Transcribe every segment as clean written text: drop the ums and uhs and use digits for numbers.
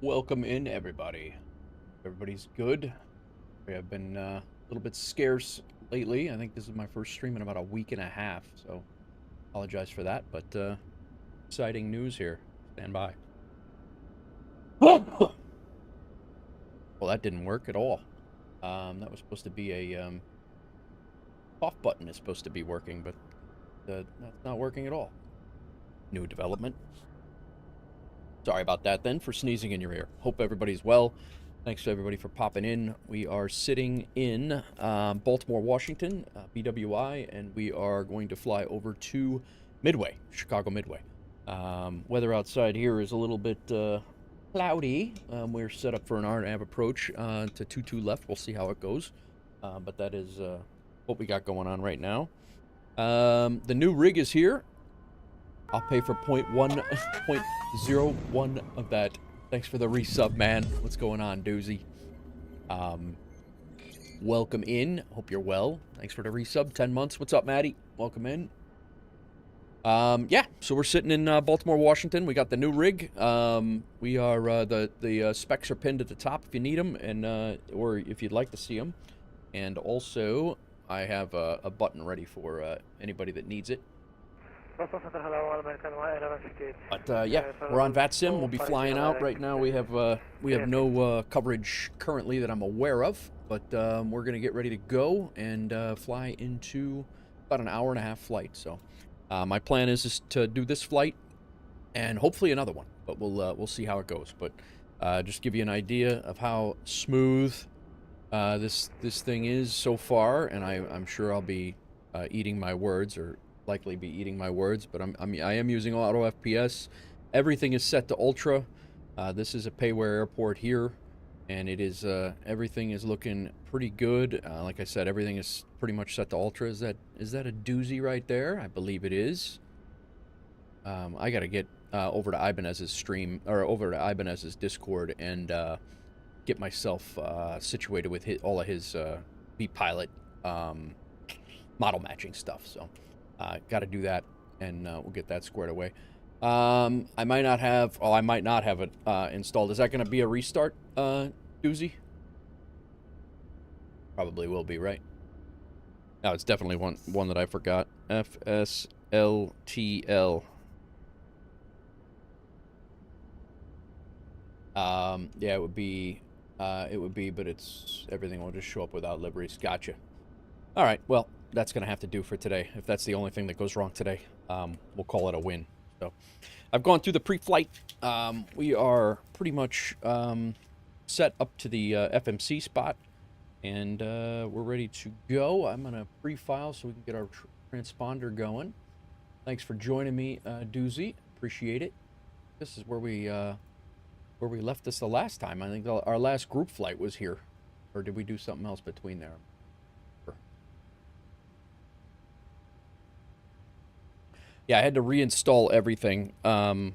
Welcome in, everybody. Everybody's good. We have been a little bit scarce lately. I think this is my first stream in about a week and a half, so apologize for that, but exciting news here. Stand by. Well, that didn't work at all. That was supposed to be a off button is supposed to be working, but that's not working at all. New development. Sorry about that then, for sneezing in your ear. Hope everybody's well. Thanks to everybody for popping in. We are sitting in Baltimore, Washington, BWI, and we are going to fly over to Midway, Chicago Midway. Weather outside here is a little bit cloudy. We're set up for an hour-and-a-half approach to 22 left. We'll see how it goes. But that is what we got going on right now. The new rig is here. I'll pay for 0.01 of that. Thanks for the resub, man. What's going on, doozy? Welcome in. Hope you're well. Thanks for the resub. 10 months. What's up, Maddie? Welcome in. Yeah, so we're sitting in Baltimore, Washington. We got the new rig. We are the specs are pinned at the top if you need them, and or if you'd like to see them. And also, I have a button ready for anybody that needs it. But yeah, we're on VATSIM. We'll be flying out right now. We have no coverage currently that I'm aware of, but we're gonna get ready to go and fly into about an hour-and-a-half flight. So my plan is to do this flight and hopefully another one, but we'll see how it goes. But just give you an idea of how smooth this thing is so far, and I'm sure I'll be eating my words, or likely be eating my words, but I am using auto FPS. Everything is set to ultra. This is a Payware airport here, and it is everything is looking pretty good. Like I said, everything is pretty much set to ultra. Is that a doozy right there? I believe it is. I gotta get over to Ibanez's stream, or over to Ibanez's Discord, and get myself situated with all of his Pilot model matching stuff. So got to do that, and we'll get that squared away. I might not have it installed. Is that going to be a restart, doozy? Probably will be, right? No, it's definitely one that I forgot. FSLTL. Yeah, it would be, but everything will just show up without liveries. Gotcha. All right, well, that's going to have to do for today. If that's the only thing that goes wrong today, we'll call it a win. So I've gone through the pre-flight. We are pretty much set up to the FMC spot, and we're ready to go. I'm going to pre-file so we can get our transponder going. Thanks for joining me, Doozy. Appreciate it. This is where we left this the last time. I think our last group flight was here. Or did we do something else between there? Yeah, I had to reinstall everything. I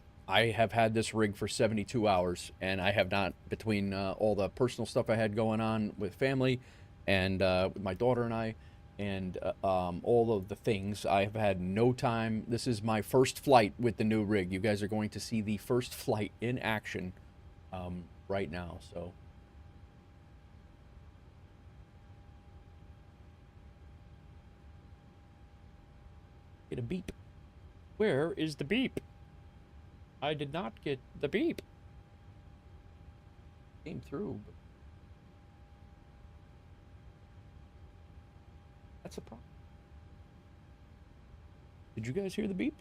have had this rig for 72 hours, and I have not, between all the personal stuff I had going on with family and with my daughter and I, and all of the things, I have had no time. This is my first flight with the new rig. You guys are going to see the first flight in action right now, so. Get a beep. Where is the beep? I did not get the beep. Came through. But that's a problem. Did you guys hear the beep?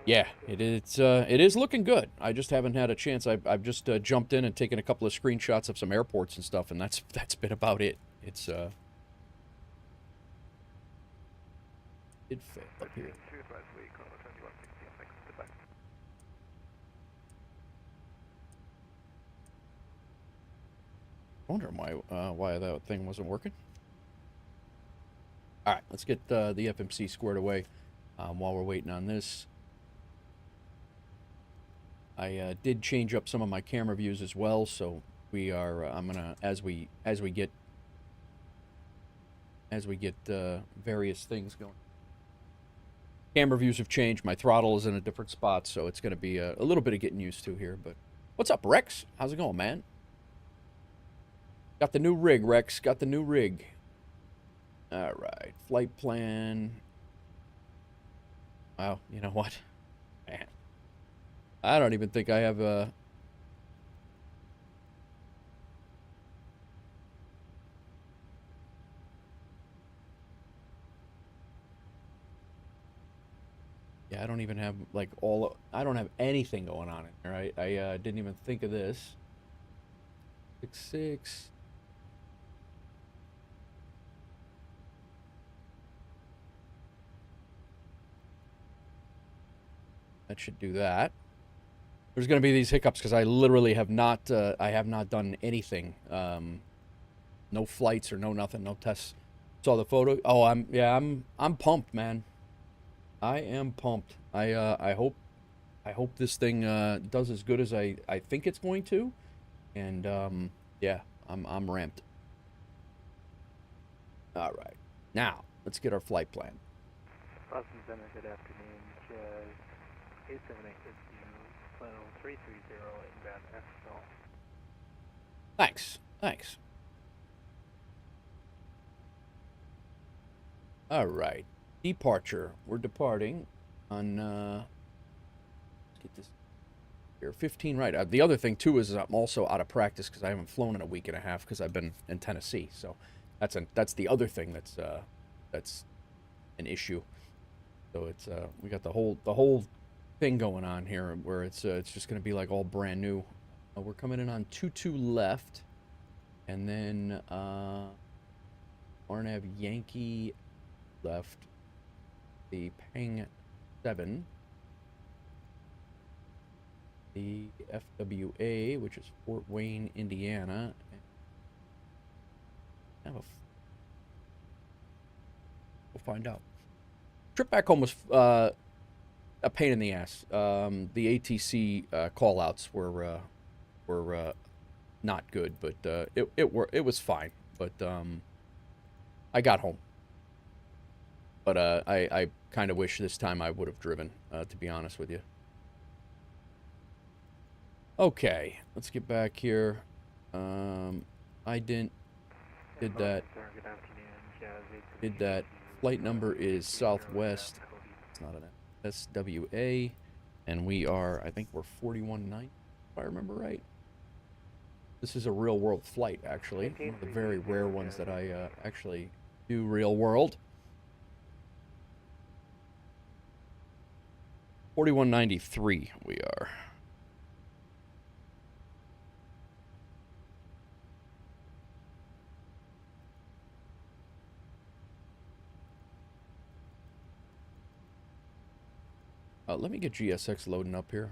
Yeah, it is looking good. I just haven't had a chance. I've just jumped in and taken a couple of screenshots of some airports and stuff, and that's been about it. It's it failed up here. I wonder why that thing wasn't working. All right, let's get the FMC squared away while we're waiting on this. I did change up some of my camera views as well, so we are. I'm gonna as we get various things going. Camera views have changed. My throttle is in a different spot, so it's going to be a little bit of getting used to here. But what's up, Rex? How's it going, man? Got the new rig, Rex. Got the new rig. All right. Flight plan. Wow, you know what? Man. I don't even think I have a... Yeah, I don't even have, like, all... I don't have anything going on in there. I didn't even think of this. 6.6. That should do that. There's going to be these hiccups because I literally have not, I have not done anything. No flights or no nothing, no tests. Saw the photo. Oh, I'm pumped, man. I am pumped. I hope this thing does as good as I think it's going to, and yeah, I'm ramped. All right, now let's get our flight plan. Boston Center, good afternoon. A7850, final 330 inbound XL. Thanks, thanks. All right, departure. We're departing on. Let's get this here. 15 right. The other thing too is I'm also out of practice because I haven't flown in a week and a half because I've been in Tennessee. So that's the other thing that's an issue. So it's we got the whole thing going on here where it's just gonna be like all brand new. We're coming in on 22 left, and then RNAV Yankee left, the Pang 7, the FWA, which is Fort Wayne, Indiana. We'll find out. Trip back home was a pain in the ass. The ATC call-outs were not good, but it was fine. But I got home. But I kind of wish this time I would have driven, to be honest with you. Okay, let's get back here. I did that. Flight number is Southwest. It's not an SWA. And we are, I think we're 4190, if I remember right. This is a real world flight, actually. One of the very rare ones that I actually do real world. 4193 we are. Let me get GSX loading up here.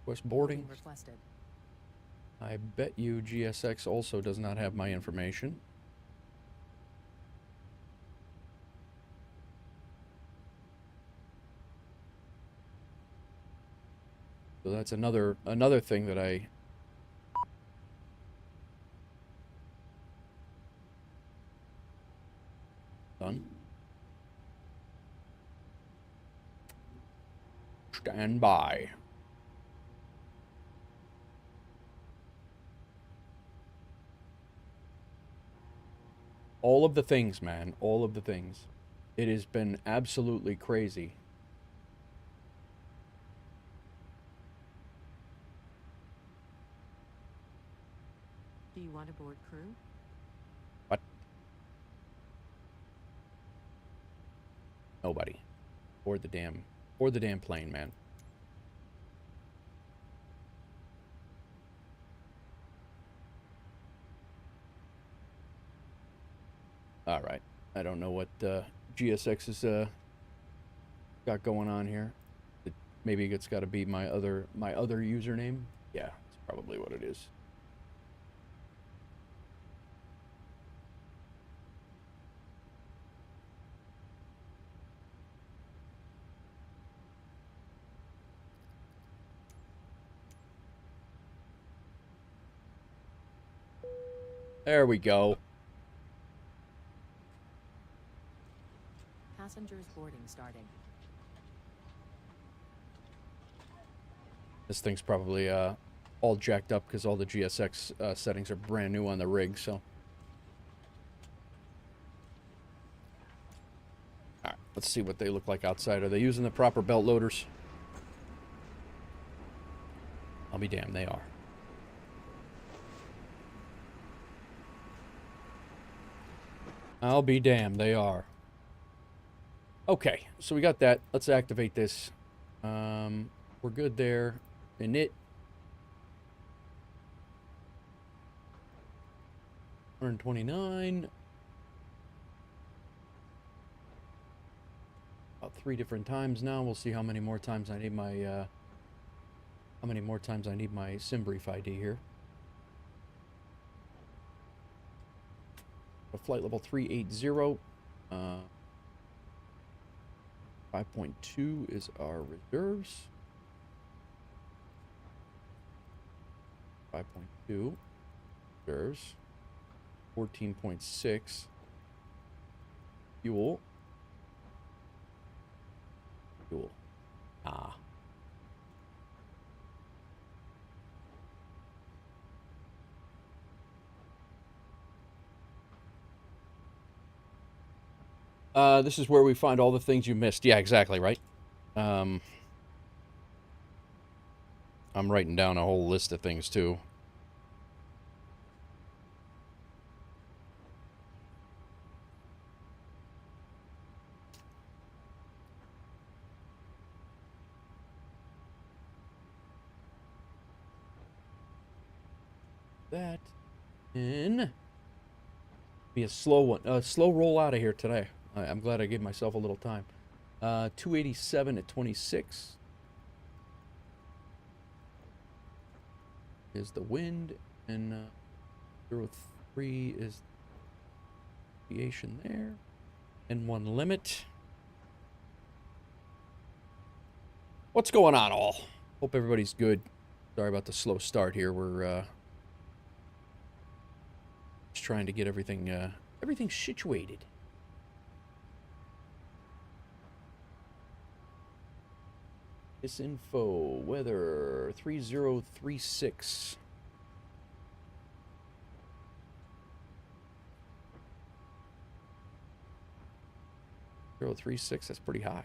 Request boarding. Requested. I bet you GSX also does not have my information. So that's another thing that I done. Stand by. All of the things, man. All of the things. It has been absolutely crazy. Do you want to board crew? What? Nobody. Board the damn plane, man. All right. I don't know what GSX has got going on here. Maybe it's got to be my other username. Yeah, that's probably what it is. There we go. Passengers boarding starting. This thing's probably all jacked up because all the GSX settings are brand new on the rig, so. Alright, let's see what they look like outside. Are they using the proper belt loaders? I'll be damned, they are. I'll be damned, they are. Okay, so we got that. Let's activate this. We're good there. Init. 129. About 3 different times now. We'll see how many more times I need my sim brief ID here. A flight level 380. 5.2 is our reserves. 5.2 reserves. 14.6 fuel. Ah. This is where we find all the things you missed. Yeah, exactly, right? I'm writing down a whole list of things, too. That in be a slow one, slow roll out of here today. I'm glad I gave myself a little time. 287 at 26 is the wind, and 03 is deviation there, and 1 limit. What's going on, all? Hope everybody's good. Sorry about the slow start here. We're just trying to get everything situated. This info, weather 3036. 036, that's pretty high.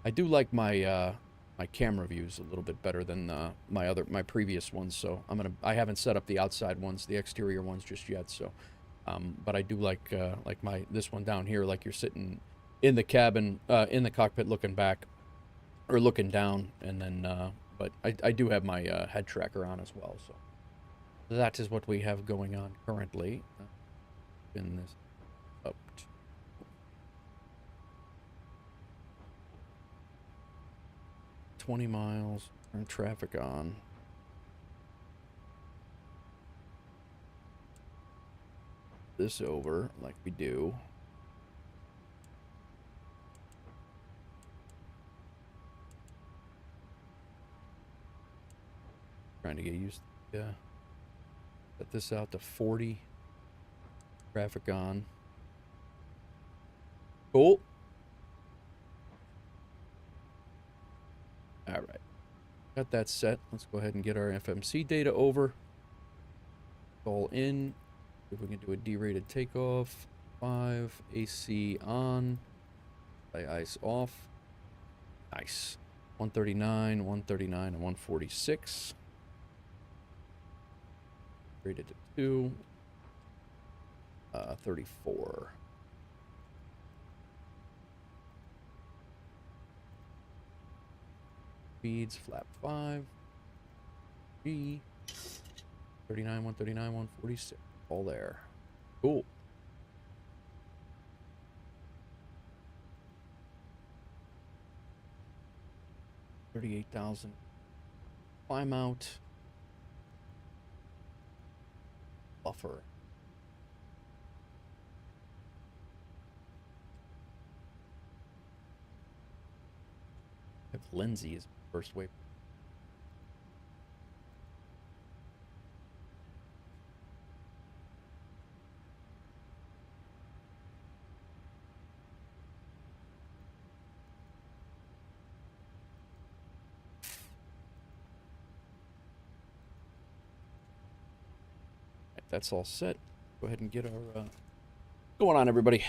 I do like my my camera views a little bit better than my previous ones, so I haven't set up the outside ones, the exterior ones just yet, so but I do like this one down here, like you're sitting in the cabin in the cockpit looking back or looking down, and then but I do have my head tracker on as well, so that is what we have going on currently. In this up to 20 miles, turn traffic on. This over like we do. Trying to get used to set this out to 40. Traffic on. Cool. All right. Got that set. Let's go ahead and get our FMC data over. All in. If we can do a derated takeoff. 5. AC on. Fly ice off. Nice. 139, 139, and 146. Rated to 2. 34. Speeds, flap 5. G. 39, 139, 146. All there. Cool. $38,000. Climb out. Buffer. If Lindsay is first wave. that's all set. Go ahead and get our... What's going on, everybody?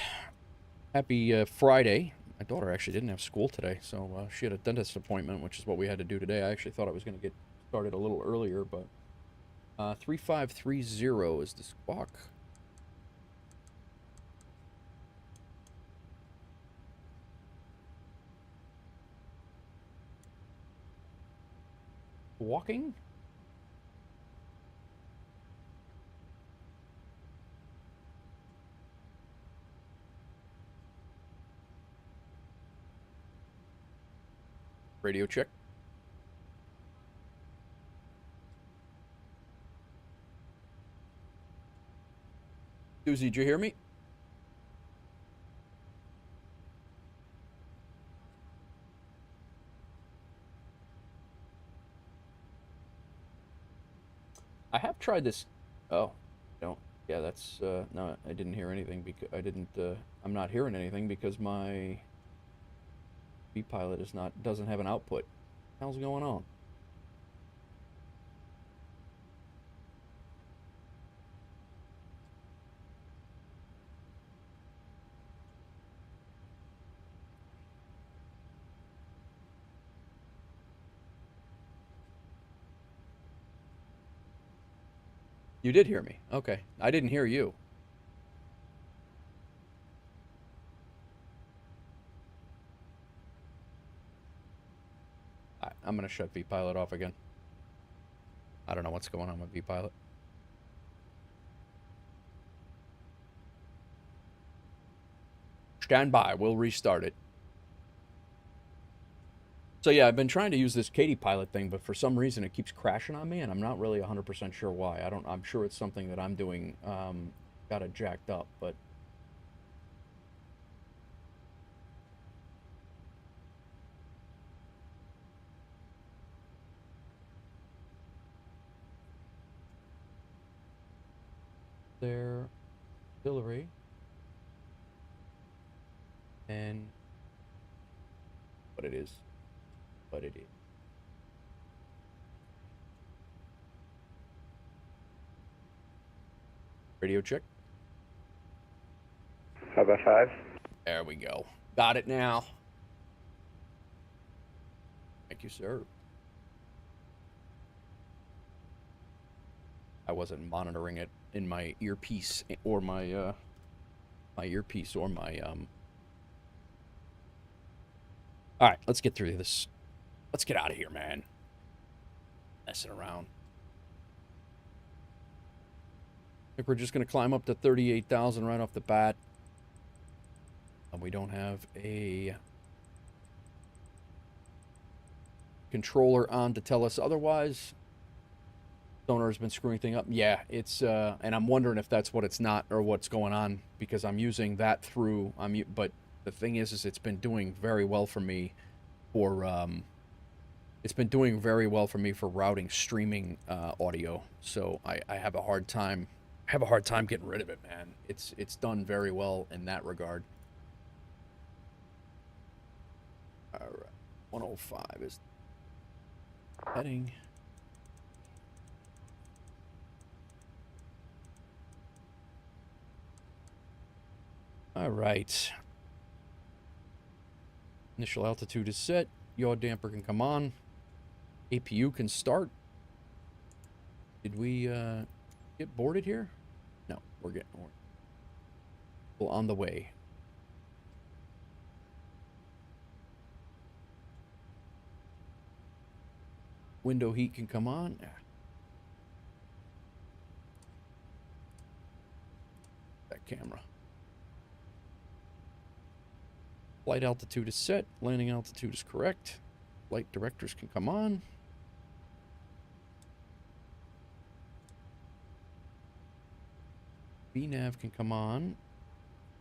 Happy Friday. My daughter actually didn't have school today, so she had a dentist appointment, which is what we had to do today. I actually thought I was going to get started a little earlier, but 3530 is the squawk. Walking? Radio check. Susie, did you hear me? I have tried this. Oh, don't. Yeah, that's no. I didn't hear anything because I didn't. I'm not hearing anything because my Pilot is not doesn't have an output. What the hell's going on? You did hear me. Okay. I didn't hear you. I'm going to shut Pilot off again. I don't know what's going on with Pilot. Stand by. We'll restart it. So yeah, I've been trying to use this kThe thing, but for some reason it keeps crashing on me, and I'm not really 100% sure why. I'm sure it's something that I'm doing, got it jacked up, but... There, auxiliary, and what it is. Radio check. 5x5. There we go. Got it now. Thank you, sir. I wasn't monitoring it in my earpiece or my All right, let's get through this. Let's get out of here, man. Messing around. I think we're just going to climb up to 38,000 right off the bat. And we don't have a controller on to tell us otherwise. Sonar has been screwing things up. Yeah, it's and I'm wondering if that's what it's not or what's going on, because I'm using that through but the thing is it's been doing very well for me for routing streaming audio. So I have a hard time getting rid of it, man. It's done very well in that regard. All right. 105 is heading. All right. Initial altitude is set. Yaw damper can come on. APU can start. Did we get boarded here? No, we're getting well, on the way. Window heat can come on. That camera. Flight altitude is set. Landing altitude is correct. Flight directors can come on. VNAV can come on.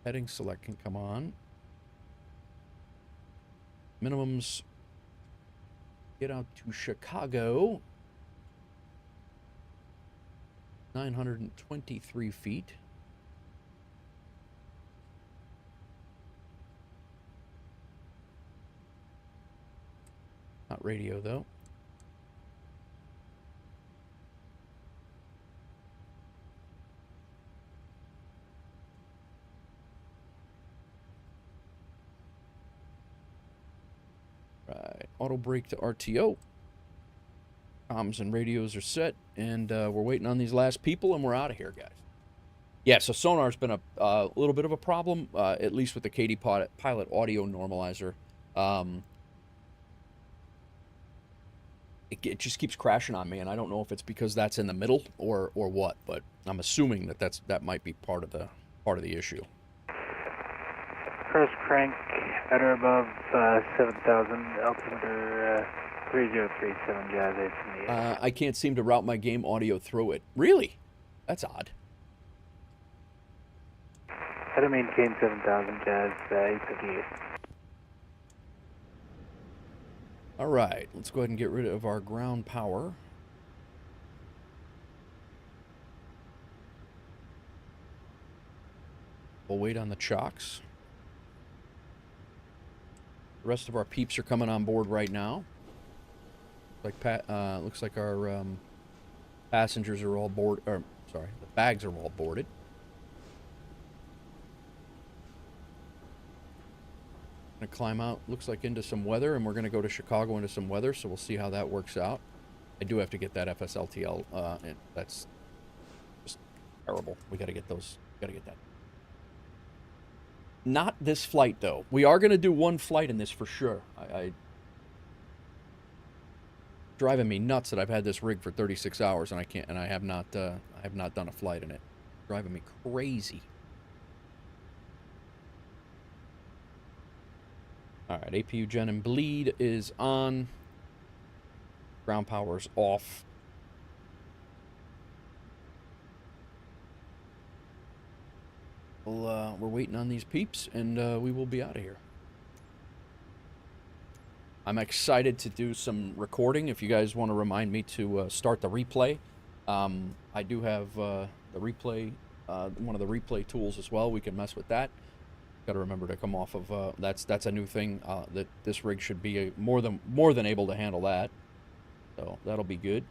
Heading select can come on. Minimums get out to Chicago. 923 feet. Not radio, though. auto brake to RTO. Comms and radios are set, and we're waiting on these last people, and we're out of here, guys. Yeah, so sonar's been a little bit of a problem, at least with the KD Pilot audio normalizer. It just keeps crashing on me, and I don't know if it's because that's in the middle or what, but I'm assuming that might be part of the issue. First crank at or above 7,000, altimeter 3037, Jazz 878. I can't seem to route my game audio through it. Really? That's odd. How to maintain 7,000, Jazz 858. All right, let's go ahead and get rid of our ground power. We'll wait on the chocks. The rest of our peeps are coming on board right now. Looks like our passengers are all board. Or sorry, the bags are all boarded. Gonna climb out. Looks like into some weather, and we're gonna go to Chicago into some weather. So we'll see how that works out. I do have to get that FSLTL. And that's just terrible. We gotta get those. Gotta get that. Not this flight, though. We are going to do one flight in this for sure. Driving me nuts that I've had this rig for 36 hours and I have not done a flight in it. Driving me crazy. All right, APU gen and bleed is on. Ground power's off. We're waiting on these peeps, and we will be out of here. I'm excited to do some recording. If you guys want to remind me to start the replay, I do have the replay, one of the replay tools as well. We can mess with that. Got to remember to come off of that's a new thing that this rig should be more than able to handle that. So that'll be good.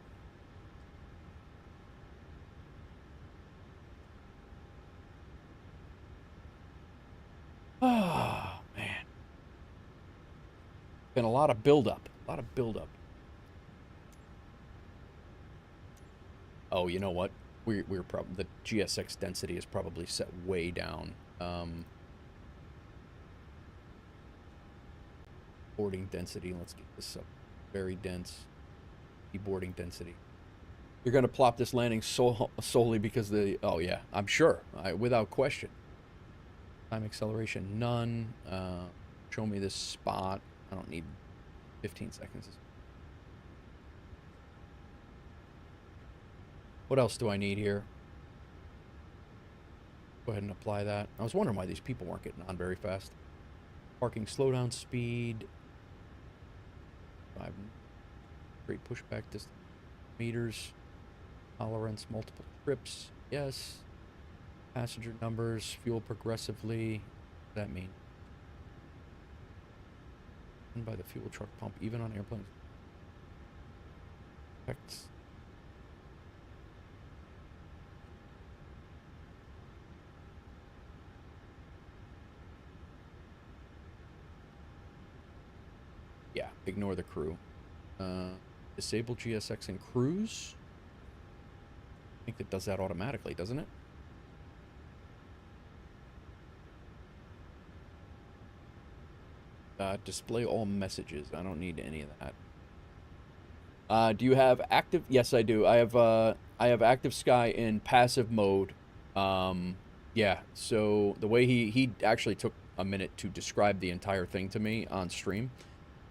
Oh, man. Been a lot of buildup. Oh, you know what? We're probably the GSX density is probably set way down. Boarding density. Let's get this up. Very dense. Boarding density. You're gonna plop this landing solely because the. Oh yeah, I'm sure. Without question. Time acceleration, none. Show me this spot. I don't need 15 seconds. What else do I need here? Go ahead and apply that. I was wondering why these people weren't getting on very fast. Parking slowdown speed. 5 great pushback distance. Meters. Tolerance, multiple trips. Yes. Passenger numbers, fuel progressively. What does that mean? And by the fuel truck pump, even on airplanes. Effects. Yeah, ignore the crew. Disable GSX and cruise. I think it does that automatically, doesn't it? Display all messages. I don't need any of that. Do you have active? Yes, I do. I have active sky in passive mode. Yeah. So the way he actually took a minute to describe the entire thing to me on stream,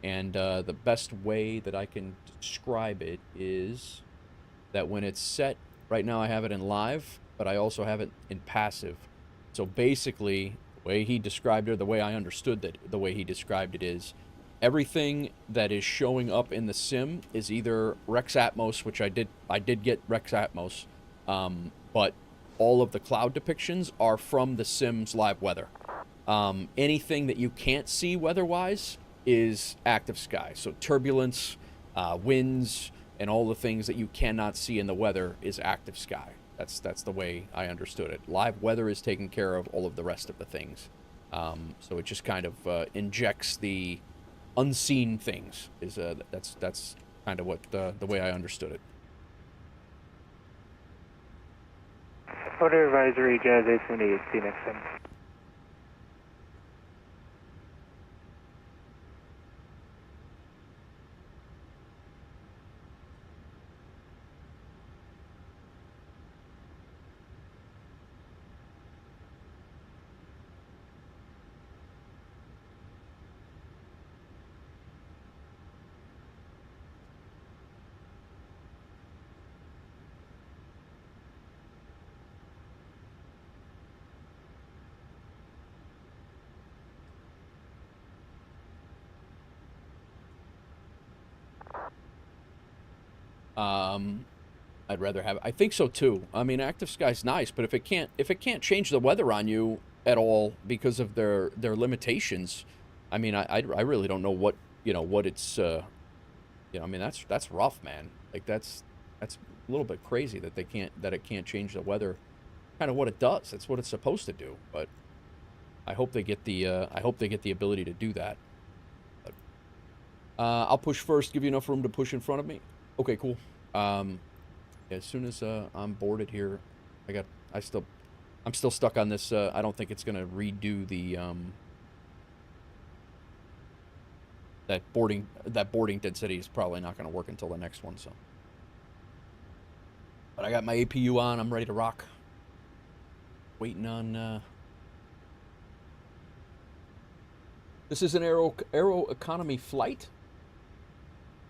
and the best way that I can describe it is that when it's set, right now I have it in live, but I also have it in passive. So basically, the way he described it, the way I understood that, the way he described it is, everything that is showing up in the sim is either Rex Atmos, which I did get Rex Atmos, but all of the cloud depictions are from the sim's live weather. Anything that you can't see weather-wise is active sky. So turbulence, winds, and all the things that you cannot see in the weather is active sky. That's the way I understood it. Live weather is taking care of all of the rest of the things. So it just kind of injects the unseen things. Is that's kind of what the way I understood it. Order advisory, Jazz 878, see you next time. I'd rather have. I think so too. I mean, Active Sky's nice, but if it can't change the weather on you at all because of their limitations, I mean, I really don't know what what it's. I mean, that's rough, man. Like that's a little bit crazy that it can't change the weather. Kind of what it does. That's what it's supposed to do. But I hope they get the ability to do that. But, I'll push first. Give you enough room to push in front of me. Okay, cool. As soon as I'm boarded here, I'm still stuck on this. I don't think it's gonna redo the that boarding density is probably not gonna work until the next one. So, but I got my APU on. I'm ready to rock. Waiting on. This is an Aeroconomy flight.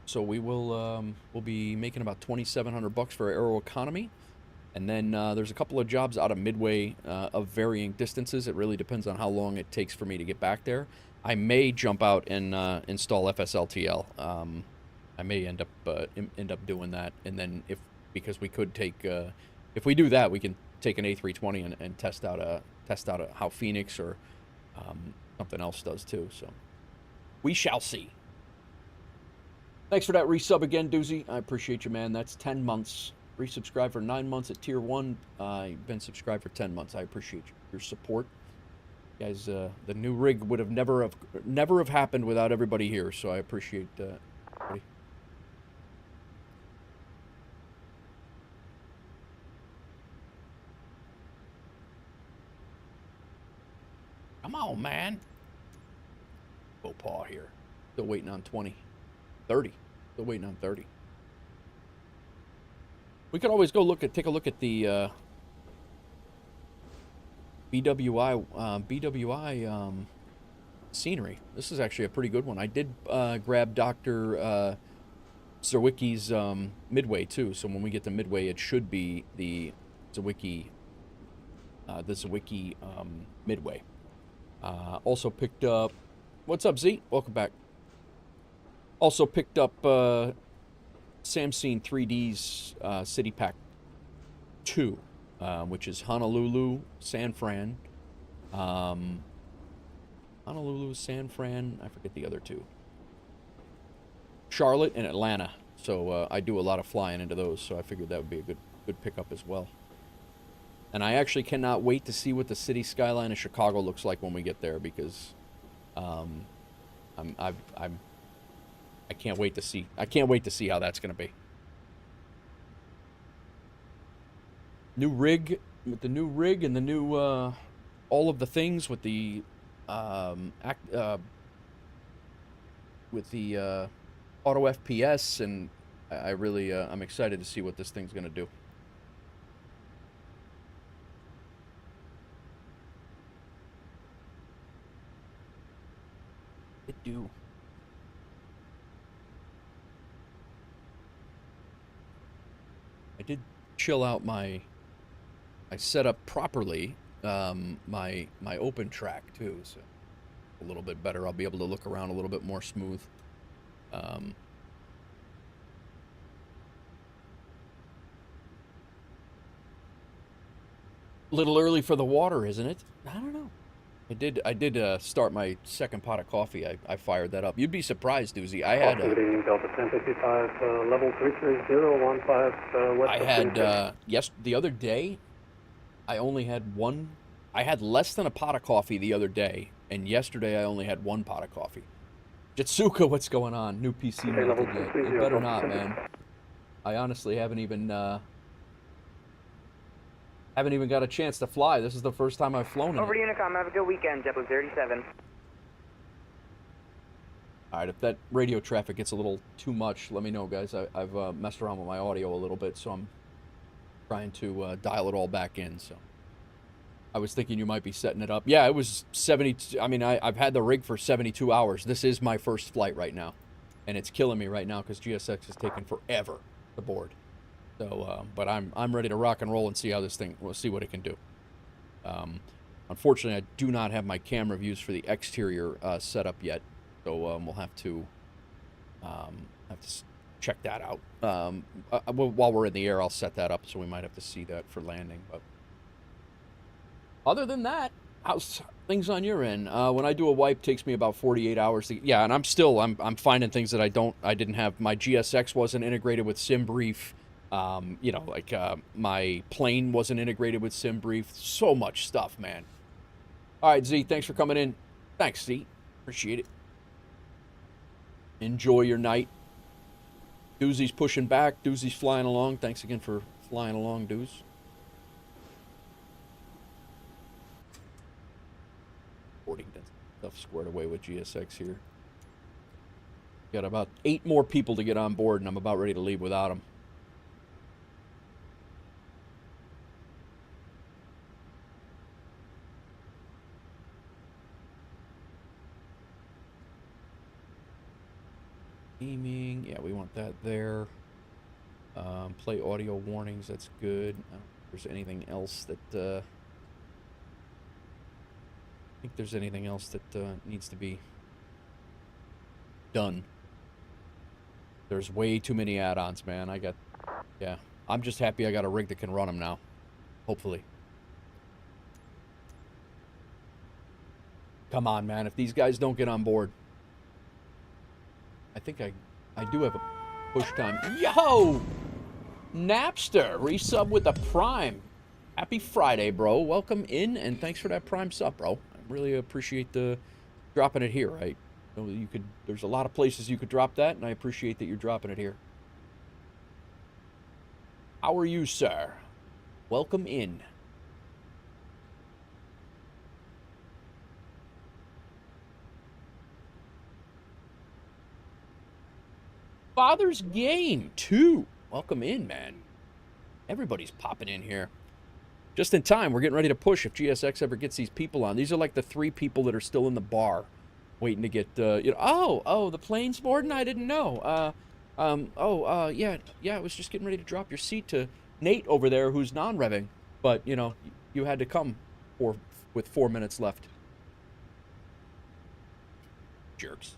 So we will we'll be making about $2,700 for Aeroconomy, and then there's a couple of jobs out of Midway of varying distances. It really depends on how long it takes for me to get back there. I may jump out and install FSLTL. I may end up doing that, and then because we could take if we do that, we can take an A320 and test out how Phoenix or something else does too. So we shall see. Thanks for that resub again, Doozy. I appreciate you, man. That's 10 months. Resubscribe for 9 months at Tier 1. I've been subscribed for 10 months. I appreciate your support. Guys, the new rig would have never have happened without everybody here, so I appreciate everybody. Come on, man. Go paw here. Still waiting on 20. 30. Still waiting on 30. We could always take a look at the BWI scenery. This is actually a pretty good one. I did grab Dr. Zerwicki's Midway too. So when we get to Midway, it should be the Zerwicki Midway. Also picked up. What's up, Z? Welcome back. Also picked up Samsung 3D's City Pack 2, which is Honolulu, San Fran. Honolulu, San Fran, I forget the other two. Charlotte and Atlanta. So I do a lot of flying into those, so I figured that would be a good pickup as well. And I actually cannot wait to see what the city skyline of Chicago looks like when we get there, because I can't wait to see. I can't wait to see how that's going to be. New rig with the new rig and the new all of the things with the auto FPS, and I really I'm excited to see what this thing's going to do. It do. I did chill out I set up properly my open track too, so a little bit better. I'll be able to look around a little bit more smooth. A little early for the water, isn't it? I don't know. I did start my second pot of coffee. I fired that up. You'd be surprised, Doozy. I had Delta 1055, level 33015, west. I had the other day. I only had one. I had less than a pot of coffee the other day, and yesterday I only had one pot of coffee. Jitsuka, what's going on? New PC Okay, level melted yet? 230, It better not, Pacific. man. I honestly haven't even got a chance to fly. This is the first time I've flown in Over it. to Unicom, have a good weekend, JetBlue 37. All right, if that radio traffic gets a little too much, let me know, guys. I've messed around with my audio a little bit, so I'm trying to dial it all back in. So I was thinking you might be setting it up. Yeah, it was 70. I mean, I've had the rig for 72 hours. This is my first flight right now, and it's killing me right now because GSX is taking forever to board. So, but I'm ready to rock and roll and see how this thing. We'll see what it can do. Unfortunately, I do not have my camera views for the exterior set up yet. So we'll have to check that out. While we're in the air, I'll set that up, so we might have to see that for landing. But other than that, how's things on your end? When I do a wipe, it takes me about 48 hours to. Yeah, and I'm finding things that I didn't have. My GSX wasn't integrated with SimBrief. You know, like my plane wasn't integrated with SimBrief. So much stuff, man. All right, Z, thanks for coming in. Thanks, Z. Appreciate it. Enjoy your night. Doozy's pushing back. Doozy's flying along. Thanks again for flying along, Dooz. Boarding stuff squared away with GSX here. Got about 8 more people to get on board, and I'm about ready to leave without them. Aiming, yeah, we want that there. Play audio warnings, that's good. I don't think there's anything else that, I think there's anything else that needs to be done. There's way too many add-ons, man. Yeah, I'm just happy I got a rig that can run them now. Hopefully. Come on, man, if these guys don't get on board. I think I do have a push time. Yo! Napster, resub with a Prime. Happy Friday, bro. Welcome in, and thanks for that Prime sub, bro. I really appreciate the dropping it here, right? You could. There's a lot of places you could drop that, and I appreciate that you're dropping it here. How are you, sir? Welcome in. Father's Game 2. Welcome in, man. Everybody's popping in here. Just in time. We're getting ready to push if GSX ever gets these people on. These are like the 3 people that are still in the bar waiting to get, you know, oh, the plane's boarding? I didn't know. Yeah, I was just getting ready to drop your seat to Nate over there who's non-revving. But, you know, you had to come with 4 minutes left. Jerks.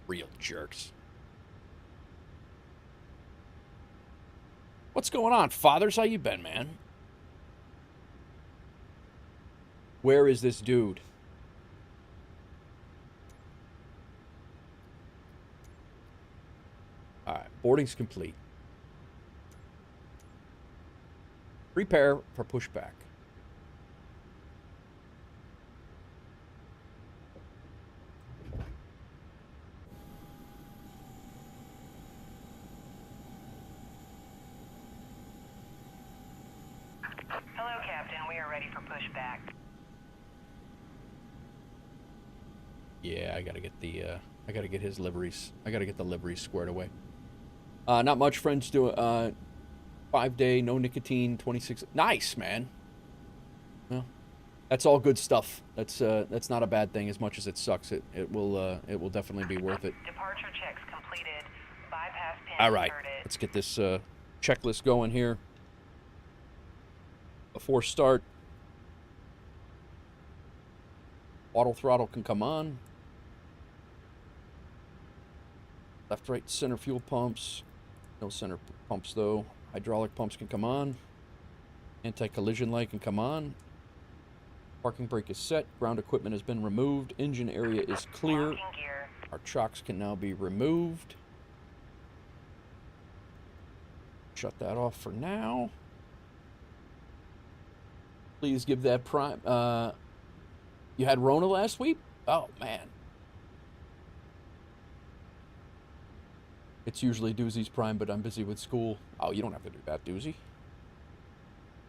Real jerks. What's going on, fathers? How you been, man? Where is this dude? All right, boarding's complete. Prepare for pushback. Hello, Captain. We are ready for pushback. Yeah, I gotta get the, I gotta get his liveries. I gotta get the liveries squared away. Not much, friends. Do 5-day, no nicotine, 26. Nice, man. Well, that's all good stuff. That's not a bad thing. As much as it sucks, it will definitely be worth it. Departure checks completed. Bypass pin All right, inserted. let's get this checklist going here. Before start, auto throttle can come on. Left, right, center fuel pumps. No center pumps though. Hydraulic pumps can come on. Anti-collision light can come on. Parking brake is set. Ground equipment has been removed. Engine area is clear. Locking gear. Our chocks can now be removed. Shut that off for now. Please give that prime. You had Rona last week? Oh, man. It's usually Doozy's prime, but I'm busy with school. Oh, you don't have to do that, Doozy.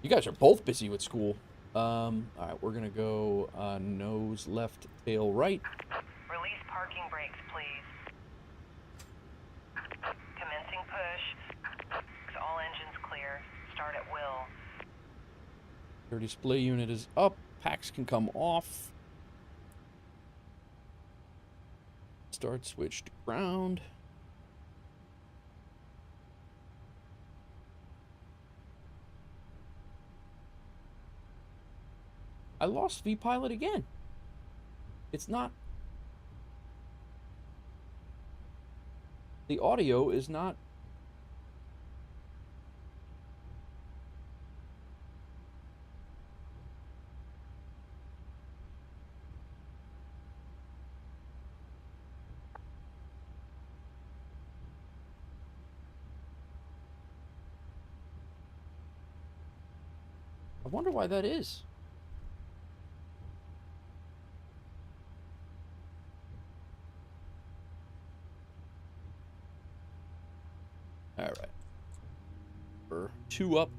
You guys are both busy with school. All right, we're gonna go nose left, tail right. Release parking brakes, please. Commencing push. All engines clear. Start at will. Your display unit is up. Packs can come off. Start switch to ground. I lost vPilot again. It's not... The audio is not... I wonder why that is. All right. We're 2 up.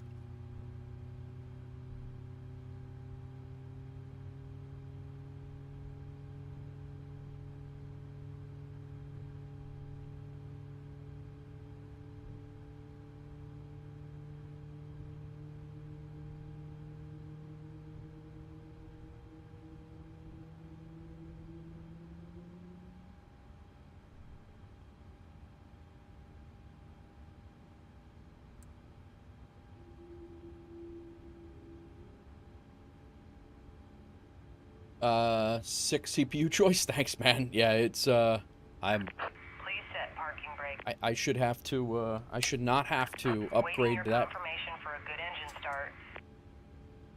Six CPU choice. Thanks, man. Yeah, it's I'm. Please set parking brake. I should have to. I should not have to Waiting upgrade your that. confirmation for a good engine start.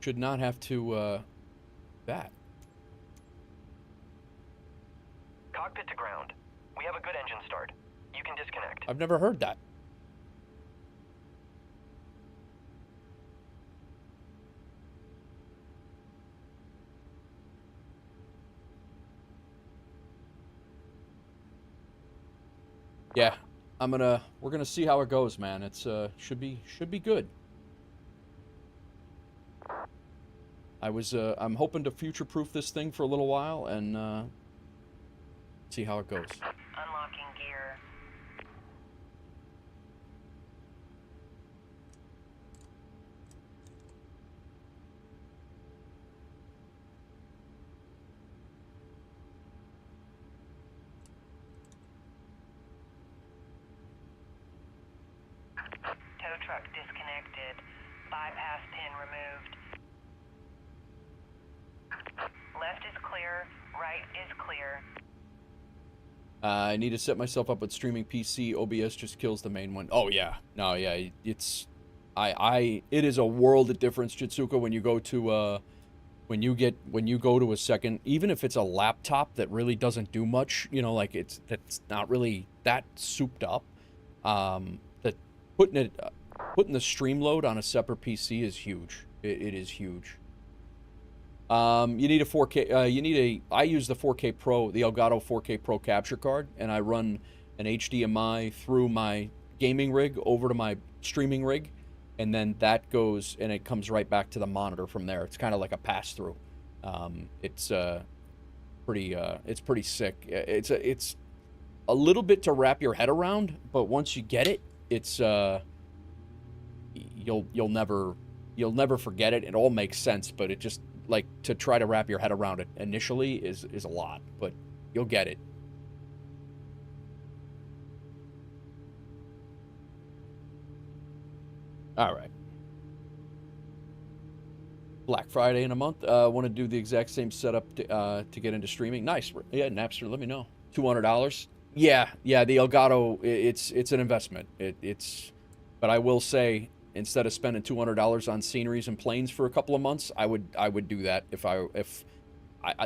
Should not have to. That. Cockpit to ground. We have a good engine start. You can disconnect. I've never heard that. Yeah, we're gonna see how it goes, man. It's should be good. I'm hoping to future-proof this thing for a little while and see how it goes. Unlocking gear. Tow truck disconnected. Bypass pin removed. Left is clear. Right is clear. I need to set myself up with streaming PC. OBS just kills the main one. Oh yeah, no, yeah, it's, it is a world of difference, Jitsuka, when you go to when you go to a second, even if it's a laptop that really doesn't do much, you know, like that's not really that souped up. That putting the stream load on a separate PC is huge. It is huge. You need a 4K, I use the 4K Pro, the Elgato 4K Pro capture card, and I run an HDMI through my gaming rig over to my streaming rig, and then that goes, and it comes right back to the monitor from there. It's kind of like a pass-through. It's pretty sick. It's a little bit to wrap your head around, but once you get it, it's, you'll never forget it. It all makes sense, but it just, like, to try to wrap your head around it initially is a lot, but you'll get it. All right. Black Friday in a month. Want to do the exact same setup to get into streaming. Nice. Yeah, Napster, let me know. $200. Yeah, the Elgato, it's an investment. But I will say, instead of spending $200 on sceneries and planes for a couple of months, I would do that if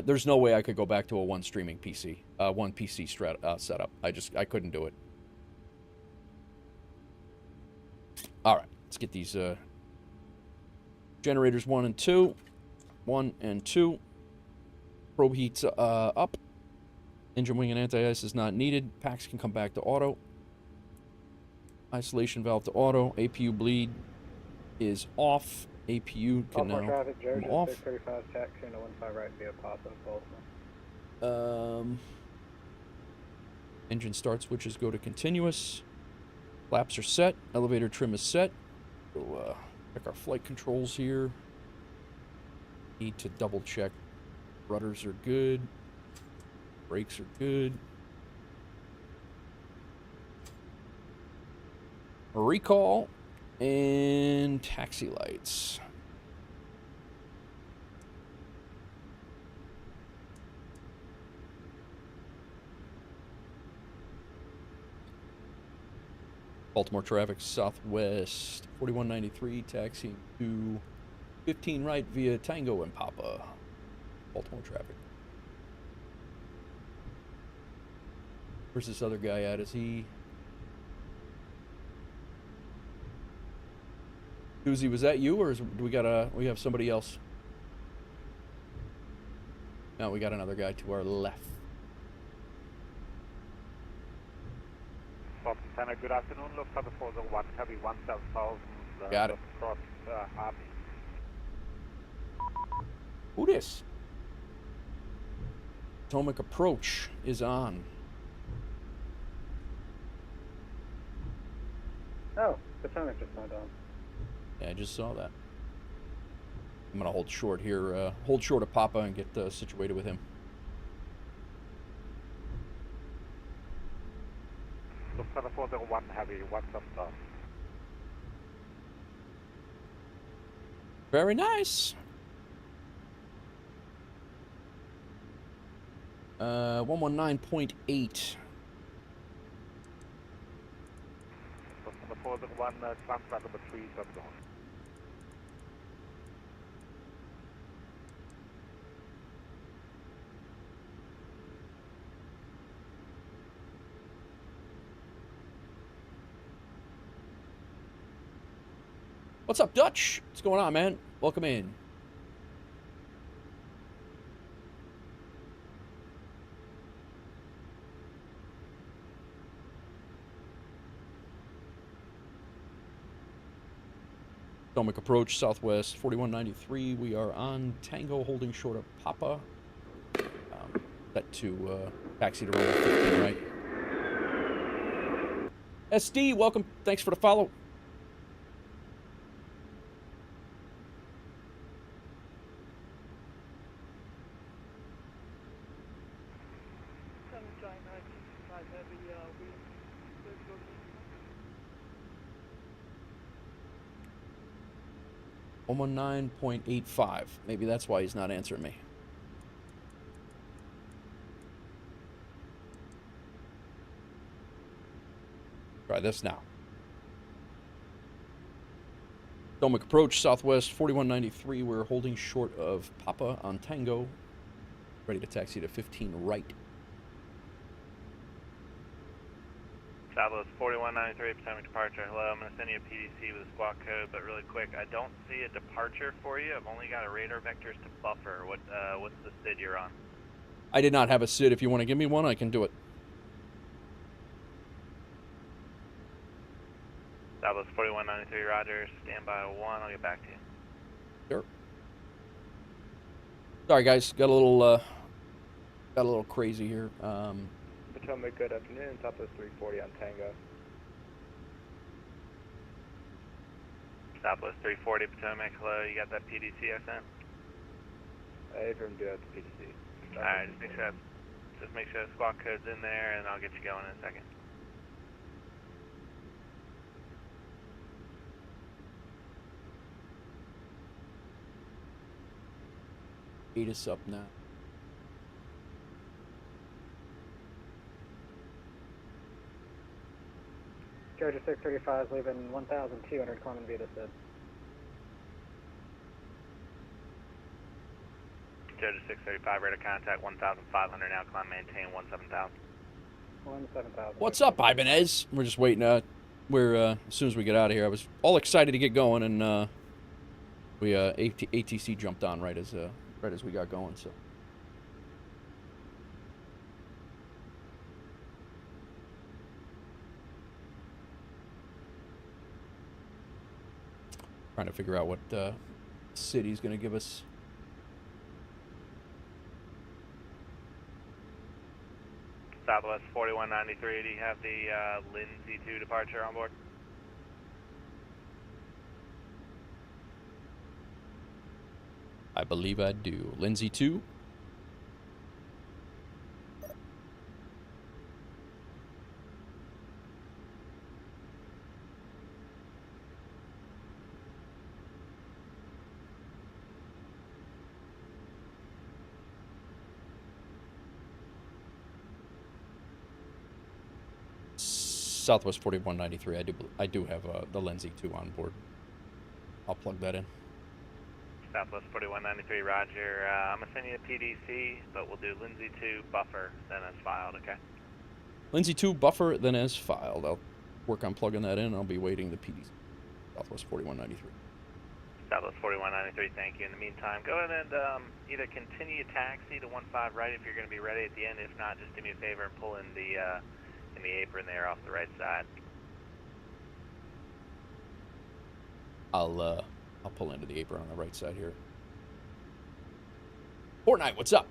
there's no way I could go back to a one streaming PC, one PC setup. I couldn't do it. All right, let's get these generators 1 and 2. 1 and 2. Probe heats up. Engine wing and anti-ice is not needed. Packs can come back to auto. Isolation valve to auto. APU bleed is off. APU can Baltimore now traffic, come Georgia off. 635, taxiing to 15 right via Papa, Baltimore. Engine start switches go to continuous. Flaps are set. Elevator trim is set. So, check our flight controls here. Need to double check. Rudders are good. Brakes are good. Recall and taxi lights. Baltimore traffic southwest 4193 taxiing to 15 right via Tango and Papa. Baltimore traffic. Where's this other guy at? Is he... Susie, was that you, or do we have somebody else? No, we got another guy to our left. Center, good afternoon. Lufthansa 401, heavy 17,000. Got it. Cross Army. Who this? Potomac approach is on. Oh, Potomac just went on. Yeah, I just saw that. I'm gonna hold short here. Hold short of Papa and get situated with him. Lufthansa 401, heavy 17,000. Very nice. 119.8. Lufthansa 401, transfer number 3, subzone. What's up, Dutch? What's going on, man? Welcome in. Potomac approach, southwest 4193. We are on Tango, holding short of Papa. Set to taxi to runway 15, right? SD, welcome. Thanks for the follow. Almost 9.85. Maybe that's why he's not answering me. Try this now. Potomac approach, southwest 4193. We're holding short of Papa on Tango. Ready to taxi to 15 right. Southwest 4193, Potomac departure. Hello, I'm going to send you a PDC with a squawk code, but really quick, I don't see a departure for you. I've only got a radar vectors to buffer. What's the SID you're on? I did not have a SID. If you want to give me one, I can do it. Southwest 4193, roger. Stand by 1. I'll get back to you. Sure. Sorry, guys. Got a little crazy here. Potomac, good afternoon. Southwest 340 on Tango. Southwest 340, Potomac. Hello, you got that PDC I sent? Everyone do have the PDC. Alright, just make sure the squawk code's in there, and I'll get you going in a second. Eat us up now. Georgia 635 leaving 1,200, climbing via the SID. Georgia 635, radar contact 1,500, now climb, maintain 17,000. 17,000. What's up, Ibanez? We're just waiting. As soon as we get out of here, I was all excited to get going, and ATC jumped on right as we got going. So. Trying to figure out what city's going to give us. Southwest 4193, do you have the Lindsay 2 departure on board? I believe I do. Lindsay 2. Southwest 4193. I do have the Lindsay 2 on board. I'll plug that in. Southwest 4193, roger. I'm going to send you a PDC, but we'll do Lindsay 2 buffer, then as filed, okay? Lindsay 2 buffer, then as filed. I'll work on plugging that in. I'll be waiting the PDC. Southwest 4193. Southwest 4193, thank you. In the meantime, go ahead and either continue taxi to 15 right if you're going to be ready at the end. If not, just do me a favor and pull in the apron there off the right side. I'll pull into the apron on the right side here. Fortnite, what's up?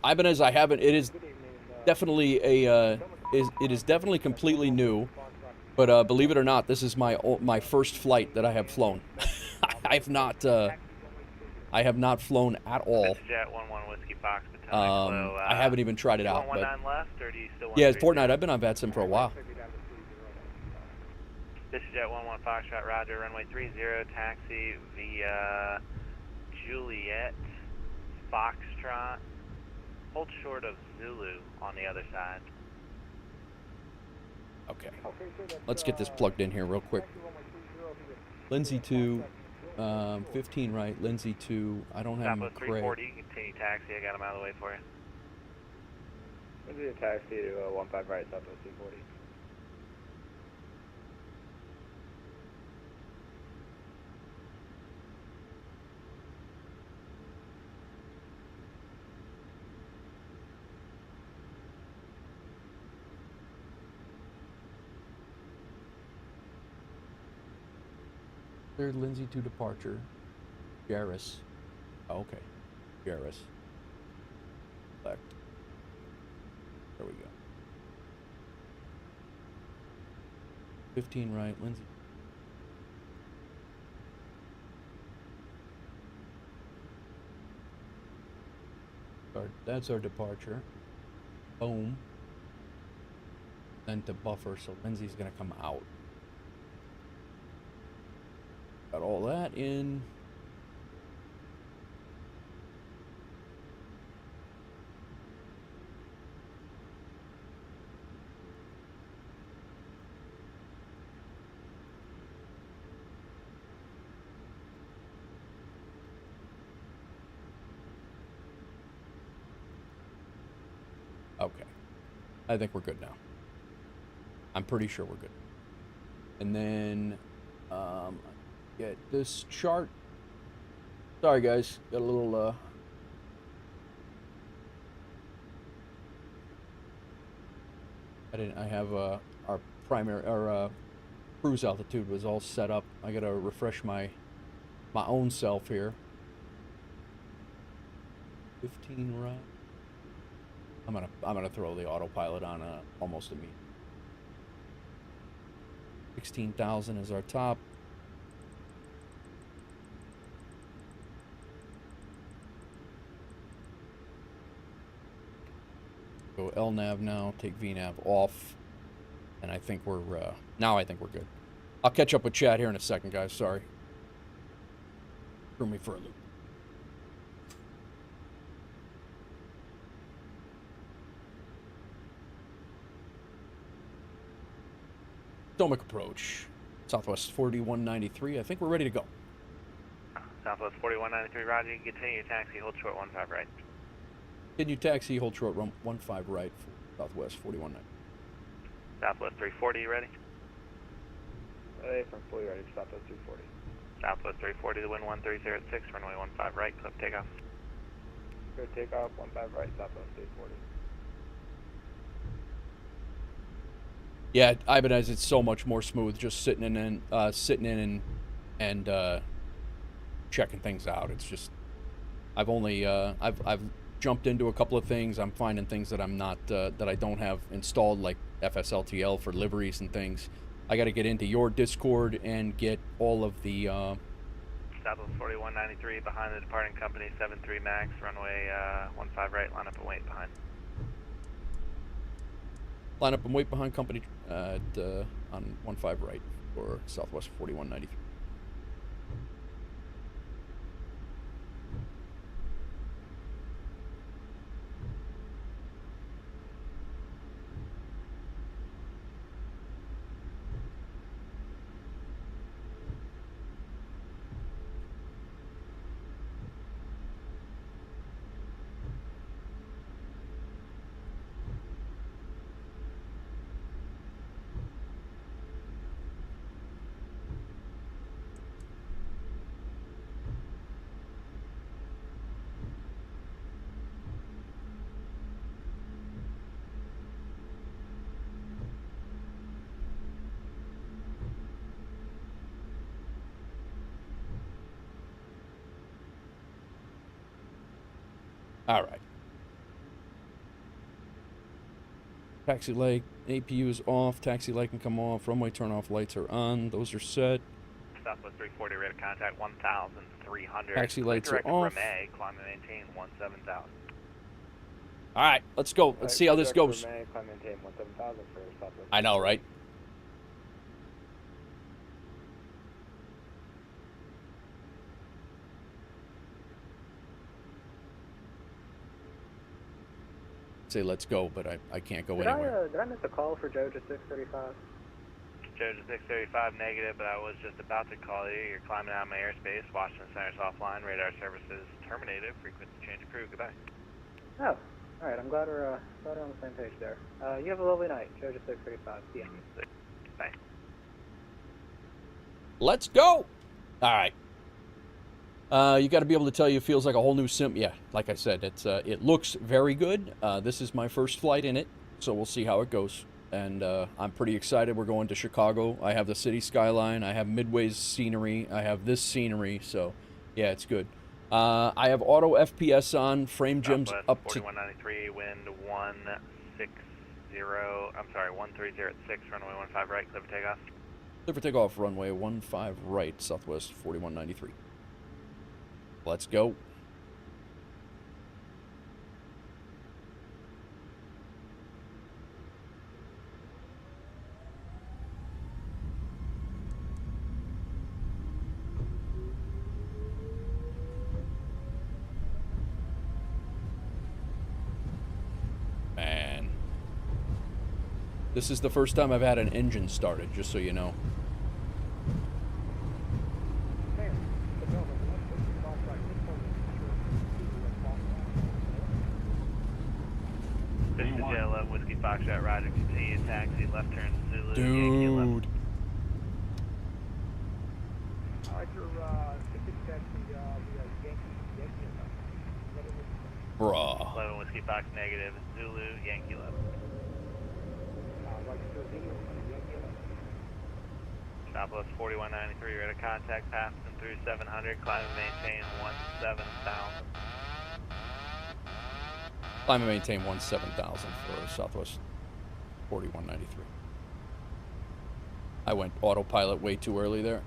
Ibanez, I haven't. It is definitely it is definitely completely new, but believe it or not, this is my first flight that I have flown. I have not flown at all. Jet 11 Whiskey Fox. I haven't even tried it out. But left, or do you still want yeah, Fortnite. I've been on VATSIM for a while. This is Jet 11 Foxtrot, roger, runway 30, taxi via Juliet, Foxtrot, hold short of Zulu on the other side. Okay, let's get this plugged in here real quick. Lindsay 2, 15 right, Lindsay 2, I don't have Southwest 340, you can continue taxi, I got him out of the way for you. Lindsay taxi to 15 right, Southwest 340. There's Lindsay 2 departure. Jairus. Oh, okay. Jairus. Select. There we go. 15 right, Lindsay. That's our departure. Boom. Then to buffer, so Lindsay's gonna come out. Got all that in. Okay. I think we're good now. I'm pretty sure we're good. And then, get this chart. Sorry guys, got a little I have our primary cruise altitude was all set up. I gotta refresh my own self here. 15 right. I'm gonna throw the autopilot on almost immediately. 16,000 is our top. Go LNAV now, take VNAV off, and I think we're now I think we're good. I'll catch up with chat here in a second, guys. Sorry. Threw me for a loop. Stomach approach. Southwest 4193. I think we're ready to go. Southwest 4193, roger. You can continue your taxi, hold short 15 right. Continue taxi, hold short 15 right for Southwest 4193. Southwest 340, you ready? Hey, from fully ready for Southwest 340. Southwest 340, the wind 1306, runway 15 right, clip takeoff. Good takeoff, 15 right, Southwest 340. Yeah, Ibanez, it's so much more smooth just sitting in and checking things out. It's just, I've only, I've jumped into a couple of things. I'm finding things that I'm not, that I don't have installed, like FSLTL for liveries and things. I got to get into your Discord and get all of the, Southwest 4193 behind the departing company 73 MAX, runway 15 right, line up and wait behind. line up and wait behind company on 15 right for Southwest 4193. All right. Taxi light, APU is off. Taxi light can come off. Runway turn off lights are on. Those are set. Southwest 340, rate of contact 1,300. Taxi lights are Direct off. Ramay, climb and maintain 17,000. All right, let's go. Let's see how this goes. Climb and maintain 17,000 for Southwest. I know, right? Say let's go, but I can't go anywhere. Did I miss a call for Joe to 635? Joe to 635 negative, but I was just about to call you. You're climbing out of my airspace. Washington Center's offline. Radar services terminated. Frequency change of crew. Goodbye. Oh, all right. I'm glad we're on the same page there. You have a lovely night. Joe to 635. See ya. Bye. Let's go. All right. You got to be able to tell you it feels like a whole new sim. Yeah, like I said, it looks very good. This is my first flight in it, so we'll see how it goes. And I'm pretty excited. We're going to Chicago. I have the city skyline. I have Midway's scenery. I have this scenery. So, yeah, it's good. I have auto FPS on. Frame gem's up to 4193, wind 160. I'm sorry, 130 at 6, runway 15 right, clear for takeoff. Clear for takeoff, runway 15 right, Southwest 4193. Let's go. Man. This is the first time I've had an engine started, just so you know. This is JLO, Whiskey Foxtrot, Roger, continue taxi, left turn, Zulu, Yankee Dude. 11. Bruh. 11 Whiskey Fox negative, Zulu, Yankee 11. Southwest 4193, ready to contact, passing through 700, climb and maintain 17,000. Climb and maintain 17,000 for Southwest 4193. I went autopilot way too early there.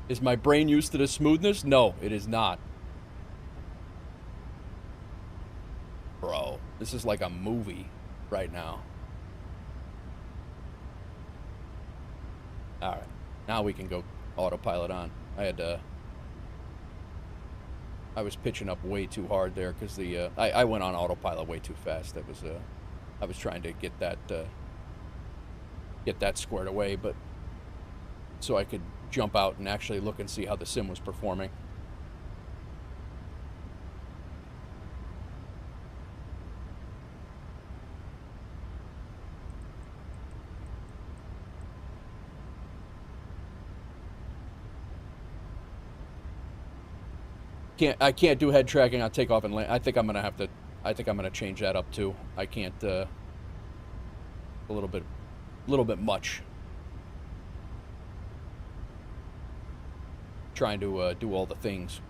Is my brain used to the smoothness? No, it is not. Bro, this is like a movie right now. All right, now we can go autopilot on. I was pitching up way too hard there because I went on autopilot way too fast. That was I was trying to get that squared away, but so I could jump out and actually look and see how the sim was performing. I can't do head tracking on takeoff and land. I think I'm gonna have to. I think I'm gonna change that up too. I can't. A little bit much. Trying to do all the things.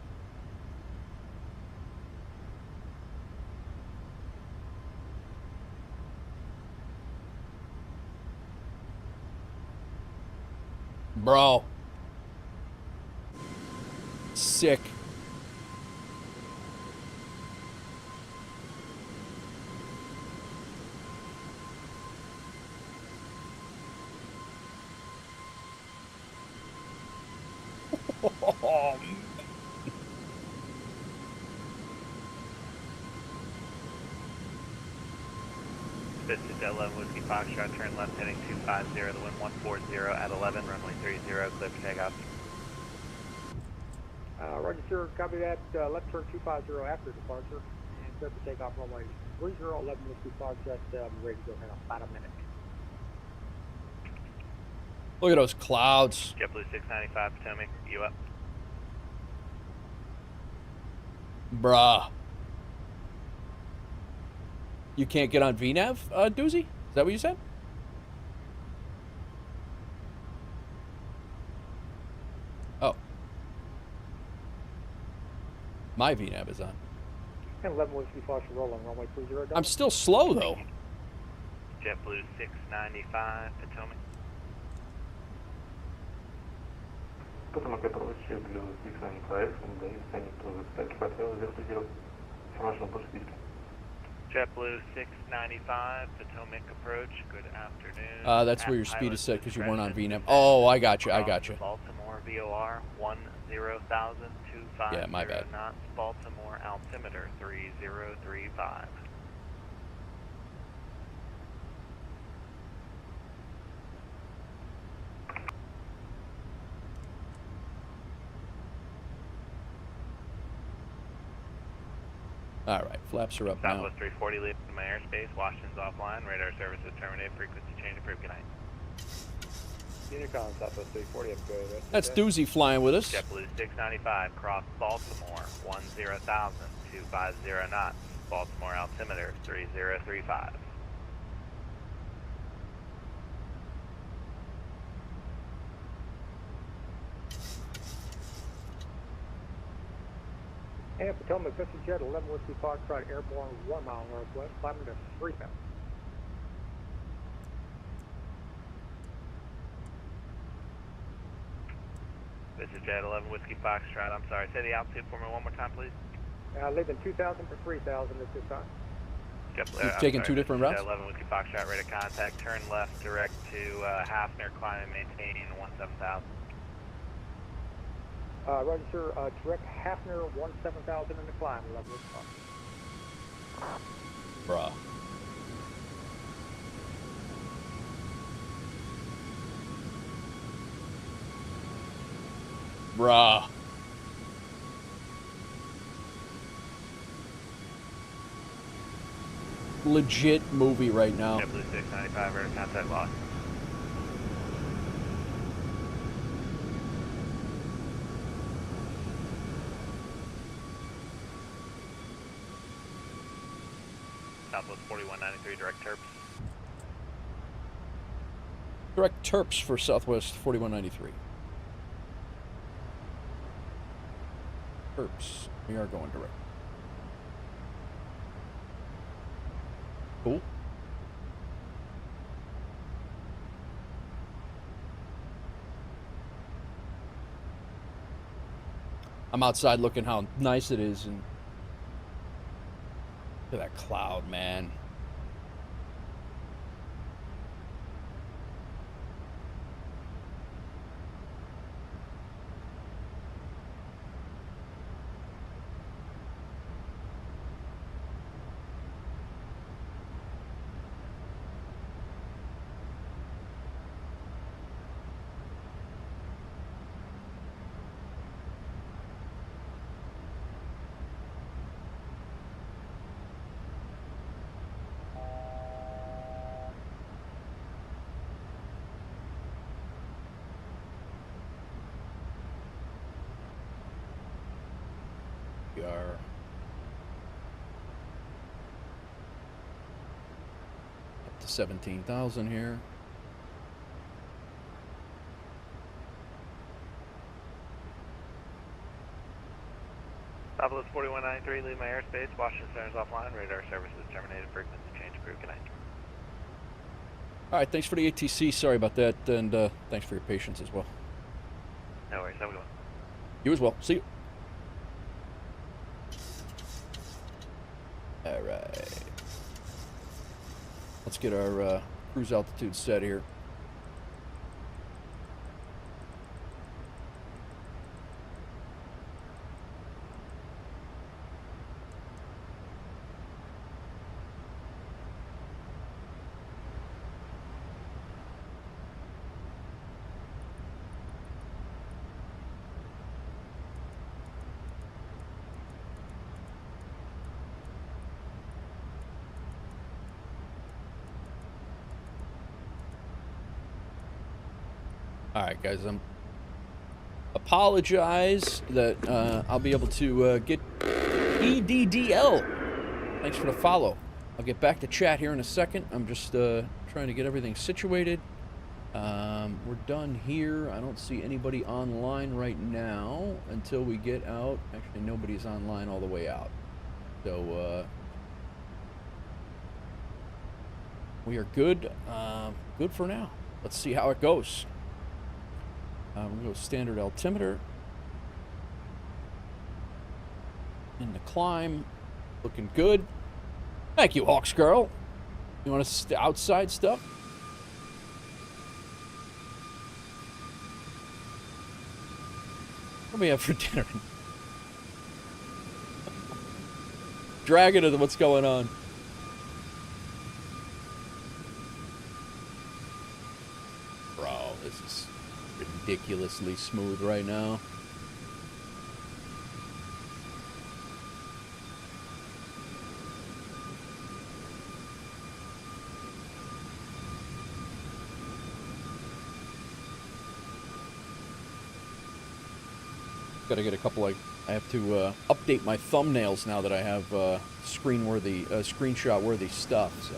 Bro. Sick. This is 11 Whiskey Foxtrot, turn left heading 250, the wind 140 at 11, runway 30, clear for takeoff. Roger, sir. Copy that. Left turn 250 after departure. And clear for takeoff runway 30, 11 Whiskey Foxtrot. Ready to go in about a minute. Look at those clouds. JetBlue 695 Potomac, you up? Bruh. You can't get on VNAV, Doozy? Is that what you said? Oh. My VNAV is on. 11 Whiskey Foxtrot rolling, runway 30. I'm still slow, though. JetBlue 695 Potomac. Potomac approach, JetBlue 695, and then descending to the Turkey Hotel 020. Information push speed. JetBlue 695 Potomac approach, good afternoon. That's where your speed is set because you weren't on VNAV. Oh, I got you, I got you. Baltimore VOR 10,250 yeah, my bad. knots, Baltimore altimeter 3035. All right, flaps are up now. Southwest 340 leaving my airspace. Washington's offline. Radar services terminated. Frequency change approved. Good night. Unicon, Southwest 340, up go. That's Doozy flying with us. JetBlue 695, cross Baltimore, 10,250 knots. Baltimore altimeter 3035. And Potomac, this is Jet 11 Whiskey Foxtrot, airborne 1 mile northwest, climbing to 3,000. This is Jet 11 Whiskey Foxtrot. I'm sorry, say the altitude for me one more time, please. Leaving 2,000 for 3,000 at this time. You've taken two different routes? Jet 11 Whiskey Foxtrot, ready to contact. Turn left direct to Hafner, climb and maintain 17,000. Roger, sir. Direct Hafner 17,000 in the climb, 11 Whiskey Foxtrot. Bruh. Bruh. Legit movie right now. JetBlue 695, ready to contact lost. Southwest 4193, direct Terps. Direct Terps for Southwest 4193. Terps. We are going direct. Cool. I'm outside looking how nice it is, and look at that cloud, man. We are up to 17,000 here. Southwest 4193, leave my airspace. Washington Center's offline. Radar services terminated. Frequency change. Crew connect. All right, thanks for the ATC. Sorry about that, and thanks for your patience as well. No worries. Have a good one. You as well. See you. All right. Let's get our cruise altitude set here. All right, guys, apologize that I'll be able to get EDDL. Thanks for the follow. I'll get back to chat here in a second. I'm just trying to get everything situated. We're done here. I don't see anybody online right now until we get out. Actually, nobody's online all the way out. So we are good. Good for now. Let's see how it goes. We're going to go standard altimeter. In the climb. Looking good. Thank you, Hawks Girl. You want to outside stuff? What do we have for dinner? Dragon of what's going on. Bro, this is ridiculously smooth right now. Gotta get a couple, like, I have to update my thumbnails now that I have screenshot-worthy stuff, so.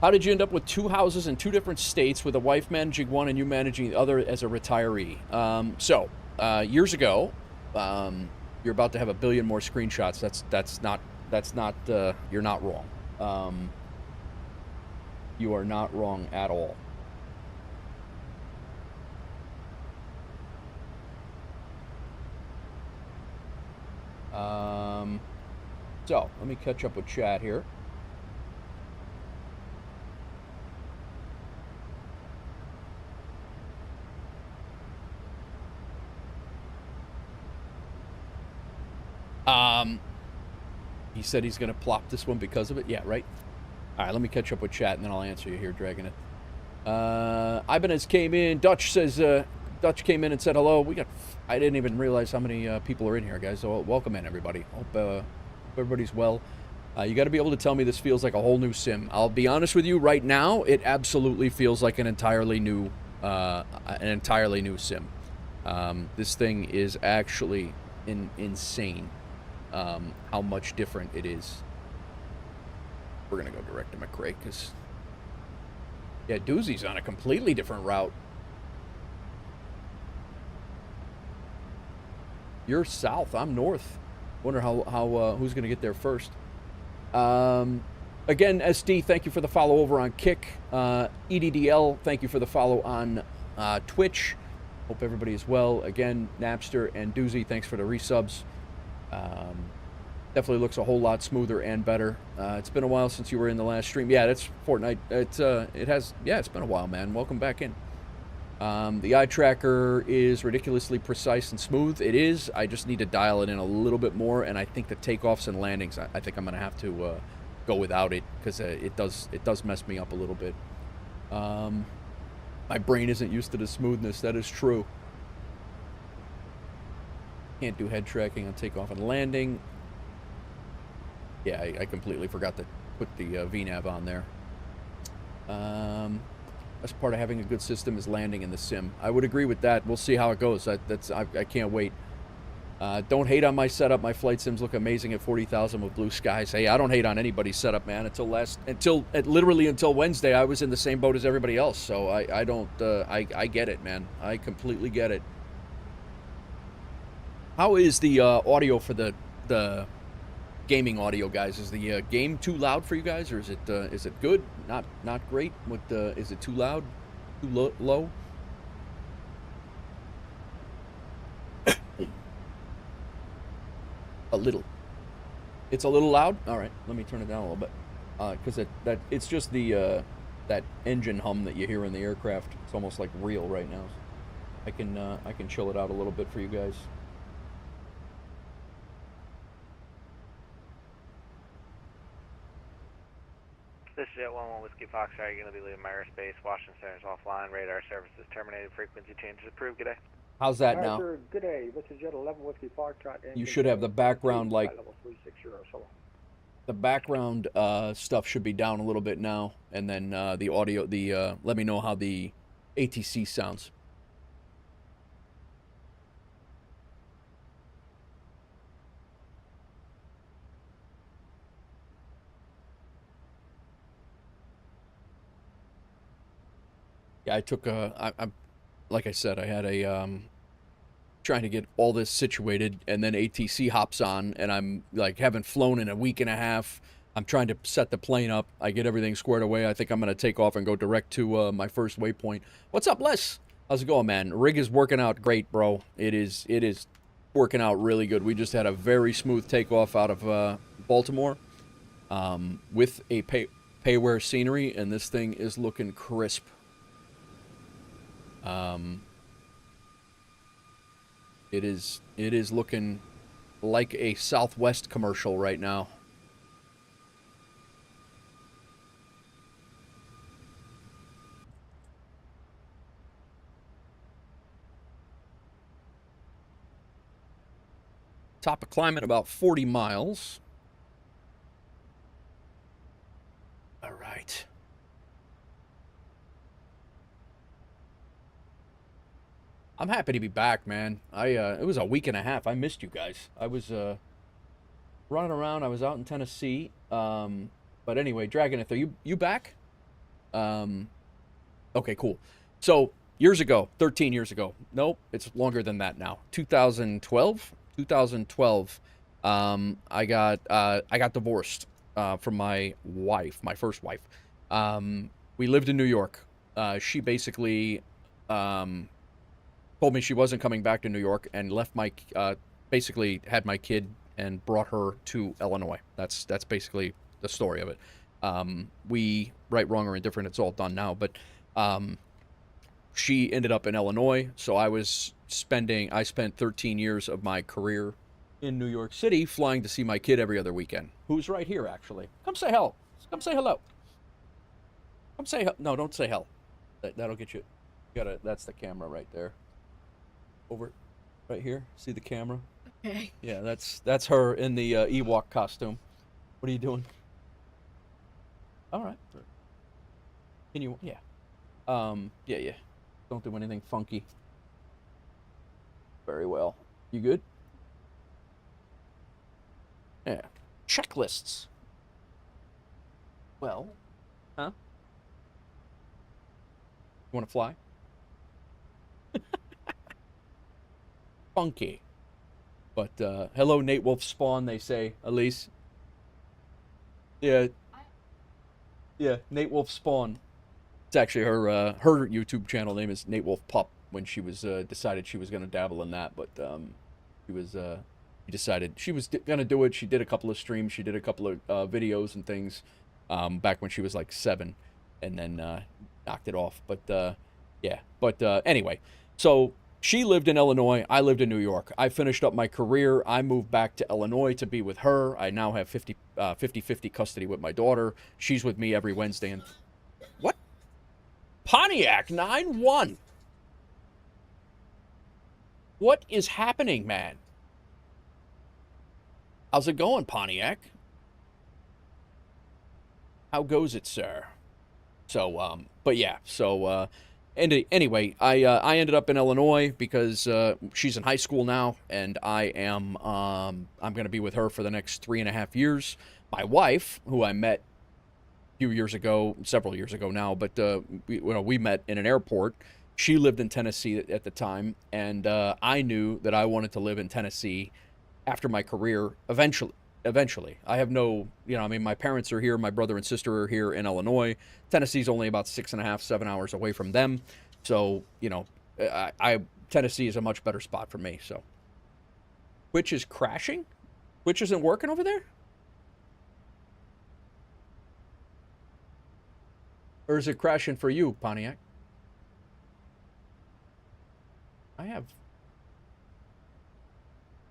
How did you end up with 2 houses in 2 different states with a wife managing one and you managing the other as a retiree? Years ago, you're about to have a billion more screenshots. That's not, you're not wrong. You are not wrong at all. So, let me catch up with chat here. He said he's going to plop this one because of it. Yeah, right? All right, let me catch up with chat, and then I'll answer you here, Dragon It. Ibanez came in. Dutch says, Dutch came in and said hello. I didn't even realize how many people are in here, guys. So welcome in, everybody. Hope everybody's well. You got to be able to tell me this feels like a whole new sim. I'll be honest with you, right now, it absolutely feels like an entirely new sim. This thing is actually insane. How much different it is. We're gonna go direct to McRae because, yeah, Doozy's on a completely different route. You're south, I'm north. Wonder how who's gonna get there first. Again, SD, thank you for the follow over on Kick. EDDL, thank you for the follow on Twitch. Hope everybody is well. Again, Napster and Doozy, thanks for the resubs. Definitely looks a whole lot smoother and better. It's been a while since you were in the last stream. Yeah, that's Fortnite. It's been a while, man. Welcome back in. The eye tracker is ridiculously precise and smooth. It is. I just need to dial it in a little bit more, and I think the takeoffs and landings, I think I'm gonna have to go without it because it does mess me up a little bit. My brain isn't used to the smoothness. That is true. Can't do head tracking on takeoff and landing. Yeah, I completely forgot to put the VNAV on there. Best part of having a good system is landing in the sim. I would agree with that. We'll see how it goes. I can't wait. Don't hate on my setup. My flight sims look amazing at 40,000 with blue skies. Hey, I don't hate on anybody's setup, man. Literally until Wednesday, I was in the same boat as everybody else. So I get it, man. I completely get it. How is the audio for the gaming audio, guys? Is the game too loud for you guys, or is it good? Not great. Is it too loud? Too low? A little. It's a little loud. All right, let me turn it down a little bit, because it's just the that engine hum that you hear in the aircraft. It's almost like real right now. I can chill it out a little bit for you guys. This is Jet 11 Whiskey Fox. Are you going to be leaving my airspace? Washington Center is offline. Radar services terminated. Frequency changes approved. Good day. How's that now? Roger, good day. This is Jet 11 Whiskey Foxtrot. You should have the background, like, level 360, so. the background stuff should be down a little bit now, and then the audio, let me know how the ATC sounds. Yeah, I took I'm like I said, I had a trying to get all this situated, and then ATC hops on, and I'm like, haven't flown in a week and a half. I'm trying to set the plane up. I get everything squared away. I think I'm gonna take off and go direct to my first waypoint. What's up, Les? How's it going, man? Rig is working out great, bro. It is working out really good. We just had a very smooth takeoff out of Baltimore with a payware scenery, and this thing is looking crisp. It is looking like a Southwest commercial right now. Top of climate about 40 miles. All right. I'm happy to be back, man. It was a week and a half. I missed you guys. I was running around. I was out in Tennessee. But anyway, Dragoneth, are you back? Okay, cool. So years ago, 13 years ago. Nope, it's longer than that now. 2012. I got divorced from my wife, my first wife. We lived in New York. She basically told me she wasn't coming back to New York and left my basically had my kid and brought her to Illinois. That's basically the story of it. We, right, wrong, or indifferent, it's all done now, but she ended up in Illinois, so I spent 13 years of my career in New York City flying to see my kid every other weekend, who's right here, actually. Come say hello. Come say hello. Come say no, don't say hello. That'll get you. That's the camera right there. Over, right here. See the camera? Okay. Yeah, that's her in the Ewok costume. What are you doing? All right. Can you? Yeah. Yeah. Don't do anything funky. Very well. You good? Yeah. Checklists. Well, huh? You want to fly? Funky. But hello, Nate Wolf Spawn, they say, Elise. Yeah, Nate Wolf Spawn. It's actually her YouTube channel name is Nate Wolf Pup. When she was decided she was gonna dabble in that, but she decided she was gonna do it. She did a couple of streams, she did a couple of videos and things back when she was like 7, and then knocked it off. But yeah. But anyway, so she lived in Illinois. I lived in New York. I finished up my career. I moved back to Illinois to be with her. I now have 50-50 custody with my daughter. She's with me every Wednesday. And what? Pontiac 9-1. What is happening, man? How's it going, Pontiac? How goes it, sir? So, but yeah, so, and anyway, I ended up in Illinois because she's in high school now, and I'm going to be with her for the next 3.5 years. My wife, who I met a few years ago, several years ago now, but we met in an airport. She lived in Tennessee at the time, and I knew that I wanted to live in Tennessee after my career eventually. I have no, I mean, my parents are here, my brother and sister are here in Illinois. Tennessee's only about 6.5, 7 hours away from them. So, Tennessee is a much better spot for me. So, Twitch is crashing? Twitch isn't working over there? Or is it crashing for you, Pontiac?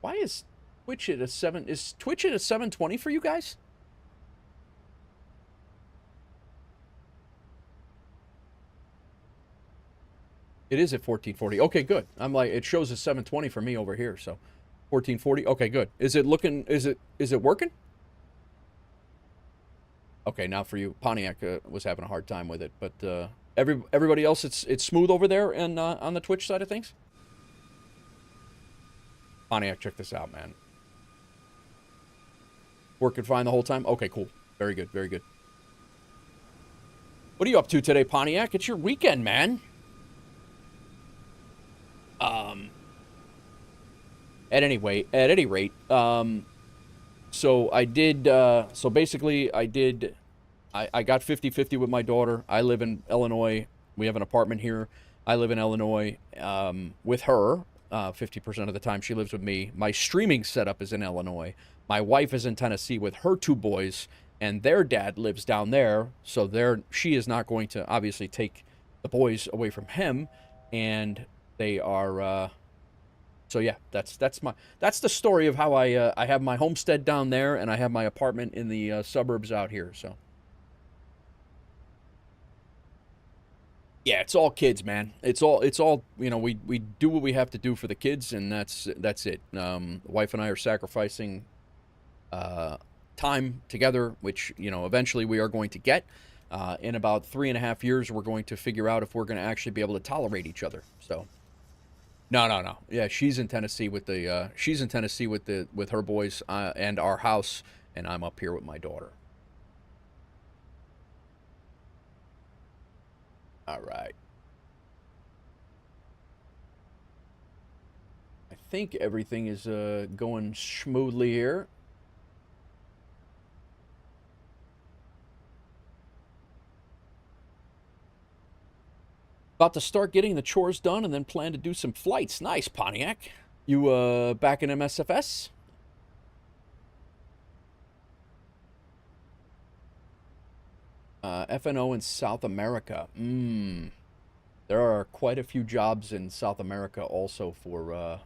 Why is Twitch at a 7? Is Twitch at a 720 for you guys? It is at 1440. Okay, good. I'm like, it shows a 720 for me over here, so 1440. Okay, good. Is it working? Okay, now for you, Pontiac was having a hard time with it, but everybody else, it's smooth over there and on the Twitch side of things. Pontiac, check this out, man. Working fine the whole time? Okay, cool. Very good, very good. What are you up to today, Pontiac? It's your weekend, man. At any rate, so I did, so basically I got 50-50 with my daughter. I live in Illinois. We have an apartment here. I live in Illinois, with her. 50% of the time she lives with me. My streaming setup is in Illinois. My wife is in Tennessee with her 2 boys, and their dad lives down there. So she is not going to obviously take the boys away from him, and they are. So yeah, that's the story of how I have my homestead down there, and I have my apartment in the suburbs out here. So. Yeah, it's all kids, man. It's all we do what we have to do for the kids, and that's it. Wife and I are sacrificing time together, which eventually we are going to get. In about 3.5 years, we're going to figure out if we're going to actually be able to tolerate each other. So, no. Yeah, she's in Tennessee with with her boys and our house, and I'm up here with my daughter. All right. I think everything is going smoothly here. About to start getting the chores done and then plan to do some flights. Nice, Pontiac. You back in MSFS? FNO in South America. There are quite a few jobs in South America also for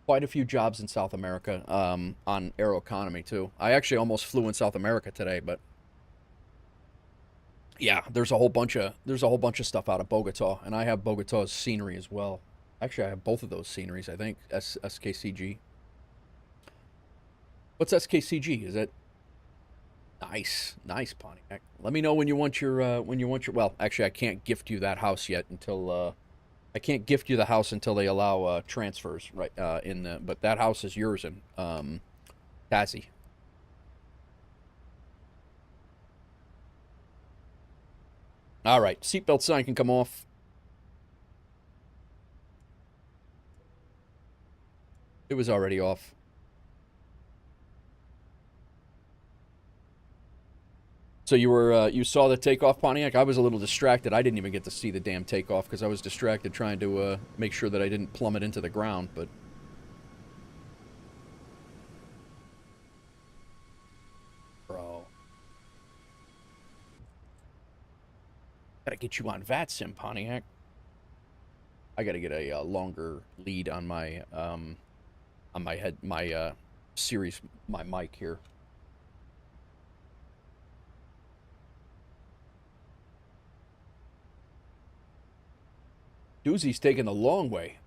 quite a few jobs in South America on Aeroconomy too. I actually almost flew in South America today, but yeah, there's a whole bunch of stuff out of Bogota, and I have Bogota's scenery as well. Actually, I have both of those sceneries, I think. SKCG. What's SKCG? Is it nice, Pontiac? Let me know when you want your well, actually I can't gift you that house yet until I can't gift you the house until they allow transfers, right? But that house is yours in Tassie. All right, seatbelt sign can come off. It was already off. So you saw the takeoff, Pontiac? I was a little distracted. I didn't even get to see the damn takeoff because I was distracted trying to make sure that I didn't plummet into the ground, but... Bro. Gotta get you on VATSIM, Pontiac. I gotta get a longer lead on my series, my mic here. Doozy's taking the long way.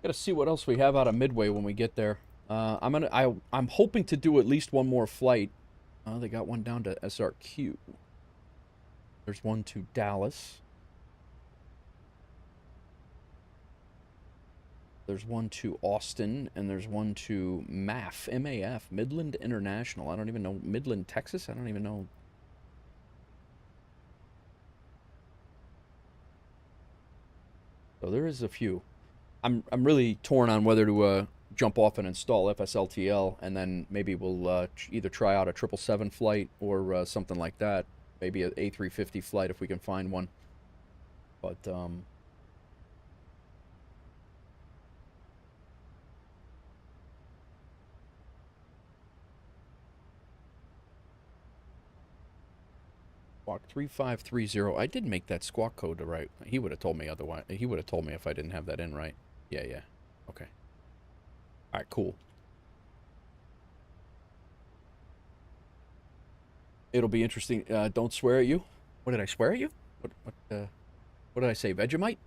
Gotta see what else we have out of Midway when we get there. I'm hoping to do at least one more flight. They got one down to SRQ. There's one to Dallas. There's one to Austin, and there's one to MAF, M-A-F, Midland International. I don't even know, Midland, Texas? I don't even know. So there is a few. I'm really torn on whether to jump off and install FSLTL, and then maybe we'll either try out a 777 flight or something like that. Maybe an A350 flight if we can find one. But Squawk 3530. I did make that squawk code right. He would have told me otherwise. He would have told me if I didn't have that in right. Yeah, yeah. Okay. All right, cool. It'll be interesting. Don't swear at you. What did I swear at you? What did I say? Vegemite?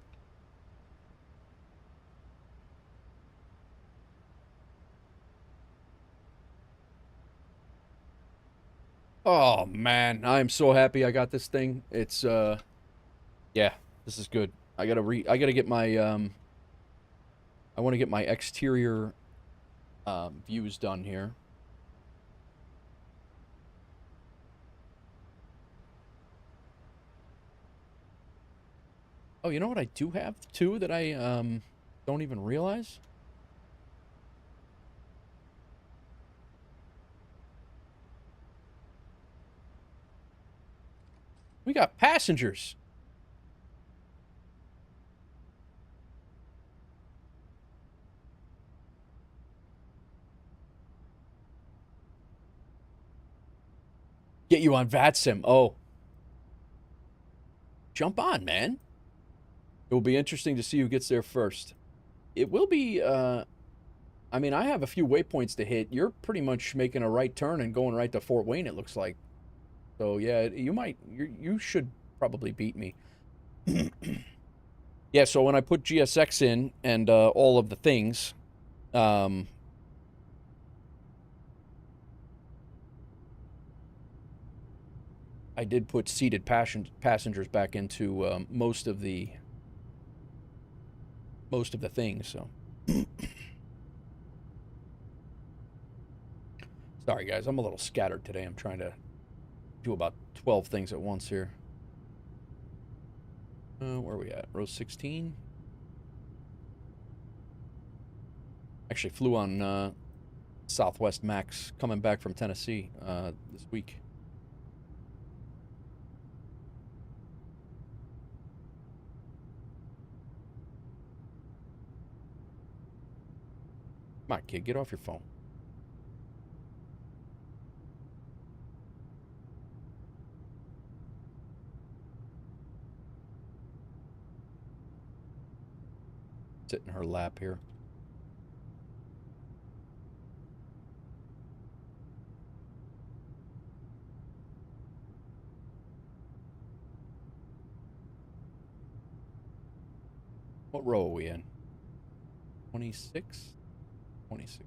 Oh man, I'm so happy I got this thing. It's yeah, this is good. I gotta get my I want to get my exterior views done here. Oh, you know what I do have too that I don't even realize? We got passengers. Get you on VATSIM. Oh. Jump on, man. It will be interesting to see who gets there first. It will be, I mean, I have a few waypoints to hit. You're pretty much making a right turn and going right to Fort Wayne, it looks like. So, yeah, you should probably beat me. Yeah, so when I put GSX in and all of the things, I did put seated passengers back into most of the things, so. Sorry, guys, I'm a little scattered today. I'm trying to do about 12 things at once here. Where are we at? Row 16? Actually flew on Southwest MAX coming back from Tennessee this week. Come on, kid, get off your phone. Sit in her lap here. What row are we in? 26? 26.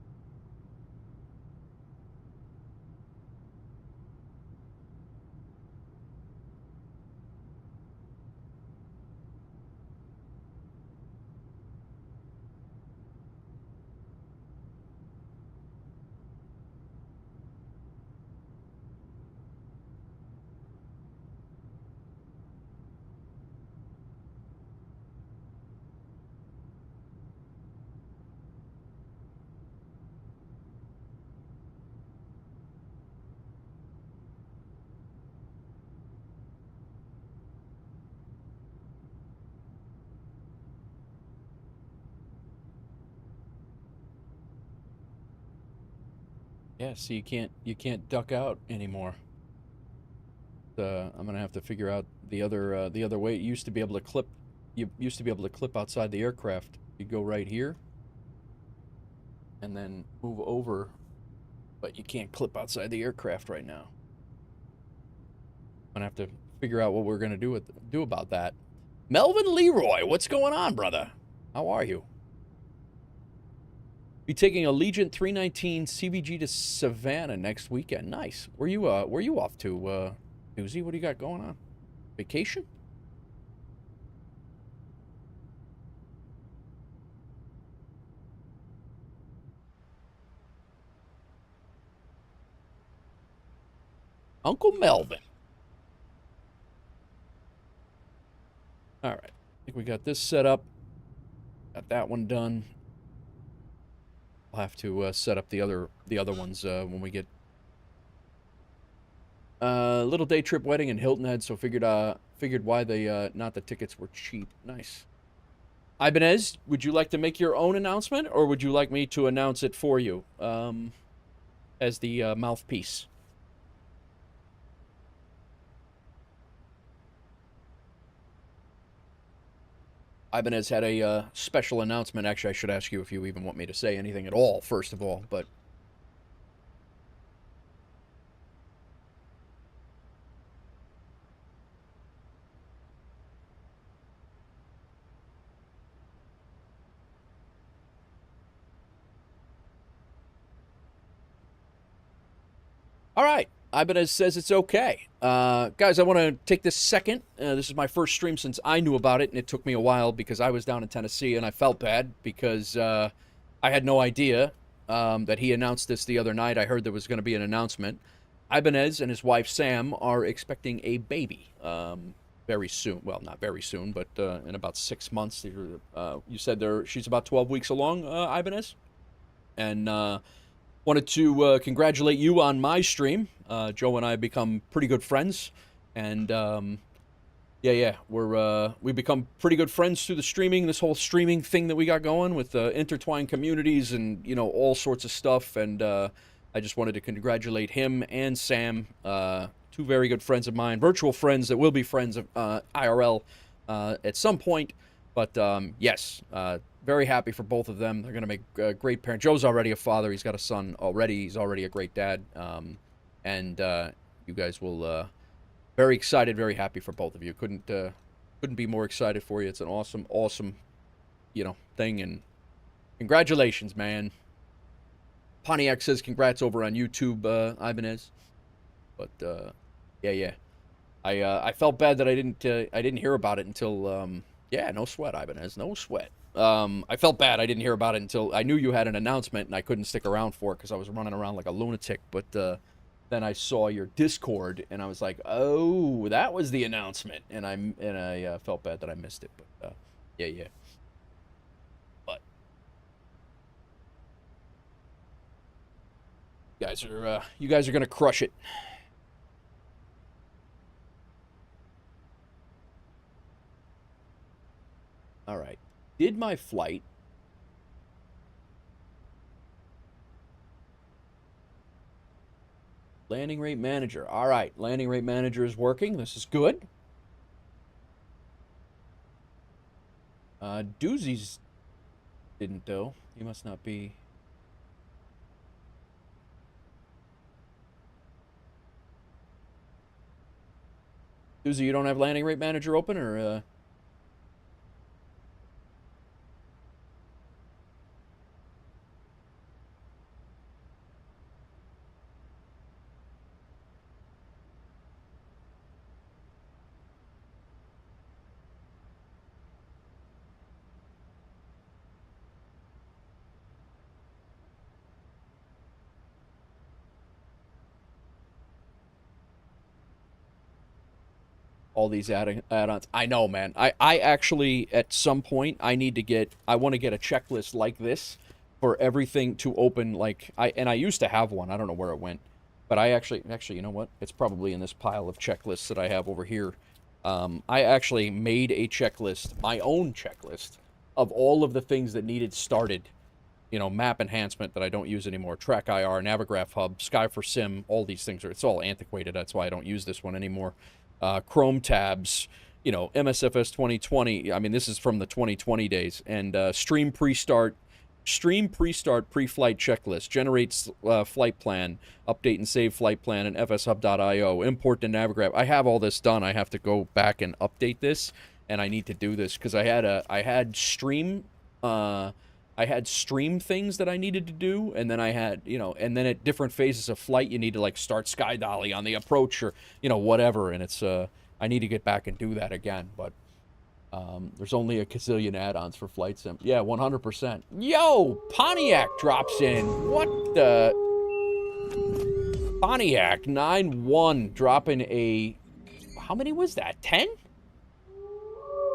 Yeah, see, you can't duck out anymore. I'm gonna have to figure out the other way. You used to be able to clip. You used to be able to clip outside the aircraft. You go right here, and then move over, but you can't clip outside the aircraft right now. I'm gonna have to figure out what we're gonna do about that. Melvin Leroy, what's going on, brother? How are you? Be taking Allegiant 319 CVG to Savannah next weekend. Nice. Where you off to, Uzi? What do you got going on? Vacation? Uncle Melvin. All right. I think we got this set up. Got that one done. I'll have to set up the other ones when we get little day trip wedding in Hilton Head. So figured why they not the tickets were cheap. Nice. Ibanez, would you like to make your own announcement, or would you like me to announce it for you as the mouthpiece? Ibanez had a special announcement. Actually, I should ask you if you even want me to say anything at all, first of all, but... All right. Ibanez says it's okay. Guys, I want to take this second. This is my first stream since I knew about it, and it took me a while because I was down in Tennessee, and I felt bad because I had no idea that he announced this the other night. I heard there was going to be an announcement. Ibanez and his wife, Sam, are expecting a baby very soon. Well, not very soon, but in about 6 months. You said she's about 12 weeks along, Ibanez? And... wanted to congratulate you on my stream. Joe and I have become pretty good friends, and we've become pretty good friends through the streaming. This whole streaming thing that we got going with intertwined communities and all sorts of stuff. And I just wanted to congratulate him and Sam, two very good friends of mine, virtual friends that will be friends of IRL at some point. But yes. Very happy for both of them. They're going to make great parents. Joe's already a father. He's got a son already. He's already a great dad. And you guys will very excited, very happy for both of you. Couldn't be more excited for you. It's an awesome, awesome, thing. And congratulations, man. Pontiac says congrats over on YouTube, Ibanez. But I felt bad that I didn't hear about it until no sweat, Ibanez, no sweat. I felt bad I didn't hear about it until I knew you had an announcement, and I couldn't stick around for it because I was running around like a lunatic. But then I saw your Discord, and I was like, "Oh, that was the announcement," and I felt bad that I missed it. But But you guys are gonna crush it. All right. Did my flight landing rate manager? All right, landing rate manager is working. This is good. Doozies didn't though. He must not be. Doozy, you don't have landing rate manager open, or all these add-ons. I know, man. I actually, at some point, I want to get a checklist like this for everything to open. I used to have one. I don't know where it went. But I actually, you know what? It's probably in this pile of checklists that I have over here. I actually made a checklist, my own checklist, of all of the things that needed started. Map enhancement that I don't use anymore, Track IR, Navigraph Hub, Sky for Sim, all these things it's all antiquated. That's why I don't use this one anymore. Chrome tabs, MSFS 2020. I mean, this is from the 2020 days. And stream pre-start pre-flight checklist, generates flight plan, update and save flight plan, and fshub.io, import to Navigraph. I have all this done. I have to go back and update this, and I need to do this because I had stream I had stream things that I needed to do, and then I had, you know, and then at different phases of flight, you need to, like, start sky dolly on the approach or, you know, whatever, and it's, I need to get back and do that again, but there's only a gazillion add-ons for Flight Sim. Yeah, 100%. Yo, Pontiac drops in. What the? Pontiac 9-1 dropping a, how many was that, 10?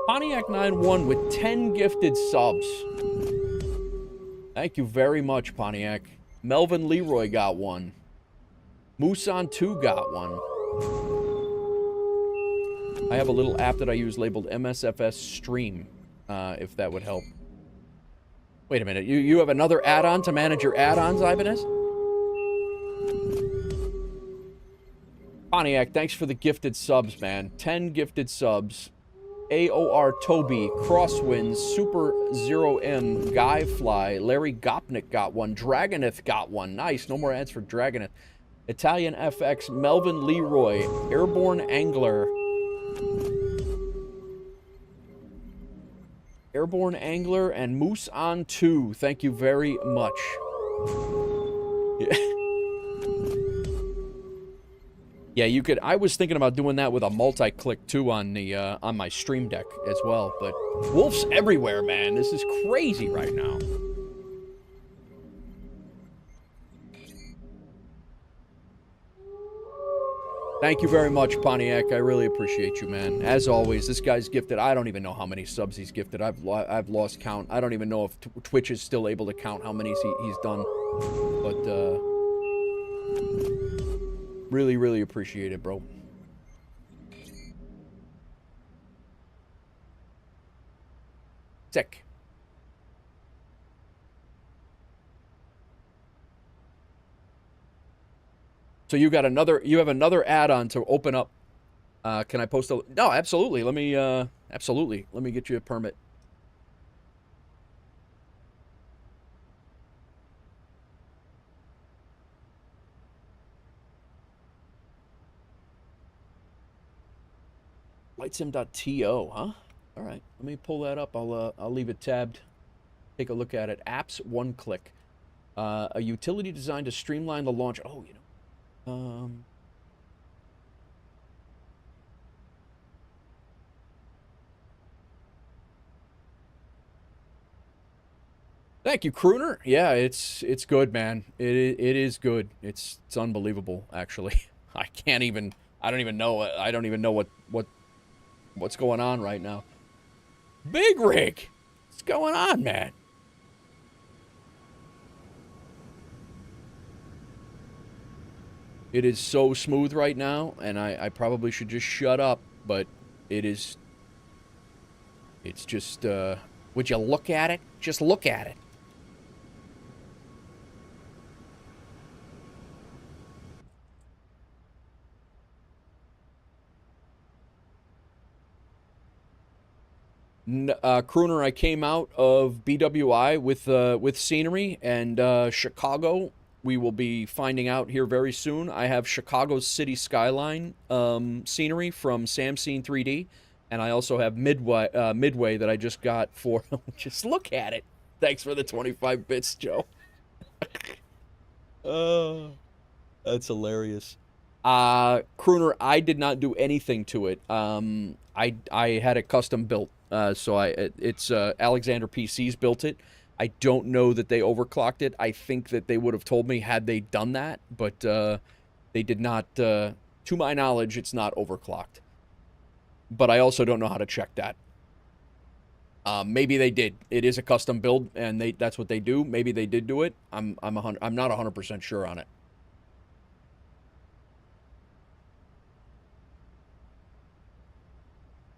Pontiac 9-1 with 10 gifted subs. Thank you very much, Pontiac. Melvin Leroy got one. Musan 2 got one. I have a little app that I use labeled MSFS Stream, if that would help. Wait a minute, you have another add-on to manage your add-ons, Ibanez? Pontiac, thanks for the gifted subs, man. 10 gifted subs. AOR Toby, Crosswinds, Super Zero M, Guyfly, Larry Gopnik got one, Dragoneth got one. Nice, no more ads for Dragoneth. Italian FX, Melvin Leroy, Airborne Angler. Airborne Angler and Moose on 2. Thank you very much. Yeah. Yeah, you could. I was thinking about doing that with a multi-click too on the on my Stream Deck as well. But wolves everywhere, man. This is crazy right now. Thank you very much, Pontiac. I really appreciate you, man. As always, this guy's gifted. I don't even know how many subs he's gifted. I've lost count. I don't even know if Twitch is still able to count how many he's done. But really, really appreciate it, bro. Sick. So you have another add-on to open up. Can I post a? No, absolutely. Let me get you a permit. Lightsim.to, huh? All right, let me pull that up. I'll leave it tabbed. Take a look at it. Apps, one click. A utility designed to streamline the launch. Oh, you know. Thank you, Crooner. Yeah, it's good, man. It is good. It's unbelievable, actually. I don't even know what's going on right now. Big Rig, what's going on, man? It is so smooth right now, and I probably should just shut up, but it's just, would you look at it? Just look at it. Crooner, I came out of BWI with scenery, and Chicago, we will be finding out here very soon. I have Chicago City Skyline scenery from Samscene 3D, and I also have Midway that I just got for. Just look at it. Thanks for the 25 bits, Joe. That's hilarious. Crooner, I did not do anything to it. I had it custom built. So it's Alexander PCs built it. I don't know that they overclocked it. I think that they would have told me had they done that, but they did not. To my knowledge, it's not overclocked. But I also don't know how to check that. Maybe they did. It is a custom build, and that's what they do. Maybe they did do it. I'm not 100% sure on it.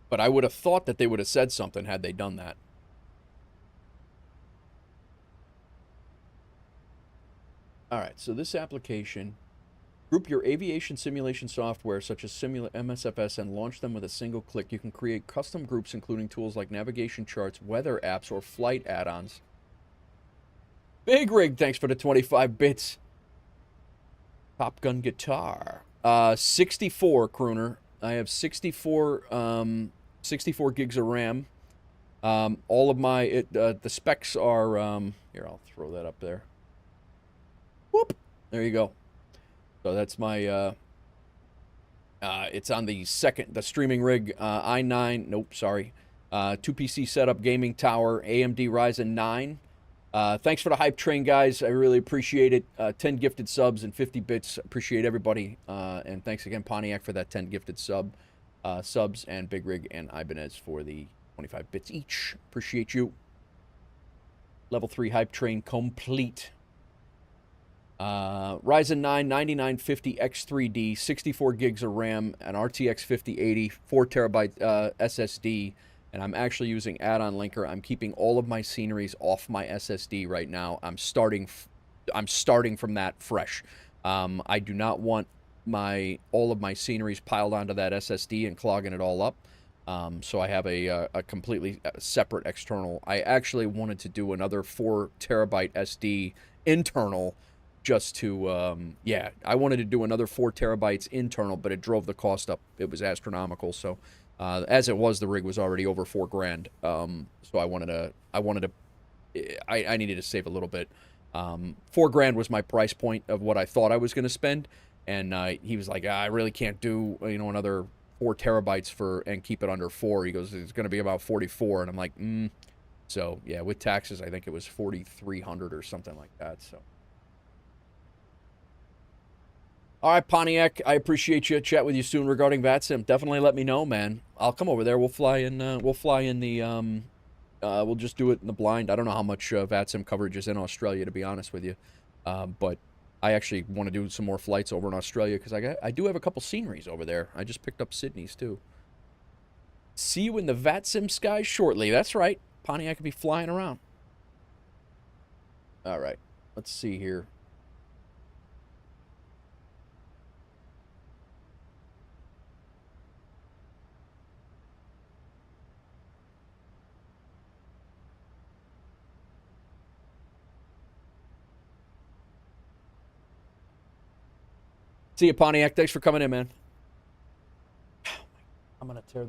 But I would have thought that they would have said something had they done that. All right, so this application, group your aviation simulation software such as MSFS and launch them with a single click. You can create custom groups including tools like navigation charts, weather apps, or flight add-ons. Big Rig, thanks for the 25 bits. Top Gun guitar. 64, Crooner. I have 64 gigs of RAM. All of my, the specs are, here, I'll throw that up there. Whoop! There you go. So that's my, it's on the streaming rig, i9, nope, sorry. 2PC setup, gaming tower, AMD Ryzen 9. Thanks for the hype train, guys. I really appreciate it. 10 gifted subs and 50 bits. Appreciate everybody. And thanks again, Pontiac, for that 10 gifted subs, and Big Rig and Ibanez for the 25 bits each. Appreciate you. Level 3 hype train complete. Ryzen 9 9950 X3D, 64 gigs of RAM, an RTX 5080, 4 terabyte SSD, and I'm actually using add-on linker. I'm keeping all of my sceneries off my SSD right now. I'm starting from that fresh. I do not want all of my sceneries piled onto that SSD and clogging it all up. So I have a completely separate external. I actually wanted to do another 4 terabyte SD internal, just to, yeah, I wanted to do another 4 terabytes internal, but it drove the cost up. It was astronomical. So, as it was, the rig was already over $4,000. So I needed to save a little bit. $4,000 was my price point of what I thought I was going to spend. And, he was like, I really can't do, another 4 terabytes and keep it under 4. He goes, it's going to be about 44. And I'm like, So, yeah, with taxes, I think it was 4,300 or something like that. So. All right, Pontiac, I appreciate you. Chat with you soon regarding VATSIM. Definitely let me know, man. I'll come over there. We'll fly in the, we'll just do it in the blind. I don't know how much VATSIM coverage is in Australia, to be honest with you. But I actually want to do some more flights over in Australia because I do have a couple sceneries over there. I just picked up Sydney's, too. See you in the VATSIM skies shortly. That's right. Pontiac could be flying around. All right. Let's see here. See you, Pontiac. Thanks for coming in, man. I'm gonna tear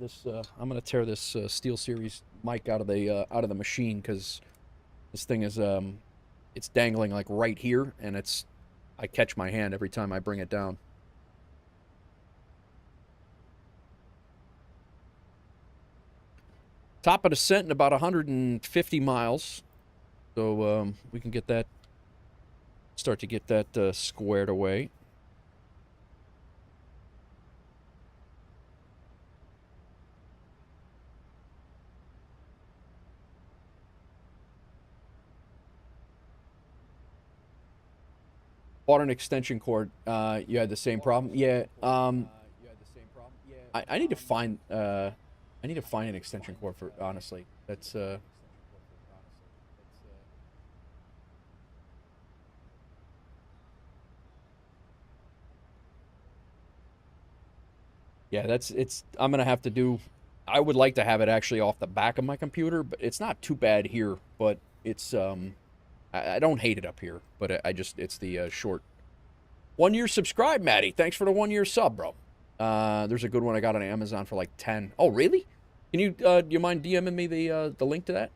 this. Steel Series mic out of the machine because this thing is it's dangling like right here, and I catch my hand every time I bring it down. Top of descent in about 150 miles, so we can get that. Start to get that squared away. Bought an extension cord. You had the same problem? Yeah. I need to find an extension cord for, honestly. That's yeah, I'm gonna have to do. I would like to have it actually off the back of my computer, but it's not too bad here. But it's I don't hate it up here, but it's the short. 1 year subscribe, Maddie. Thanks for the 1 year sub, bro. There's a good one I got on Amazon for like 10. Oh, really? Can you, do you mind DMing me the link to that?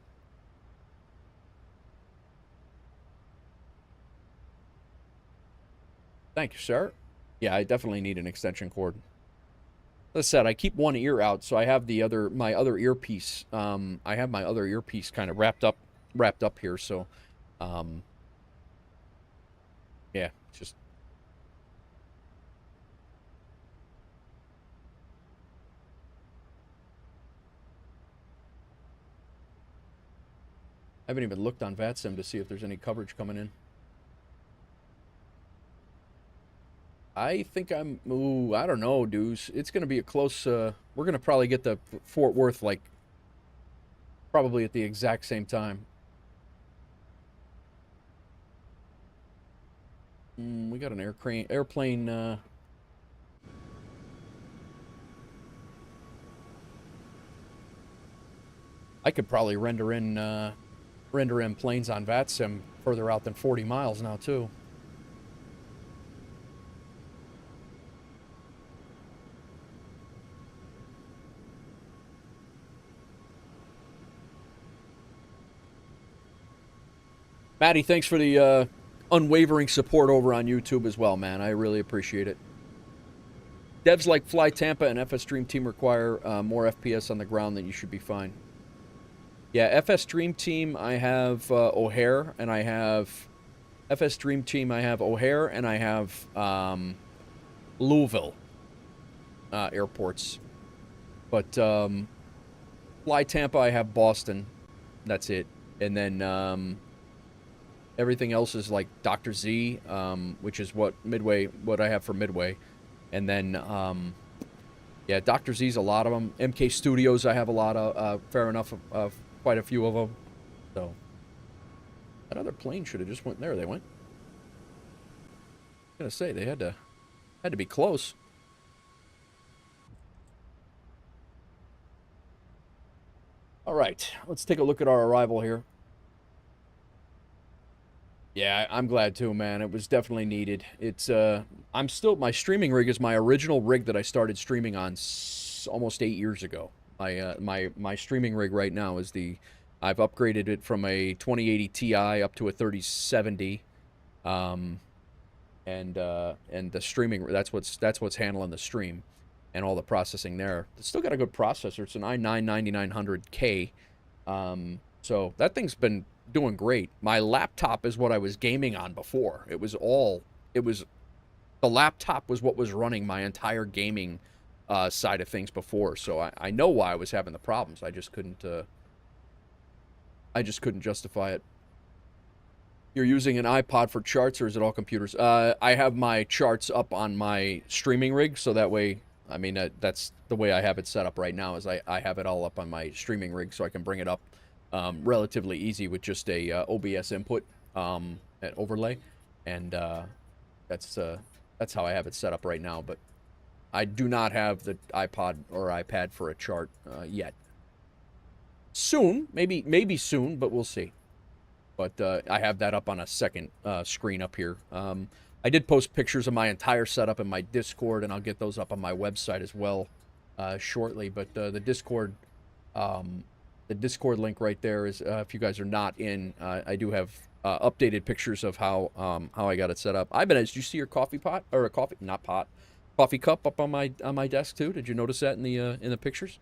Thank you, sir. Yeah, I definitely need an extension cord. As I said, I keep one ear out, so I have my other earpiece. I have my other earpiece kind of wrapped up here, so yeah, just I haven't even looked on VATSIM to see if there's any coverage coming in. I think I don't know, dudes. It's going to be a close, we're going to probably get the Fort Worth, like, probably at the exact same time. We got an airplane, I could probably render in planes on VATSIM further out than 40 miles now, too. Maddie, thanks for the unwavering support over on YouTube as well, man. I really appreciate it. Devs like Fly Tampa and FS Dream Team require more FPS on the ground, then you should be fine. Yeah, FS Dream Team, I have O'Hare, and I have... FS Dream Team, I have O'Hare, and I have Louisville airports. But Fly Tampa, I have Boston. That's it. And then everything else is like Dr. Z, which is what I have for Midway. And then, yeah, Dr. Z's a lot of them. MK Studios, I have a lot of, fair enough, quite a few of them. So, that other plane should have just went there. They went. I was gonna say, they had to be close. All right, let's take a look at our arrival here. Yeah, I'm glad too, man. It was definitely needed. It's my streaming rig is my original rig that I started streaming on almost 8 years ago. My streaming rig right now is I've upgraded it from a 2080 Ti up to a 3070, and the streaming, that's what's handling the stream and all the processing there. It's still got a good processor. It's an i9-9900K, so that thing's been doing great. My laptop is what I was gaming on before. The laptop was what was running my entire gaming side of things before, so I know why I was having the problems. I just couldn't justify it. You're using an iPod for charts, or is it all computers? I have my charts up on my streaming rig, so that way, I mean, that's the way I have it set up right now, is I have it all up on my streaming rig, so I can bring it up relatively easy with just a OBS input an overlay, and that's how I have it set up right now. But I do not have the iPod or iPad for a chart yet. Soon, maybe soon, but we'll see. But I have that up on a second screen up here. I did post pictures of my entire setup in my Discord, and I'll get those up on my website as well shortly. But the Discord link right there is, if you guys are not in, I do have updated pictures of how I got it set up. Ibanez, did you see your coffee pot, or a coffee cup up on my desk too? Did you notice that in the pictures?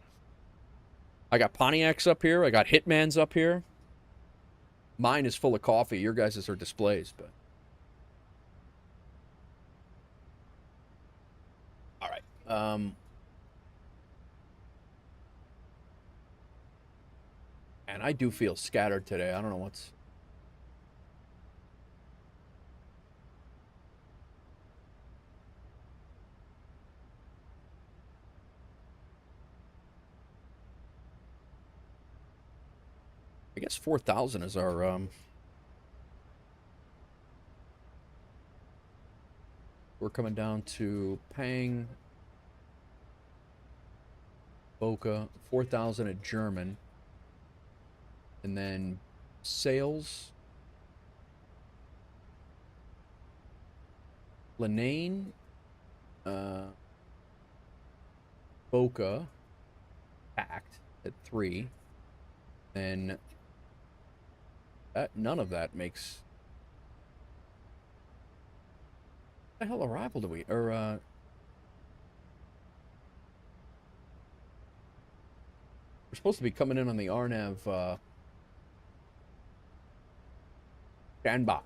I got Pontiacs up here. I got Hitmans up here. Mine is full of coffee. Your guys' are displays, but. All right. And I do feel scattered today. I don't know what's. I guess 4,000 is our, we're coming down to Pang, Boca, 4,000 at German, and then Sales, Lenane, Boca, packed at 3, then none of that makes. What the hell arrival do we, or we're supposed to be coming in on the RNAV standby.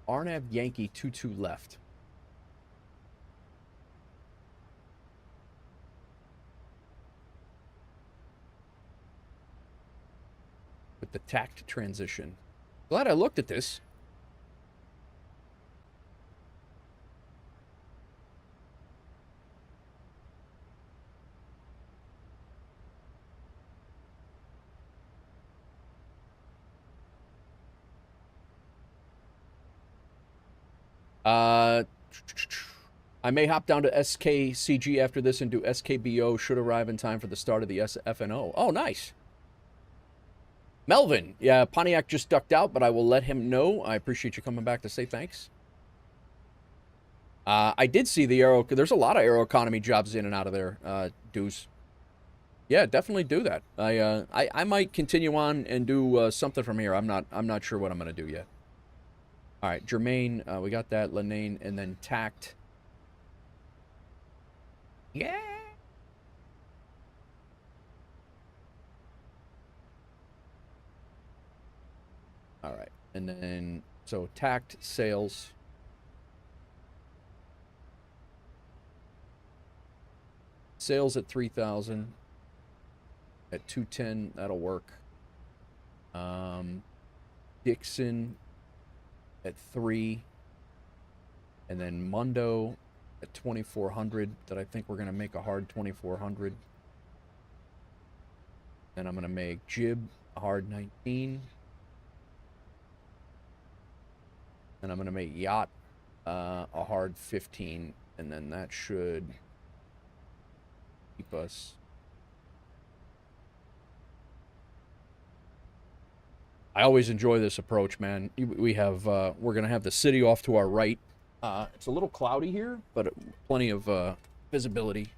RNAV Yankee 22 left. With the tact transition. Glad I looked at this. I may hop down to SKCG after this and do SKBO. Should arrive in time for the start of the SFNO. Oh, nice. Melvin, yeah, Pontiac just ducked out, but I will let him know. I appreciate you coming back to say thanks. I did see the there's a lot of Aeroconomy jobs in and out of there, Deuce. Yeah, definitely do that. I might continue on and do something from here. I'm not sure what I'm gonna do yet. All right, Germain, we got that. Lenane, and then Tact. Yeah. All right, and then so Tact, sales. Sales at 3,000. At 210, that'll work. Dixon at 3. And then Mundo at 2,400. That I think we're going to make a hard 2,400. Then I'm going to make Jib a hard 19. And I'm going to make Yacht a hard 15. And then that should keep us. I always enjoy this approach, man. We have we're gonna have the city off to our right. It's a little cloudy here, but plenty of visibility.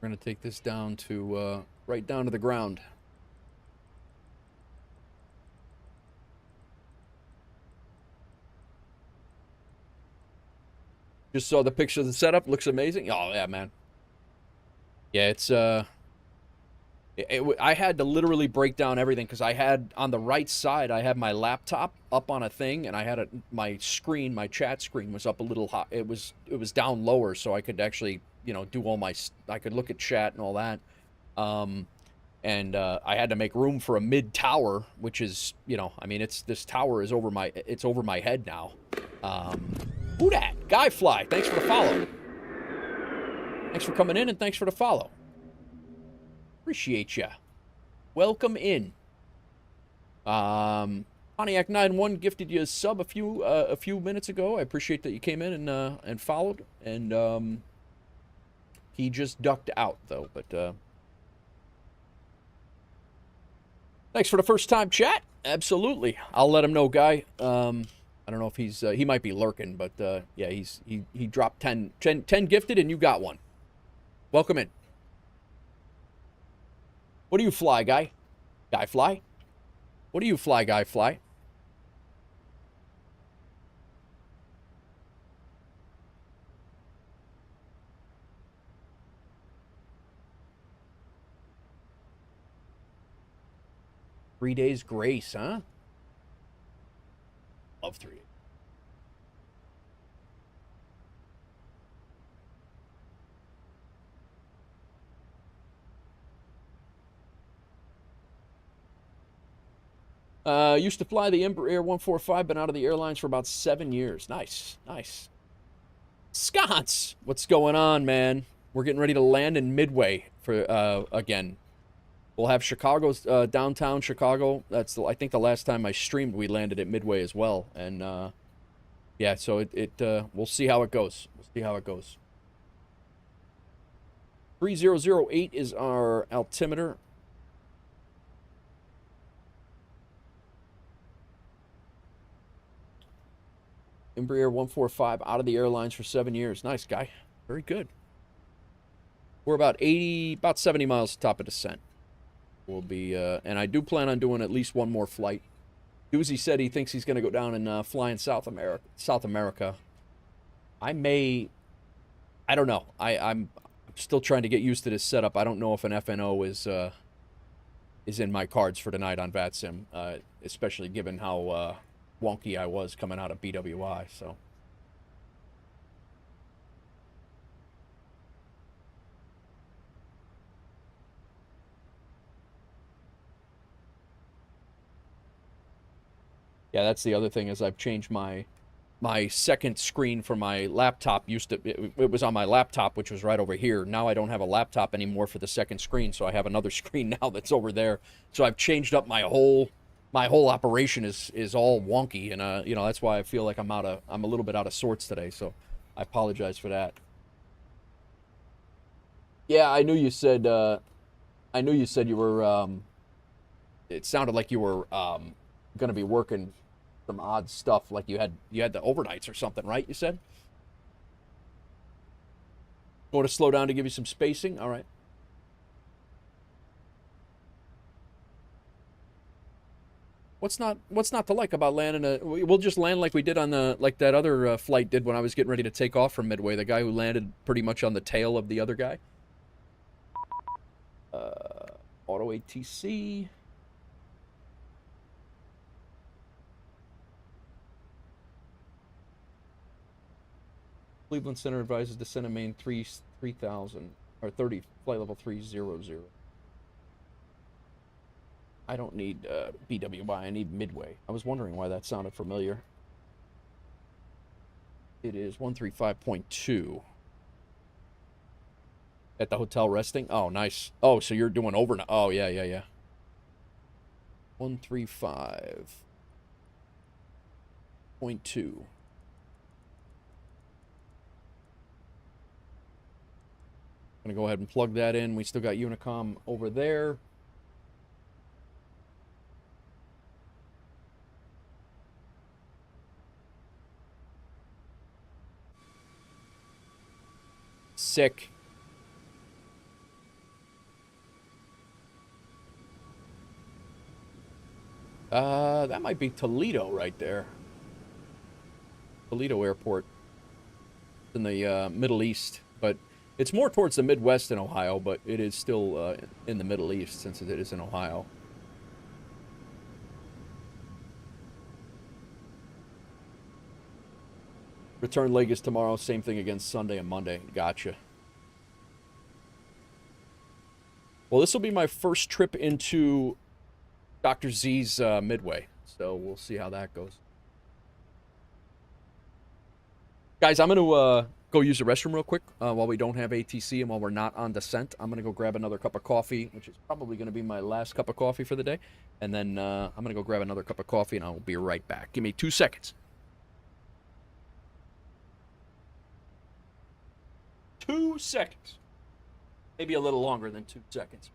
We're going to take this down to, right down to the ground. Just saw the picture of the setup. Looks amazing. Oh, yeah, man. Yeah, it's, I had to literally break down everything because I had, on the right side, I had my laptop up on a thing, and I had my screen, my chat screen was up a little high. It was down lower, so I could actually, you know, do all my, I could look at chat and all that. And I had to make room for a mid tower, which is, you know, I mean, this tower is over my, it's over my head now. Who dat? Guyfly, thanks for the follow. Thanks for coming in and thanks for the follow. Appreciate ya. Welcome in. Pontiac 91 gifted you a sub a few minutes ago. I appreciate that you came in and followed. And he just ducked out though. But thanks for the first time chat. Absolutely, I'll let him know, Guy. I don't know if he's he might be lurking, but yeah, he dropped 10 gifted and you got one. Welcome in. What do you fly, Guy? Guy fly? What do you fly, Guy fly? Three days grace, huh? Love 3 days. Used to fly the Embraer 145, been out of the airlines for about 7 years. Nice, nice. Sconce, what's going on, man? We're getting ready to land in Midway for again. We'll have Chicago's downtown Chicago. That's I think the last time I streamed, we landed at Midway as well. And yeah, so we'll see how it goes. We'll see how it goes. 3008 is our altimeter. Embraer 145 out of the airlines for 7 years. Nice, Guy. Very good. We're about 70 miles to top of descent. We'll be, and I do plan on doing at least one more flight. Doozy said he thinks he's going to go down and fly in South America. I don't know. I'm still trying to get used to this setup. I don't know if an FNO is in my cards for tonight on VATSIM, especially given how wonky I was coming out of BWI, so. Yeah, that's the other thing is I've changed my second screen for my laptop. It was on my laptop, which was right over here. Now I don't have a laptop anymore for the second screen, so I have another screen now that's over there. So I've changed up my whole operation is all wonky, and you know, that's why I feel like I'm a little bit out of sorts today. So I apologize for that. Yeah, I knew you said you were it sounded like you were going to be working some odd stuff, like you had the overnights or something, right? You said. Going to slow down to give you some spacing. All right. What's not to like about landing we'll just land like we did on like that other flight did when I was getting ready to take off from Midway. The guy who landed pretty much on the tail of the other guy. Auto ATC. Cleveland Center advises descend to main 3000 or 30 flight level 300. I don't need BWI, I need Midway. I was wondering why that sounded familiar. It is 135.2. At the hotel resting? Oh, nice. Oh, so you're doing overnight. Oh, yeah. 135.2. Gonna go ahead and plug that in. We still got Unicom over there. Sick. That might be Toledo right there. Toledo Airport. In the Middle East, but it's more towards the Midwest in Ohio, but it is still in the Middle East since it is in Ohio. Return leg is tomorrow. Same thing against Sunday and Monday. Gotcha. Well, this will be my first trip into Dr. Z's Midway, so we'll see how that goes. Guys, I'm going to go use the restroom real quick while we don't have ATC and while we're not on descent. I'm going to go grab another cup of coffee, which is probably going to be my last cup of coffee for the day. And then I'm going to go grab another cup of coffee, and I'll be right back. Give me 2 seconds. 2 seconds. Maybe a little longer than 2 seconds.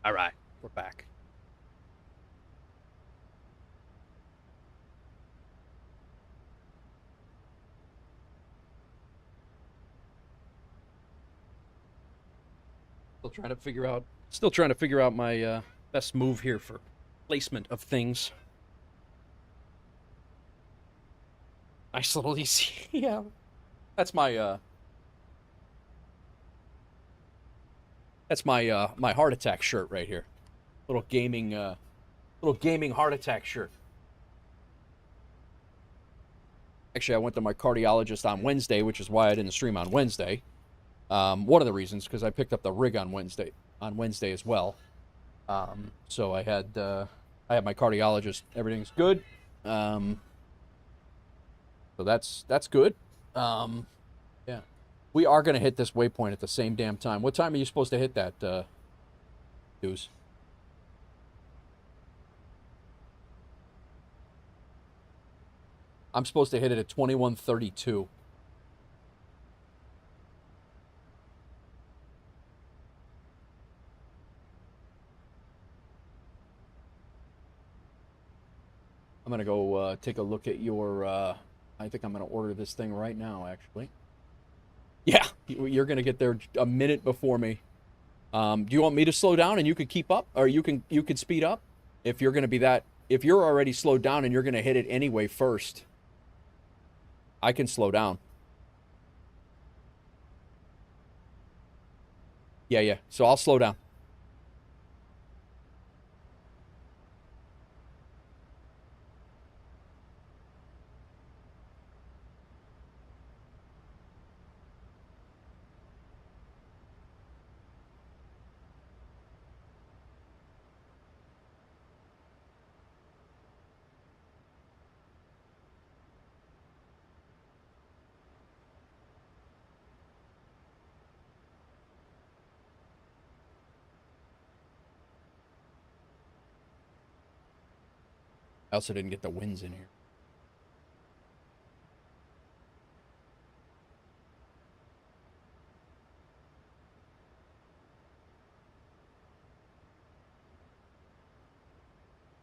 All right, we're back. Still trying to figure out my Best move here for placement of things. Nice little easy. Yeah. That's my my heart attack shirt right here. Little gaming heart attack shirt. Actually, I went to my cardiologist on Wednesday, which is why I didn't stream on Wednesday. One of the reasons, because I picked up the rig on Wednesday as well. So I had my cardiologist. Everything's good. So that's good. Yeah. We are going to hit this waypoint at the same damn time. What time are you supposed to hit that, Deuce? I'm supposed to hit it at 21:32. I'm going to go take a look at your... I think I'm going to order this thing right now, actually. Yeah, you're going to get there a minute before me. Do you want me to slow down and you could keep up? Or you could speed up? If you're going to be that... If you're already slowed down and you're going to hit it anyway first, I can slow down. Yeah. So I'll slow down. I also didn't get the winds in here.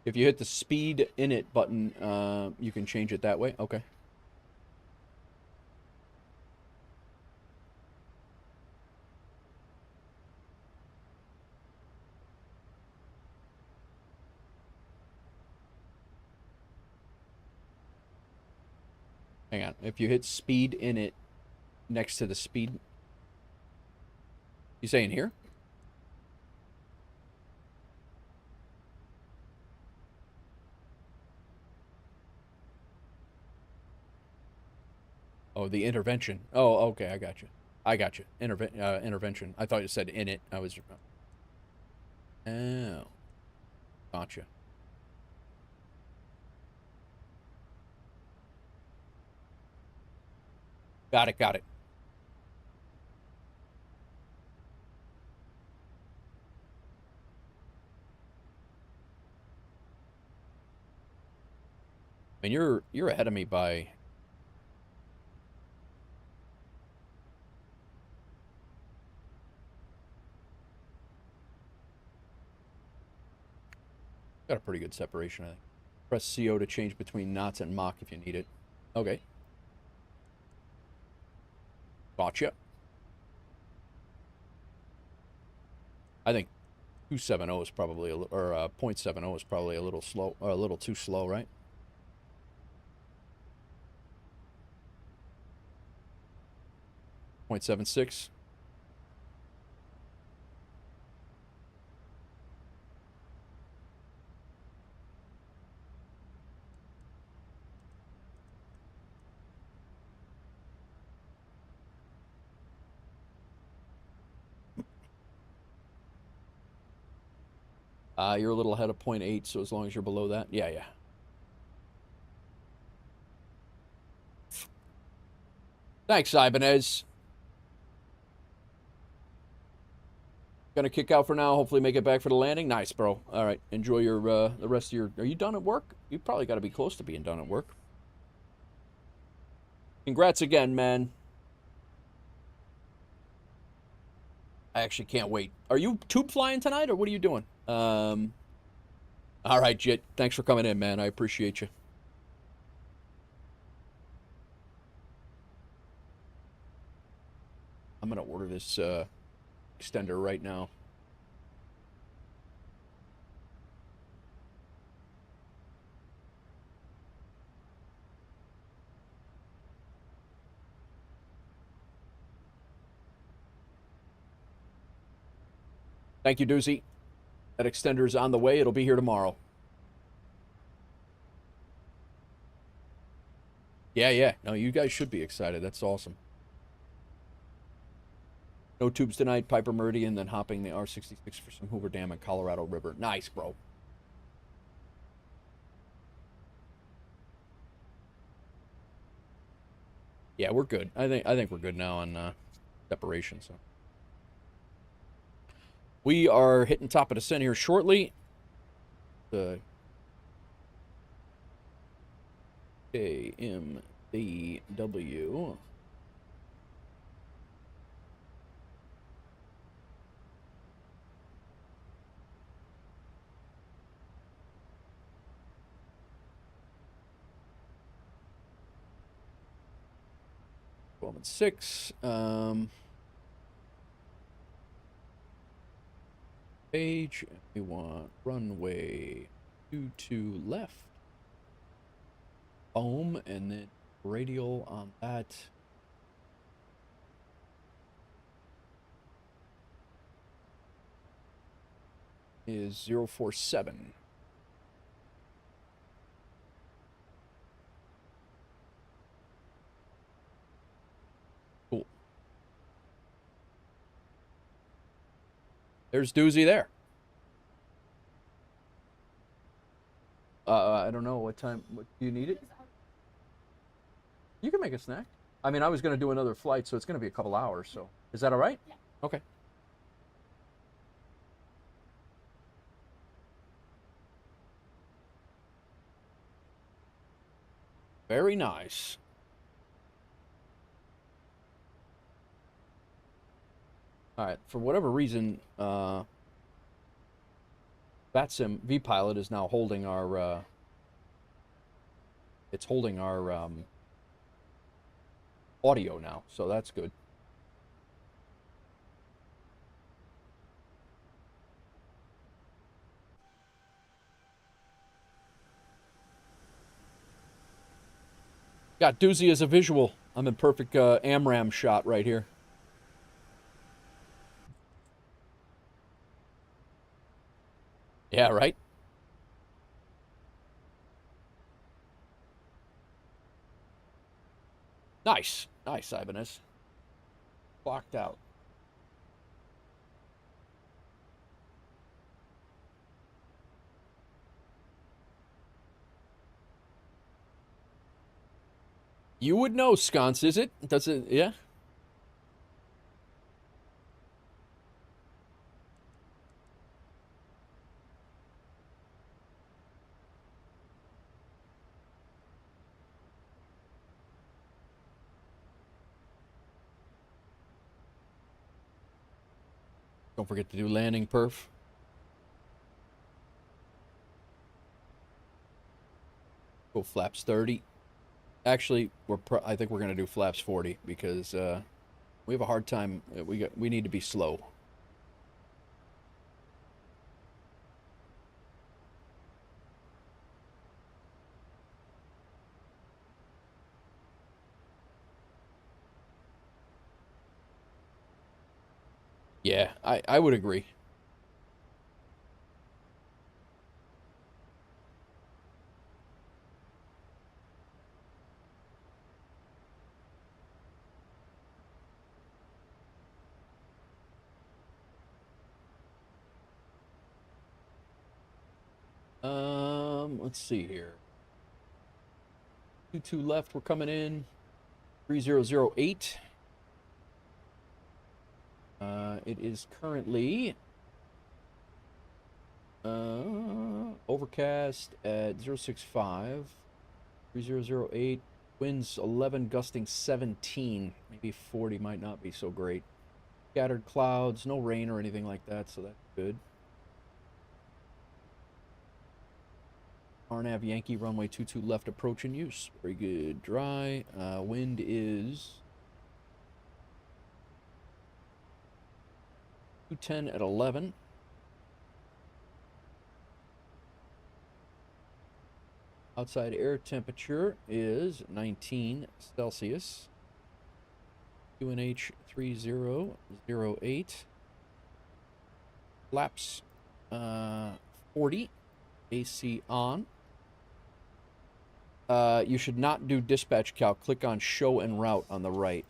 If you hit the speed in it button, you can change it that way. Okay. Hang on. If you hit speed in it next to the speed... You saying here? Oh, the intervention. Oh, okay, I got you. Intervention. I thought you said in it. I was... Oh. Gotcha. Got it. I mean, you're ahead of me by... Got a pretty good separation, I think. Press CO to change between knots and Mach if you need it. Okay. Gotcha. I think 270 is probably or 0.70 is probably a little slow, or a little too slow, right? .76. You're a little ahead of 0.8, so as long as you're below that. Yeah. Thanks, Ibanez. Gonna kick out for now. Hopefully make it back for the landing. Nice, bro. All right. Enjoy your the rest of your... Are you done at work? You probably got to be close to being done at work. Congrats again, man. I actually can't wait. Are you tube flying tonight, or what are you doing? All right, Jit. Thanks for coming in, man. I appreciate you. I'm gonna order this extender right now. Thank you, Doozy. That extender is on the way. It'll be here tomorrow. Yeah. No, you guys should be excited. That's awesome. No tubes tonight. Piper Meridian, then hopping the R66 for some Hoover Dam and Colorado River. Nice, bro. Yeah, we're good. I think we're good now on separation. So we are hitting top of descent here shortly. The KMDW. And 6. Page. We want runway 22 left. Boom, and then radial on that. Is 047. Cool. There's Doozy there. I don't know what time. What, do you need it? You can make a snack. I mean, I was going to do another flight, so it's going to be a couple hours. So, is that all right? Yeah. Okay. Very nice. All right. For whatever reason, VATSIM vPilot is now holding our. It's holding our audio now, so that's good. Got Doozy as a visual. I'm in perfect AMRAM shot right here. Yeah, right? Nice. Nice, Ibanez. Blocked out. You would know, Sconce, is it? Does it? Yeah? Don't forget to do landing perf. Go flaps 30. Actually, I think we're gonna do flaps 40 because we have a hard time. We need to be slow. Yeah, I would agree. Let's see here. 22 left, we're coming in. 3008. It is currently overcast at 065. 3008. Winds 11, gusting 17. Maybe 40 might not be so great. Scattered clouds, no rain or anything like that, so that's good. RNAV Yankee, runway 22 left, approach in use. Very good. Dry. Wind is 210 at 11. Outside air temperature is 19 Celsius. UNH 3008. Flaps 40. AC on. You should not do dispatch calc. Click on show and route on the right.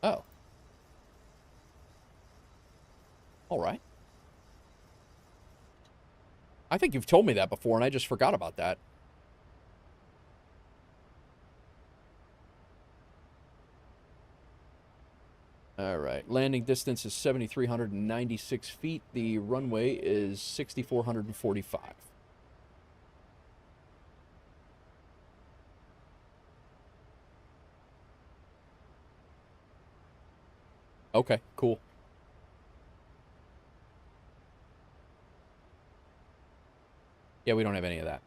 Oh. All right. I think you've told me that before, and I just forgot about that. All right. Landing distance is 7,396 feet. The runway is 6,445. Okay, cool. Yeah, we don't have any of that.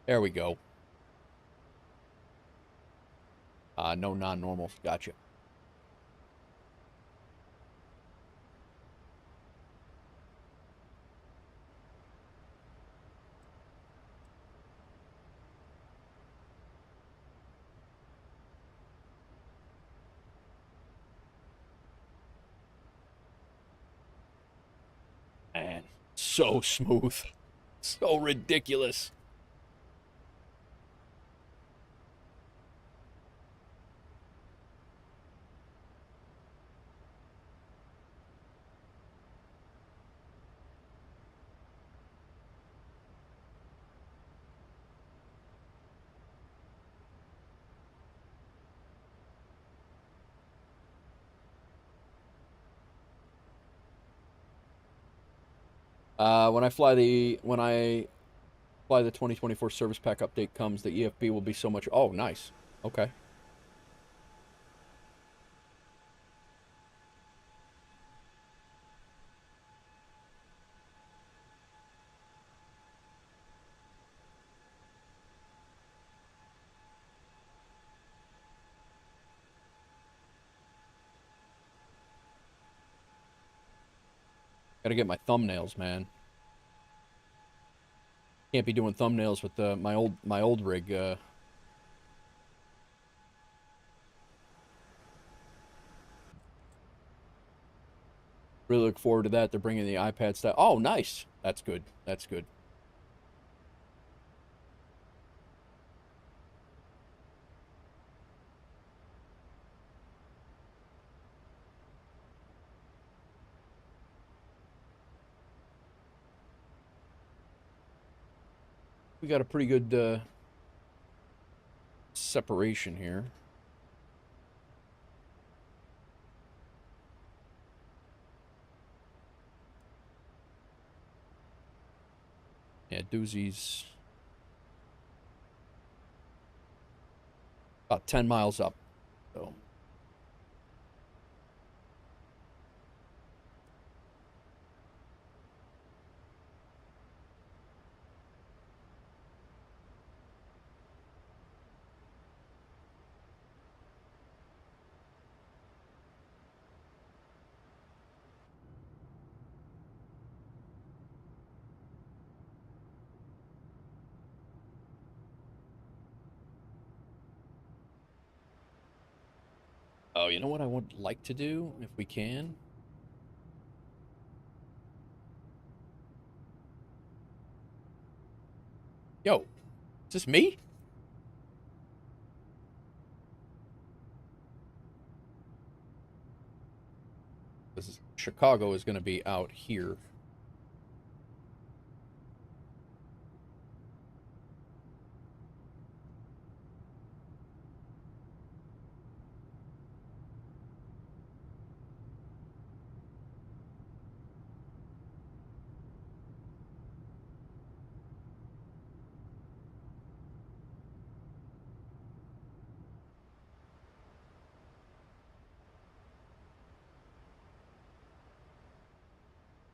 There we go. No non-normals. Gotcha. Man, so smooth. So ridiculous. When I fly the 2024 service pack update comes, the EFB will be so much. Oh, nice. Okay. Gotta get my thumbnails, man. Can't be doing thumbnails with my old rig. Really look forward to that. They're bringing the iPad stuff. Oh, nice. That's good. That's good. We got a pretty good separation here. Yeah, doozies. About 10 miles up. So. Oh, you know what I would like to do, if we can? Yo, is this me? Chicago is going to be out here.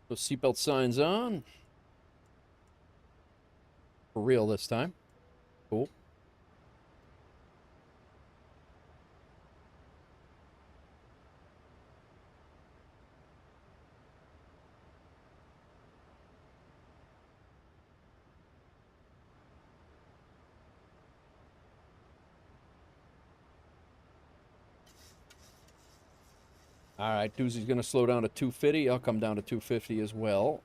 So seatbelt signs on. For real this time. Cool. All right, Doozy's going to slow down to 250. I'll come down to 250 as well.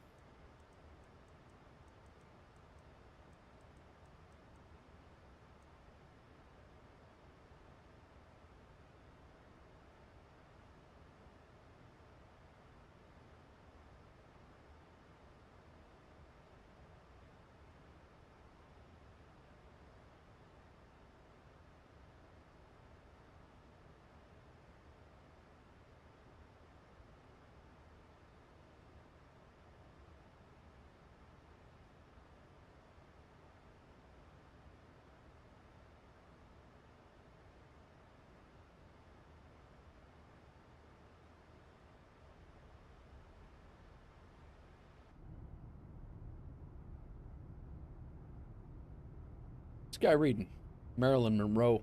This guy reading. Marilyn Monroe.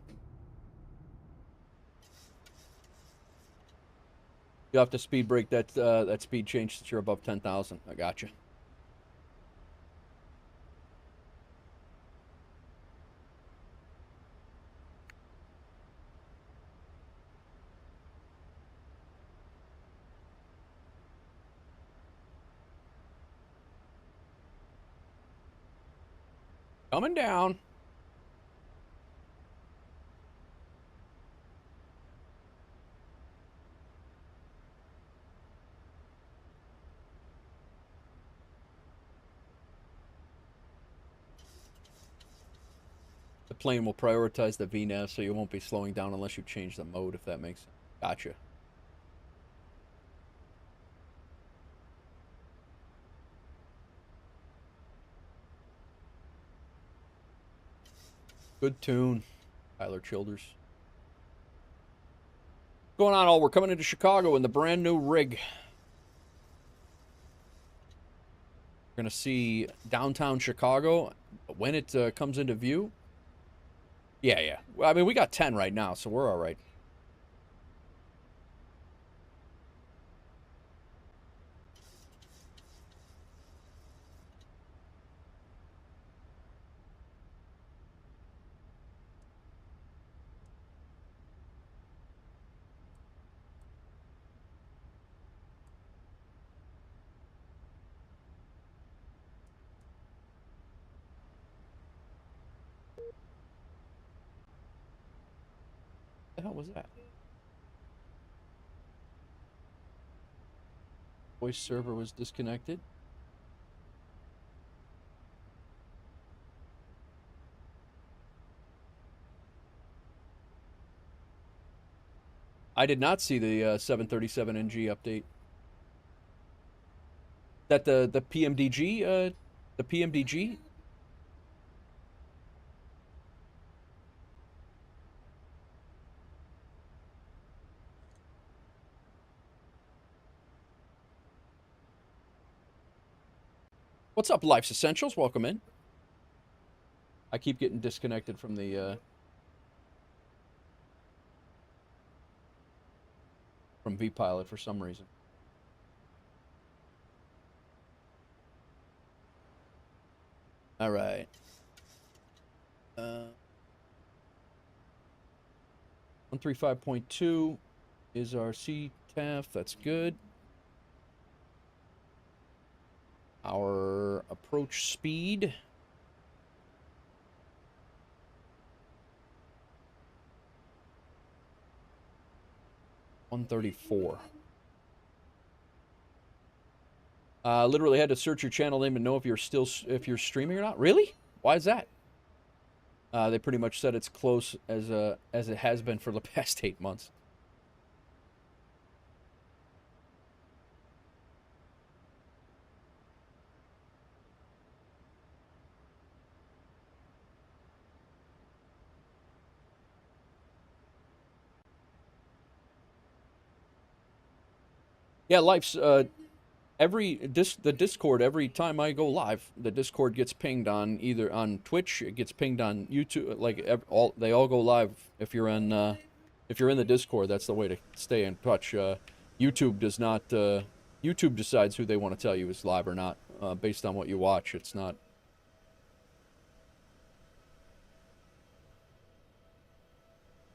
You have to speed brake that that speed change since you're above 10,000. I got you. Coming down. The plane will prioritize the VNAV, so you won't be slowing down unless you change the mode, if that makes sense. Gotcha. Good tune, Tyler Childers. What's going on, all? We're coming into Chicago in the brand new rig. We're going to see downtown Chicago when it comes into view. Yeah. Well, I mean, we got 10 right now, so we're all right. What the hell was that? Voice server was disconnected. I did not see the 737NG update. That the PMDG, the PMDG? What's up, Life's Essentials? Welcome in. I keep getting disconnected from the from vPilot for some reason. All right. 135.2 is our CTAF. That's good. Our approach speed. $134. Literally had to search your channel name and know if you're streaming or not. Really? Why is that? They pretty much said it's close as it has been for the past 8 months. Yeah, Life's the Discord, every time I go live, the Discord gets pinged on either on Twitch, it gets pinged on YouTube, like they all go live if you're in the Discord. That's the way to stay in touch. YouTube does not YouTube decides who they want to tell you is live or not, based on what you watch. It's not.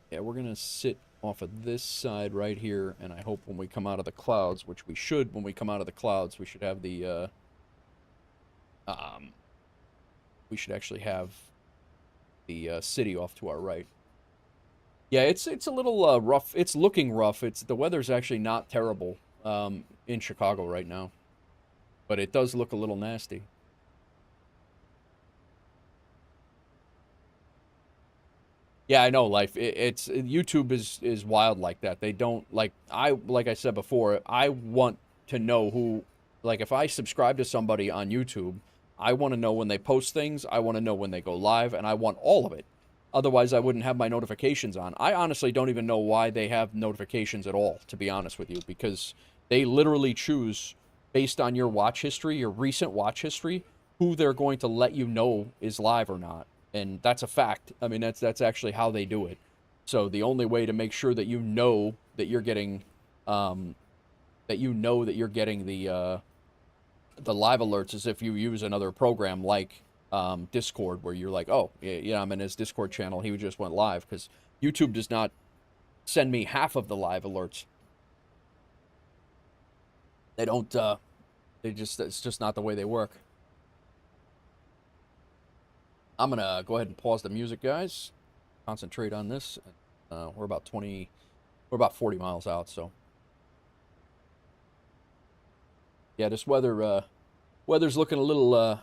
Yeah, we're gonna sit off of this side right here, and I hope when we come out of the clouds, which we should, when we come out of the clouds, we should have the, we should actually have the city off to our right. Yeah, it's a little rough. It's looking rough. The weather's actually not terrible in Chicago right now, but it does look a little nasty. Yeah, I know, Life. It's YouTube is wild like that. They don't like I said before, I want to know who, like, if I subscribe to somebody on YouTube, I want to know when they post things, I want to know when they go live, and I want all of it. Otherwise, I wouldn't have my notifications on. I honestly don't even know why they have notifications at all, to be honest with you, because they literally choose based on your watch history, your recent watch history, who they're going to let you know is live or not. And that's a fact. I mean, that's actually how they do it. So the only way to make sure that you know that you're getting, the live alerts is if you use another program like Discord, where you're like, oh, yeah, I'm in his Discord channel. He just went live, because YouTube does not send me half of the live alerts. They don't. It's just not the way they work. I'm going to go ahead and pause the music, guys. Concentrate on this. We're about 40 miles out, so. Yeah, this weather's looking a little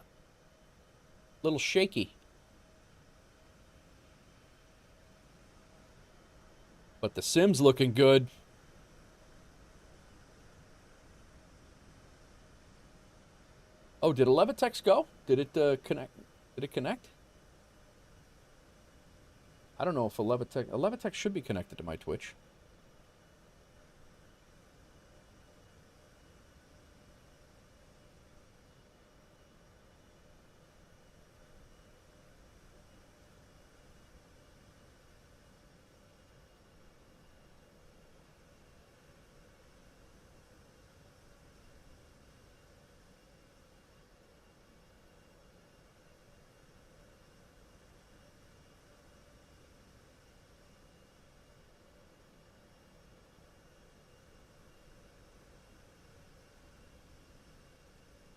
shaky. But the sim's looking good. Oh, did a Levitex go? Did it connect? Did it connect? I don't know if a Levitex should be connected to my Twitch.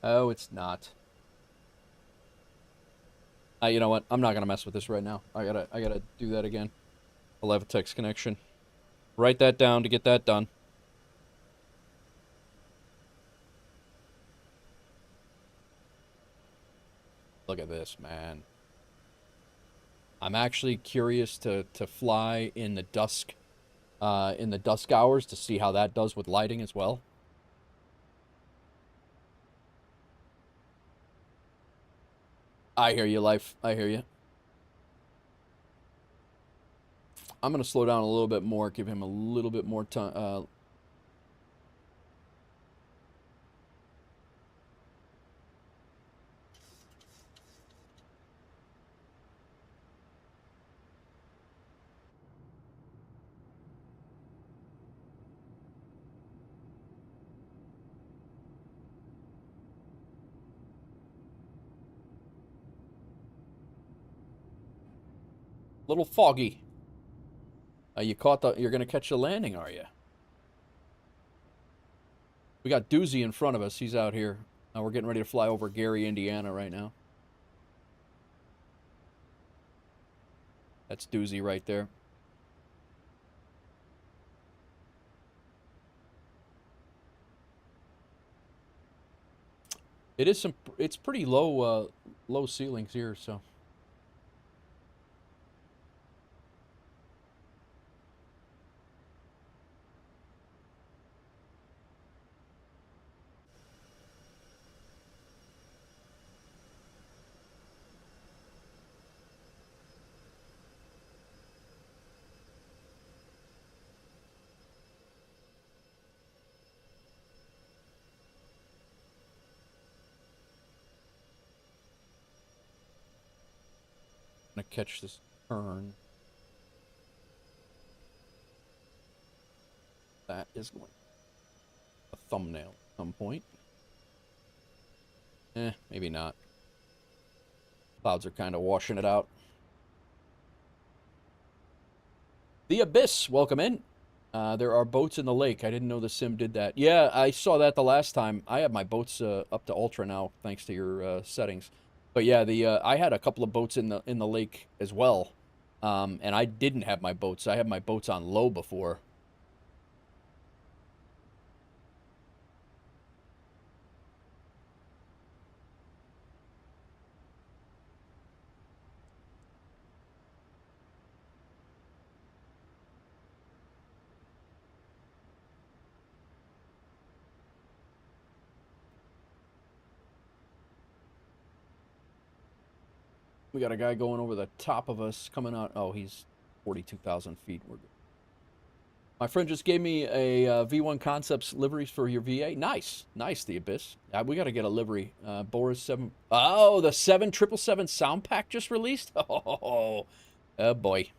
Oh, it's not. You know what? I'm not gonna mess with this right now. I gotta do that again. A Levitex connection. Write that down to get that done. Look at this, man. I'm actually curious to fly in the dusk hours to see how that does with lighting as well. I hear you, Life. I hear you. I'm going to slow down a little bit more, give him a little bit more time. Little foggy. You're going to catch the landing, are you? We got Doozy in front of us. He's out here. We're getting ready to fly over Gary, Indiana right now. That's Doozy right there. It's pretty low ceilings here, so. Gonna catch this turn. That is going a thumbnail at some point. Maybe not. Clouds are kind of washing it out. The Abyss, welcome in. There are boats in the lake. I didn't know the sim did that. Yeah, I saw that the last time. I have my boats up to ultra now, thanks to your settings. But yeah, I had a couple of boats in the lake as well, and I didn't have my boats. I had my boats on low before. We got a guy going over the top of us, coming out. Oh, he's 42,000 feet. We're good. My friend just gave me a V1 Concepts liveries for your VA. Nice. Nice, the Abyss. We got to get a livery. Boris 7. Oh, the 7777 sound pack just released? Oh boy.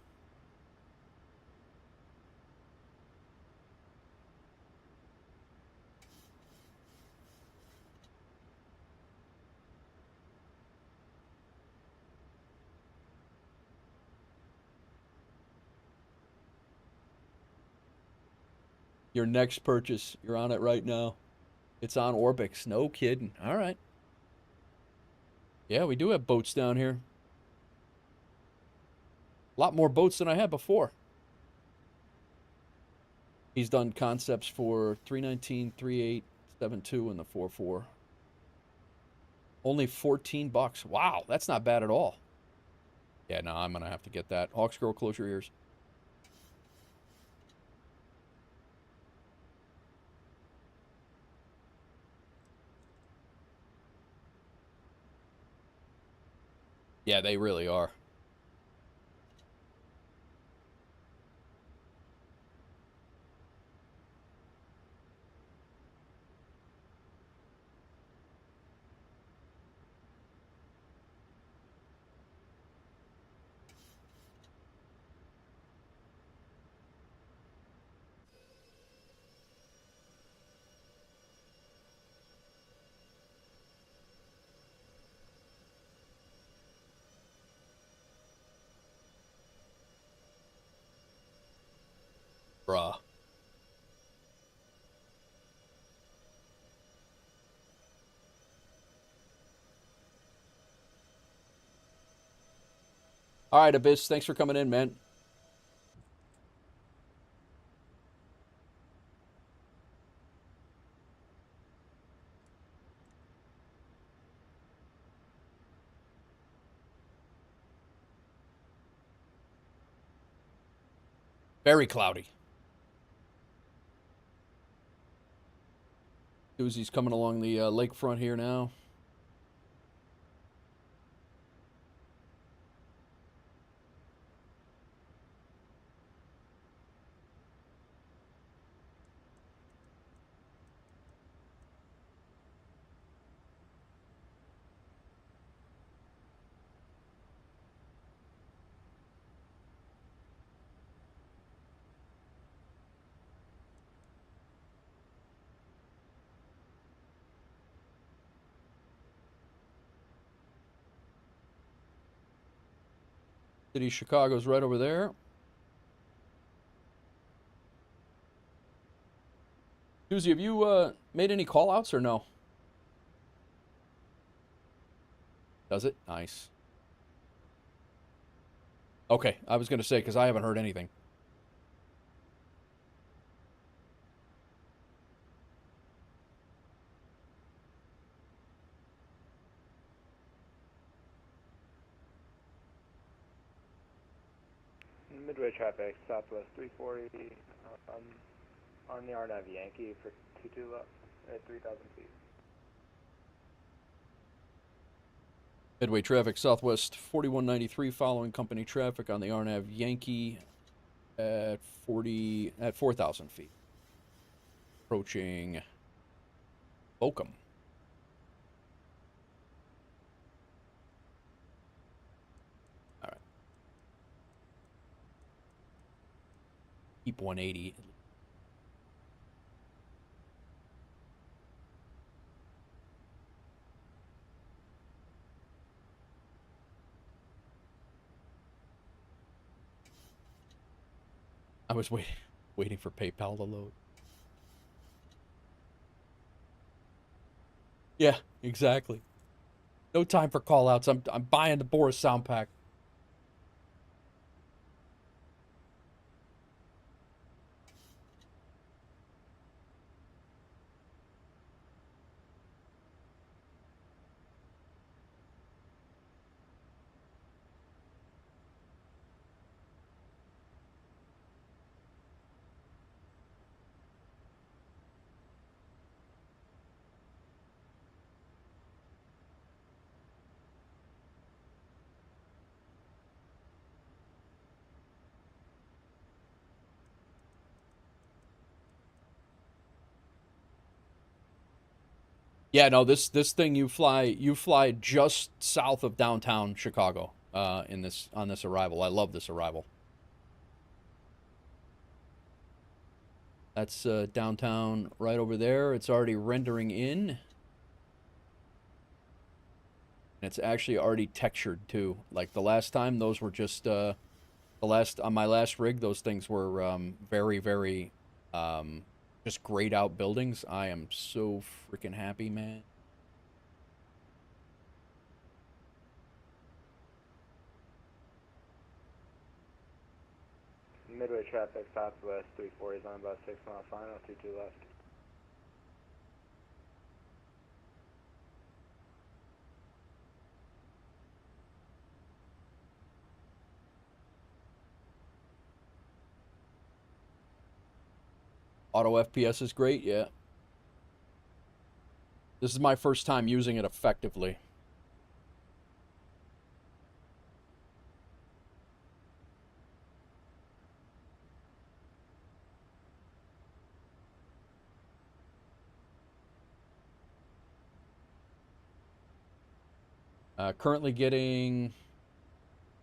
Your next purchase. You're on it right now. It's on Orbix. No kidding. All right. Yeah, we do have boats down here. A lot more boats than I had before. He's done concepts for 319, 3872, and the 44. Only $14. Wow, that's not bad at all. Yeah, no, I'm going to have to get that. Hawks Girl, close your ears. Yeah, they really are. Bruh. All right, Abyss, thanks for coming in, man. Very cloudy. Doozy's coming along the lakefront here now. City Chicago's right over there. Doozy, have you made any call-outs or no? Does it? Nice. Okay, I was going to say, because I haven't heard anything. Midway traffic, southwest 340, on the RNAV Yankee for 22 left at 3,000 feet. Midway traffic, southwest 4193, following company traffic on the RNAV Yankee at 4,000 feet. Approaching Bochum. All right. Keep 180. I was waiting. Waiting for PayPal to load. Yeah, exactly. No time for call-outs. I'm buying the Boris sound pack. Yeah, no, this thing you fly just south of downtown Chicago on this arrival. I love this arrival. That's downtown right over there. It's already rendering in. And it's actually already textured too. Like the last time, those were just on my last rig, those things were very, very just grayed out buildings. I am so freaking happy, man. Midway traffic southwest 340 is on about 6 mile final, 22 left. Auto FPS is great, yeah. This is my first time using it effectively. Currently getting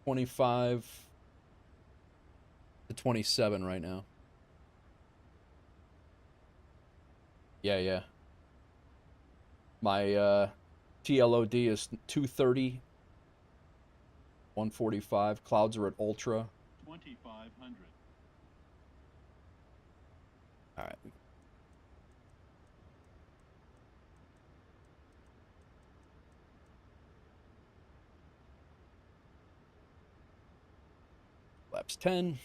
25 to 27 right now. Yeah. My TLOD is 230, 145. Clouds are at ultra. 2500. All right. Flaps 10.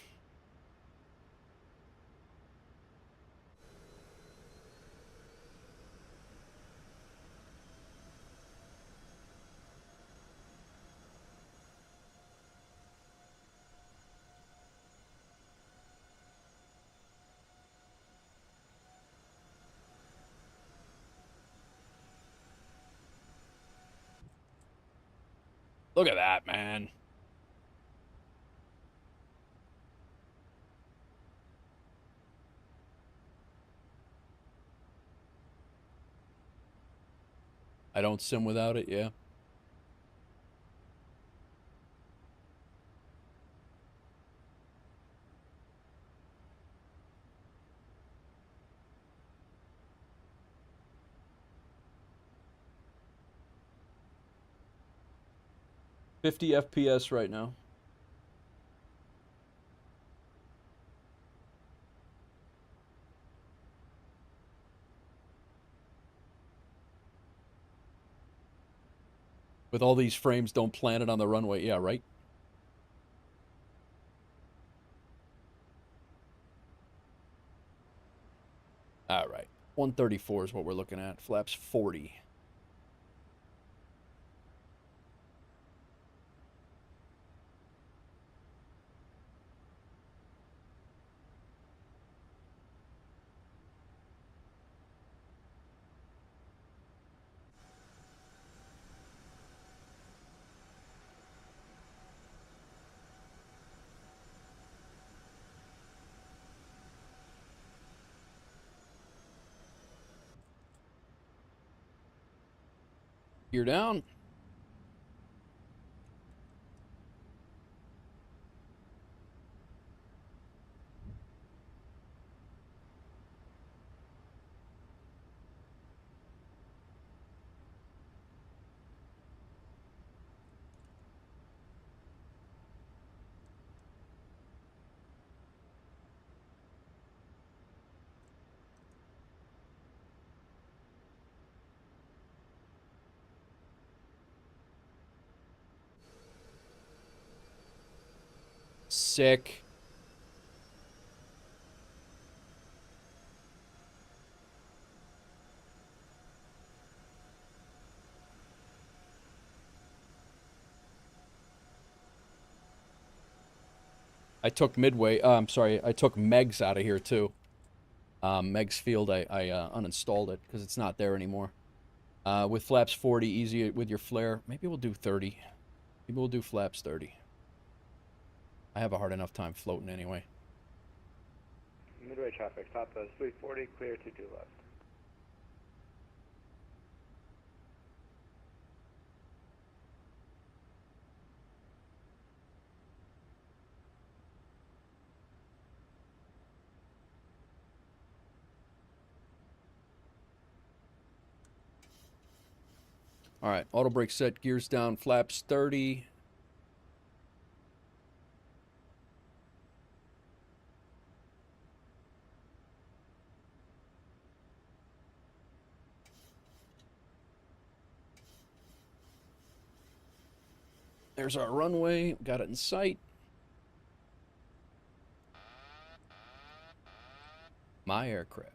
Look at that, man. I don't sim without it, yeah. $50 FPS right now. With all these frames, don't plant it on the runway. Yeah, right? All right. 134 is what we're looking at. Flaps 40. Gear down. Sick. I took Midway. I'm sorry. I took Megs out of here too. Megs Field. I uninstalled it because it's not there anymore. With flaps 40, easy with your flare. Maybe we'll do 30. Maybe we'll do flaps 30. I have a hard enough time floating anyway. Midway traffic, Southwest 340, clear 22 left. All right, auto brake set, gears down, flaps 30. There's our runway. Got it in sight. My aircraft.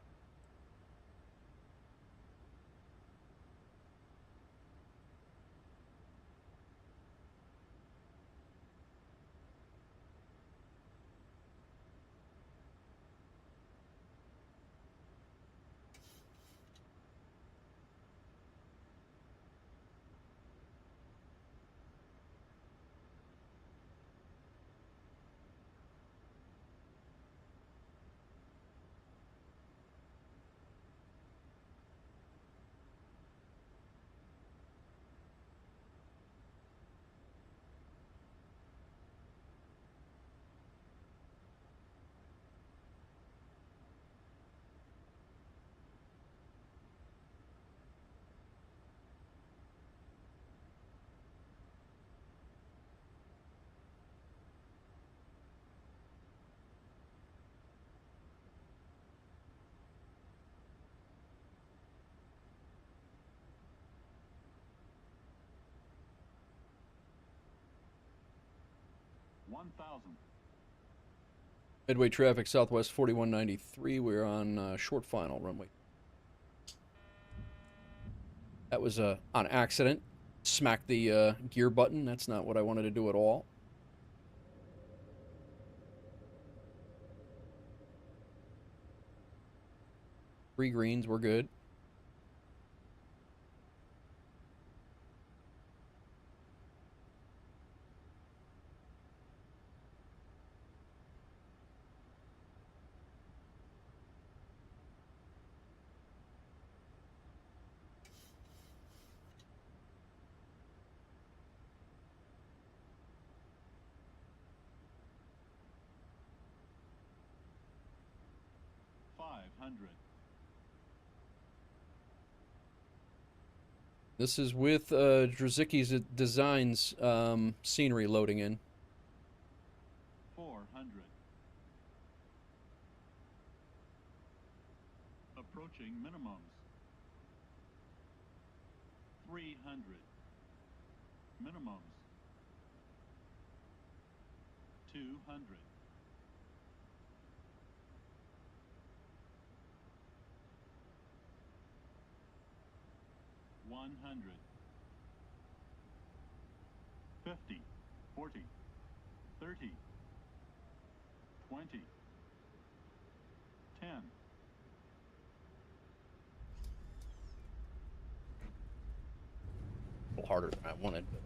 Midway traffic, Southwest 4193. We're on short final runway. That was on accident. Smacked the gear button. That's not what I wanted to do at all. Three greens, we're good. This is with Drzicki's Designs scenery loading in. 400. Approaching minimums. 300. Minimums. 200. $100. 50, 40, 30, 20, 10. A little harder than I wanted. But...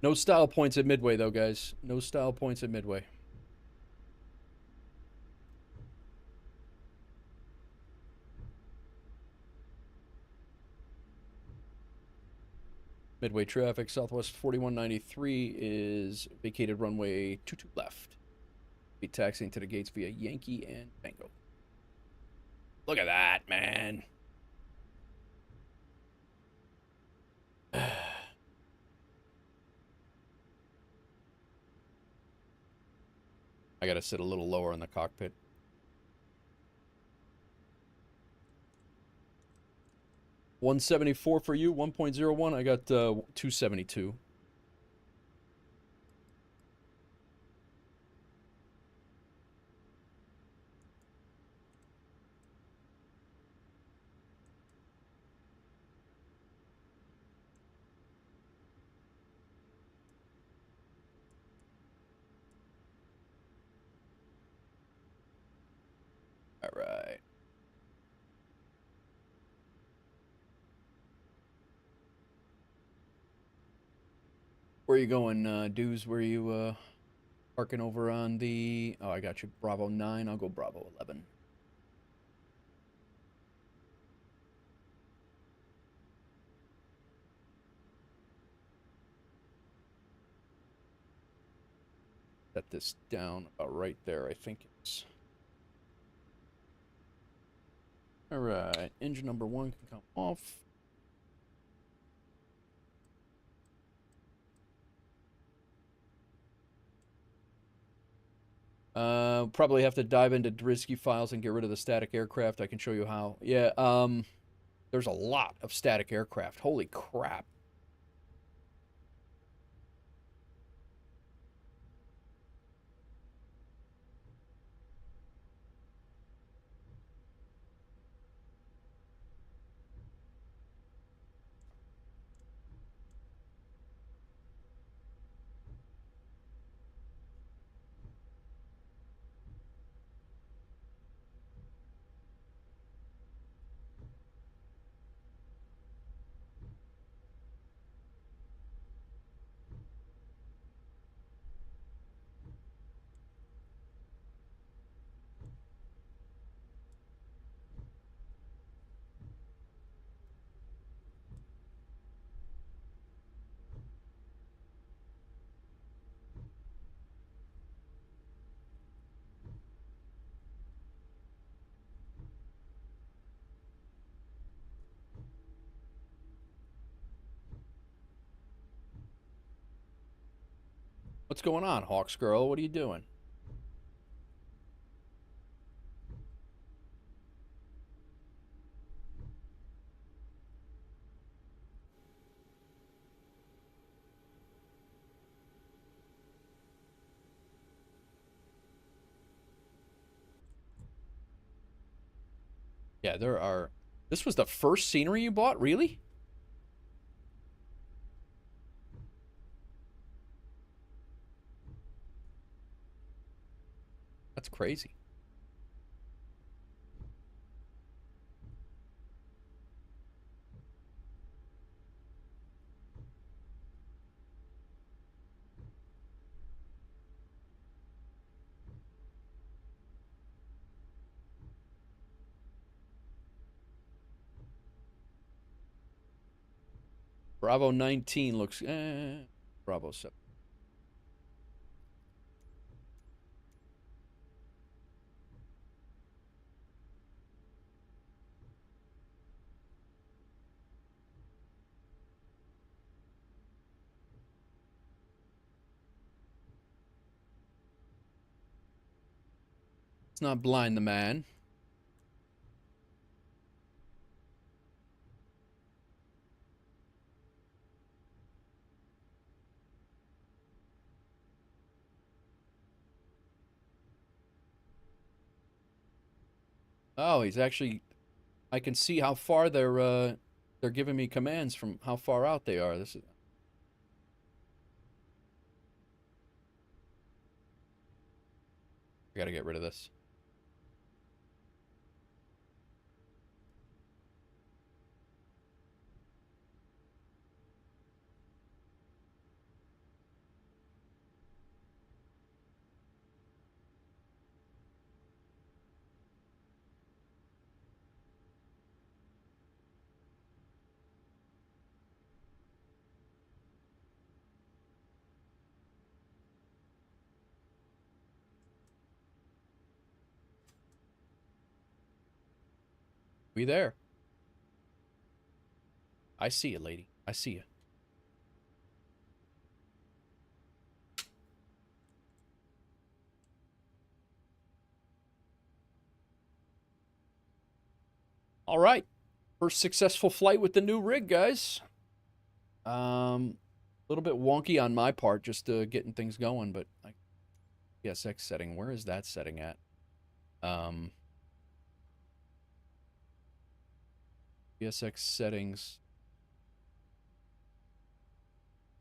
No style points at Midway, though, guys. No style points at Midway. Midway traffic, Southwest 4193 is vacated runway 22 left. Be taxiing to the gates via Yankee and Tango. Look at that, man. I gotta sit a little lower in the cockpit. $174 for you, 1.01. I got 272. All right. Where are you going, Dues? Where are you parking over on the... Oh, I got you. Bravo 9. I'll go Bravo 11. Set this down about right there, I think it's... All right. Engine number 1 can come off. Probably have to dive into Drisky files and get rid of the static aircraft. I can show you how. Yeah, there's a lot of static aircraft. Holy crap. What's going on, Hawks Girl? What are you doing? Yeah, there are... This was the first scenery you bought? Really? That's crazy. Bravo 19 looks... Bravo 7. Let's not blind the man. Oh, he's actually... I can see how far they're giving me commands from how far out they are. This is... I gotta get rid of this. We there. I see you, lady. I see you. All right. First successful flight with the new rig, guys. A little bit wonky on my part, just getting things going, but like PSX setting, where is that setting at? PSX settings.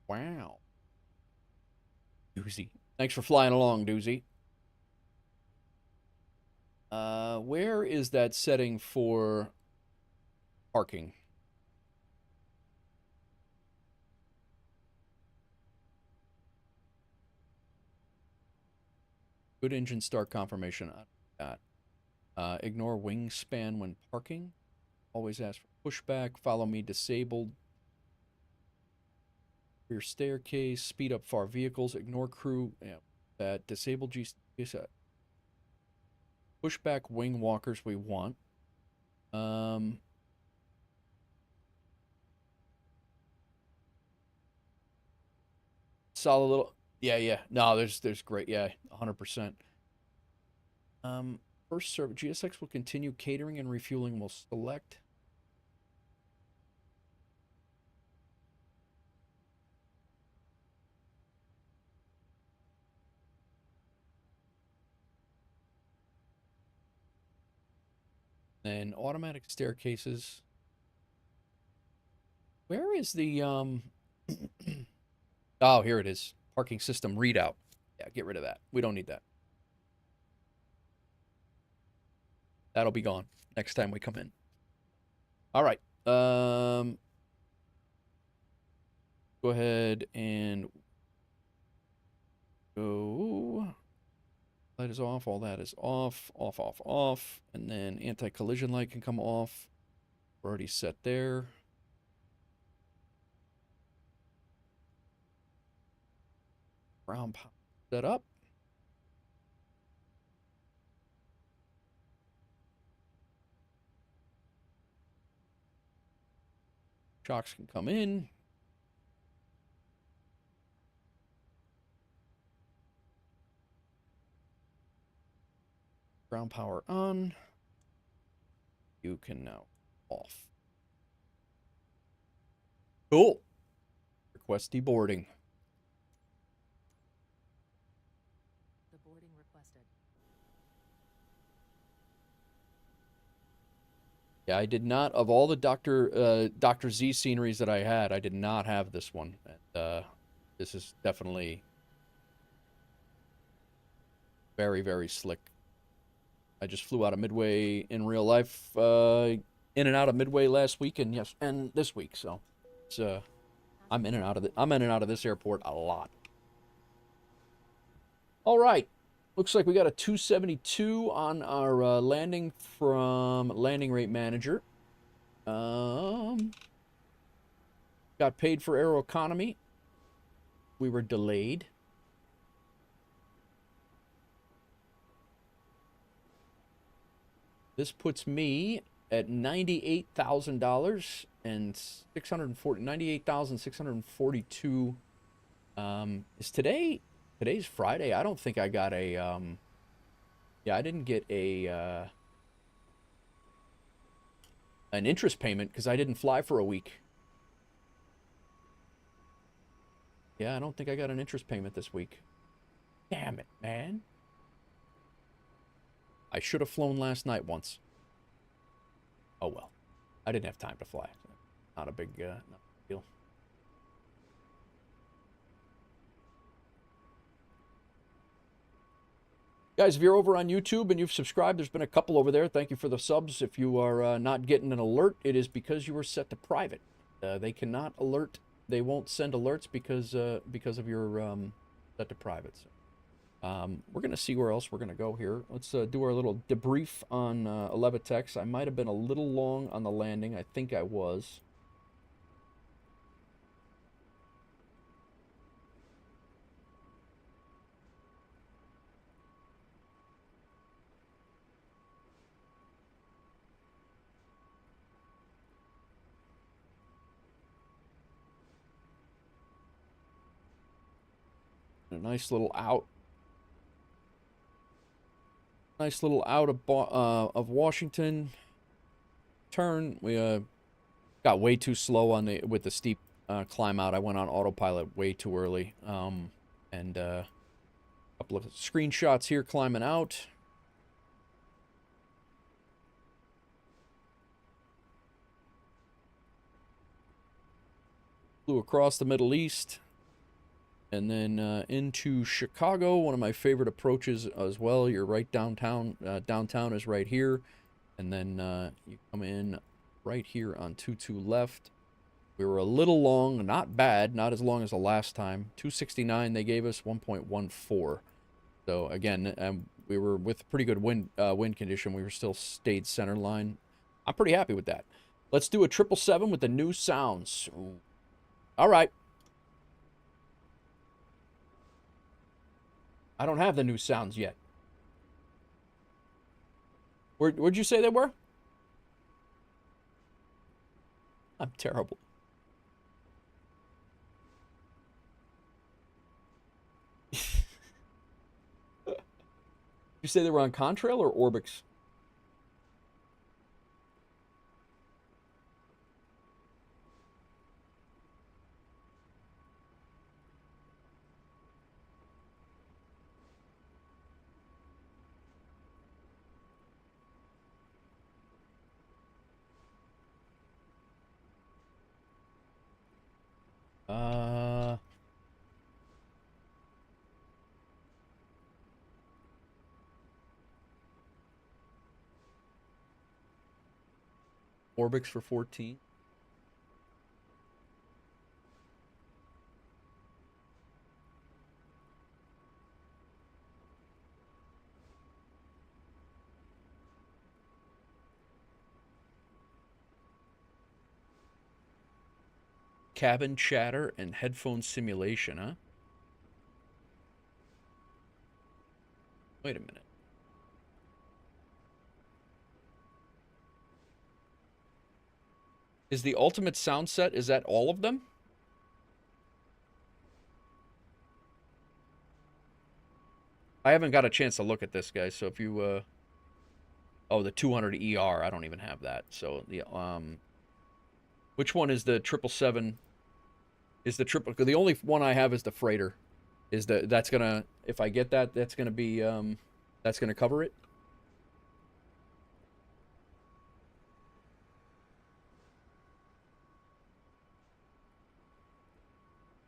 Wow. Doozy. Thanks for flying along, Doozy. Where is that setting for parking? Good engine start confirmation on that. Ignore wingspan when parking. Always ask for pushback. Follow me disabled. Rear staircase. Speed up far vehicles. Ignore crew. Yeah, that disabled G. Pushback wing walkers we want. Solid little. Yeah. No, there's great. Yeah, 100%. First service. GSX will continue catering and refueling. Will select. Then automatic staircases. Where is the Oh, here it is. Parking system readout. Yeah, get rid of that. We don't need that. That'll be gone next time we come in. All right. Go ahead and go. Light is off. All that is off. Off. And then anti-collision light can come off. We're already set there. Ground power set up. Shocks can come in. Ground power on. You can now off. Cool. Request deboarding. The boarding requested. Yeah, I did not, of all the Dr. Z sceneries that I had, I did not have this one. And, this is definitely very, very slick. I just flew out of Midway in real life, in and out of Midway last week and this week. So it's I'm in and out of this airport a lot. All right, looks like we got a 272 on our landing from Landing Rate Manager. Got paid for Aeroconomy. We were delayed. This puts me at $98,000 and $98,642. Is today's Friday? I don't think I got a yeah, I didn't get a an interest payment because I didn't fly for a week. Yeah, I don't think I got an interest payment this week. Damn it, man. I should have flown last night once. Oh well. I didn't have time to fly. Not a big deal. Guys, if you're over on YouTube and you've subscribed, there's been a couple over there. Thank you for the subs. If you are not getting an alert, it is because you were set to private. They cannot alert. They won't send alerts because of your set to private. So, we're going to see where else we're going to go here. Let's do our little debrief on Levitex. I might have been a little long on the landing. I think I was. A nice little out. Nice little out of Washington. turn. We got way too slow on with the steep climb out. I went on autopilot way too early. And a couple of screenshots here climbing out. Flew across the Middle East. And then into Chicago, one of my favorite approaches as well. You're right downtown. Downtown is right here. And then you come in right here on 22 left. We were a little long, not bad, not as long as the last time. 269 they gave us, 1.14. So again, we were with pretty good wind condition. We were still stayed center line. I'm pretty happy with that. Let's do a 777 with the new sounds. Ooh. All right. I don't have the new sounds yet. Where'd you say they were? I'm terrible. You say they were on Contrail or Orbix? Orbix for 14. Cabin chatter and headphone simulation, huh? Wait a minute. Is the ultimate sound set, is that all of them? I haven't got a chance to look at this, guys, so if you, oh, the 200 ER, I don't even have that, so the, which one is the 777? Is the the only one I have is the freighter. Is that's gonna, if I get that, that's gonna be, that's gonna cover it?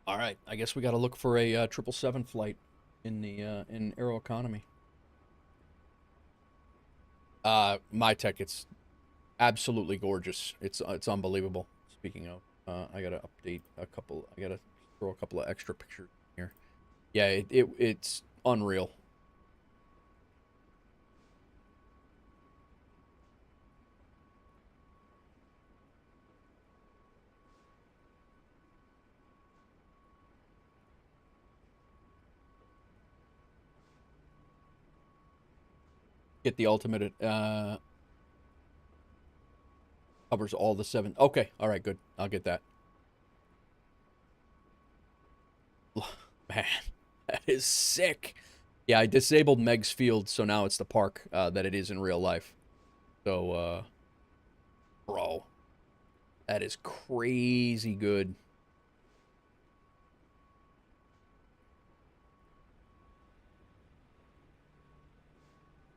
All right, I guess we got to look for a 777 flight in the in Aeroconomy. My tech, it's absolutely gorgeous. It's unbelievable. Speaking of, I gotta update a couple. I gotta throw a couple of extra pictures here. Yeah, it's unreal. Get the ultimate. Covers all the 7. Okay, all right, good. I'll get that. Man, that is sick. Yeah, I disabled Meg's field, so now it's the park that it is in real life. So, bro, that is crazy good.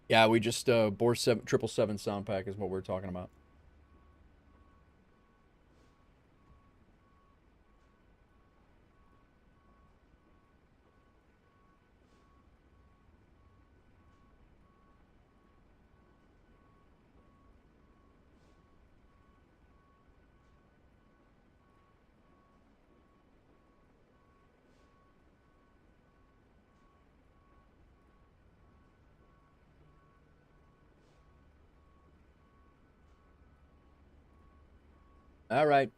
Yeah, we just Boris 777 sound pack is what we're talking about. All right.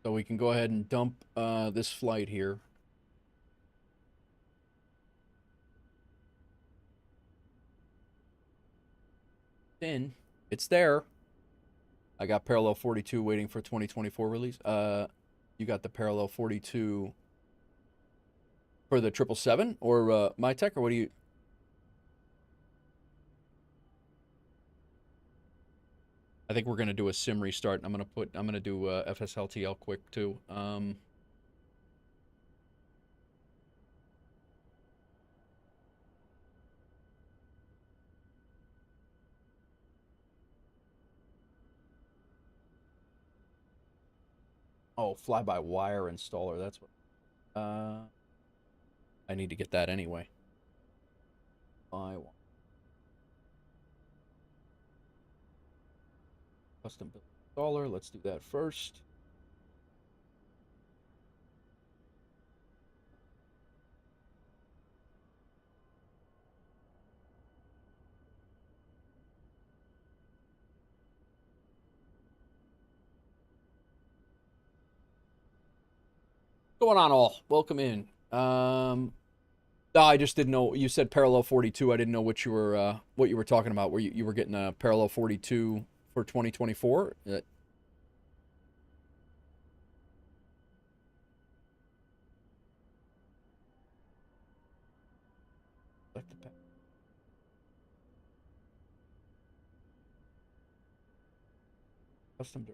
So we can go ahead and dump this flight here. In. It's there. I got parallel 42 waiting for 2024 release. You got the parallel 42 for the 777 or my tech, or what do you? I think we're gonna do a sim restart. I'm gonna do FSLTL quick too. Oh, fly-by-wire installer. That's what. I need to get that anyway. Custom build installer. Let's do that first. What's going on, all? Welcome in. No, I just didn't know. You said parallel 42. I didn't know what you were talking about. Where you were getting a parallel 42 for 2024? Custom.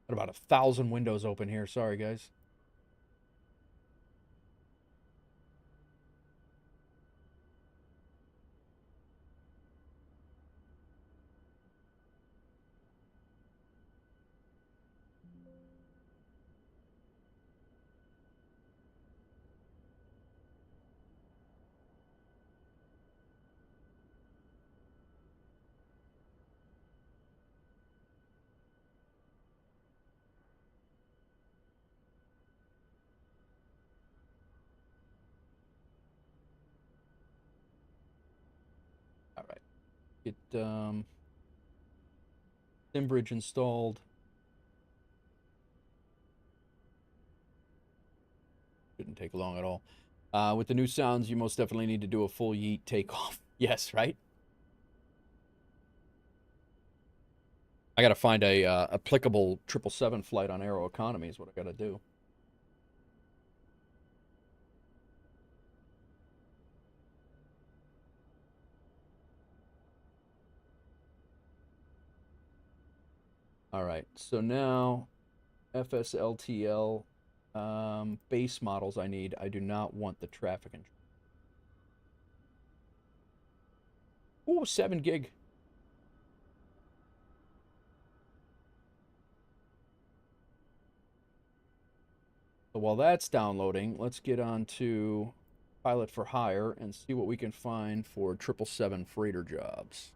Got about 1,000 windows open here. Sorry, guys. All right. Get SimBridge installed. Shouldn't take long at all. With the new sounds, you most definitely need to do a full yeet takeoff. Yes, right? I got to find a applicable 777 flight on Aeroconomy is what I got to do. All right, so now FSLTL base models I need. I do not want the traffic control. Ooh, 7 gig. So while that's downloading, let's get on to Pilot for Hire and see what we can find for 777 freighter jobs.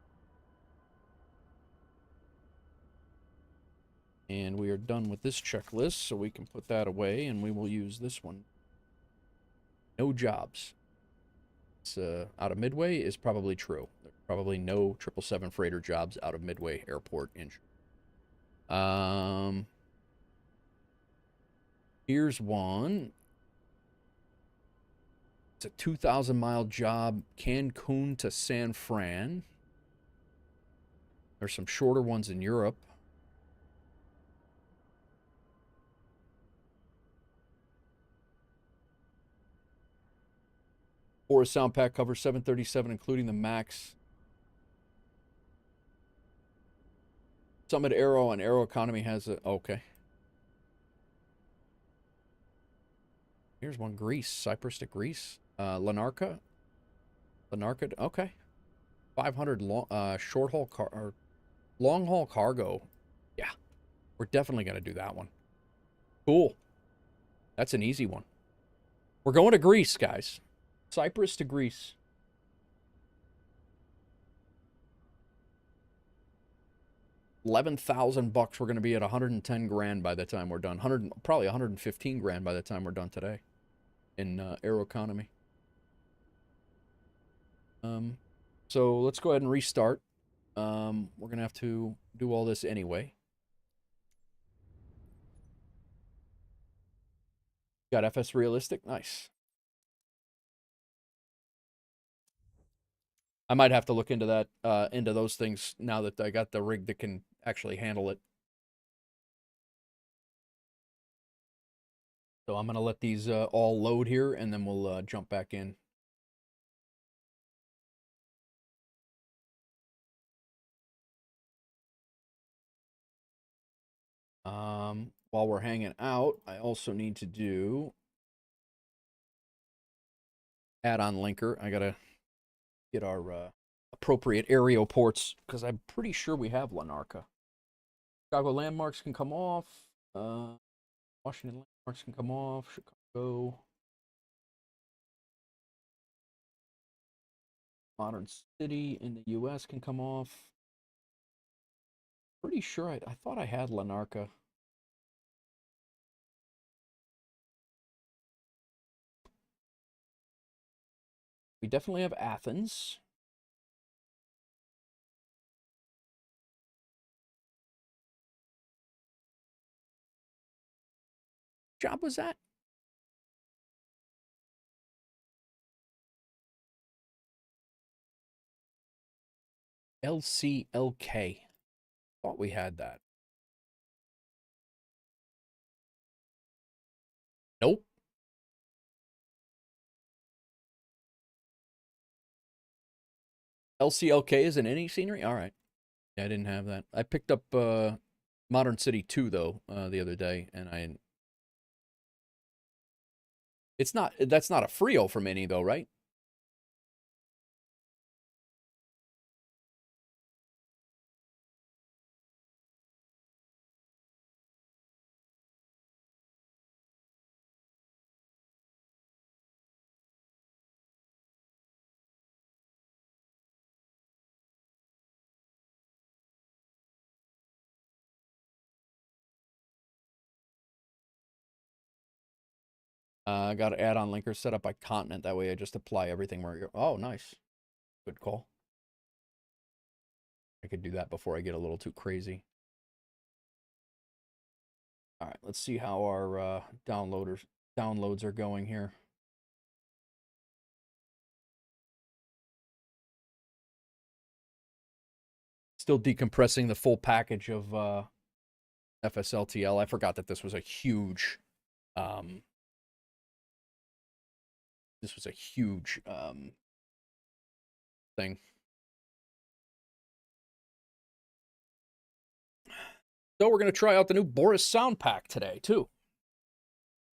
And we are done with this checklist, so we can put that away, and we will use this one. No jobs. It's, out of Midway is probably true. There's probably no 777 freighter jobs out of Midway Airport in. Here's one. It's a 2,000-mile job, Cancun to San Fran. There's some shorter ones in Europe. Boris sound pack covers 737, including the MAX. Summit Aero and Aeroconomy has a... Okay. Here's one, Greece. Cyprus to Greece. Lanarka. Okay. 500 short haul car or long haul cargo. Yeah. We're definitely going to do that one. Cool. That's an easy one. We're going to Greece, guys. Cyprus to Greece. $11,000. We're going to be at 110 grand by the time we're done. Probably 115 grand by the time we're done today in Aeroconomy. So let's go ahead and restart. We're gonna have to do all this anyway. Got FS Realistic? Nice. I might have to look into that, into those things now that I got the rig that can actually handle it. So I'm gonna let these all load here, and then we'll jump back in. While we're hanging out, I also need to do add-on linker. I gotta get our appropriate aereo ports because I'm pretty sure we have Lanarka. Chicago landmarks can come off. Washington landmarks can come off. Chicago. Modern city in the U.S. can come off. Pretty sure I thought I had Lanarka. We definitely have Athens. Job was that? LCLK. Thought we had that. Nope. LCLK is in any scenery? All right. Yeah, I didn't have that. I picked up Modern City 2 though the other day, and it's not, that's not a Frio from any though, right? I got an add-on linker set up by continent. That way I just apply everything where you're... Oh, nice. Good call. I could do that before I get a little too crazy. All right, let's see how our downloads are going here. Still decompressing the full package of FSLTL. I forgot that this was a huge... this was a huge thing. So we're going to try out the new Boris sound pack today, too. A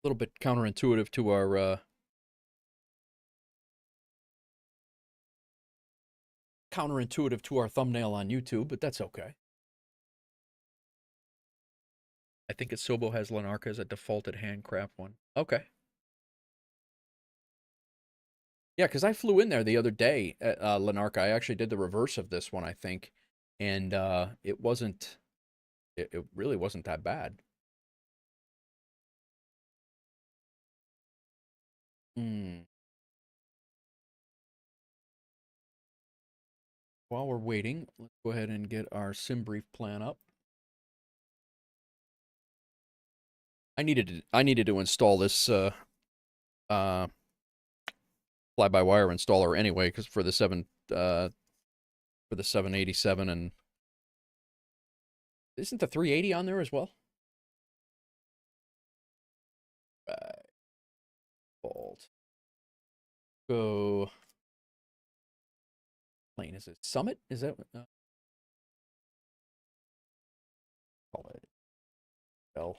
little bit counterintuitive to our thumbnail on YouTube, but that's okay. I think Sobo has Lanarka as a defaulted handcraft one. Okay. Yeah, because I flew in there the other day at Lanarka. I actually did the reverse of this one, I think. And it wasn't... It really wasn't that bad. While we're waiting, let's go ahead and get our sim brief plan up. I needed to install this fly-by-wire installer anyway, because for the 787, and isn't the 380 on there as well? Right. Bolt. Go. Plane, is it Summit? Is that call it L?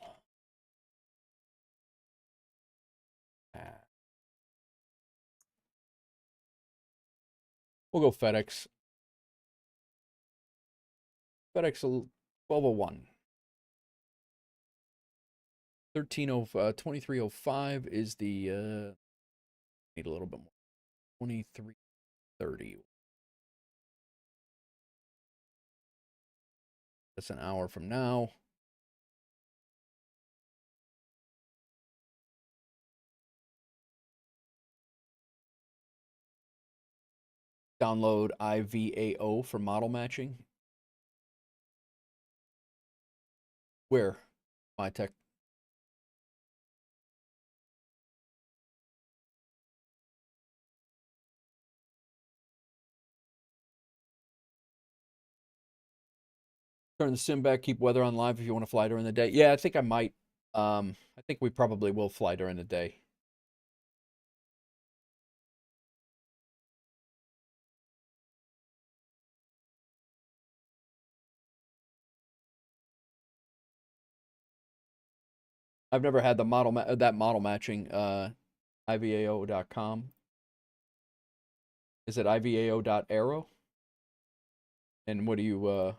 We'll go FedEx. FedEx 1201. 2305 is the need a little bit more. 2330. That's an hour from now. Download IVAO for model matching. Where? My tech. Turn the sim back, keep weather on live if you want to fly during the day. Yeah, I think I might. I think we probably will fly during the day. I've never had the that model matching IVAO.com. Is it IVAO.aero? And what do you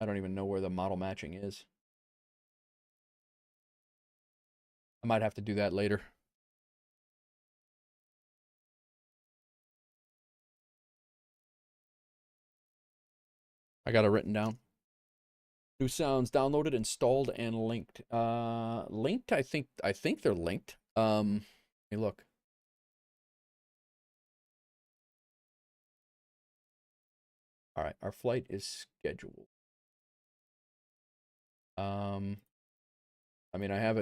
I don't even know where the model matching is. I might have to do that later. I got it written down. New sounds downloaded, installed, and linked. Linked, I think they're linked. Let me look. All right, our flight is scheduled. I mean, I have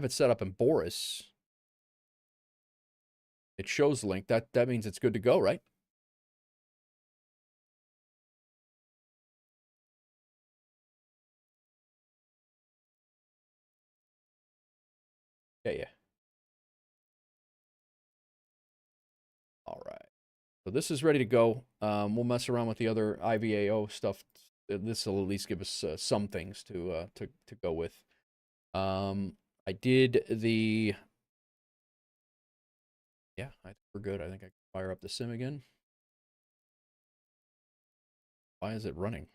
it set up in Boris. It shows linked. That means it's good to go, right? Yeah. All right. So this is ready to go. We'll mess around with the other IVAO stuff. This will at least give us some things to go with. I did the. Yeah, I think we're good. I think I can fire up the sim again. Why is it running?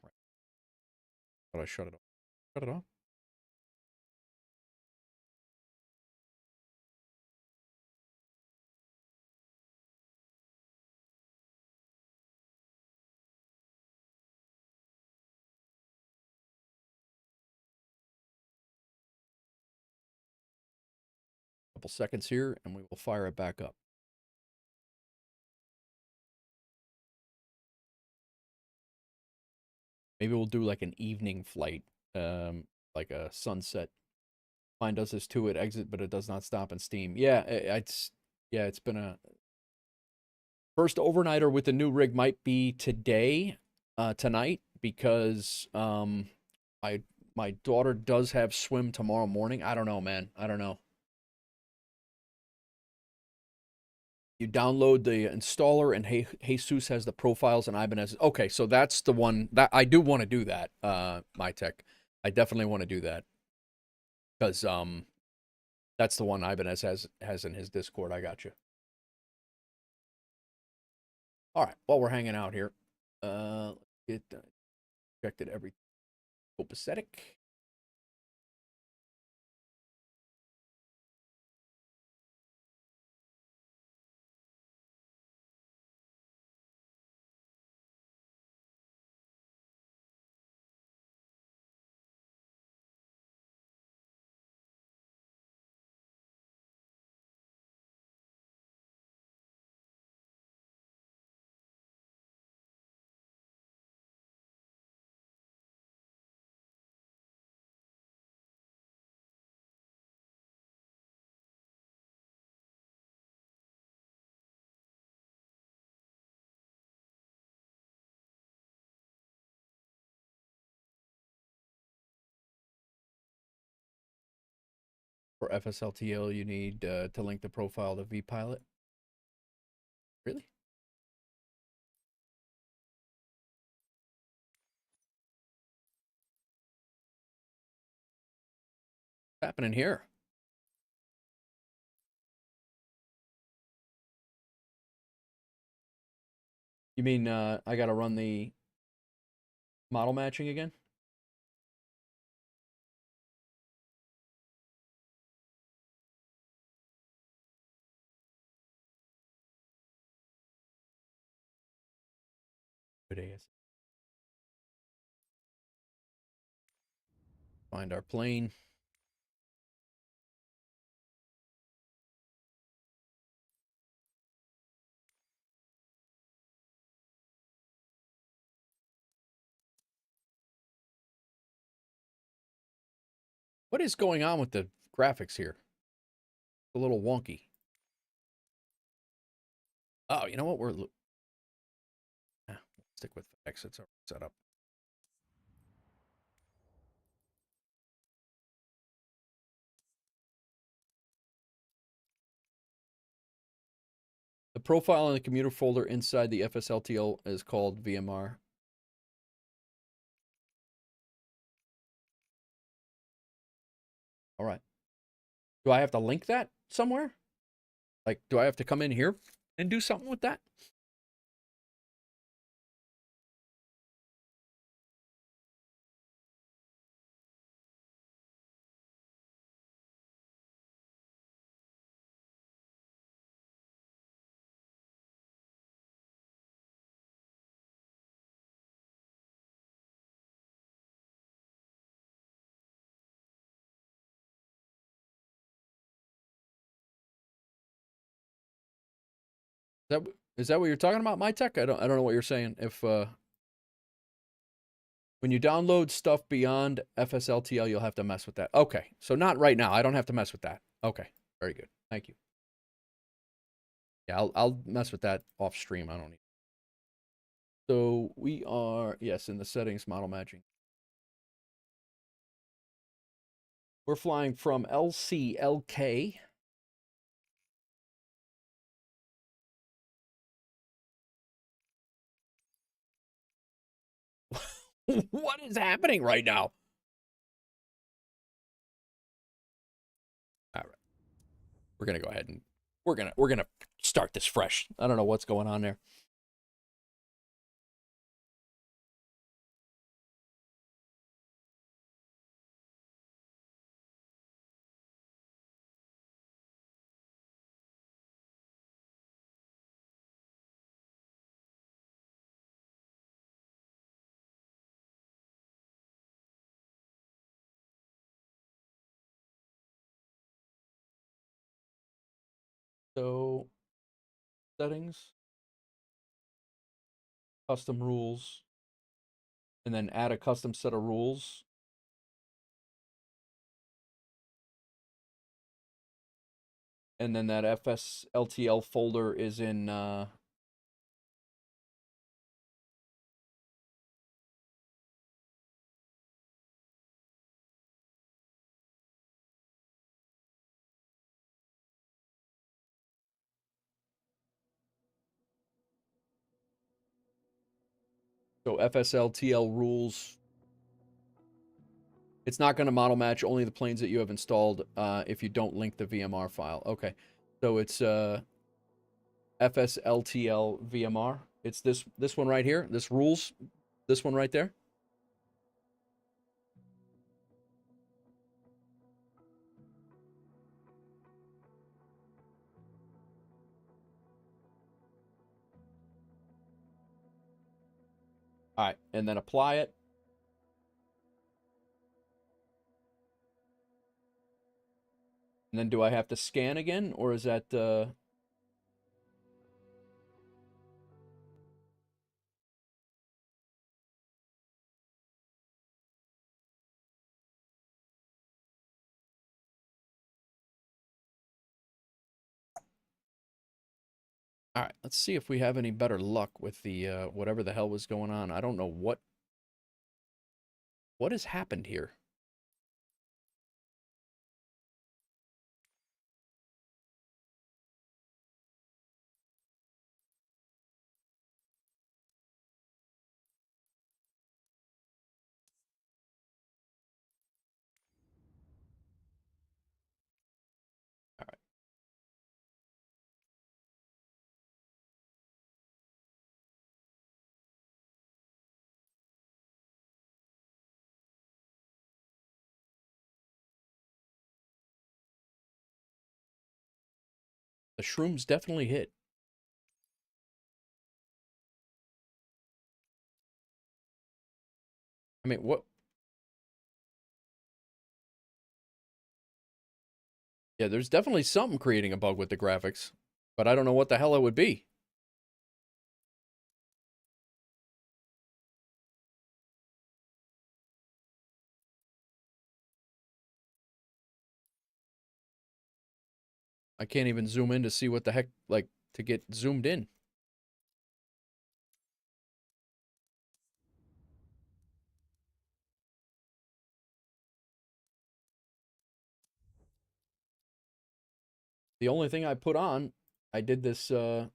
Thought I shut it off. Shut it off. Couple seconds here, and we will fire it back up. Maybe we'll do like an evening flight, like a sunset. Mine does this too. It exit, but it does not stop in Steam. Yeah, it's been a first overnighter with the new rig. Might be today, tonight, because my daughter does have swim tomorrow morning. I don't know, man. I don't know. You download the installer, and Jesus has the profiles and Ibanez. Okay, so that's the one that I do want to do that. My tech, I definitely want to do that because that's the one Ibanez has in his Discord. I got you. All right, while we're hanging out here, let's get checked at every copacetic. For FSLTL, you need to link the profile to vPilot. Really? What's happening here? You mean I got to run the model matching again? Good AS. Find our plane. What is going on with the graphics here? A little wonky. Oh, you know what? We'll stick with FX. It's already set up. The profile in the commuter folder inside the FSLTL is called VMR. All right. Do I have to link that somewhere? Like, do I have to come in here and do something with that? Is that what you're talking about, my tech? I don't know what you're saying. If when you download stuff beyond FSLTL, you'll have to mess with that. Okay, so not right now. I don't have to mess with that. Okay, very good. Thank you. Yeah, I'll mess with that off stream. I don't need. So we are, yes, in the settings, model matching. We're flying from LCLK. What is happening right now? All right. We're going to go ahead and we're going to start this fresh. I don't know what's going on there. So settings, custom rules, and then add a custom set of rules. And then that FSLTL folder is in so FSLTL rules. It's not going to model match only the planes that you have installed if you don't link the VMR file. Okay. So it's FSLTL VMR. It's this one right here. This rules. This one right there. All right, and then apply it. And then do I have to scan again, or is that... All right, let's see if we have any better luck with the whatever the hell was going on. I don't know what has happened here. All right. The shrooms definitely hit. I mean, what? Yeah, there's definitely something creating a bug with the graphics, but I don't know what the hell it would be. I can't even zoom in to see what the heck, like, to get zoomed in. The only thing I put on, I did this, I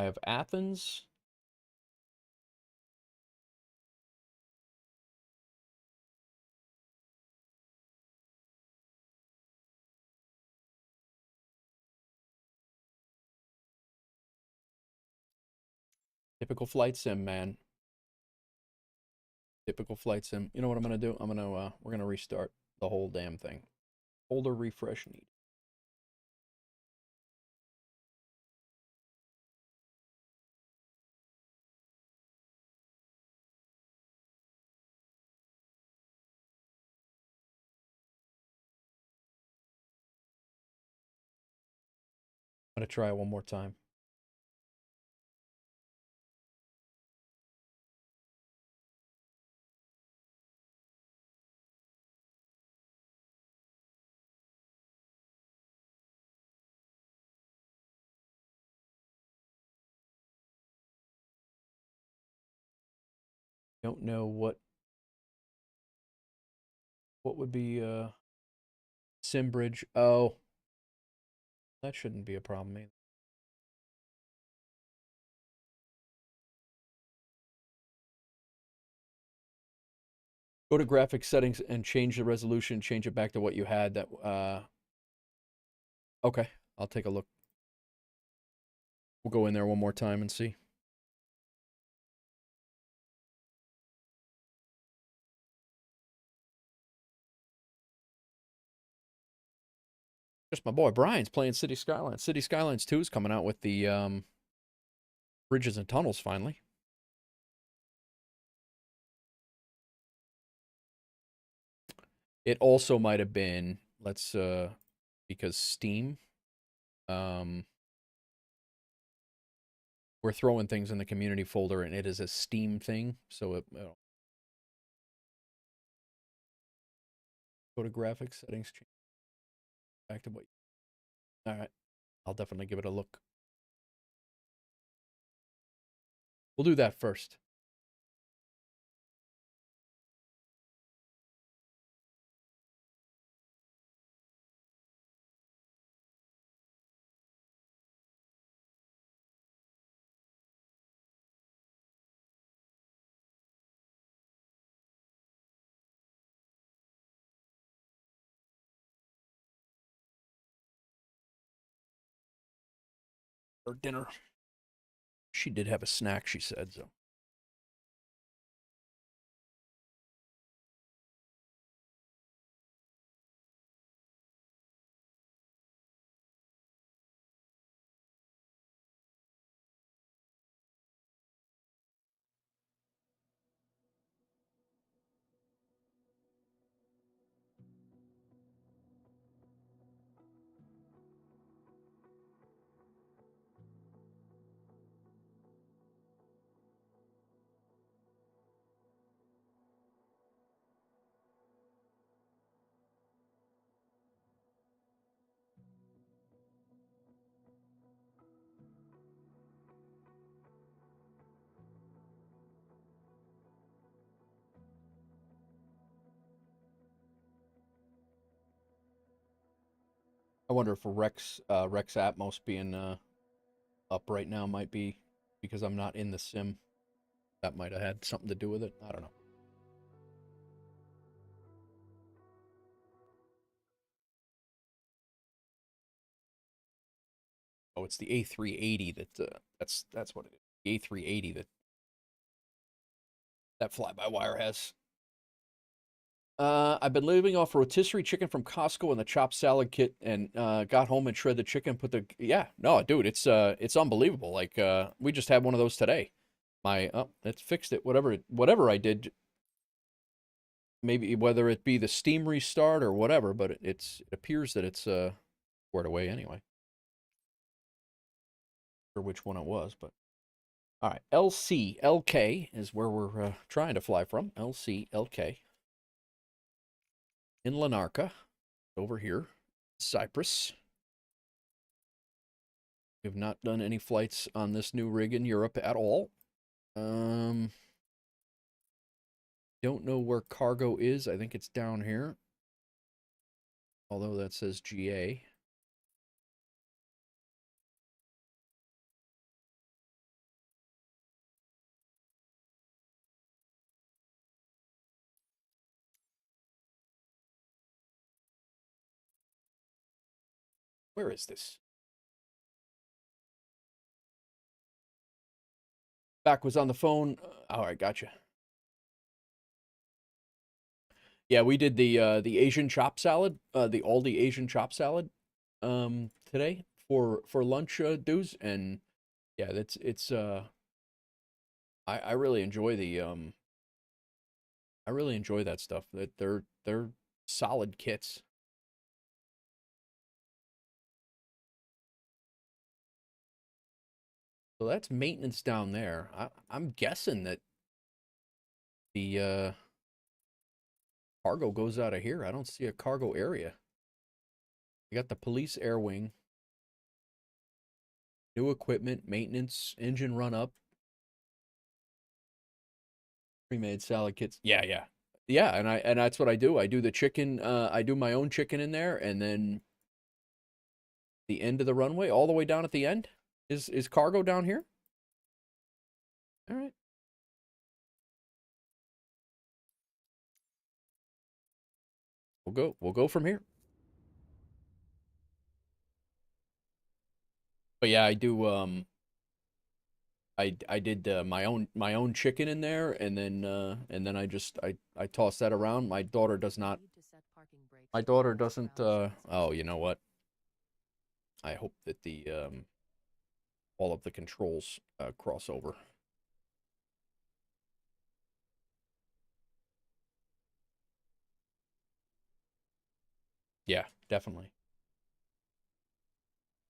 have Athens. Typical flight sim, man. Typical flight sim. You know what I'm gonna do? We're gonna restart the whole damn thing. Folder refresh need. I'm gonna try it one more time. Don't know what would be SimBridge. Oh, that shouldn't be a problem either. Go to graphics settings and change the resolution, change it back to what you had. That okay, I'll take a look. We'll go in there one more time and see. Just my boy Brian's playing City Skylines. City Skylines 2 is coming out with the bridges and tunnels finally. It also might have been, because Steam, we're throwing things in the community folder and it is a Steam thing, so go to graphics settings, change back to what. All right, I'll definitely give it a look. We'll do that first. Or dinner. She did have a snack, she said, so. I wonder if Rex Atmos being up right now might be because I'm not in the sim. That might have had something to do with it. I don't know. Oh, it's the A380 that's what it is. The A380 that fly-by-wire has. I've been living off rotisserie chicken from Costco and the chopped salad kit, and got home and shred the chicken. Yeah, no, dude, it's unbelievable. Like we just had one of those today. It's fixed it. Whatever I did, maybe whether it be the steam restart or whatever, but it appears that it's squared away anyway. Or which one it was, but all right. LCLK is where we're trying to fly from. LCLK in Lanarka, over here, Cyprus. We have not done any flights on this new rig in Europe at all. Don't know where cargo is. I think it's down here. Although that says GA. Where is this? Back was on the phone. All right, gotcha. Yeah, we did the Asian chop salad, the Aldi Asian chop salad, today for lunch, dudes, and yeah, it's I really enjoy the I really enjoy that stuff. That they're solid kits. So that's maintenance down there. I'm guessing that the cargo goes out of here. I don't see a cargo area. You got the police air wing, new equipment, maintenance, engine run up, pre-made salad kits. Yeah, and that's what I do. I do the chicken. I do my own chicken in there, and then the end of the runway, all the way down at the end, is cargo down here. All right. We'll go from here. But yeah, I do I did my own chicken in there, and then I toss that around. My daughter does not. My daughter doesn't oh, you know what? I hope that the all of the controls cross over. Yeah, definitely.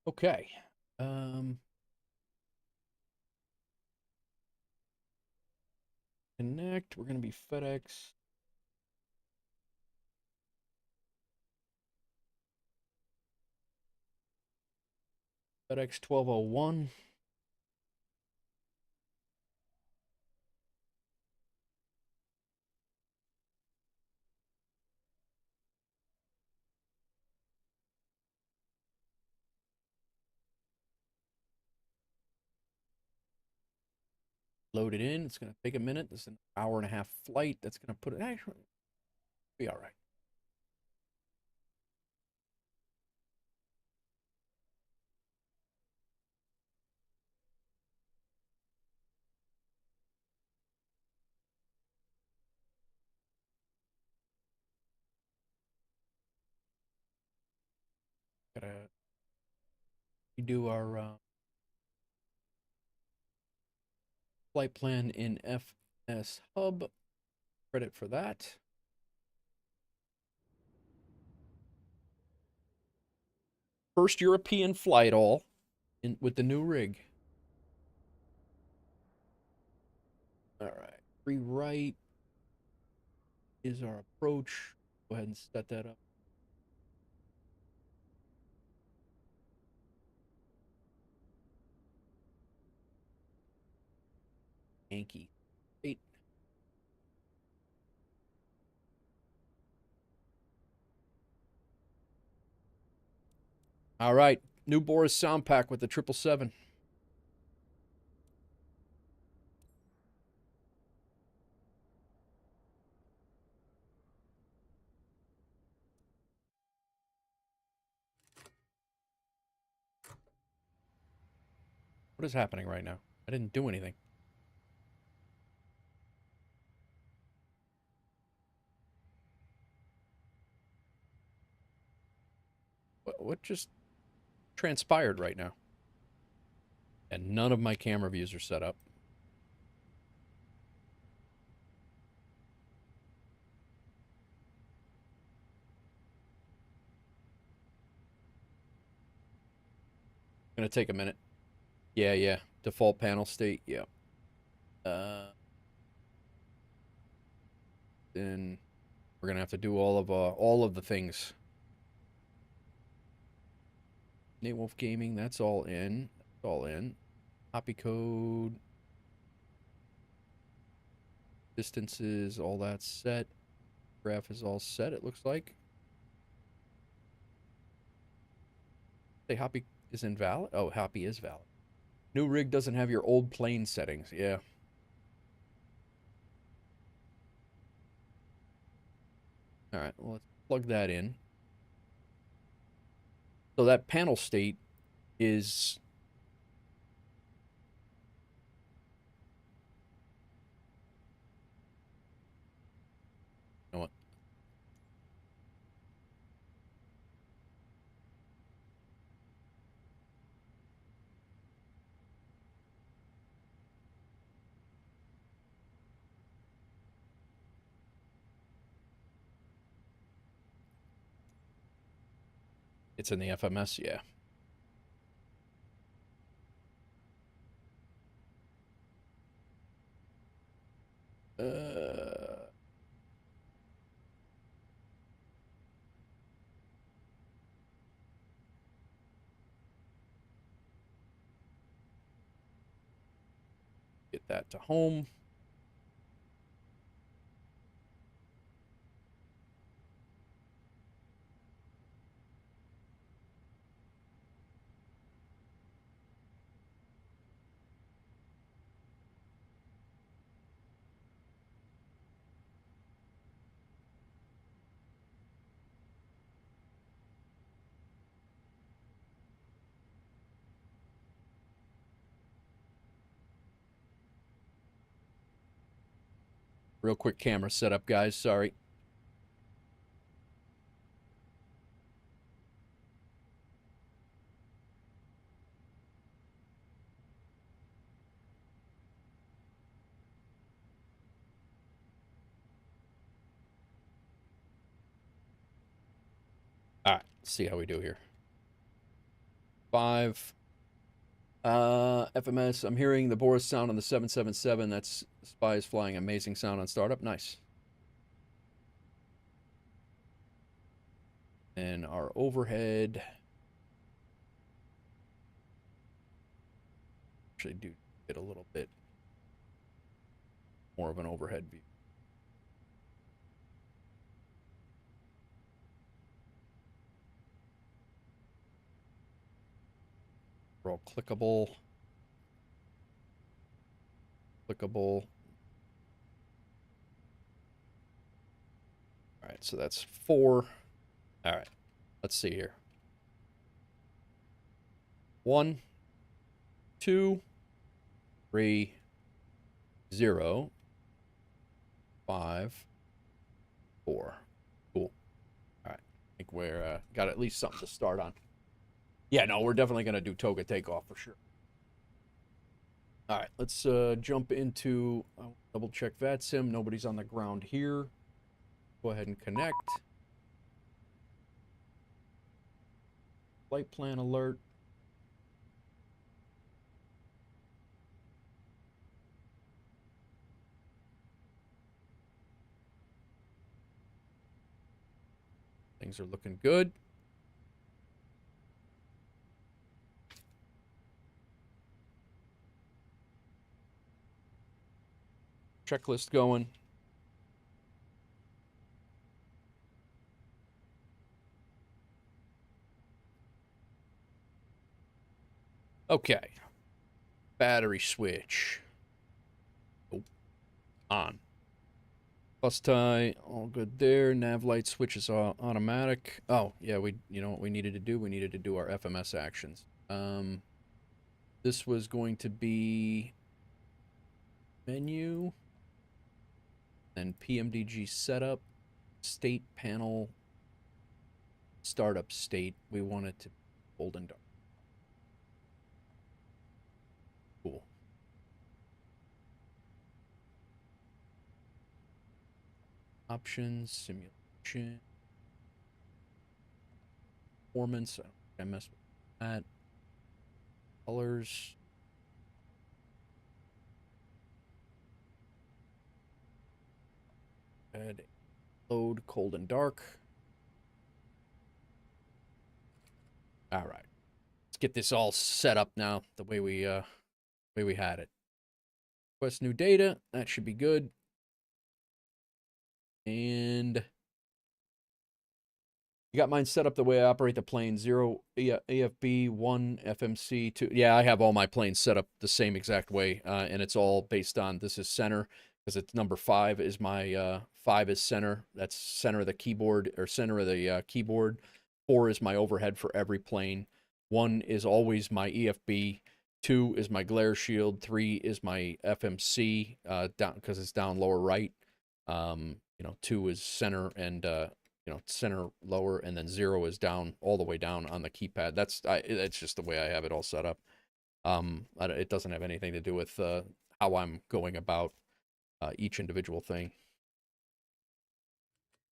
Okay. Connect. We're going to be FedEx. FedEx 1201. Load it in. It's going to take a minute. This is an hour and a half flight. That's going to put it, actually be all right. We do our flight plan in FS Hub. Credit for that. First European flight all with the new rig. All right. Free right is our approach. Go ahead and set that up. Yankee 8. All right. New Boris sound pack with the 777. What is happening right now? I didn't do anything. What just transpired right now? And none of my camera views are set up. Gonna take a minute. Yeah, yeah. Default panel state. Yeah. Then we're gonna have to do all of the things. Nate Wolf Gaming. That's all in. That's all in. Copy code. Distances. All that's set. Graph is all set. It looks like. Say Hoppy is invalid? Oh, Hoppy is valid. New rig doesn't have your old plane settings. Yeah. All right, well, let's plug that in. So that panel state is... You know what? It's in the FMS, yeah. Get that to home. Real quick camera setup, guys. Sorry. All right, let's see how we do here. 5. FMS, I'm hearing the Boris sound on the 777. That's Spies flying. Amazing sound on startup. Nice. And our overhead. Actually, do get a little bit more of an overhead view. We're all clickable. Clickable. All right, so that's 4. All right, let's see here. 1, 2, 3, 0, 5, 4. Cool. All right, I think we're got at least something to start on. Yeah, no, we're definitely gonna do TOGA takeoff for sure. All right, let's jump into double check VATSIM. Nobody's on the ground here. Go ahead and connect. Flight plan alert. Things are looking good. Checklist going. Okay. Battery switch. Oh. On. Bus tie, all good there. Nav light switch is automatic. Oh, yeah, you know what we needed to do? We needed to do our FMS actions. This was going to be menu, then PMDG setup, state panel, startup state. We want it to be bold and dark. Cool. Options, simulation, performance. I messed with that. Colors. Red, load, cold and dark. All right. Let's get this all set up now the way we had it. Request new data. That should be good. And you got mine set up the way I operate the plane. 0 AFB, 1 FMC, 2. Yeah, I have all my planes set up the same exact way. And it's all based on, this is center, because it's number 5 is my, 5 is center. That's center of the keyboard, or center of the keyboard. 4 is my overhead for every plane. 1 is always my EFB. 2 is my glare shield. 3 is my FMC, down because it's down lower right. 2 is center and center lower, and then 0 is down all the way down on the keypad. That's just the way I have it all set up. It doesn't have anything to do with how I'm going about each individual thing.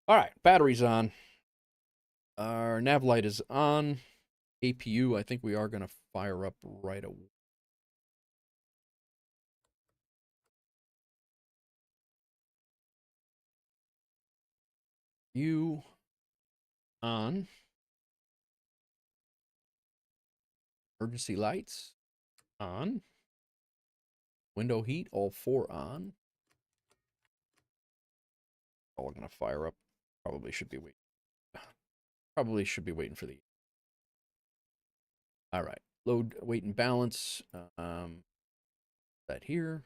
All right, battery's on. Our nav light is on. APU, I think we are going to fire up right away. You on. Emergency lights on. Window heat, all 4 on. All going to fire up. Probably should be waiting. Probably should be waiting for the. All right. Load, weight, and balance. That here.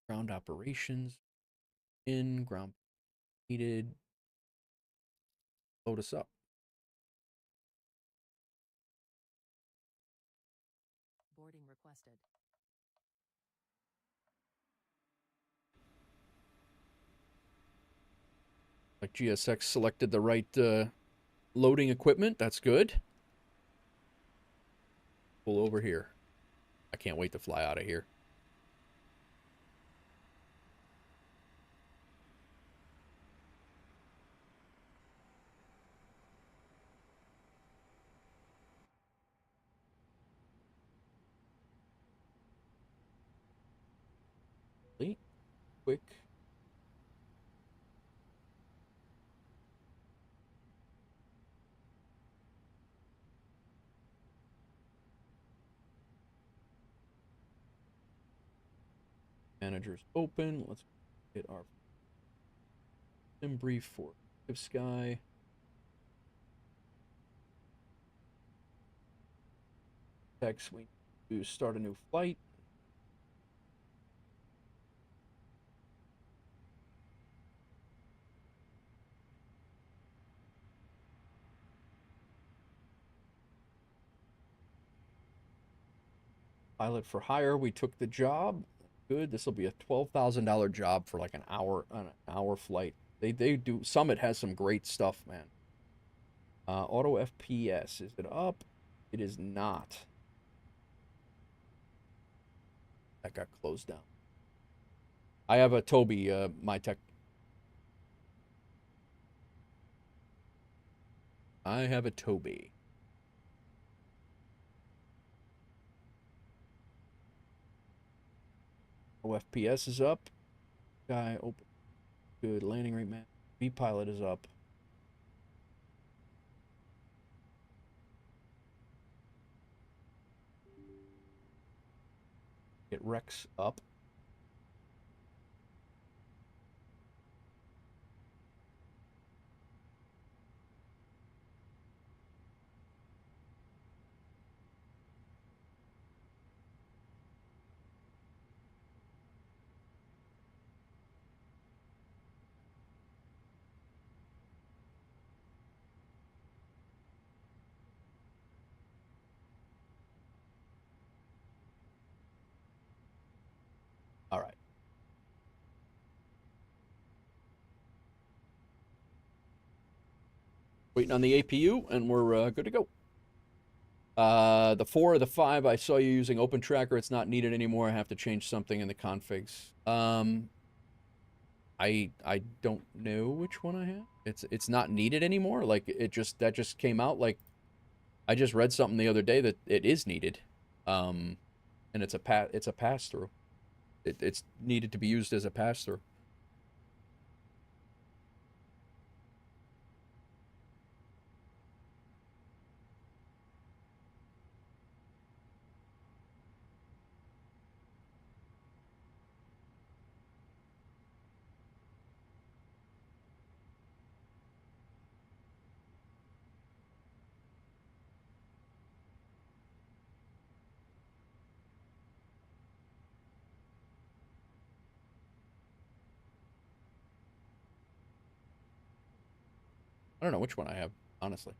Ground operations. In ground needed. Load us up. Boarding requested. Like GSX selected the right loading equipment. That's good. Pull over here. I can't wait to fly out of here. Quick. Managers open. Let's get our sim brief for Sky. Text, we need to start a new flight. Pilot for hire. We took the job. Good. This will be a $12,000 job for like an hour flight. They do. Summit has some great stuff, man. Auto FPS. Is it up? It is not. That got closed down. I have a Toby, my tech. I have a Toby. FPS is up. Guy open. Good. Landing rate, man. B pilot is up. Get Rex up. All right. Waiting on the APU, and we're good to go. The 4 or the 5, I saw you using OpenTracker. It's not needed anymore. I have to change something in the configs. I don't know which one I have. It's not needed anymore. Like that just came out. Like I just read something the other day that it is needed, and it's a pass through. It's needed to be used as a pass through. I don't know which one I have, honestly.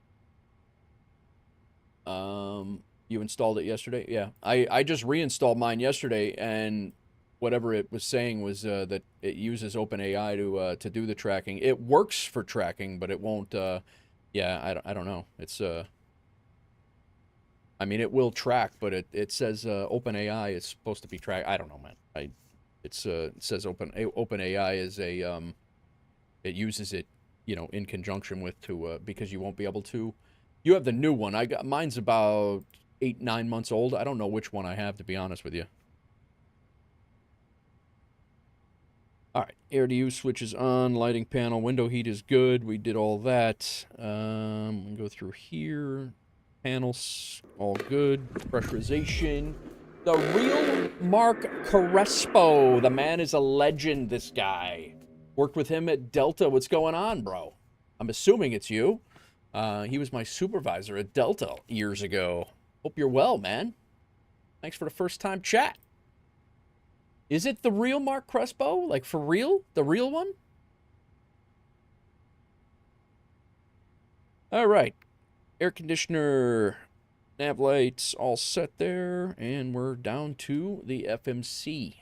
You installed it yesterday? Yeah. I just reinstalled mine yesterday, and whatever it was saying was that it uses OpenAI to do the tracking. It works for tracking, but it won't. Yeah, I don't know. It's I mean, it will track, but it says OpenAI is supposed to be track. I don't know, man. It says OpenAI is a it uses it, you know, in conjunction with because you won't be able to. You have the new one. I got mine's about 8-9 months old. I don't know which one I have, to be honest with you. All right, air to use switch is on. Lighting panel, window heat is good. We did all that. We go through here. Panels, all good. Pressurization. The real Mark Crespo. The man is a legend, this guy. Worked with him at Delta. What's going on, bro? I'm assuming it's you. He was my supervisor at Delta years ago. Hope you're well, man. Thanks for the first time chat. Is it the real Mark Crespo? Like, for real? The real one? All right. Air conditioner, nav lights, all set there. And we're down to the FMC.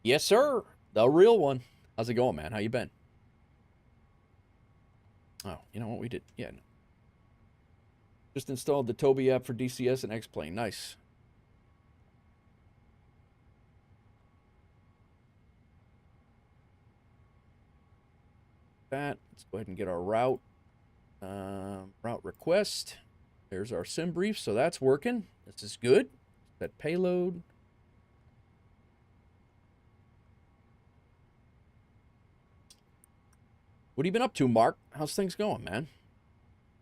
Yes, sir. The real one. How's it going, man? How you been? Oh, you know what we did? Yeah. No. Just installed the Toby app for DCS and X-Plane. Nice. Let's go ahead and get our route. Route request. There's our sim brief, so that's working. This is good. That payload. What have you been up to, Mark? How's things going, man?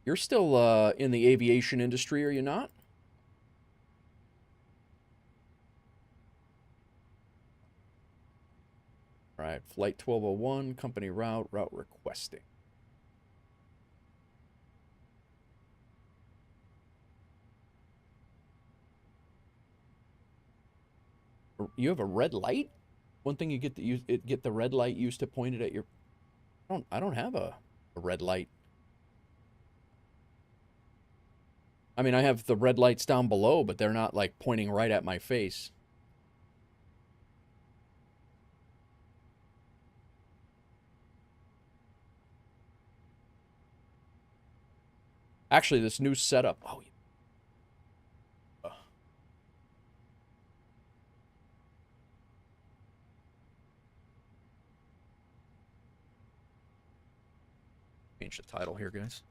You're still in the aviation industry, are you not? All right, flight 1201, company route requesting. You have a red light? One thing you get the red light used to point it at your. I don't have a red light. I mean, I have the red lights down below, but they're not like pointing right at my face. Actually, this new setup. Oh, change the title here, guys.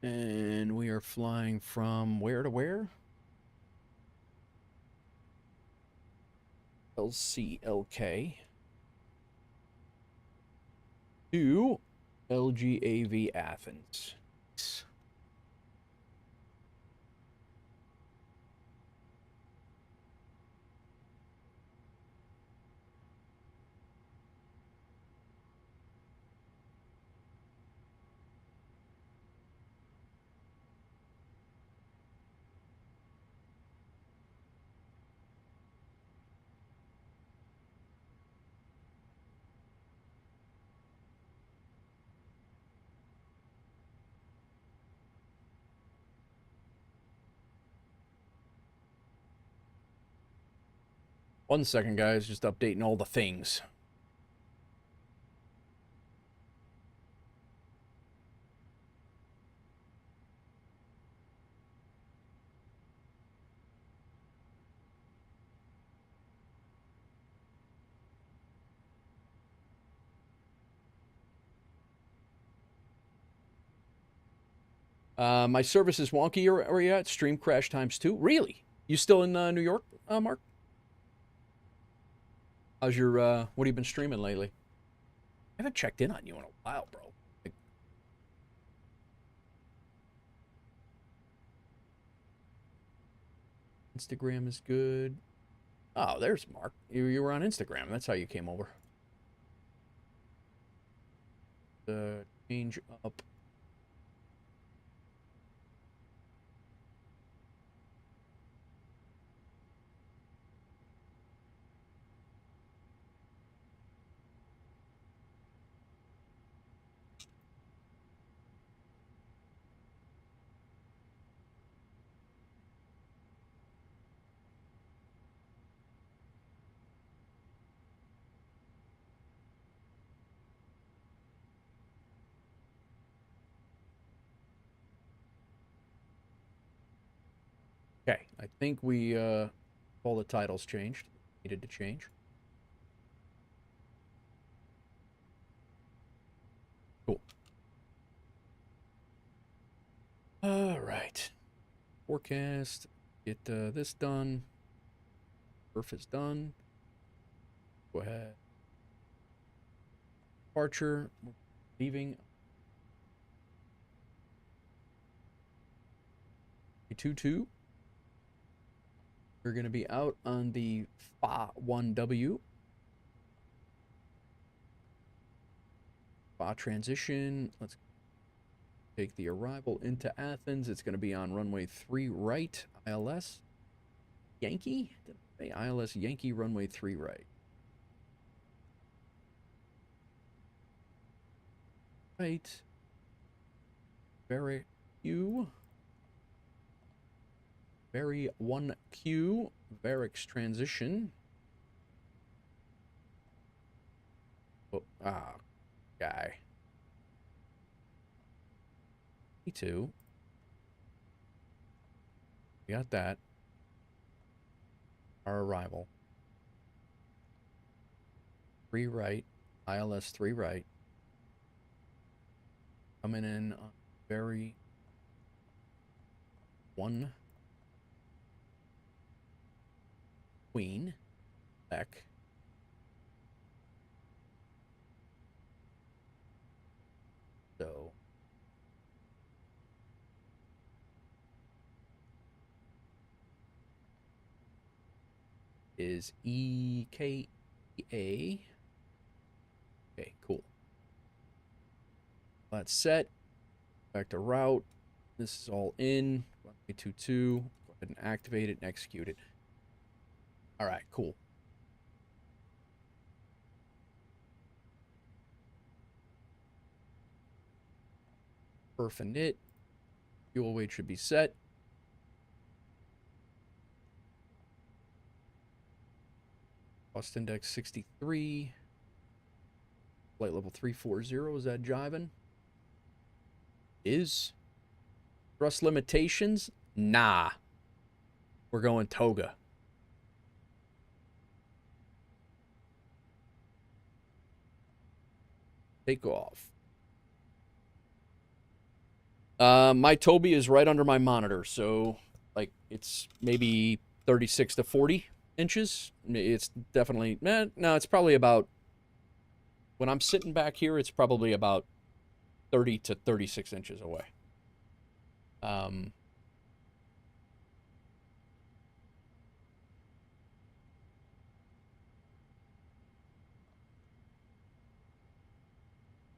And we are flying from where to where? LCLK to LGAV Athens. 1 second, guys. Just updating all the things. My service is wonky. Where are you at? Stream crash ×2. Really? You still in New York, Mark? How's your, what have you been streaming lately? I haven't checked in on you in a while, bro. Like, Instagram is good. Oh, there's Mark. You were on Instagram. That's how you came over. Change up. Okay, I think we, all the titles changed. Needed to change. Cool. All right. Forecast. Get this done. Perf is done. Go ahead. Departure. We're leaving. 322. We're going to be out on the FA1W. FA transition. Let's take the arrival into Athens. It's going to be on runway 3 right. ILS Yankee? Did I say ILS Yankee runway 3 right? Right. Very Q. Very 1Q. Varix transition. Oh, guy. E2. We got that. Our arrival. 3 right. ILS 3 right. Coming in on very 1 Queen. Back. So. Is EKA. Okay, cool. That's set. Back to route. This is all in. Runway 22. Go ahead and activate it and execute it. All right, cool. Perf and knit. Fuel weight should be set. Cost index 63. Flight level 340. Is that jiving? Is. Thrust limitations? Nah. We're going TOGA. Takeoff. My Toby is right under my monitor, so like it's maybe 36 to 40 inches. It's definitely, no, it's probably about, when I'm sitting back here, it's probably about 30 to 36 inches away.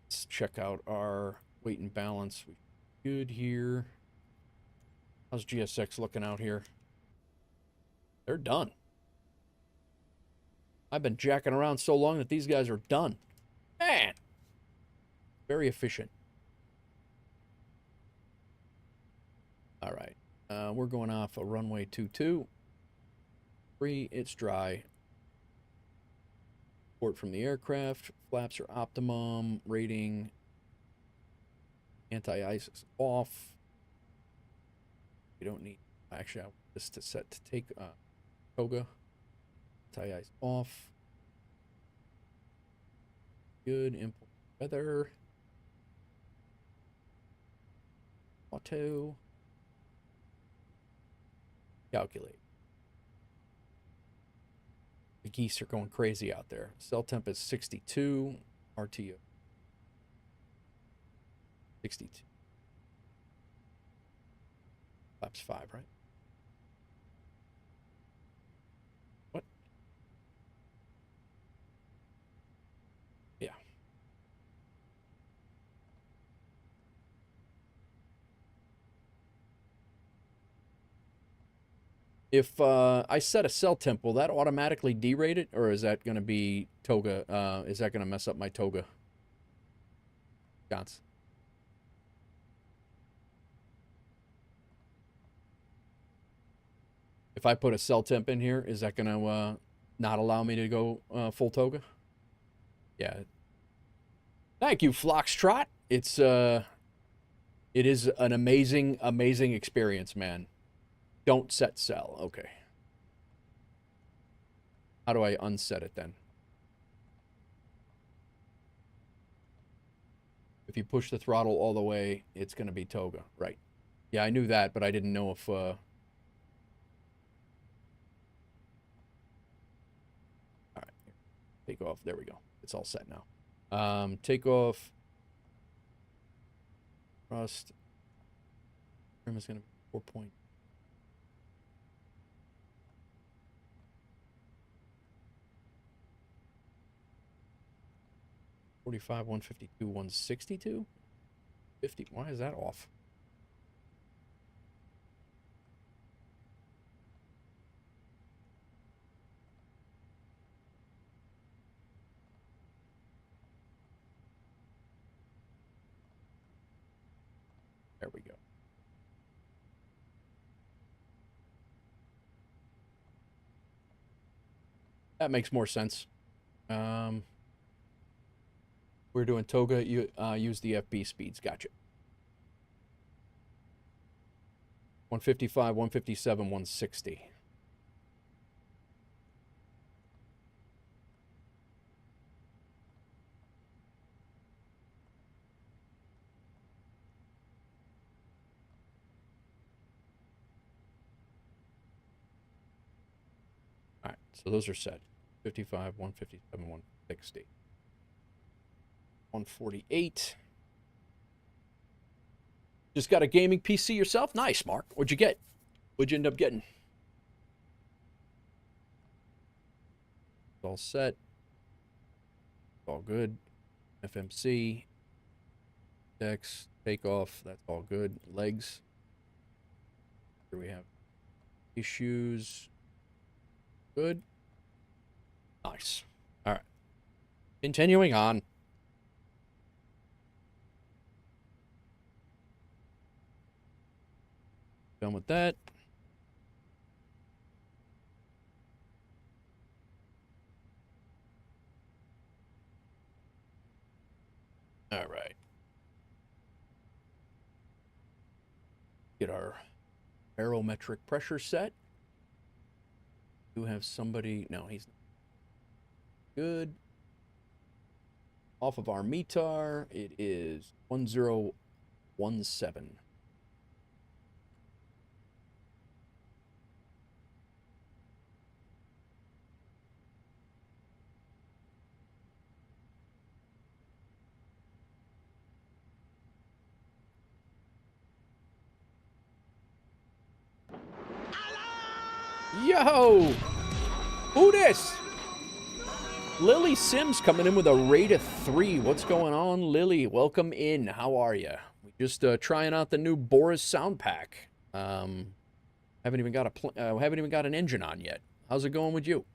Let's check out our weight and balance. We good here. How's GSX looking out here? They're done. I've been jacking around so long that these guys are done. Man. Very efficient. All right. We're going off a runway 22. 3, it's dry. Report from the aircraft. Flaps are optimum. Rating. Anti-ice is off. We don't need... Actually, I want this to set to take TOGA. Anti-ice off. Good. Import weather. Auto. Calculate. The geese are going crazy out there. Cell temp is 62. RTO. 62. Flaps 5, right? What? Yeah. If I set a cell temp, will that automatically derate it, or is that going to be TOGA? Is that going to mess up my TOGA? Shots. If I put a cell temp in here, is that going to not allow me to go full TOGA? Yeah. Thank you, Floxtrot. It is an amazing, amazing experience, man. Don't set cell. Okay. How do I unset it then? If you push the throttle all the way, it's going to be TOGA. Right. Yeah, I knew that, but I didn't know if... All right. Takeoff. There we go. It's all set now. Takeoff. Thrust. Trim is going to be 4 point. 45, 152, 162? 50. Why is that off? There we go. That makes more sense. We're doing TOGA, use the FB speeds. Gotcha. 155, 157, 160. All right, so those are set. 55, 157, 160. 148. Just got a gaming PC yourself? Nice, Mark. What'd you get? What'd you end up getting? It's all set. It's all good. FMC. Dex. Takeoff. That's all good. Legs. Here we have issues. Good. Nice. All right. Continuing on. Done with that. All right. Get our barometric pressure set. Do have somebody... No, he's not. Good. Off of our METAR, it is 1017. Yo! Who this? Lily Sims coming in with a rate of 3. What's going on, Lily? Welcome in. How are you? We just trying out the new Boris sound pack. Haven't even got an engine on yet. How's it going with you?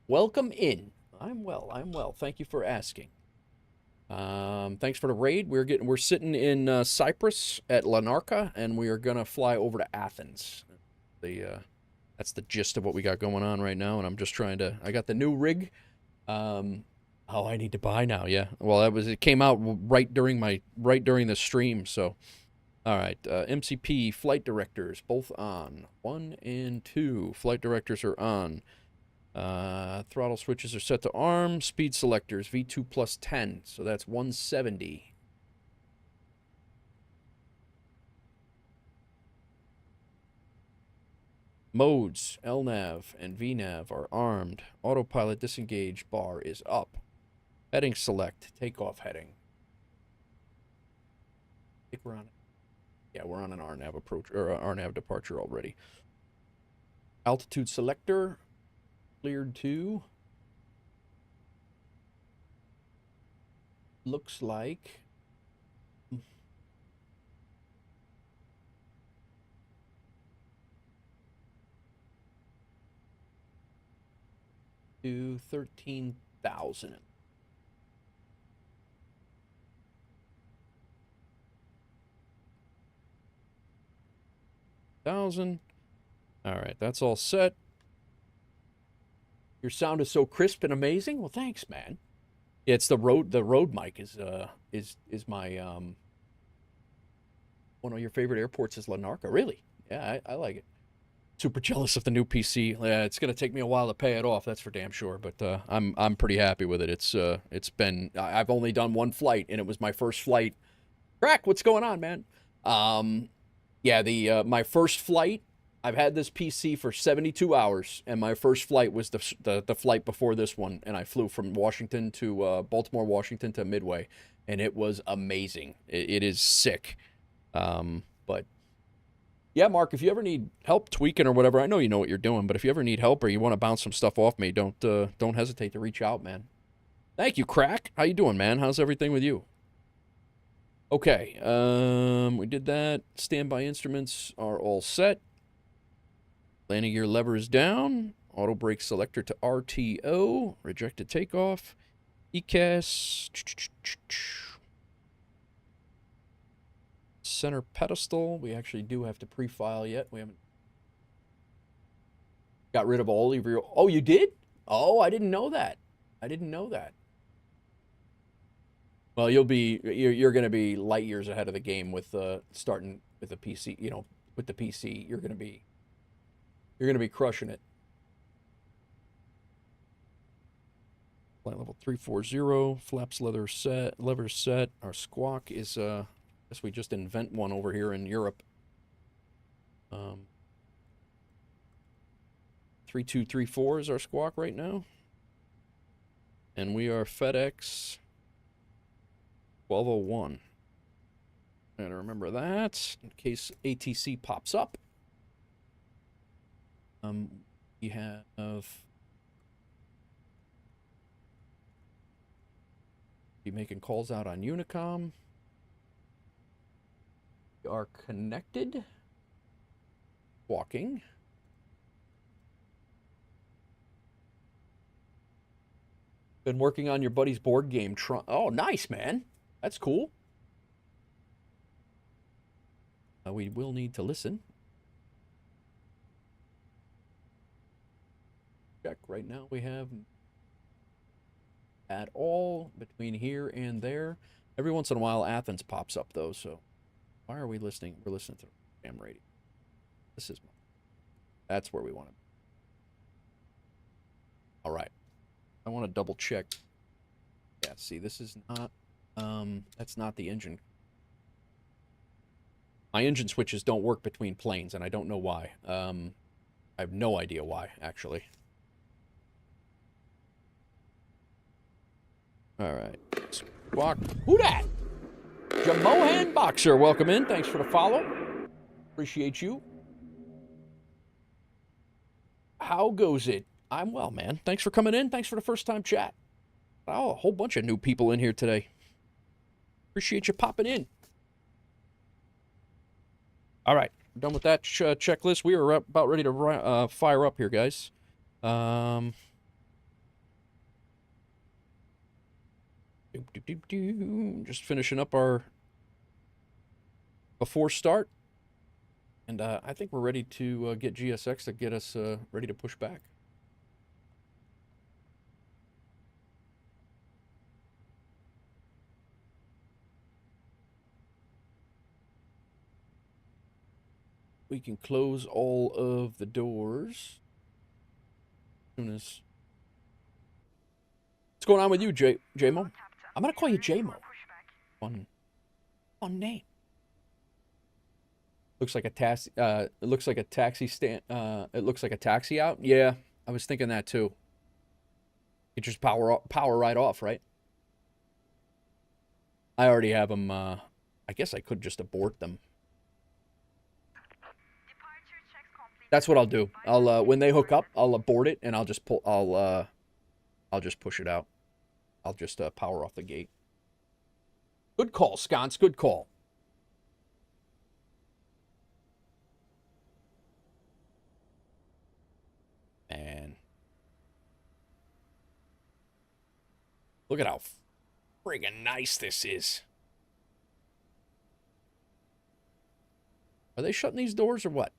Welcome in. I'm well. I'm well. Thank you for asking. Thanks for the raid. We're sitting in Cyprus at Larnaca, and we are gonna fly over to Athens. The That's the gist of what we got going on right now, and I'm just trying to... I got the new rig. Oh, I need to buy now, yeah. Well, it came out right during the stream, so... All right, MCP flight directors, both on. 1 and 2. Flight directors are on. Throttle switches are set to arm. Speed selectors, V2 plus 10, so that's 170. Modes, LNAV and VNAV are armed. Autopilot disengage bar is up. Heading select, takeoff heading. I think we're on it. Yeah, we're on an RNAV approach, or RNAV departure already. Altitude selector, cleared to. Looks like... 13,000. All right, that's all set. Your sound is so crisp and amazing. Well, thanks, man. Yeah, it's the Rode mic is my one of your favorite airports is Lanarka. Really? Yeah, I like it. Super jealous of the new PC. Yeah, it's gonna take me a while to pay it off. That's for damn sure. But I'm pretty happy with it. It's been I've only done one flight, and it was my first flight. Crack, what's going on, man? Yeah, my first flight. I've had this PC for 72 hours, and my first flight was the flight before this one, and I flew from Washington to Baltimore, Washington to Midway, and it was amazing. It is sick, but. Yeah, Mark, if you ever need help tweaking or whatever, I know you know what you're doing, but if you ever need help or you want to bounce some stuff off me, don't hesitate to reach out, man. Thank you, Crack. How you doing, man? How's everything with you? Okay, we did that. Standby instruments are all set. Landing gear lever is down. Auto brake selector to RTO. Rejected takeoff. ECAS. Center pedestal. We actually do have to pre-file yet. We haven't got rid of all of your... Oh, you did? Oh, I didn't know that. I didn't know that. Well, you're going to be light years ahead of the game with starting with the PC. You know, with the PC, you're going to be crushing it. Flight level 340. Flaps lever set. Our squawk is guess we just invent one over here in Europe. 3234 is our squawk right now. And we are FedEx 1201. Gotta remember that in case ATC pops up. We have be making calls out on Unicom. We are connected. Walking. Been working on your buddy's board game. Oh, nice, man. That's cool. We will need to listen. Check right now. We have at all between here and there. Every once in a while, Athens pops up though. So why are we listening? We're listening to AM radio. This is. That's where we want to. All right. I want to double check. Yeah. See, this is not. That's not the engine. My engine switches don't work between planes, and I don't know why. I have no idea why, actually. All right. Squawk. Who dat? Jamohan Boxer, welcome in. Thanks for the follow. Appreciate you. How goes it? I'm well, man. Thanks for coming in. Thanks for the first time chat. Oh, a whole bunch of new people in here today. Appreciate you popping in. All right, we're done with that checklist. We are about ready to fire up here, guys. Just finishing up our before start. And I think we're ready to get GSX to get us ready to push back. We can close all of the doors. As soon as... What's going on with you, J-Mo? I'm going to call you J-Mo. Fun name. Looks like a taxi. It looks like a taxi stand. It looks like a taxi out. Yeah, I was thinking that too. You just power right off, right? I already have them. I guess I could just abort them. That's what I'll do. I'll when they hook up, I'll abort it and I'll just pull. I'll just push it out. I'll just power off the gate. Good call, Sconce. Good call. Man. Look at how friggin' nice this is. Are they shutting these doors or what?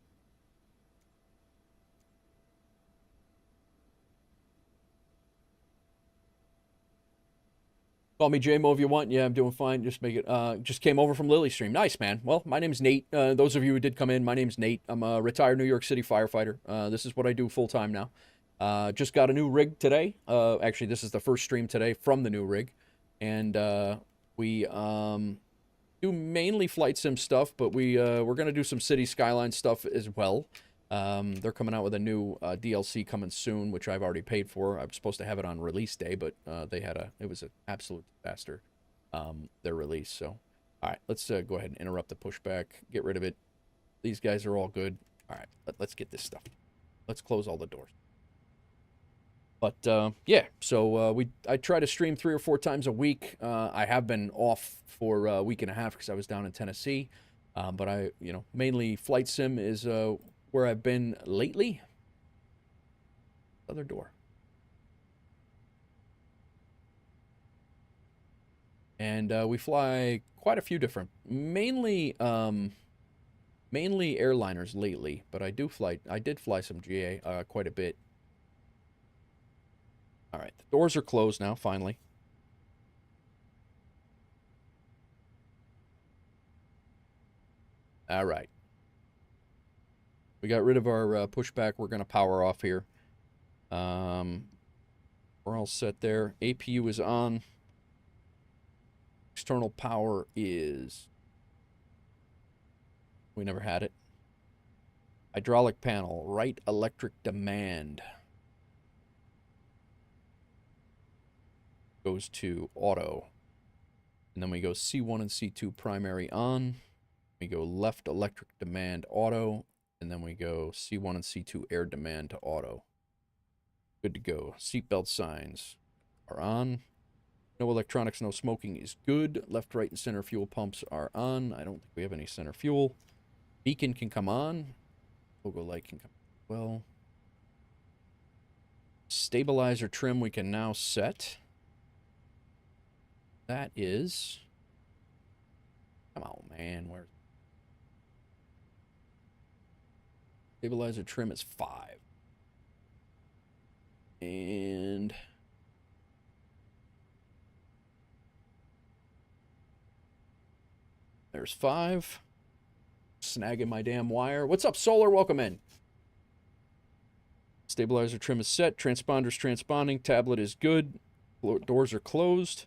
Call me J-Mo if you want. Yeah, I'm doing fine. Just make it. Just came over from Lily Stream. Nice, man. Well, my name's Nate. Those of you who did come in, my name's Nate. I'm a retired New York City firefighter. This is what I do full time now. Just got a new rig today. Actually, this is the first stream today from the new rig, and we do mainly flight sim stuff, but we're gonna do some city skyline stuff as well. They're coming out with a new DLC coming soon, which I've already paid for. I'm supposed to have it on release day, but it was an absolute disaster, their release. So, all right, let's go ahead and interrupt the pushback, get rid of it. These guys are all good. All right, let's get this stuff. Let's close all the doors. But yeah, so I try to stream 3 or 4 times a week. I have been off for a week and a half because I was down in Tennessee. But mainly flight sim is where I've been lately. Other door. And we fly quite a few different, mainly airliners lately, but I did fly some GA quite a bit. All right, the doors are closed now, finally. All right. We got rid of our pushback. We're going to power off here. We're all set there. APU is on. External power is... We never had it. Hydraulic panel, right electric demand. Goes to auto. And then we go C1 and C2 primary on. We go left electric demand auto. And then we go C1 and C2 air demand to auto. Good to go. Seatbelt signs are on. No electronics, no smoking is good. Left, right, and center fuel pumps are on. I don't think we have any center fuel. Beacon can come on. Logo light can come on as well. Stabilizer trim we can now set. That is... Come on, man. Where's... Stabilizer trim is 5. And... There's 5. Snagging my damn wire. What's up, Solar? Welcome in. Stabilizer trim is set. Transponder's transponding. Tablet is good. Doors are closed.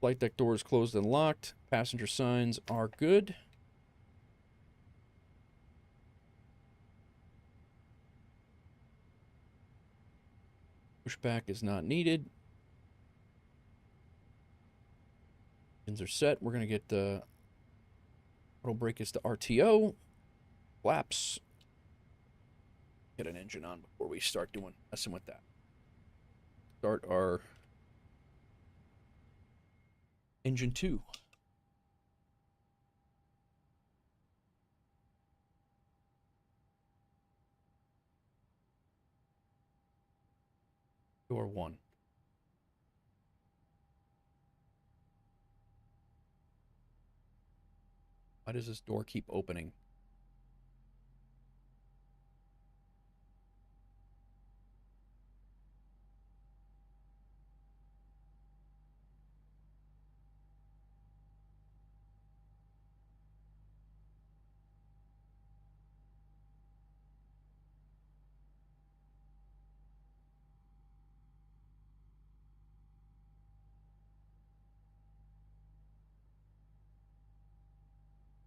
Flight deck door is closed and locked. Passenger signs are good. Pushback is not needed. Engines are set. We're going to get the auto brake is to RTO. Flaps. Get an engine on before we start messing with that. Start our engine 2. Door 1. Why does this door keep opening?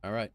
All right.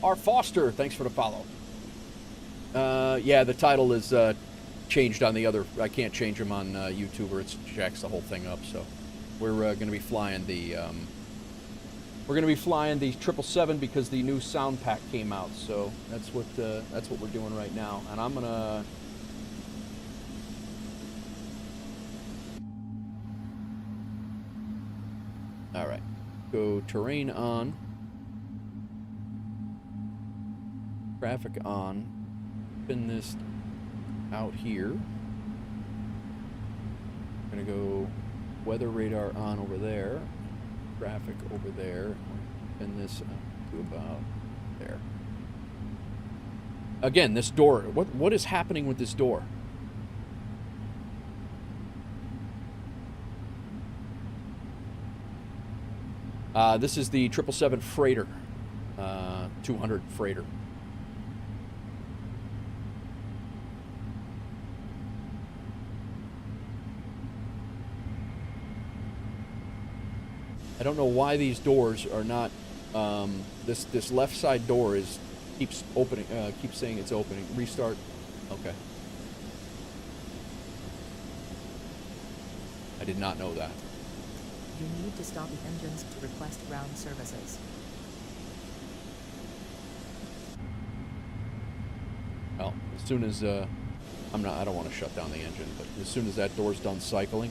R. Foster, thanks for the follow. Yeah, the title is changed on the other. I can't change them on YouTube, or it jacks the whole thing up. So we're going to be flying the 777 because the new sound pack came out. So that's what we're doing right now. And I'm gonna. All right, go terrain on. Traffic on. Spin this out here. I'm gonna go weather radar on over there. Traffic over there. Spin this up to about there. Again, this door. What is happening with this door? This is the 777 freighter, 200 freighter. I don't know why these doors are not. This left side door keeps opening. Keeps saying it's opening. Restart. Okay. I did not know that. You need to stop the engines to request ground services. Well, as soon as I don't want to shut down the engine, but as soon as that door's done cycling.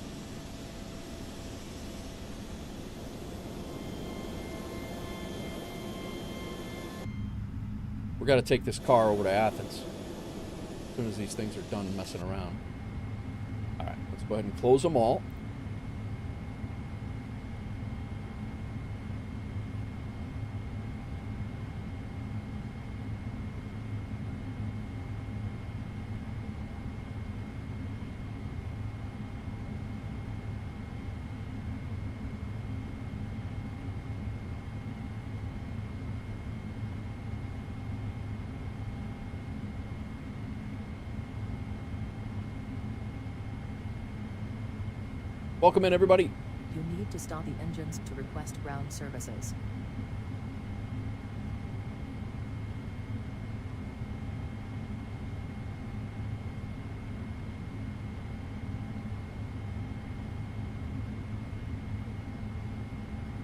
We're got to take this car over to Athens as soon as these things are done messing around. All right, let's go ahead and close them all. Welcome in, everybody. You need to stop the engines to request ground services.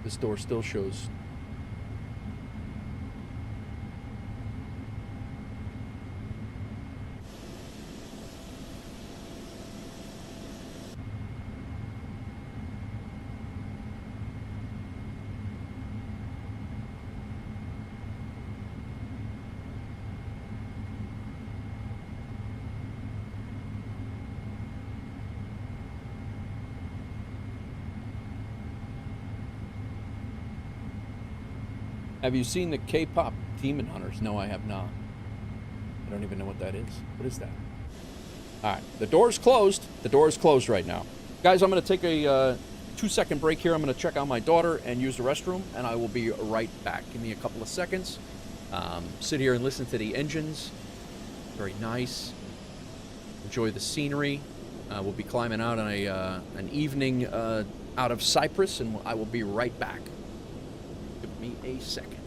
This door still shows. Have you seen the K-pop Demon Hunters? No, I have not. I don't even know what that is. What is that? All right, the door's closed. The door is closed right now. Guys, I'm going to take a 2-second break here. I'm going to check on my daughter and use the restroom, and I will be right back. Give me a couple of seconds. Sit here and listen to the engines. Very nice. Enjoy the scenery. We'll be climbing out on an evening out of Cyprus, and I will be right back. Give me a second.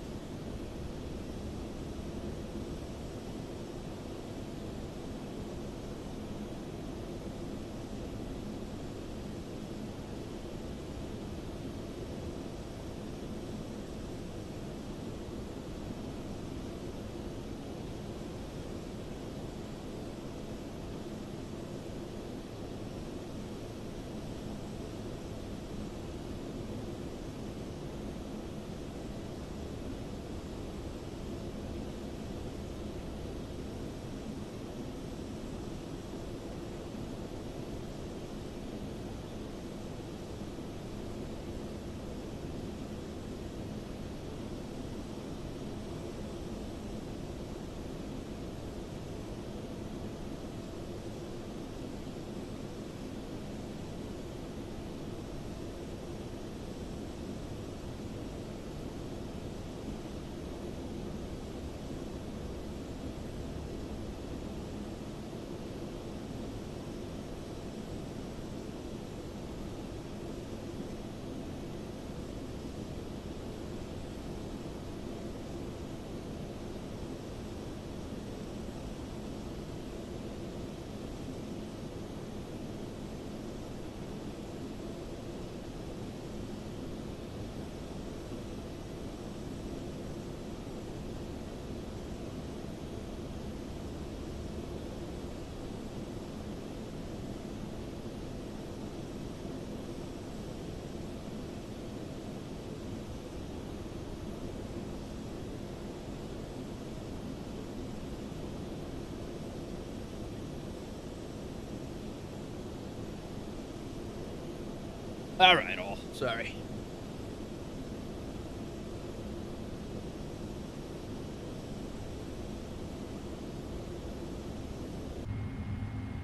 All right, all. Sorry.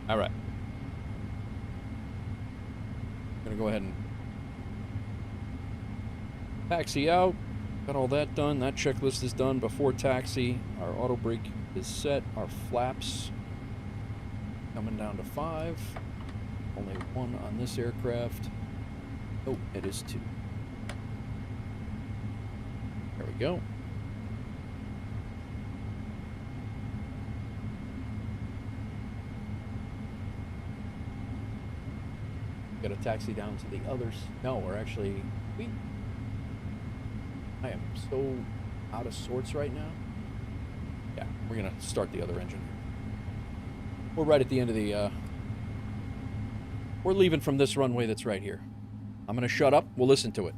All right. Gonna go ahead and taxi out. Got all that done. That checklist is done before taxi. Our auto brake is set. Our flaps coming down to 5. Only 1 on this aircraft. Oh, it is 2. There we go. Got a taxi down to the others. No, we're actually... I am so out of sorts right now. Yeah, we're gonna start the other engine. We're right at the end of the... We're leaving from this runway that's right here. I'm gonna shut up. We'll listen to it.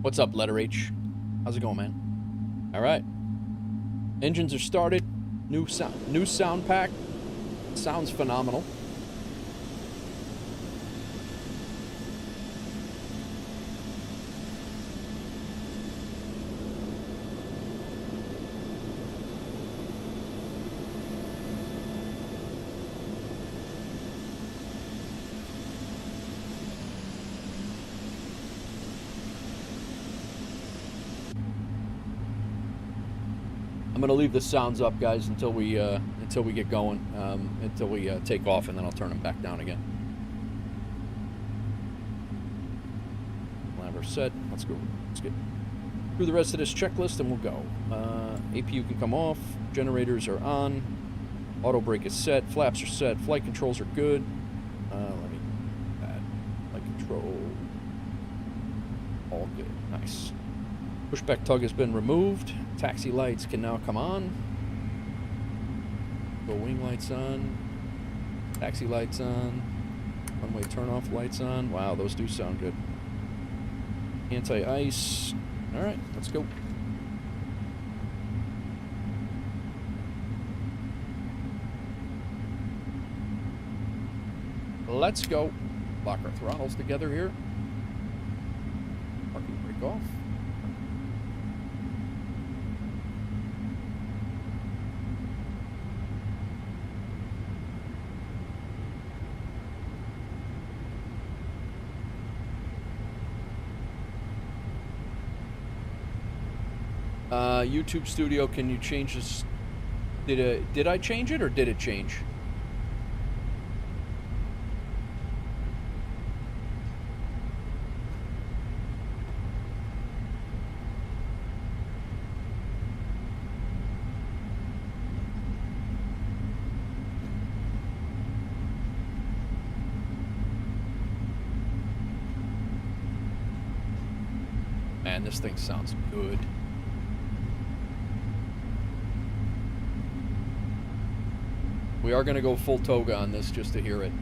What's up, letter H? How's it going, man? All right. Engines are started. New sound pack. Sounds phenomenal. I'm gonna leave the sounds up, guys, until we get going, until we take off, and then I'll turn them back down again. Lever set. Let's go. Let's get through the rest of this checklist, and we'll go. APU can come off. Generators are on. Auto brake is set. Flaps are set. Flight controls are good. Let me add flight control. All good. Nice. Pushback tug has been removed. Taxi lights can now come on. Go wing lights on. Taxi lights on. Runway turn-off lights on. Wow, those do sound good. Anti-ice. All right, let's go. Let's go. Lock our throttles together here. Parking brake off. YouTube Studio, can you change this? Did I change it, or did it change? Man, this thing sounds good. We are going to go full TOGA on this just to hear it.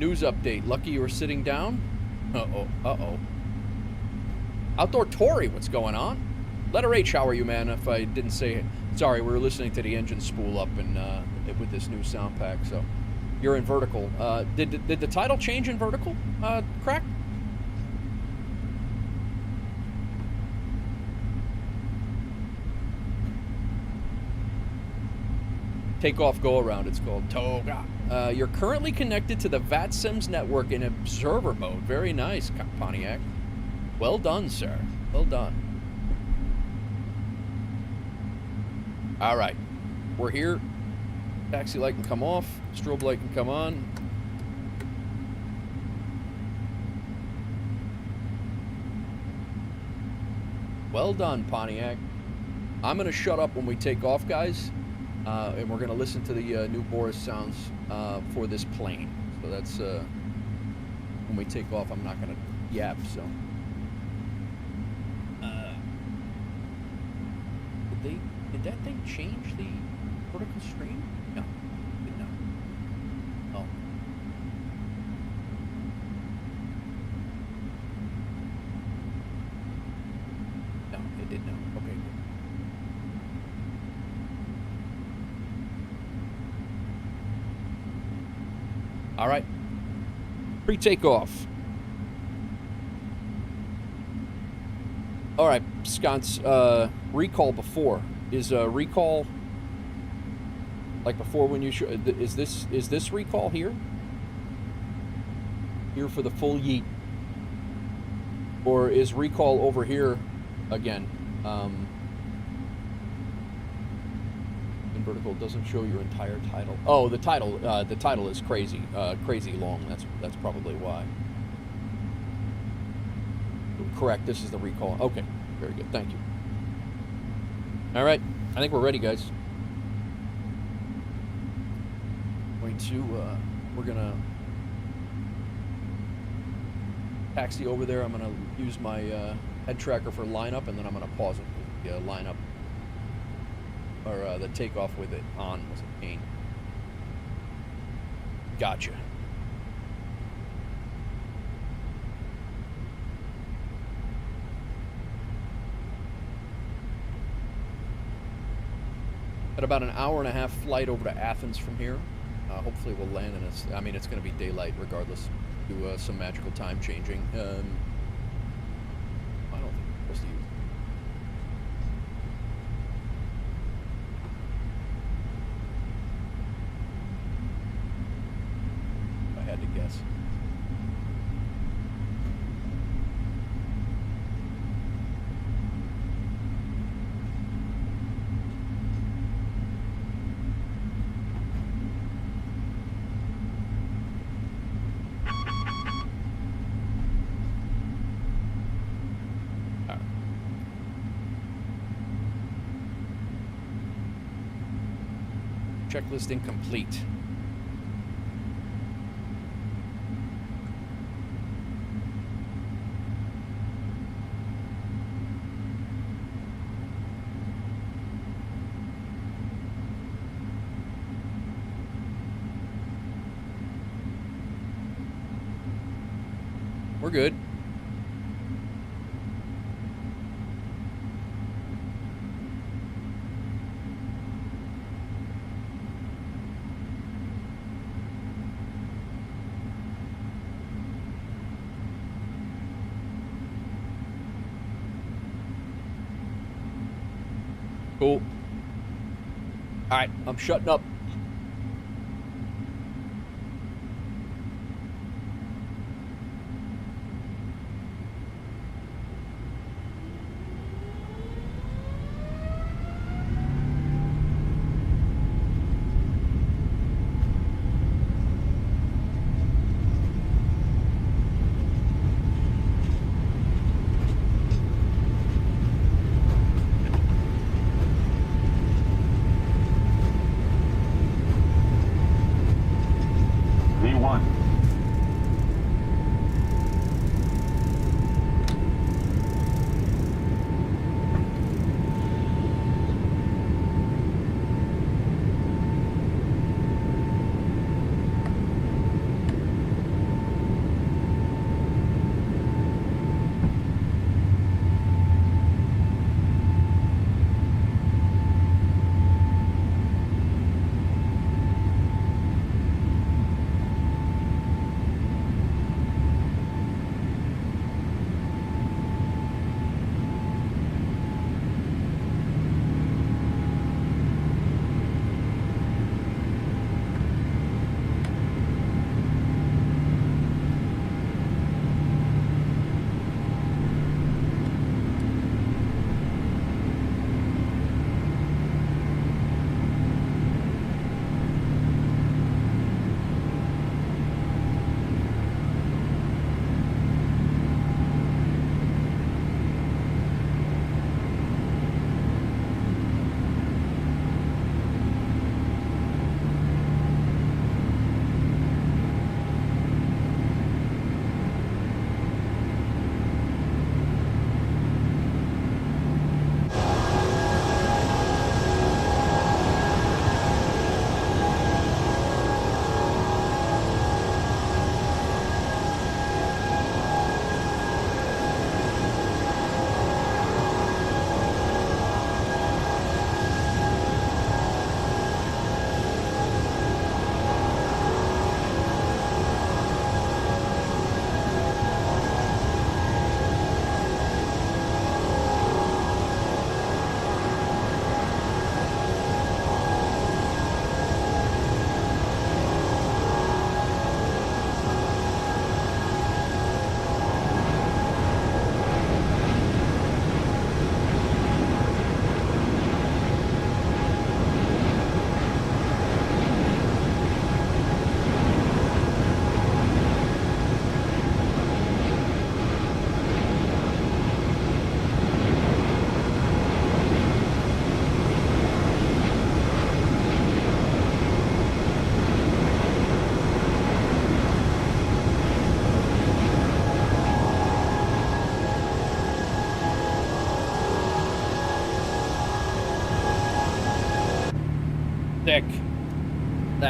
News update. Lucky you were sitting down. Uh-oh. Uh-oh. Outdoor Tory, what's going on? Letter H, how are you, man? If I didn't say it. Sorry, we were listening to the engine spool up and with this new sound pack, so. You're in vertical. Did the title change in vertical, Crack? Takeoff go around, it's called TOGA. You're currently connected to the VATSIMS network in observer mode. Very nice, Pontiac. Well done, sir. Well done. All right, we're here. Taxi light can come off. Strobe light can come on. Well done, Pontiac. I'm gonna shut up when we take off, guys. And we're gonna listen to the new Boris sounds for this plane. So that's when we take off. I'm not gonna yap. So did that thing change the vertical stream? No, it did not. Oh. No, it did not. Okay, good. All right. Pre-takeoff. All right, Sconce, recall before. Is recall like before when you is this recall here? Here for the full yeet. Or is recall over here again? In vertical doesn't show your entire title. Oh, the title is crazy, crazy long. That's probably why. Correct. This is the recall. Okay, very good. Thank you. All right, I think we're ready, guys. We're gonna taxi over there. I'm gonna use my head tracker for lineup, and then I'm gonna pause it. The lineup or the takeoff with it on was a pain. Gotcha. At about an hour and a half flight over to Athens from here. Hopefully we'll land in it's going to be daylight regardless. Do some magical time changing. I don't think we're supposed to use it. If I had to guess. Checklist incomplete. We're good. Cool. All right, I'm shutting up.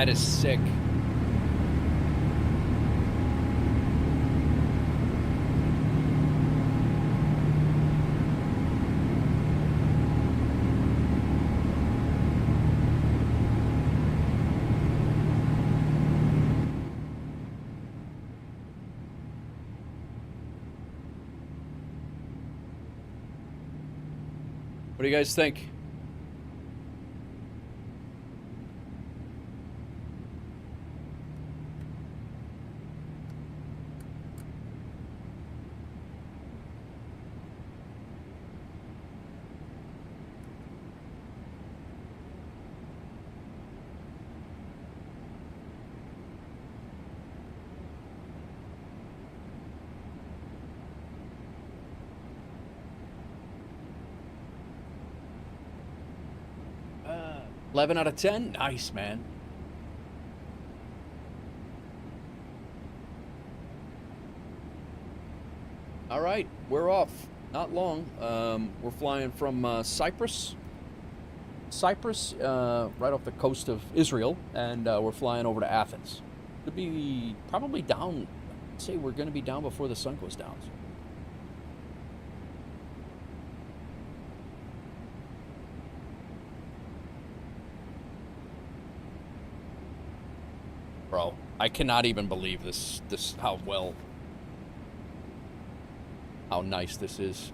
that is sick. What do you guys think? Uh, 11 out of 10? Nice, man. All right, we're off. Not long. We're flying from Cyprus, right off the coast of Israel, and we're flying over to Athens. Could be probably down. I'd say we're going to be down before the sun goes down. Bro, I cannot even believe this how nice this is.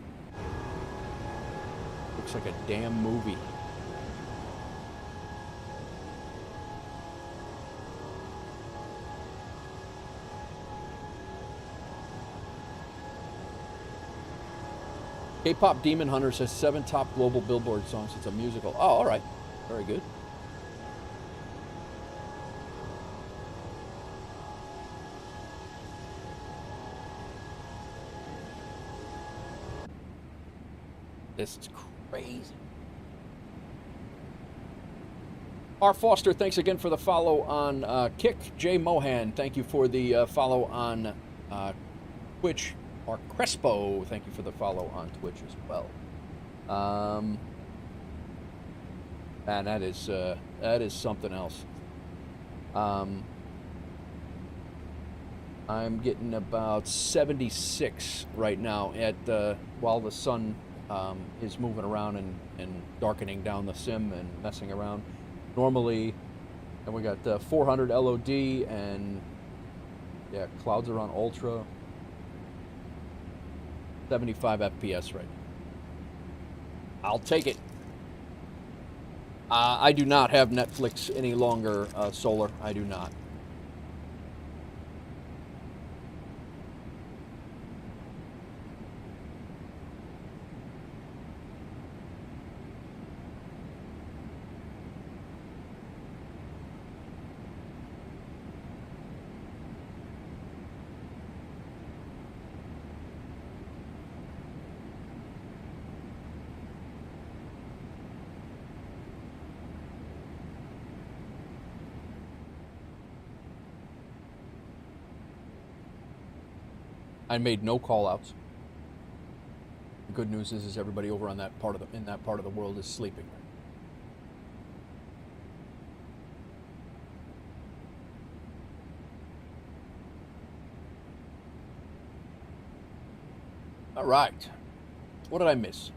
Looks like a damn movie. K-pop Demon Hunter says 7 top global Billboard songs. It's a musical. Oh, all right. Very good. This is crazy. R. Foster, thanks again for the follow on Kick. J. Mohan, thank you for the follow on Twitch. R. Crespo, thank you for the follow on Twitch as well. Man, that is something else. I'm getting about 76 right now at while the sun is moving around and darkening down the sim and messing around. Normally, and we got 400 LOD and yeah, clouds are on ultra. 75 FPS right now. I'll take it. I do not have Netflix any longer, Solar. I do not. I made no call-outs. The good news is everybody over on that part of in that part of the world is sleeping. All right. What did I miss?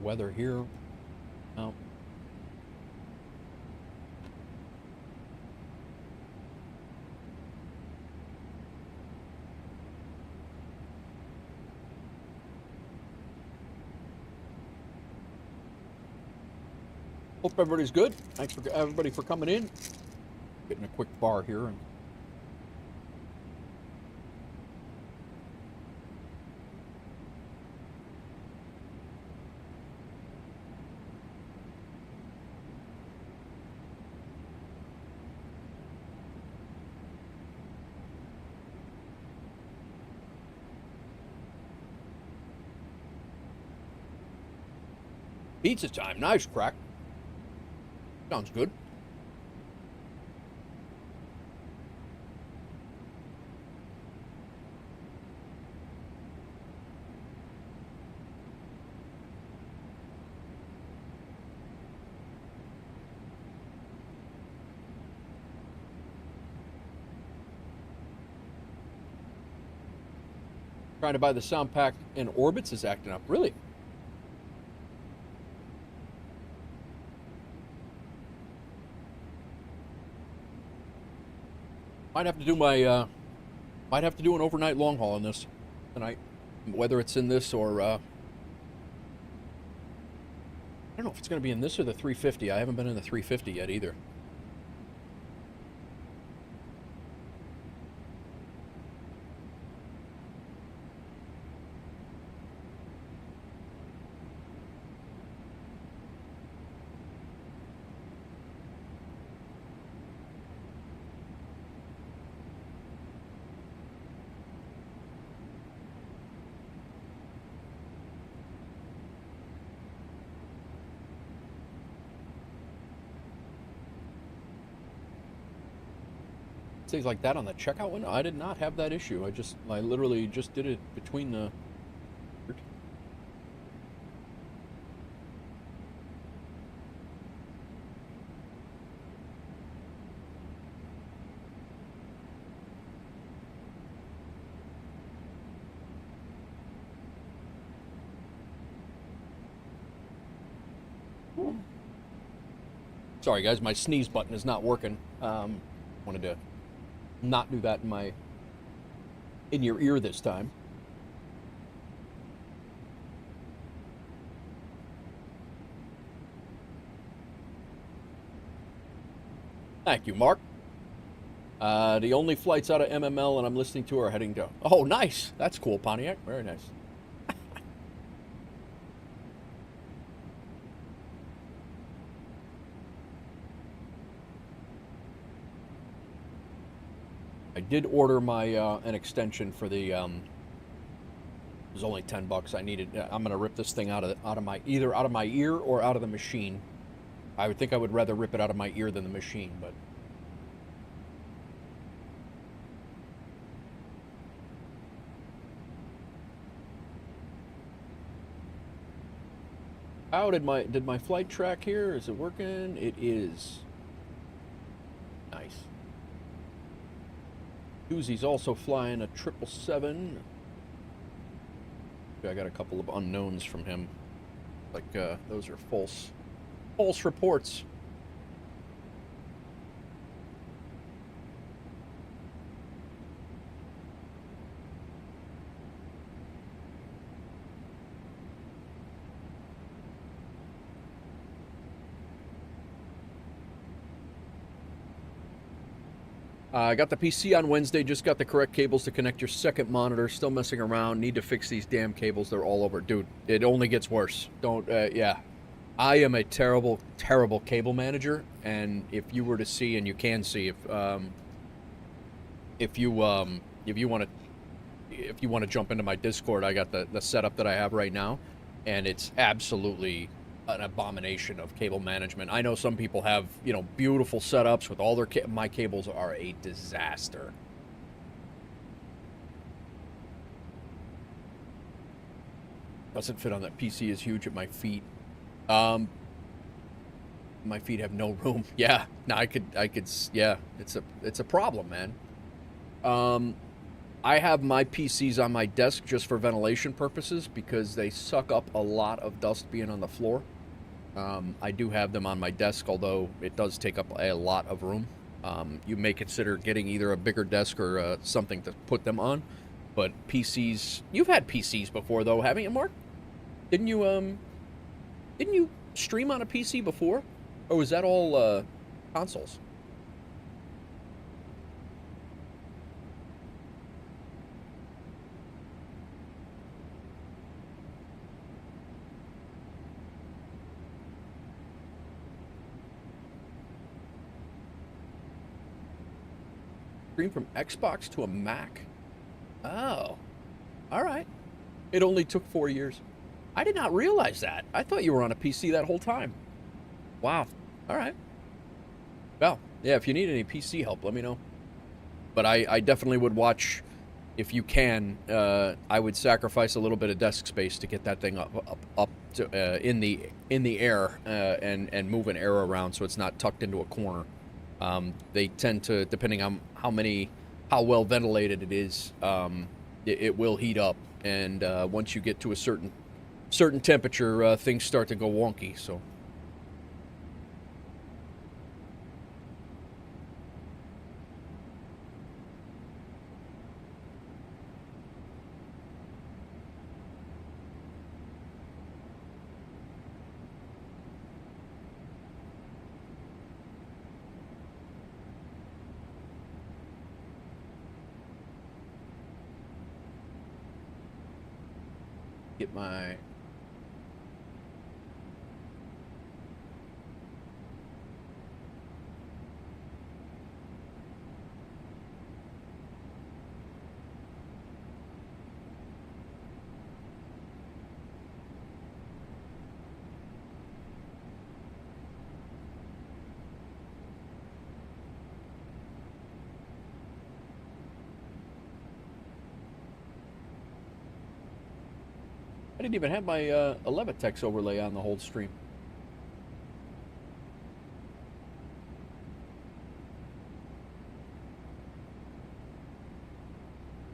Weather here. Oh. Hope everybody's good. Thanks for everybody for coming in. Getting a quick bar here and Pizza time. Nice, Crack. Sounds good. Trying to buy the sound pack in Orbits is acting up. Really? Might have to do my, might have to do an overnight long haul on this tonight. Whether it's in this or, I don't know if it's going to be in this or the 350. I haven't been in the 350 yet either. Things like that on the checkout window. I did not have that issue. I literally just did it between the. Sorry guys, my sneeze button is not working. Wanted to not do that in your ear this time. Thank you, Mark. The only flights out of MML and I'm listening to are heading to. Oh, nice. That's cool, Pontiac. Very nice. I did order my an extension for the. It was only $10. I needed. I'm gonna rip this thing out of my either out of my ear or out of the machine. I would think I would rather rip it out of my ear than the machine, but. How did my flight track here? Is it working? It is. Nice. Uzi's also flying a 777. I got a couple of unknowns from him. Like, those are false reports. I got the PC on Wednesday, just got the correct cables to connect your second monitor. Still messing around. Need to fix these damn cables. They're all over. Dude, it only gets worse. Don't, yeah. I am a terrible, terrible cable manager, and if you were to see, and you can see, if you want to jump into my Discord, I got the setup that I have right now, and it's absolutely an abomination of cable management. I know some people have, you know, beautiful setups with all their my cables are a disaster. Doesn't fit on that PC is huge at my feet. My feet have no room. Yeah, no, I could yeah, it's a problem, man. I have my PCs on my desk just for ventilation purposes because they suck up a lot of dust being on the floor. I do have them on my desk, although it does take up a lot of room. You may consider getting either a bigger desk or something to put them on. But PCs, you've had PCs before though, haven't you, Mark? Didn't you stream on a PC before? Or was that all consoles? Stream from Xbox to a Mac. Oh, all right. It only took 4 years. I did not realize that. I thought you were on a PC that whole time. Wow. All right. Well, yeah, if you need any PC help, let me know. But I definitely would watch, if you can, I would sacrifice a little bit of desk space to get that thing up to, in the air and move an air around so it's not tucked into a corner. They tend to, depending on how well ventilated it is, it will heat up, and once you get to a certain temperature, things start to go wonky. So. Get my I didn't even have my Elevatex overlay on the whole stream.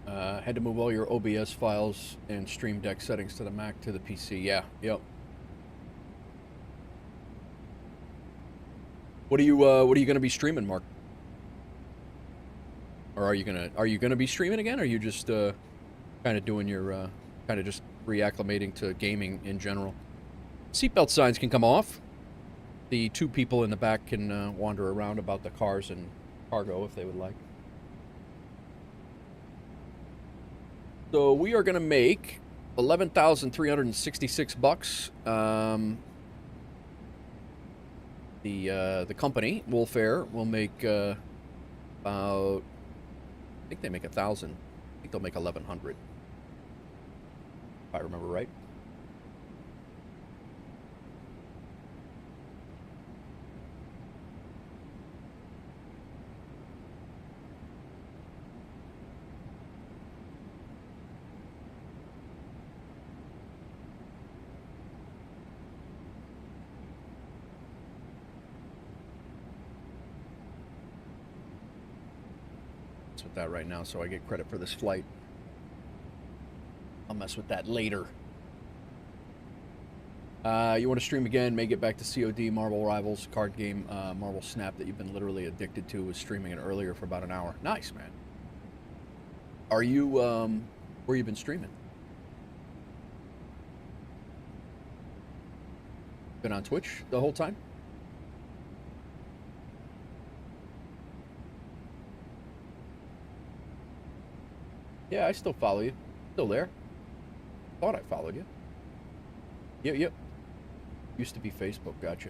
Had to move all your OBS files and Stream Deck settings to the Mac to the PC. Yeah, yep. What are you going to be streaming, Mark? Or are you gonna be streaming again? Or are you just kind of doing your kind of just reacclimating to gaming in general? Seatbelt signs can come off. The two people in the back can wander around about the cars and cargo if they would like. So we are going to make $11,366. The company Wolf Air will make about, I think they make 1,000. I think they'll make 1,100. If I remember right. Mess with that right now so I get credit for this flight. I'll mess with that later. You want to stream again? May get back to COD, Marvel Rivals, card game, Marvel Snap that you've been literally addicted to. Was streaming it earlier for about an hour. Nice, man. Are you, where you been streaming? Been on Twitch the whole time? Yeah, I still follow you. Still there. Thought I followed you. Yep. Used to be Facebook, gotcha.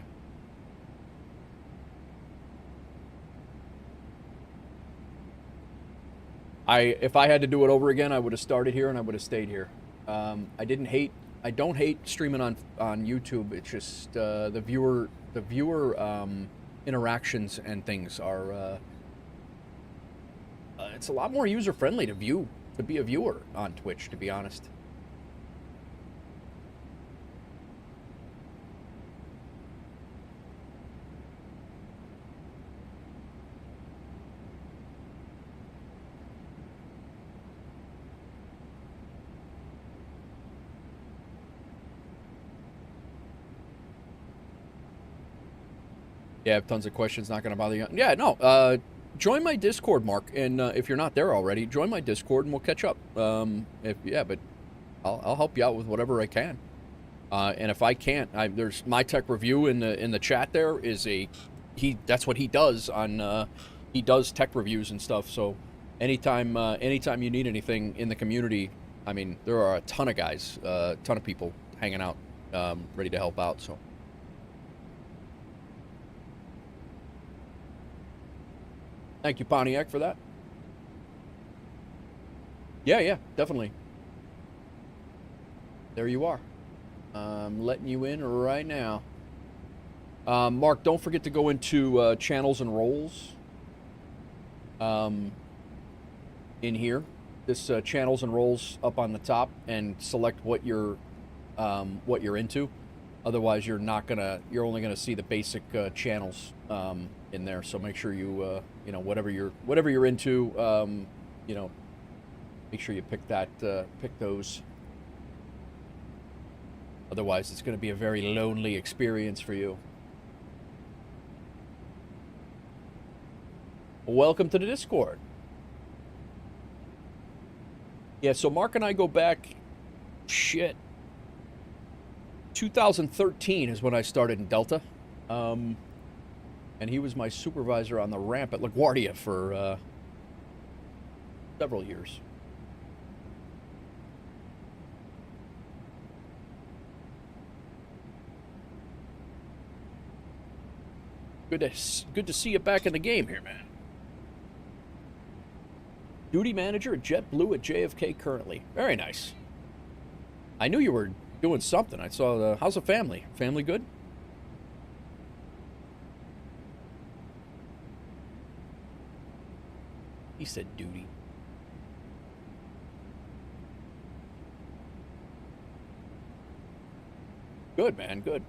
If I had to do it over again, I would have started here and I would have stayed here. I don't hate streaming on YouTube. It's just the viewer interactions and things are it's a lot more user friendly to be a viewer on Twitch, to be honest. Yeah, I have tons of questions, not going to bother you. Yeah, no, join my Discord, Mark, and if you're not there already, join my Discord and we'll catch up. But I'll help you out with whatever I can. And if I can't, there's my tech review in the chat. There is that's what he does on he does tech reviews and stuff. So anytime you need anything in the community, I mean, there are a ton of guys, a ton of people hanging out, ready to help out. So. Thank you, Pontiac, for that. Yeah, definitely. There you are. I'm letting you in right now. Mark, don't forget to go into channels and roles. In here, this channels and roles up on the top, and select what you're into. Otherwise, you're only gonna see the basic channels in there. So make sure you you know, whatever you're into, you know, make sure you pick those. Otherwise, it's going to be a very lonely experience for you. Welcome to the Discord. Yeah, so Mark and I go back, 2013 is when I started in Delta. And he was my supervisor on the ramp at LaGuardia for several years. Good to see you back in the game here, man. Duty manager at JetBlue at JFK currently. Very nice. I knew you were doing something. I saw the... How's the family? Family good? He said duty. Good, man. Good.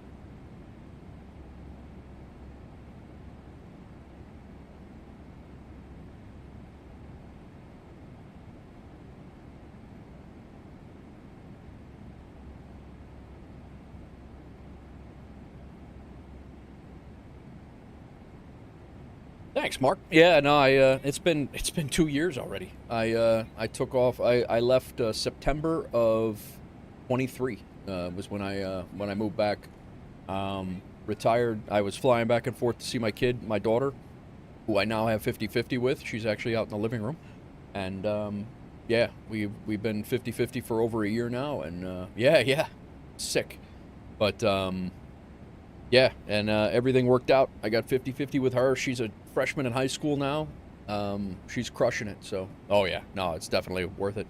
Thanks, Mark. Yeah, no, it's been 2 years already. I took off. I left September of 23 was when I moved back. Retired. I was flying back and forth to see my kid, my daughter, who I now have 50-50 with. She's actually out in the living room, and yeah, we've been 50-50 for over a year now, and yeah, sick, but yeah, and everything worked out. I got 50-50 with her. She's a freshman in high school now. She's crushing it, so... Oh, yeah. No, it's definitely worth it.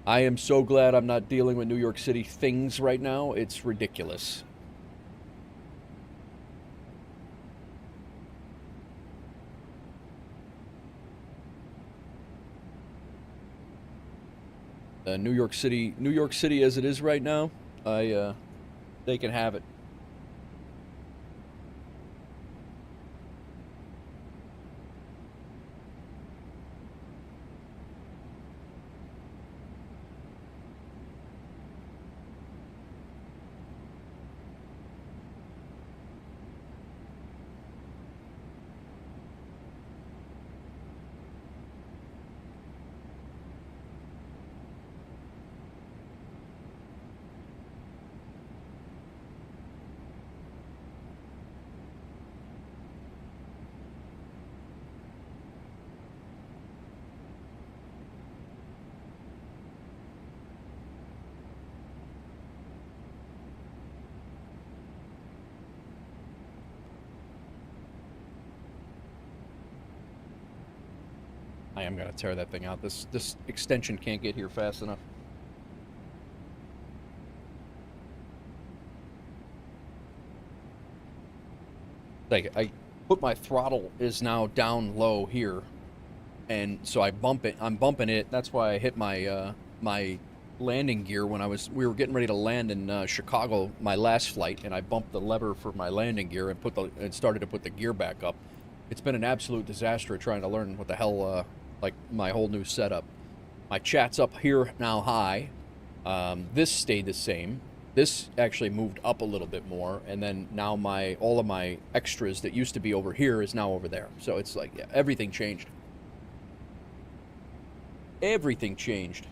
I am so glad I'm not dealing with New York City things right now. It's ridiculous. New York City as it is right now, they can have it. I am gonna tear that thing out. This extension can't get here fast enough. Like, I put my throttle is now down low here, and so I bump it. I'm bumping it. That's why I hit my my landing gear when we were getting ready to land in Chicago, my last flight, and I bumped the lever for my landing gear and started to put the gear back up. It's been an absolute disaster trying to learn what the hell. Like my whole new setup. My chat's up here now high. This stayed the same. This actually moved up a little bit more, and then now all of my extras that used to be over here is now over there. So it's like, yeah, everything changed. Everything changed.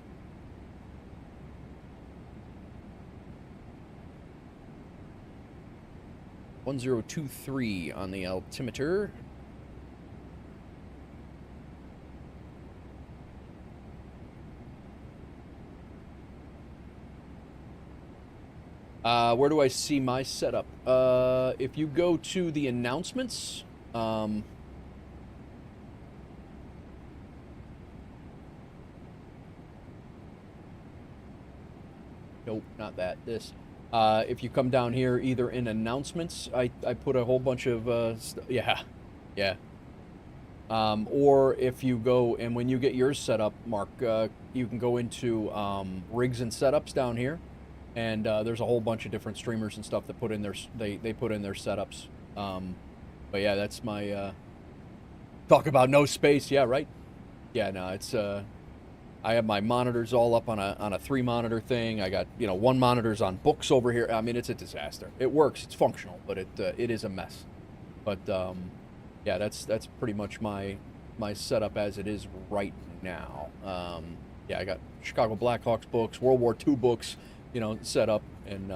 .1023 on the altimeter. Where do I see my setup? If you go to the announcements, nope, not that. This. If you come down here, either in announcements, I put a whole bunch of, yeah. Or if you go, and when you get yours set up, Mark, you can go into rigs and setups down here, and there's a whole bunch of different streamers and stuff that put in their, they put in their setups. But yeah, that's my, talk about no space, yeah, right? Yeah, no, it's, I have my monitors all up on a 3-monitor thing. I got, you know, 1 monitor's on books over here. I mean, it's a disaster. It works, it's functional, but it is a mess. But yeah, that's pretty much my setup as it is right now. Yeah, I got Chicago Blackhawks books, World War II books, you know, set up, and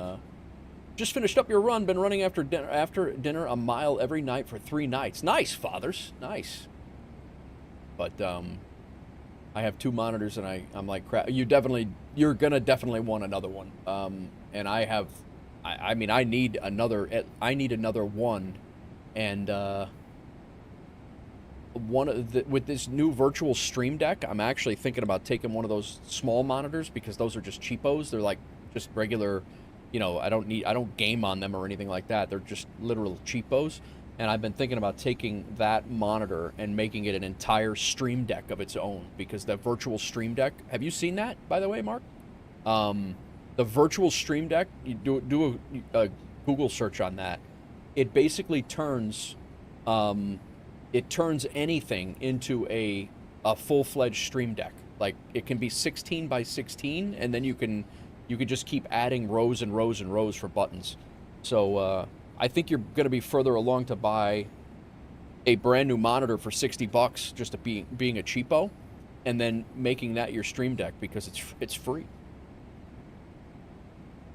just finished up your run. Been running after dinner a mile every night for 3 nights. Nice, fathers, nice. But I have 2 monitors, and I'm like, crap. You're gonna definitely want another one. And I mean, I need another one, and with this new virtual Stream Deck, I'm actually thinking about taking one of those small monitors, because those are just cheapos. They're like just regular, you know, I don't game on them or anything like that. They're just literal cheapos. And I've been thinking about taking that monitor and making it an entire Stream Deck of its own, because the virtual Stream Deck, have you seen that, by the way, Mark? The virtual Stream Deck, you do a Google search on that. It basically turns anything into a full-fledged Stream Deck. Like, it can be 16 by 16, and then you can just keep adding rows and rows and rows for buttons. So I think you're going to be further along to buy a brand new monitor for $60 just to being a cheapo, and then making that your Stream Deck, because it's free.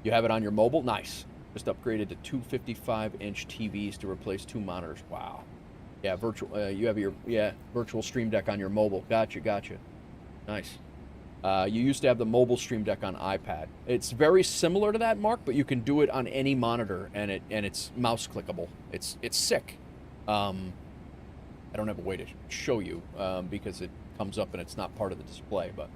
You have it on your mobile? Nice. Just upgraded to 255-inch TVs to replace 2 monitors. Wow. Yeah, you have your virtual Stream Deck on your mobile. Gotcha. Nice. You used to have the mobile Stream Deck on iPad. It's very similar to that, Mark, but you can do it on any monitor, and it's mouse clickable. It's sick. I don't have a way to show you because it comes up and it's not part of the display, but.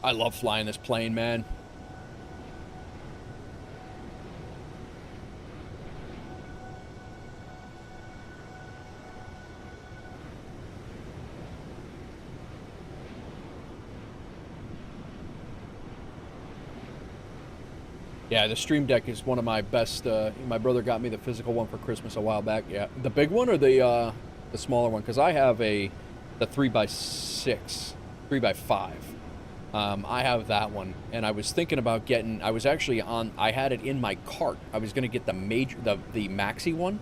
I love flying this plane, man. Yeah, the Stream Deck is one of my best. My brother got me the physical one for Christmas a while back. Yeah, the big one or the smaller one? Because I have the 3x6, 3x5. I have that one, and I was thinking about getting. I had it in my cart. I was gonna get the maxi one.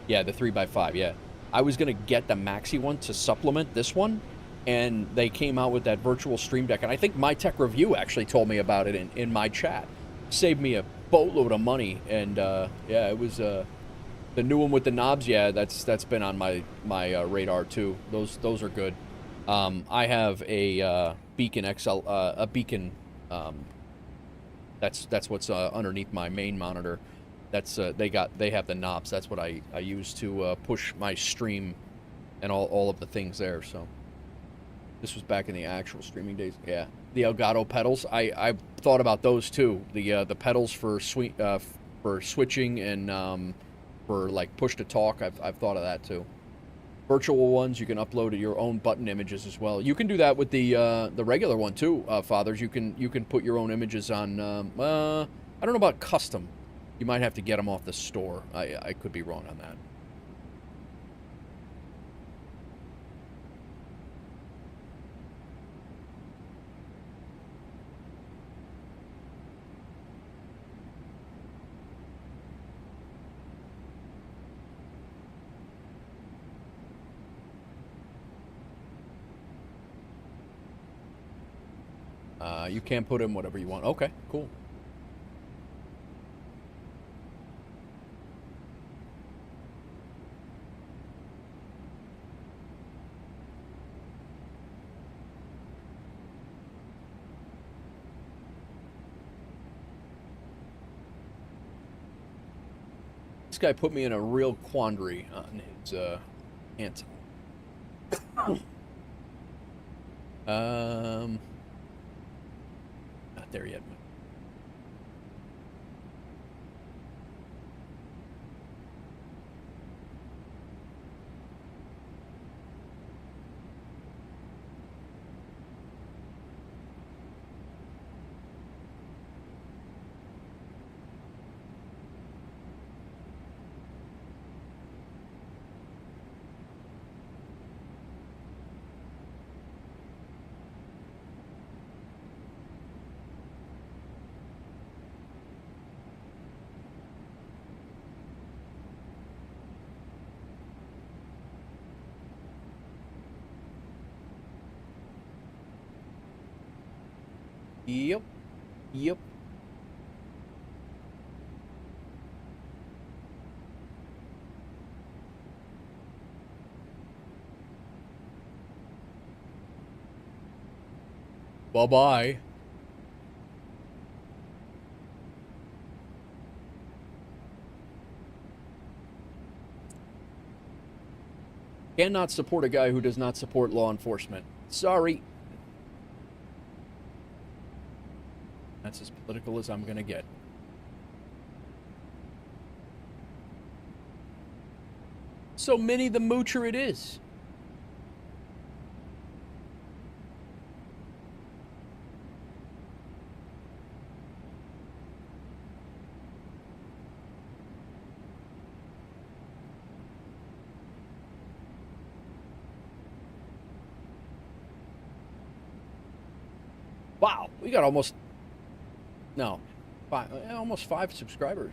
Yeah, the 3x5. Yeah, I was gonna get the maxi one to supplement this one, and they came out with that virtual Stream Deck, and I think My Tech Review actually told me about it in my chat. Saved me a boatload of money, and yeah, it was the new one with the knobs. Yeah, that's been on my radar too. Those are good. I have a Beacon XL, a Beacon. That's what's underneath my main monitor. That's they have the knobs. That's what I use to push my stream and all of the things there. So this was back in the actual streaming days. Yeah, the Elgato pedals. I thought about those too. The pedals for switching and for like push to talk. I've thought of that too. Virtual ones, you can upload your own button images as well. You can do that with the regular one too, fathers. You can put your own images on. I don't know about custom. You might have to get them off the store. I could be wrong on that. You can put in whatever you want. Okay, cool. This guy put me in a real quandary on his Cancel. Not there yet. Yep. Yep. Bye-bye. Cannot support a guy who does not support law enforcement. Sorry. That's as political as I'm gonna get. So Minnie the Moocher it is. Wow, we got almost... No, almost 5 subscribers.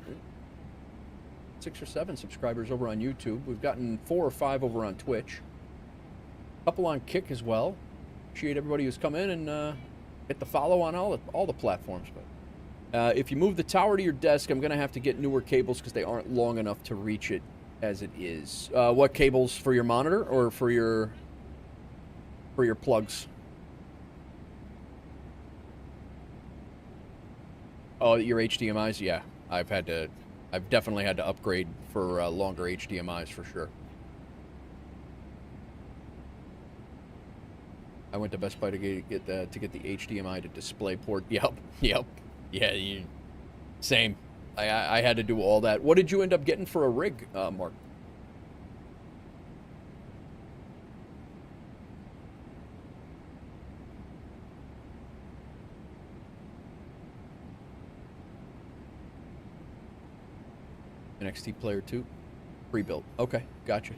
6 or 7 subscribers over on YouTube. We've gotten 4 or 5 over on Twitch. A couple on Kick as well. Appreciate everybody who's come in and hit the follow on all the platforms. But if you move the tower to your desk, I'm gonna have to get newer cables because they aren't long enough to reach it as it is. What cables, for your monitor or for your plugs? Oh, your HDMIs? Yeah, I've definitely had to upgrade for longer HDMIs for sure. I went to Best Buy to get the HDMI to DisplayPort. Yep. Yeah, same. I had to do all that. What did you end up getting for a rig, Mark? NXT Player 2? Pre-built. Okay, gotcha.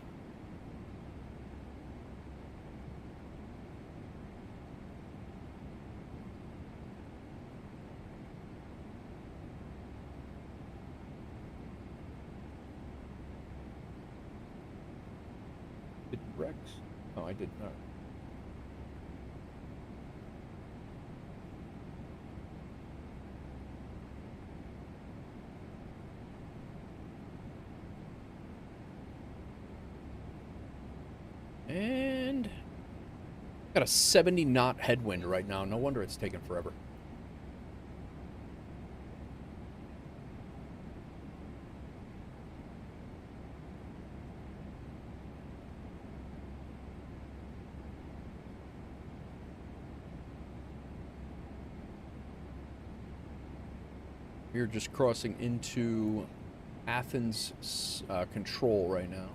Did Rex? Oh, I did not. And got a 70 knot headwind right now. No wonder it's taking forever. We're just crossing into Athens control right now.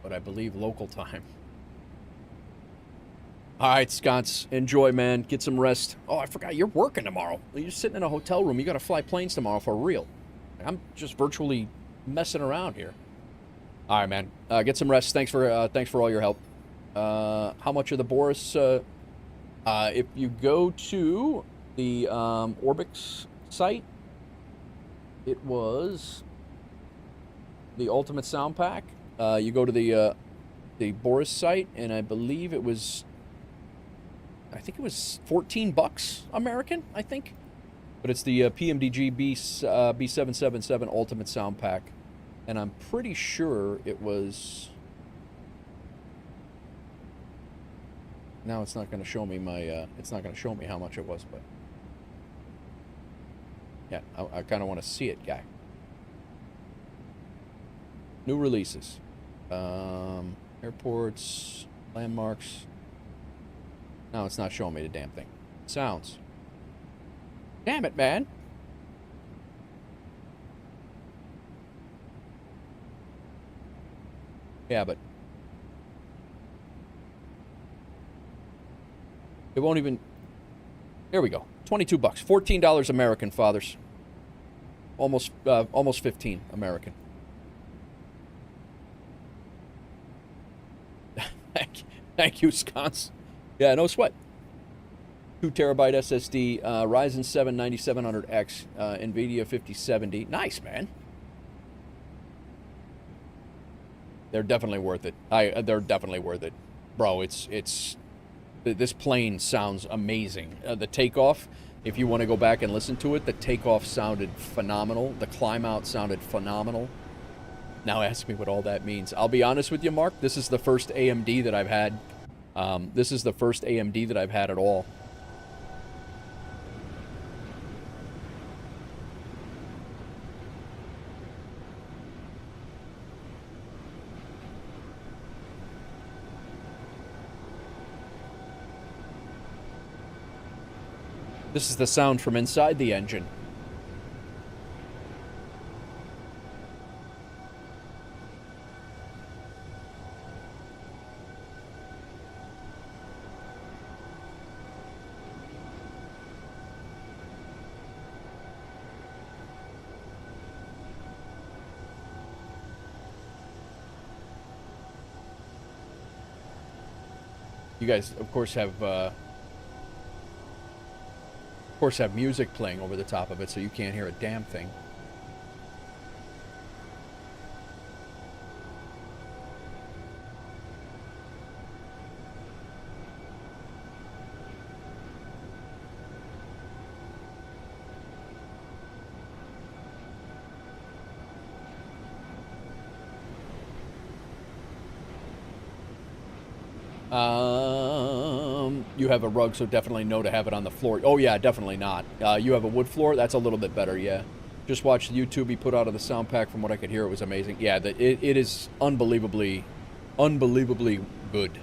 But I believe local time. All right, Sconce, enjoy, man. Get some rest. Oh, I forgot, you're working tomorrow. You're sitting in a hotel room. You got to fly planes tomorrow for real. I'm just virtually messing around here. All right, man. Get some rest. Thanks for all your help. How much of the Boris? If you go to the Orbix site, it was the Ultimate Sound Pack. You go to the Boris site, and I believe it was, I think it was $14 American, I think. But it's the PMDG B777 Ultimate Sound Pack, and I'm pretty sure it was. Now it's not going to show me my. It's not going to show me how much it was, but yeah, I kind of want to see it, guy. New releases. Airports, landmarks. No, it's not showing me the damn thing. Sounds. Damn it, man. Yeah, but it won't even. There we go. $22, $14 American, fathers. Almost 15 American. Thank you, Sconce. Yeah, no sweat. 2 terabyte SSD, Ryzen 7 9700X, NVIDIA 5070. Nice, man. They're definitely worth it. They're definitely worth it, bro. This plane sounds amazing. The takeoff, if you want to go back and listen to it, the takeoff sounded phenomenal. The climb out sounded phenomenal. Now ask me what all that means. I'll be honest with you, Mark. This is the first AMD that I've had. This is the first AMD that I've had at all. This is the sound from inside the engine. You guys, of course, have music playing over the top of it, so you can't hear a damn thing. You have a rug, so definitely no to have it on the floor. Oh yeah, definitely not. You have a wood floor, that's a little bit better, yeah. Just watched the YouTube he put out of the sound pack. From what I could hear, it was amazing. Yeah, it is unbelievably good.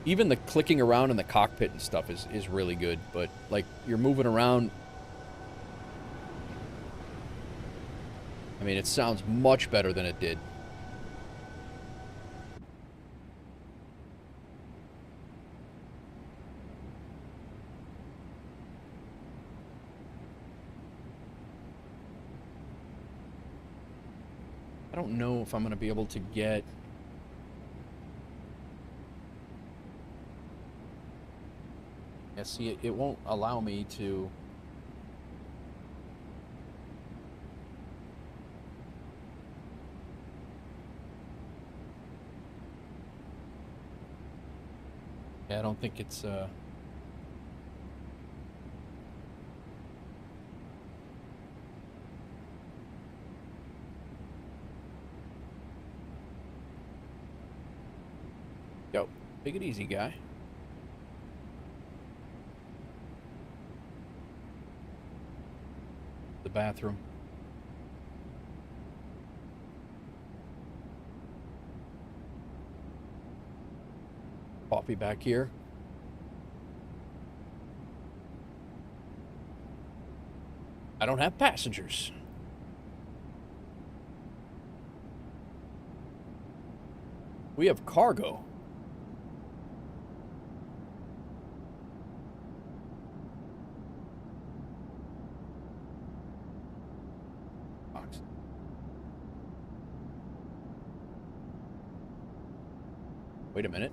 Even the clicking around in the cockpit and stuff is really good, but like you're moving around. I mean, it sounds much better than it did. I don't know if I'm going to be able to get... Yeah, see, it won't allow me to... Yeah, I don't think it's... Yo, take it easy, guy. The bathroom. Coffee back here. I don't have passengers. We have cargo. Wait a minute.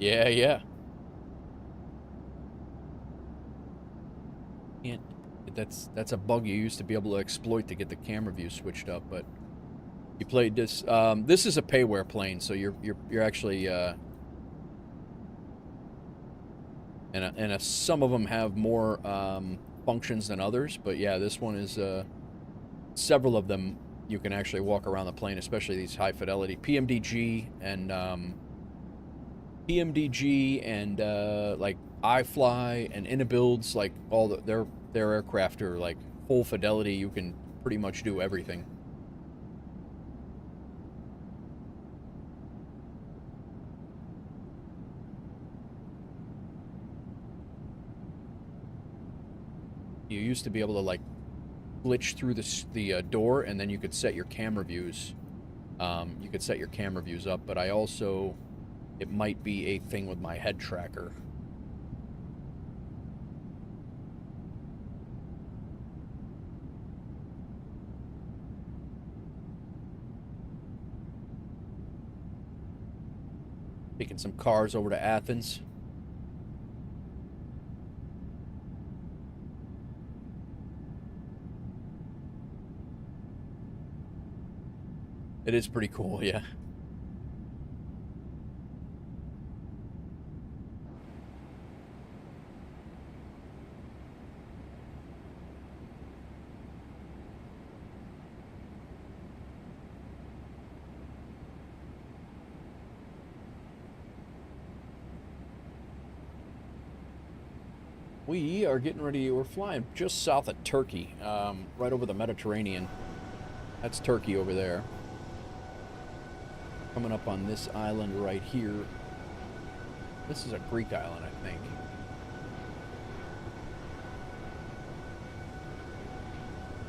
Yeah. Can't. That's a bug you used to be able to exploit to get the camera view switched up, but you played this. This is a payware plane, so you're actually and some of them have more functions than others, but yeah, this one is several of them. You can actually walk around the plane, especially these high fidelity PMDG and like iFly and Inabuilds, like all their aircraft are like full fidelity. You can pretty much do everything. You used to be able to like glitch through the door, and then you could set your camera views. You could set your camera views up, but I also, it might be a thing with my head tracker. Taking some cars over to Athens. It is pretty cool, yeah. We are getting ready, we're flying just south of Turkey, right over the Mediterranean. That's Turkey over there. Coming up on this island right here. This is a Greek island, I think.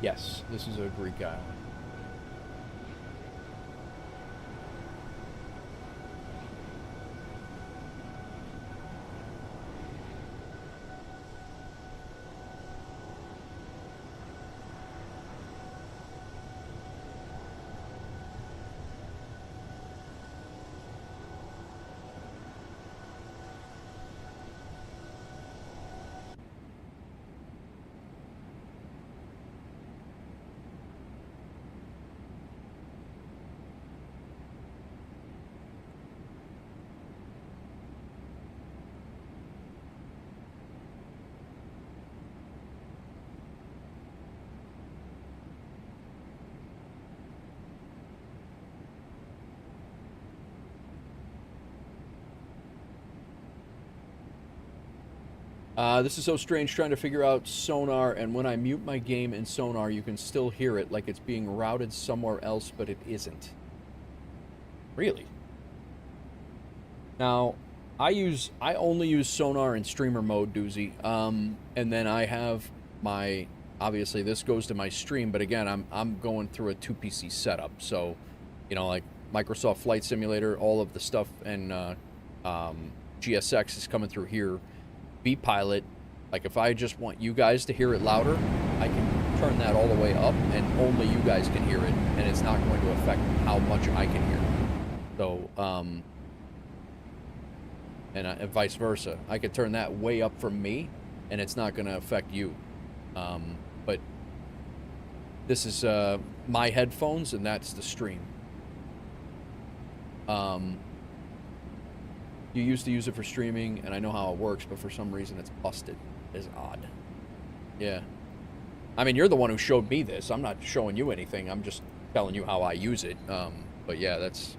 Yes, this is a Greek island. This is so strange trying to figure out sonar, and when I mute my game in sonar, you can still hear it like it's being routed somewhere else, but it isn't. Really? Now, I only use sonar in streamer mode, Doozy, and then I have my, obviously this goes to my stream, but again, I'm going through a 2PC setup, so, you know, like Microsoft Flight Simulator, all of the stuff, and GSX is coming through here. Pilot, like if I just want you guys to hear it louder, I can turn that all the way up and only you guys can hear it, and it's not going to affect how much I can hear. So, and vice versa. I could turn that way up for me, and it's not going to affect you. But this is my headphones, and that's the stream. You used to use it for streaming, and I know how it works, but for some reason it's busted. It's odd. Yeah. I mean, you're the one who showed me this. I'm not showing you anything. I'm just telling you how I use it. But yeah, that's...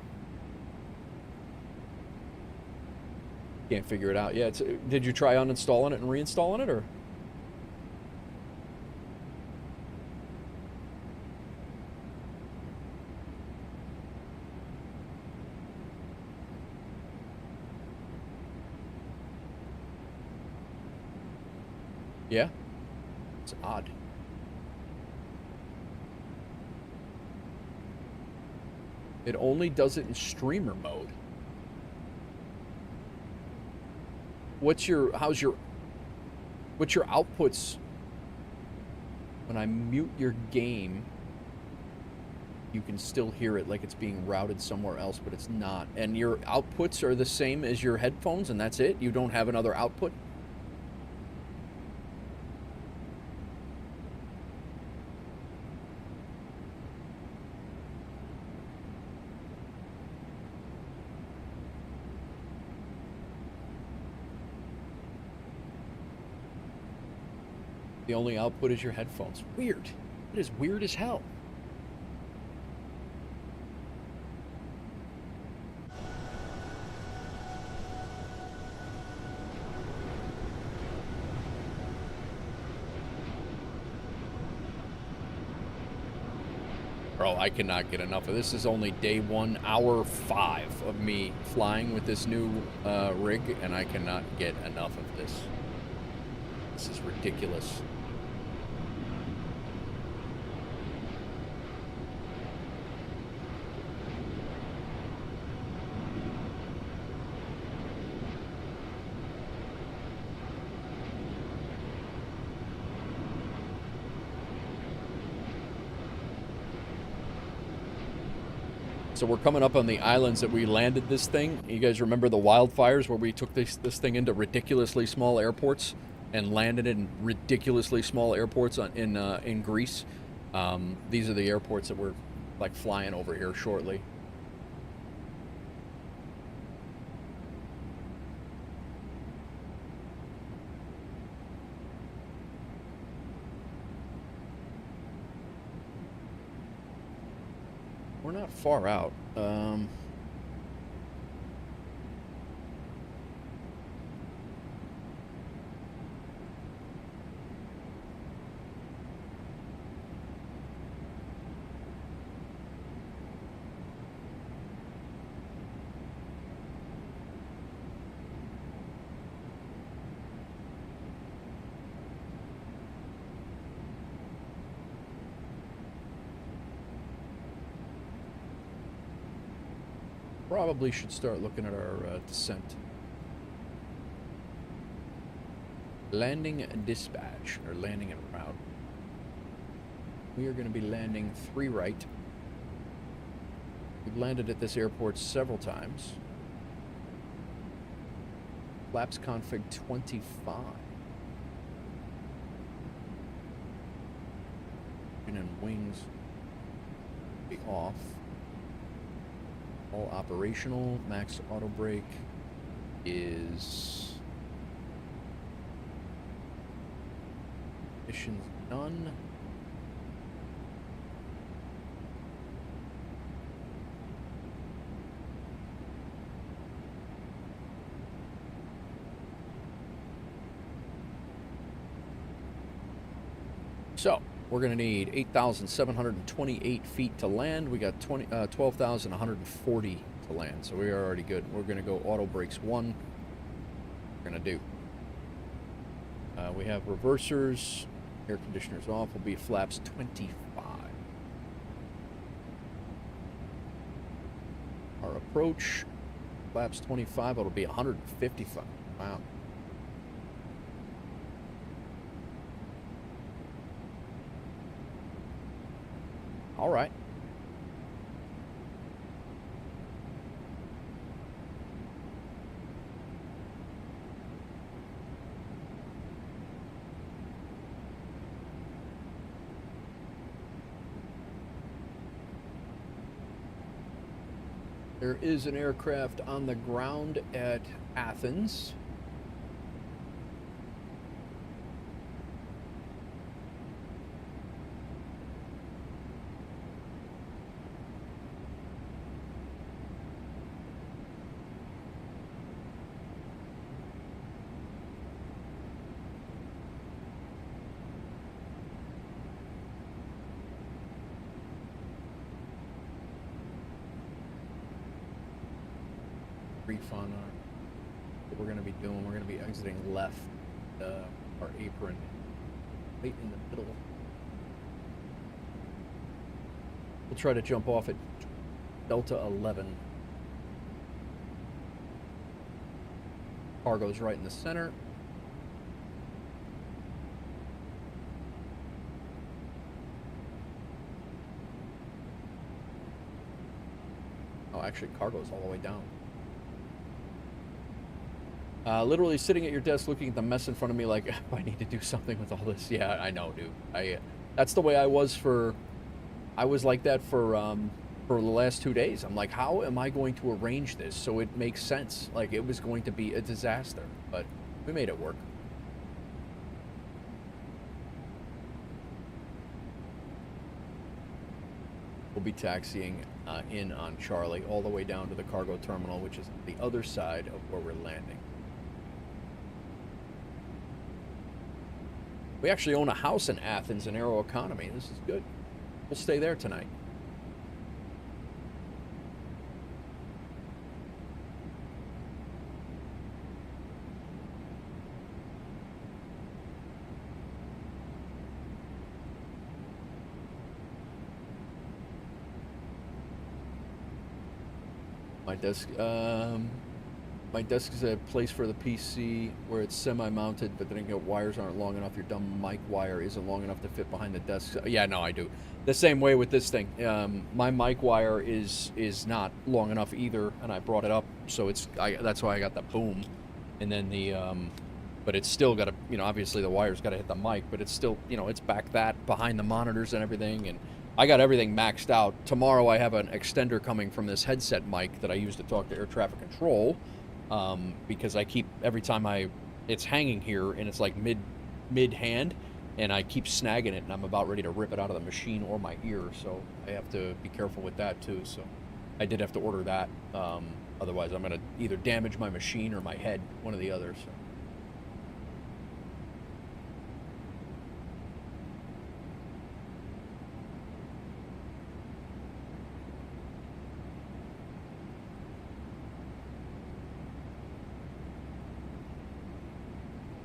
Can't figure it out. Yeah, it's, did you try uninstalling it and reinstalling it, or...? Yeah, it's odd. It only does it in streamer mode. What's your outputs when I mute your game? You can still hear it like it's being routed somewhere else, but it's not. And your outputs are the same as your headphones, and that's it? You don't have another output? The only output is your headphones. Weird. It is weird as hell. Bro, I cannot get enough of this. This is only day 1, hour 5 of me flying with this new rig, and I cannot get enough of this. This is ridiculous. So we're coming up on the islands that we landed this thing. You guys remember the wildfires where we took this thing into ridiculously small airports and landed in ridiculously small airports in Greece? These are the airports that we're like flying over here shortly. We're not far out. Probably should start looking at our descent. Landing dispatch, or landing en route. We are going to be landing 3 right. We've landed at this airport several times. Flaps config 25. And wings be off. All operational. Max auto brake is missions done. So we're going to need 8,728 feet to land. We got 12,140 to land, so we are already good. We're going to go auto brakes 1. We're going to do. We have reversers. Air conditioners off. Will be flaps 25. Our approach, flaps 25. It'll be 155. Wow. All right. There is an aircraft on the ground at Athens. Brief on what we're going to be doing. We're going to be exiting left our apron right in the middle. We'll try to jump off at Delta 11. Cargo's right in the center. Oh, actually, cargo's all the way down. Literally sitting at your desk looking at the mess in front of me like, I need to do something with all this. Yeah, I know, dude. That's the way I was like that for the last 2 days. I'm like, how am I going to arrange this so it makes sense? Like, it was going to be a disaster, but we made it work. We'll be taxiing in on Charlie all the way down to the cargo terminal, which is the other side of where we're landing. We actually own a house in Athens in Aeroconomy. This is good. We'll stay there tonight. my desk. My desk is a place for the PC where it's semi-mounted, but then your wires aren't long enough. Your dumb mic wire isn't long enough to fit behind the desk. Yeah, no, I do. The same way with this thing. My mic wire is not long enough either, and I brought it up, so that's why I got the boom. And then but it's still got to, obviously the wire's got to hit the mic, but it's still, it's back that behind the monitors and everything, and I got everything maxed out. Tomorrow I have an extender coming from this headset mic that I use to talk to air traffic control. Because I keep, every time it's hanging here and it's like mid hand, and I keep snagging it, and I'm about ready to rip it out of the machine or my ear, so I have to be careful with that too. So I did have to order that, otherwise I'm gonna either damage my machine or my head, one or the other. So.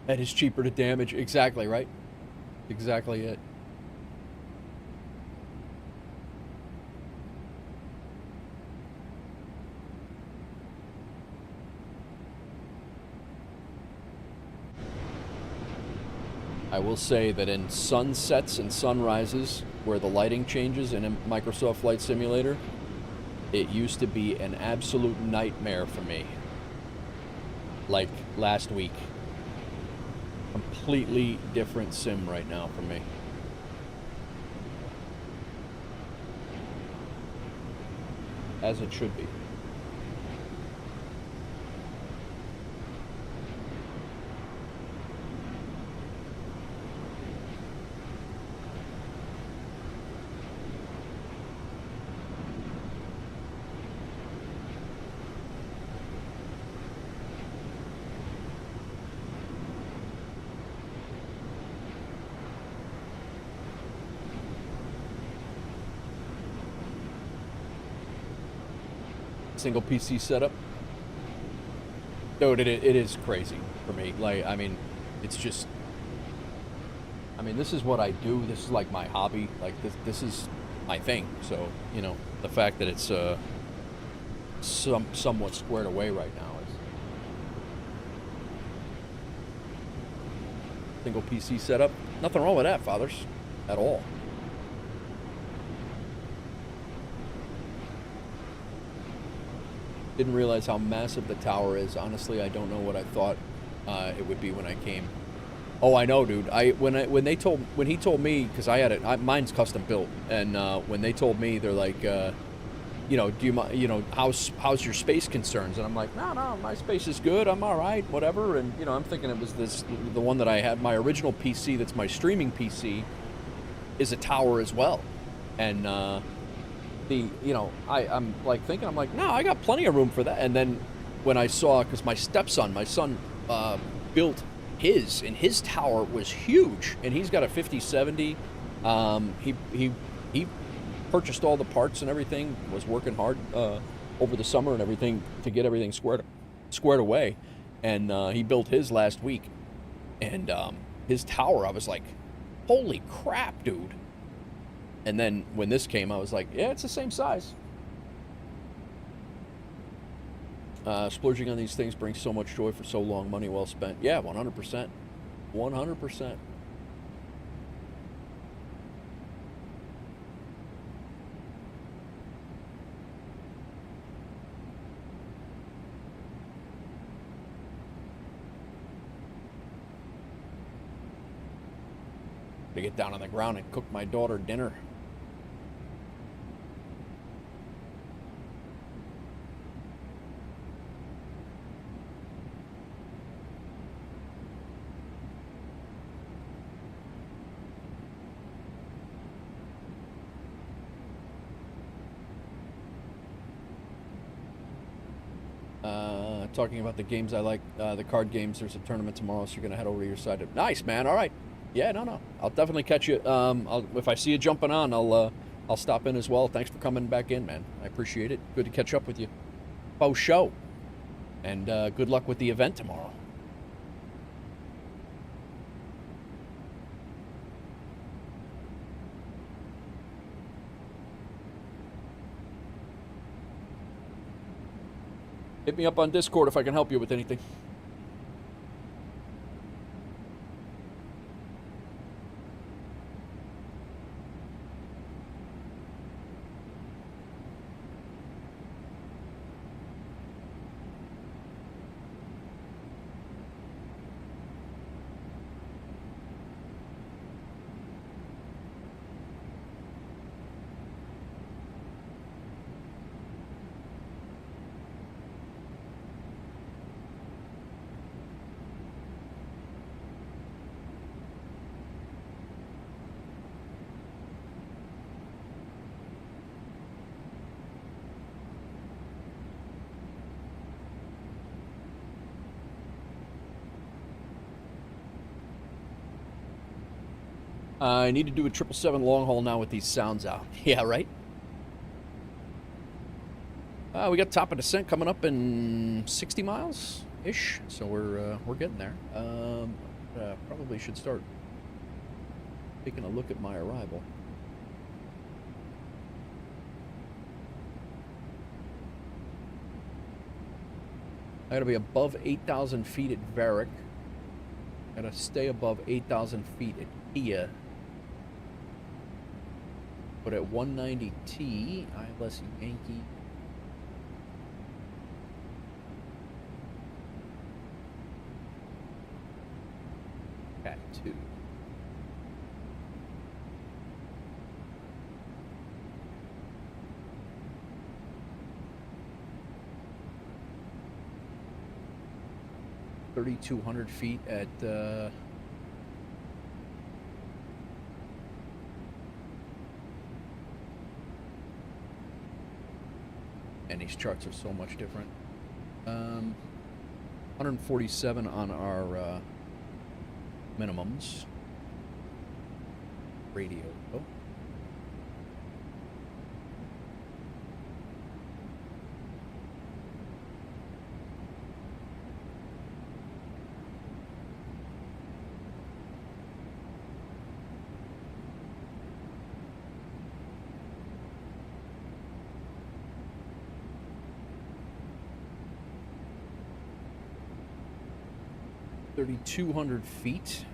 That is cheaper to damage. Exactly, right? Exactly it. I will say that in sunsets and sunrises, where the lighting changes in a Microsoft Flight Simulator, it used to be an absolute nightmare for me. Like last week. Completely different sim right now for me. As it should be. Single PC setup. Dude, it is crazy for me. Like, I mean, it's just, this is what I do. This is like my hobby. Like, this is my thing. So, the fact that it's somewhat squared away right now is single PC setup. Nothing wrong with that, fathers, at all. Didn't realize how massive the tower is. Honestly, I don't know what I thought it would be when I came. Oh, I know, dude. When he told me, because I had it, mine's custom built, and when they told me, they're like, do you how's your space concerns? And I'm like, no, my space is good. I'm all right, whatever. And I'm thinking it was the one that I had. My original PC, that's my streaming PC, is a tower as well, and I'm like thinking, I'm like, no, I got plenty of room for that. And then when I saw, because my son built his, and his tower was huge, and he's got a 5070. He purchased all the parts and everything, was working hard over the summer and everything to get everything squared away, and he built his last week, and his tower, I was like, holy crap, dude. And then when this came, I was like, yeah, it's the same size. Splurging on these things brings so much joy for so long. Money well spent. Yeah, 100%. 100%. To get down on the ground and cook my daughter dinner. Talking about the games I like, the card games, there's a tournament tomorrow, so you're going to head over to your side. Nice, man. All right. Yeah, no. I'll definitely catch you. If I see you jumping on, I'll stop in as well. Thanks for coming back in, man. I appreciate it. Good to catch up with you. Faux show. And good luck with the event tomorrow. Hit me up on Discord if I can help you with anything. I need to do a 777 long haul now with these sounds out. Yeah, right? We got top of descent coming up in 60 miles-ish, so we're getting there. Probably should start taking a look at my arrival. I gotta be above 8,000 feet at Varick. Gotta stay above 8,000 feet at Kia. But at 190T, ILS Yankee. Cat 2. $3,200 feet at and these charts are so much different. 147 on our minimums. Radio. Oh. $3,200 feet.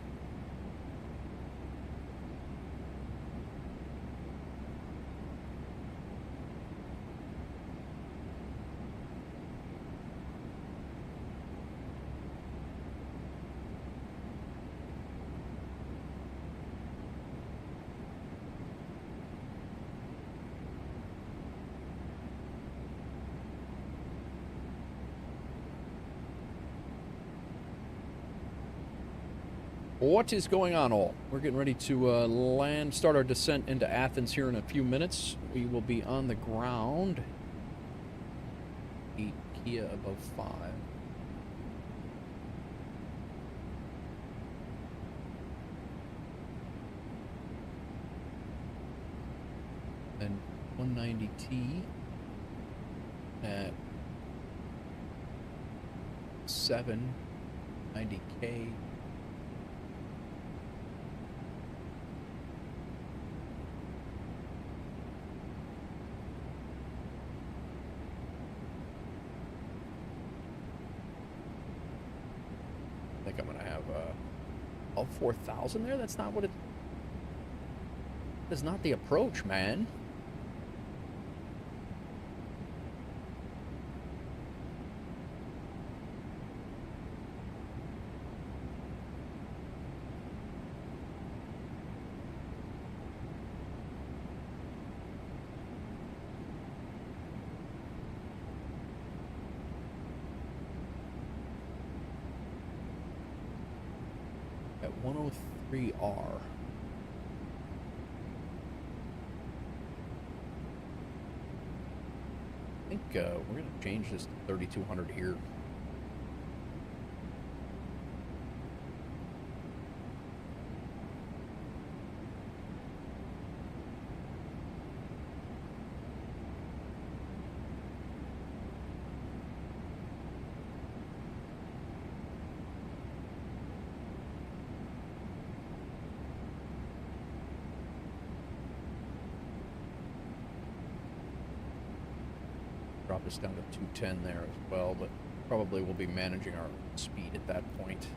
What is going on, all? We're getting ready to land, start our descent into Athens here in a few minutes. We will be on the ground. 8 Kia above 5. And 190T at 790K. I think I'm gonna have all 4,000 there. That's not what it. That's not the approach, man. At 103R. I think we're going to change this to 3,200 here. drop us down to 210 there as well, but probably we'll be managing our speed at that point.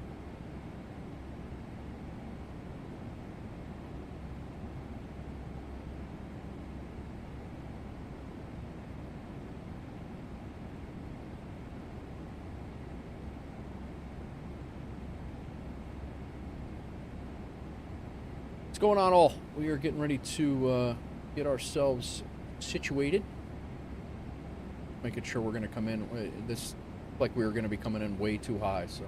What's going on, all? We are getting ready to get ourselves situated. Making sure we're going to come in. This like we were going to be coming in way too high, so.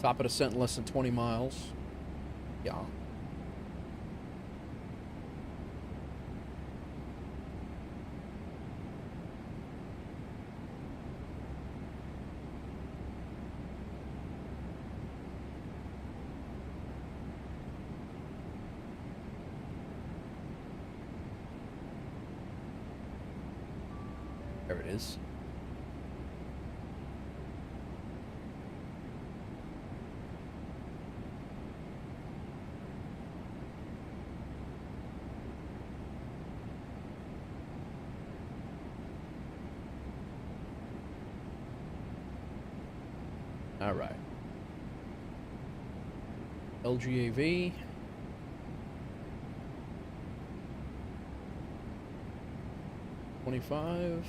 Top of descent in less than 20 miles. Yeah. There it is. All right. LGAV. $25.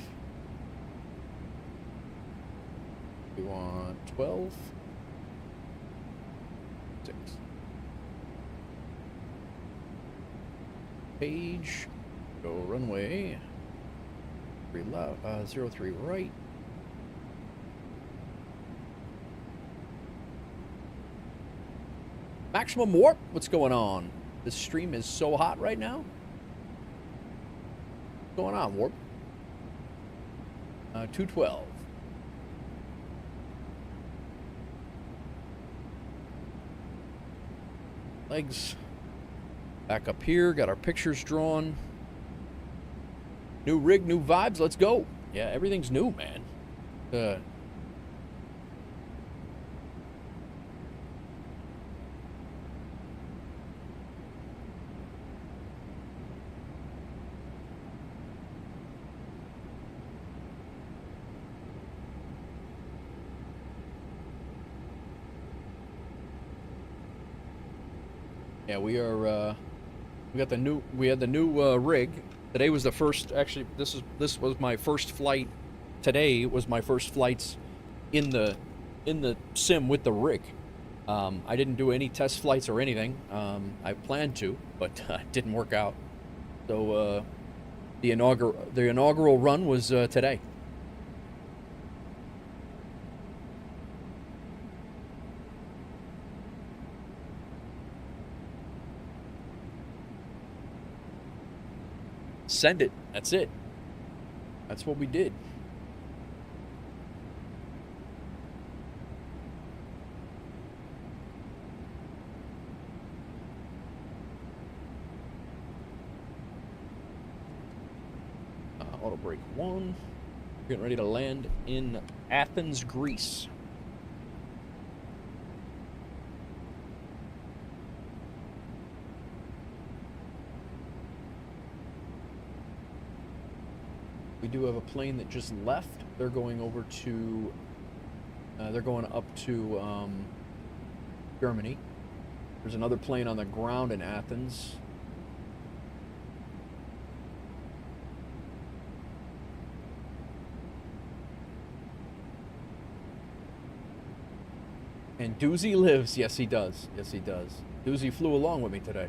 We want 12. 6. Page. Go runway. 03 right. Maximum warp. What's going on? This stream is so hot right now. What's going on, warp? 212. Legs back up here, got our pictures drawn. New rig, new vibes, let's go. Yeah, everything's new, man. Yeah, we are. We got the new. We had the new rig. Today was the first. Actually, this was my first flight. Today was my first flights in the sim with the rig. I didn't do any test flights or anything. I planned to, but it didn't work out. So the inaugural run was today. Send it. That's it. That's what we did. Auto brake 1. Getting ready to land in Athens, Greece. We do have a plane that just left. They're going over to, they're going up to Germany. There's another plane on the ground in Athens. And Doozy lives. Yes, he does. Yes, he does. Doozy flew along with me today.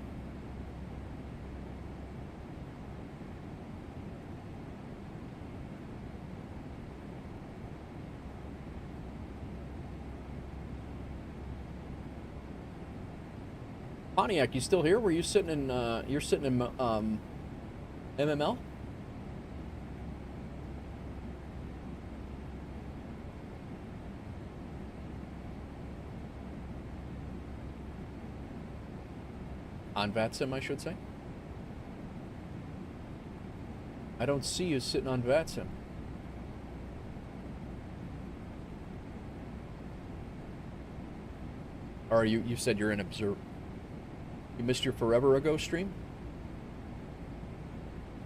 Pontiac, you still here? Were you sitting in, you're sitting in, MML? On VATSIM, I should say. I don't see you sitting on VATSIM. Or you said you're in observe. You missed your forever ago stream?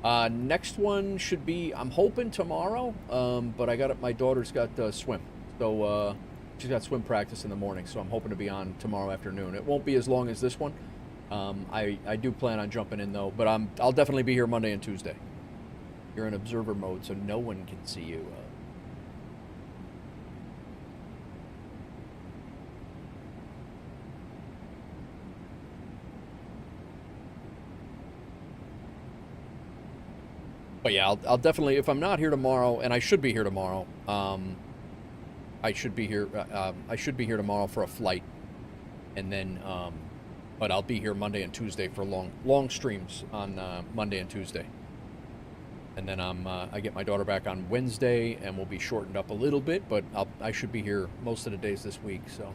Next one should be, I'm hoping tomorrow, but my daughter's got swim. So she's got swim practice in the morning, so I'm hoping to be on tomorrow afternoon. It won't be as long as this one. I do plan on jumping in, though, but I'll definitely be here Monday and Tuesday. You're in observer mode, so no one can see you. But yeah, I'll definitely, if I'm not here tomorrow, and I should be here tomorrow, I should be here tomorrow for a flight, and then, but I'll be here Monday and Tuesday for long streams on Monday and Tuesday, and then I get my daughter back on Wednesday, and we'll be shortened up a little bit, but I should be here most of the days this week, so.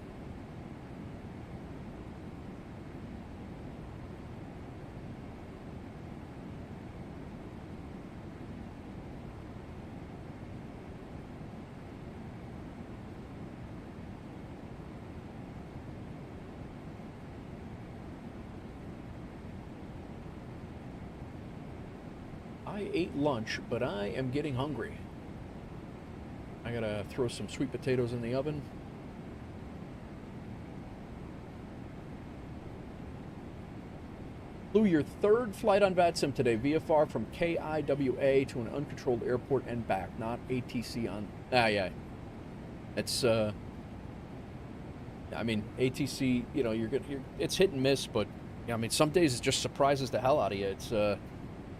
I ate lunch, but I am getting hungry. I gotta throw some sweet potatoes in the oven. Flew your third flight on VATSIM today, VFR from KIWA to an uncontrolled airport and back, not ATC on... yeah. It's, I mean, ATC, you know, it's hit and miss, but, I mean, some days it just surprises the hell out of you. It's,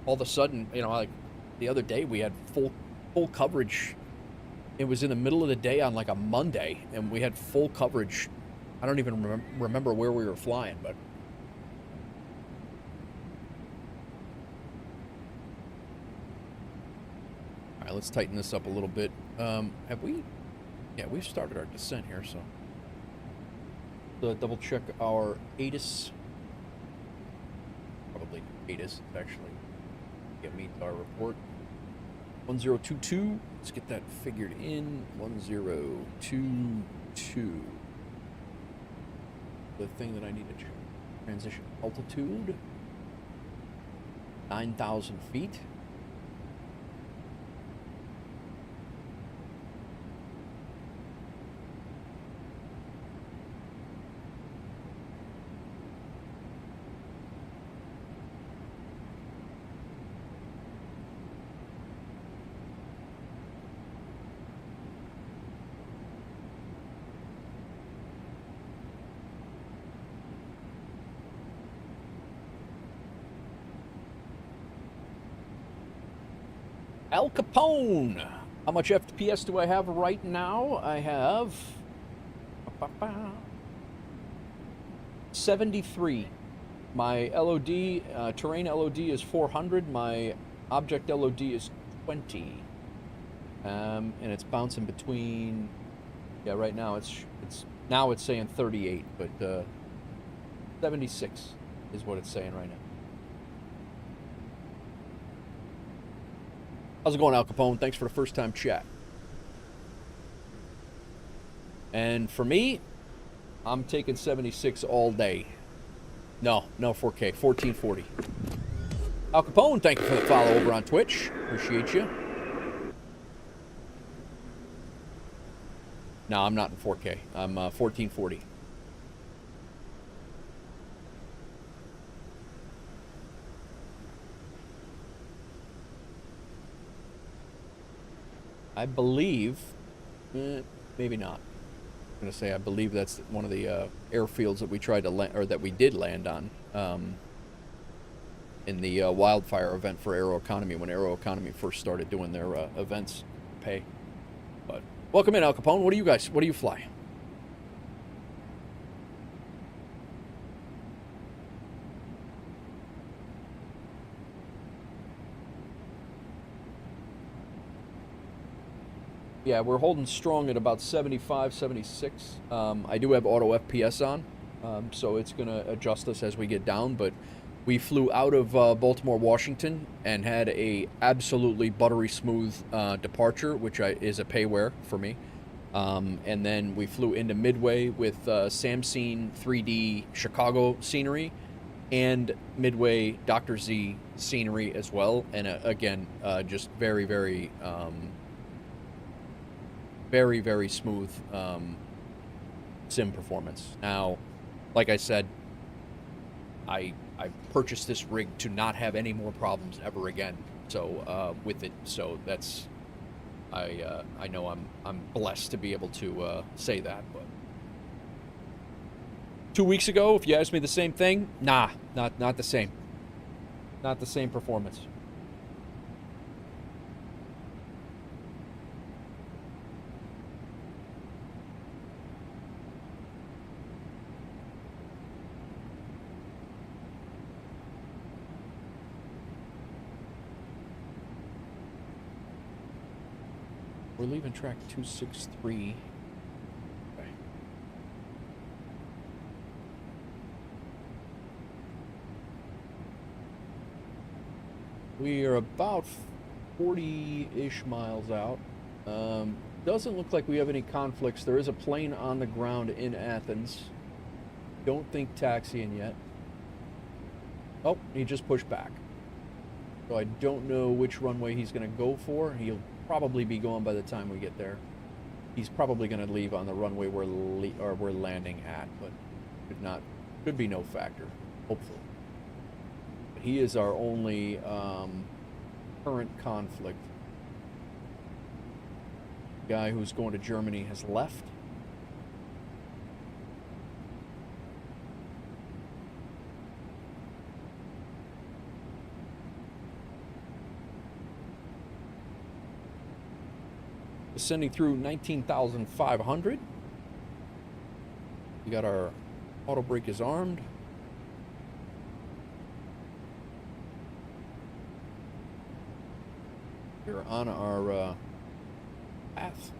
all of a sudden, you know, like the other day we had full coverage. It was in the middle of the day on like a Monday, and we had full coverage. I don't even remember where we were flying, but all right, let's tighten this up a little bit. Have we? Yeah, we've started our descent here, so double check our ATIS. Probably ATIS actually. Get me our report. 1022. Let's get that figured in. 1022. The thing that I need to transition altitude. 9,000 feet. Al Capone. How much FPS do I have right now? I have 73. My LOD, terrain LOD is 400. My object LOD is 20. And it's bouncing between. Yeah, right now it's saying 38, but 76 is what it's saying right now. How's it going, Al Capone? Thanks for the first time chat. And for me, I'm taking 76 all day. No 4K, 1440. Al Capone, thank you for the follow over on Twitch. Appreciate you. No, I'm not in 4K. I'm 1440. I believe, maybe not. I'm going to say I believe that's one of the airfields that we tried to land, or that we did land on in the wildfire event for Aeroconomy when Aeroconomy first started doing their events pay. But welcome in, Al Capone. What do you fly? Yeah, we're holding strong at about 75, 76. I do have auto FPS on, so it's going to adjust us as we get down, but we flew out of Baltimore, Washington, and had a absolutely buttery smooth departure, which is a payware for me. And then we flew into Midway with Samsung 3D Chicago scenery, and Midway Dr. Z scenery as well. And again, just very, very, very, very smooth sim performance. Now, like I said, I purchased this rig to not have any more problems ever again. So with it, so that's I know I'm blessed to be able to say that. But 2 weeks ago, if you asked me the same thing, nah, not the same. Not the same performance. We're leaving track 263. Okay. We are about 40-ish miles out. Doesn't look like we have any conflicts. There is a plane on the ground in Athens. Don't think taxiing yet. Oh, he just pushed back. So I don't know which runway he's going to go for. He'll probably be going by the time we get there. He's probably going to leave on the runway we're landing at, but could be no factor, hopefully. But he is our only current conflict. The guy who's going to Germany has left. Ascending through 19,500. We got our auto brake is armed. We're on our path.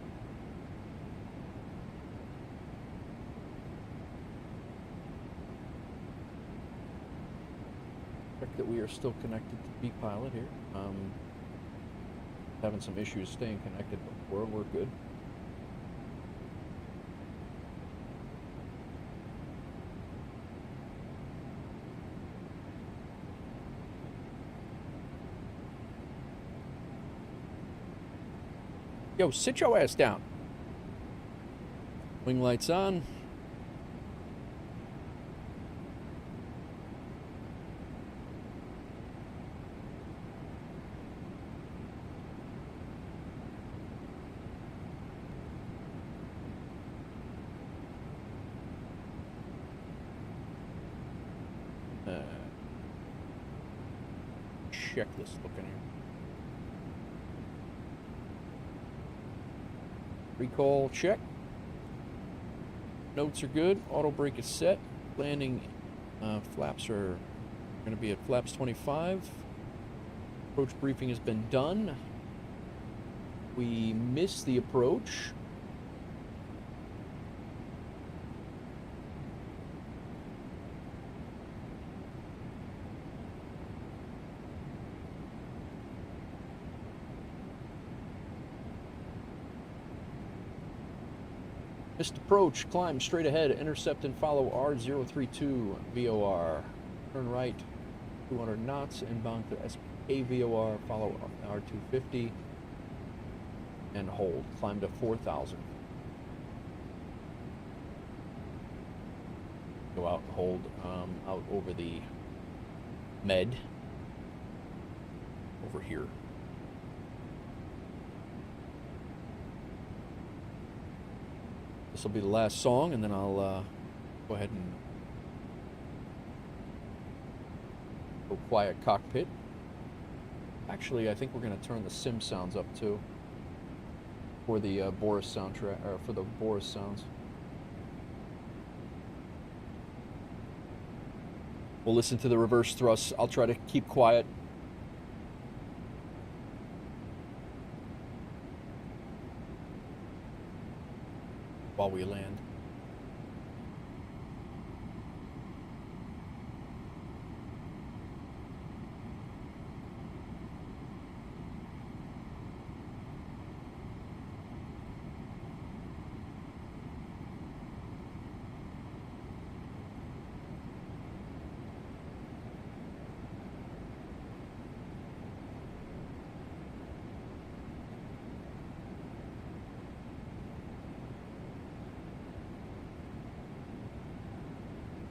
Check that we are still connected to B-Pilot here. Having some issues staying connected before. We're good. Yo, sit your ass down. Wing lights on. Checklist looking here. Recall check. Notes are good. Auto brake is set. Landing flaps are going to be at flaps 25. Approach briefing has been done. We missed the approach. Missed approach, climb straight ahead, intercept and follow R032 VOR. Turn right, 200 knots, inbound to SK VOR, follow R250, and hold. Climb to 4,000. Go out and hold out over the med. Over here. This will be the last song, and then I'll go ahead and go quiet cockpit. Actually, I think we're going to turn the sim sounds up too for the Boris soundtrack, or for the Boris sounds. We'll listen to the reverse thrusts. I'll try to keep quiet. While we land.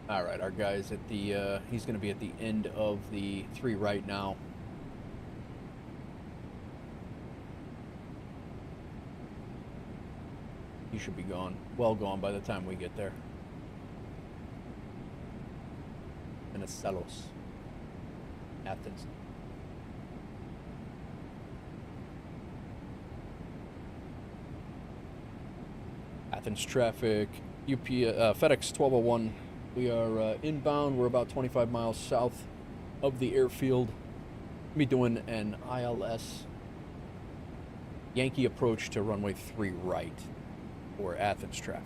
All right, our guy's at the, he's going to be at the end of the 3 right now. He should be gone, well gone by the time we get there. Venizelos, Athens. Athens traffic, FedEx 1201. We are inbound. We're about 25 miles south of the airfield. We'll be doing an ILS Yankee approach to runway 3 right for Athens traffic.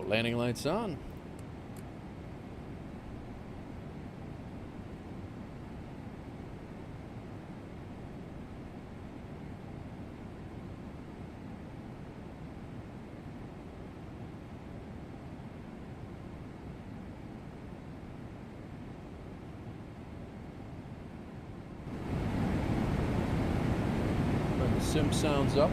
Landing lights on. When the sim sounds up.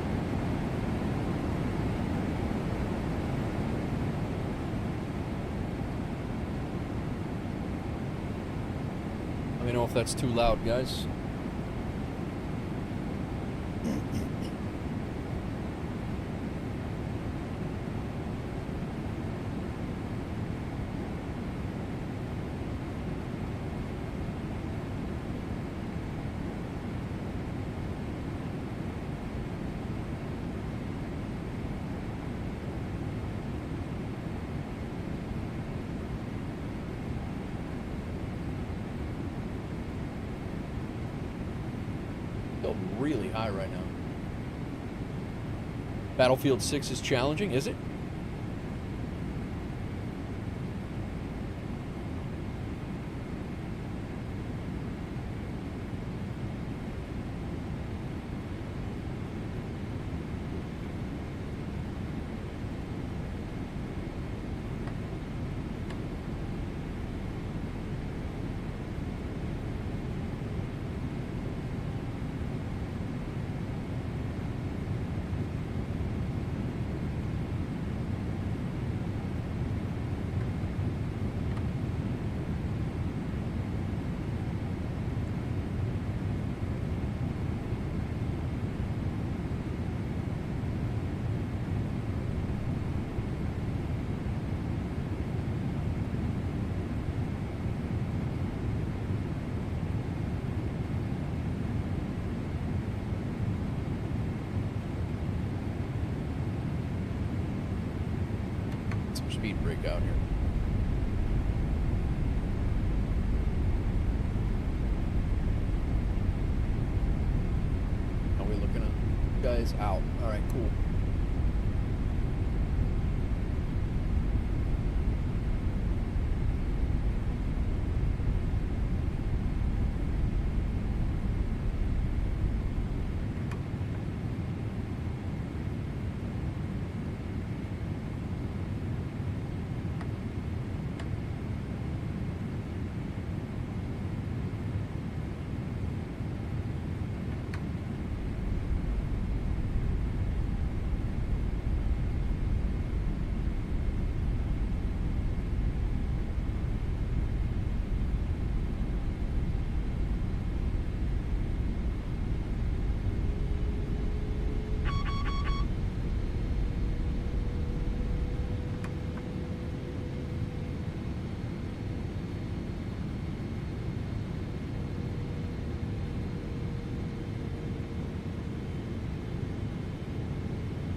Let me know if that's too loud, guys. Really high right now. Battlefield 6 is challenging, is it? Speed break out here. Are we looking at guys out? All right, cool.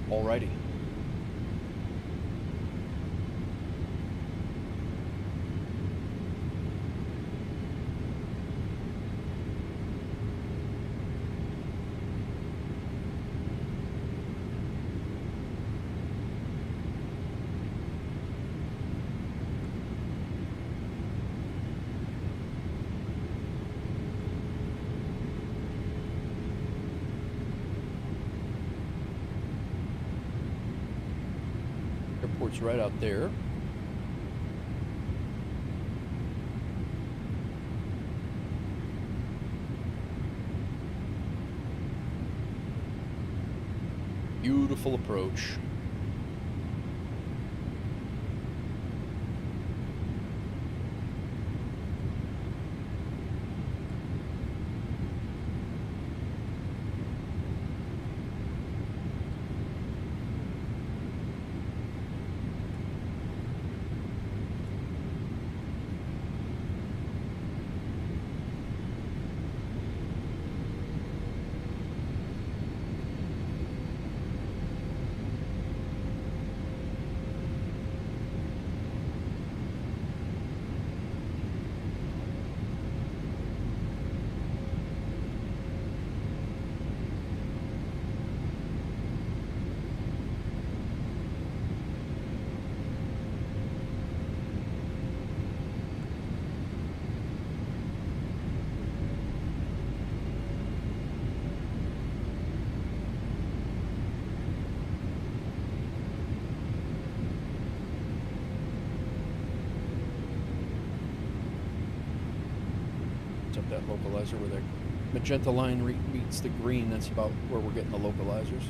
Alrighty. airport's right out there. Beautiful approach. Up that localizer where the magenta line meets the green. That's about where we're getting the localizers.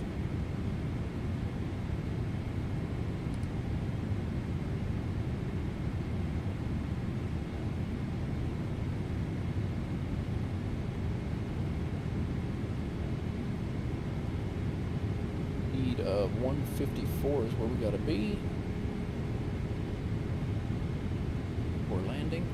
Speed of 154 is where we gotta be for landing.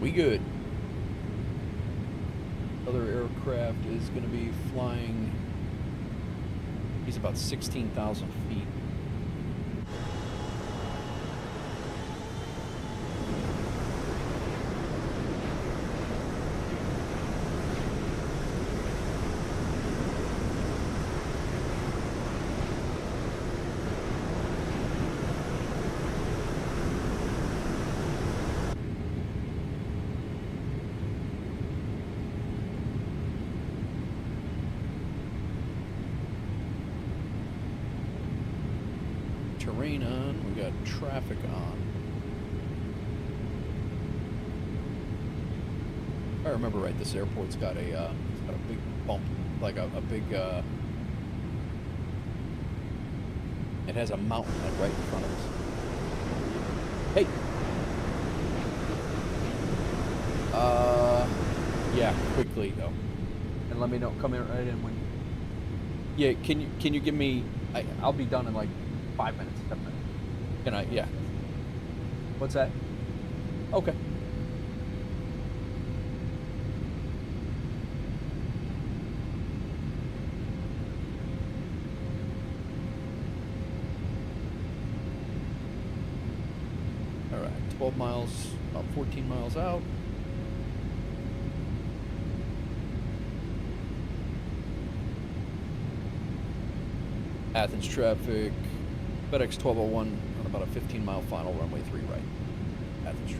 We good. Other aircraft is going to be flying. He's about 16,000 feet. Terrain on, we got traffic on. If I remember right, this airport's got a big bump, like a big, it has a mountain like right in front of us. Hey! Yeah, quickly though. And let me know, come in right in when, yeah, can you give me, I'll be done in like 5 minutes, 10 minutes. Can I? Yeah. What's that? Okay. All right, 12 miles, about 14 miles out. Athens traffic. FedEx 1201 on about a 15-mile final, runway 3 right. Athens Street.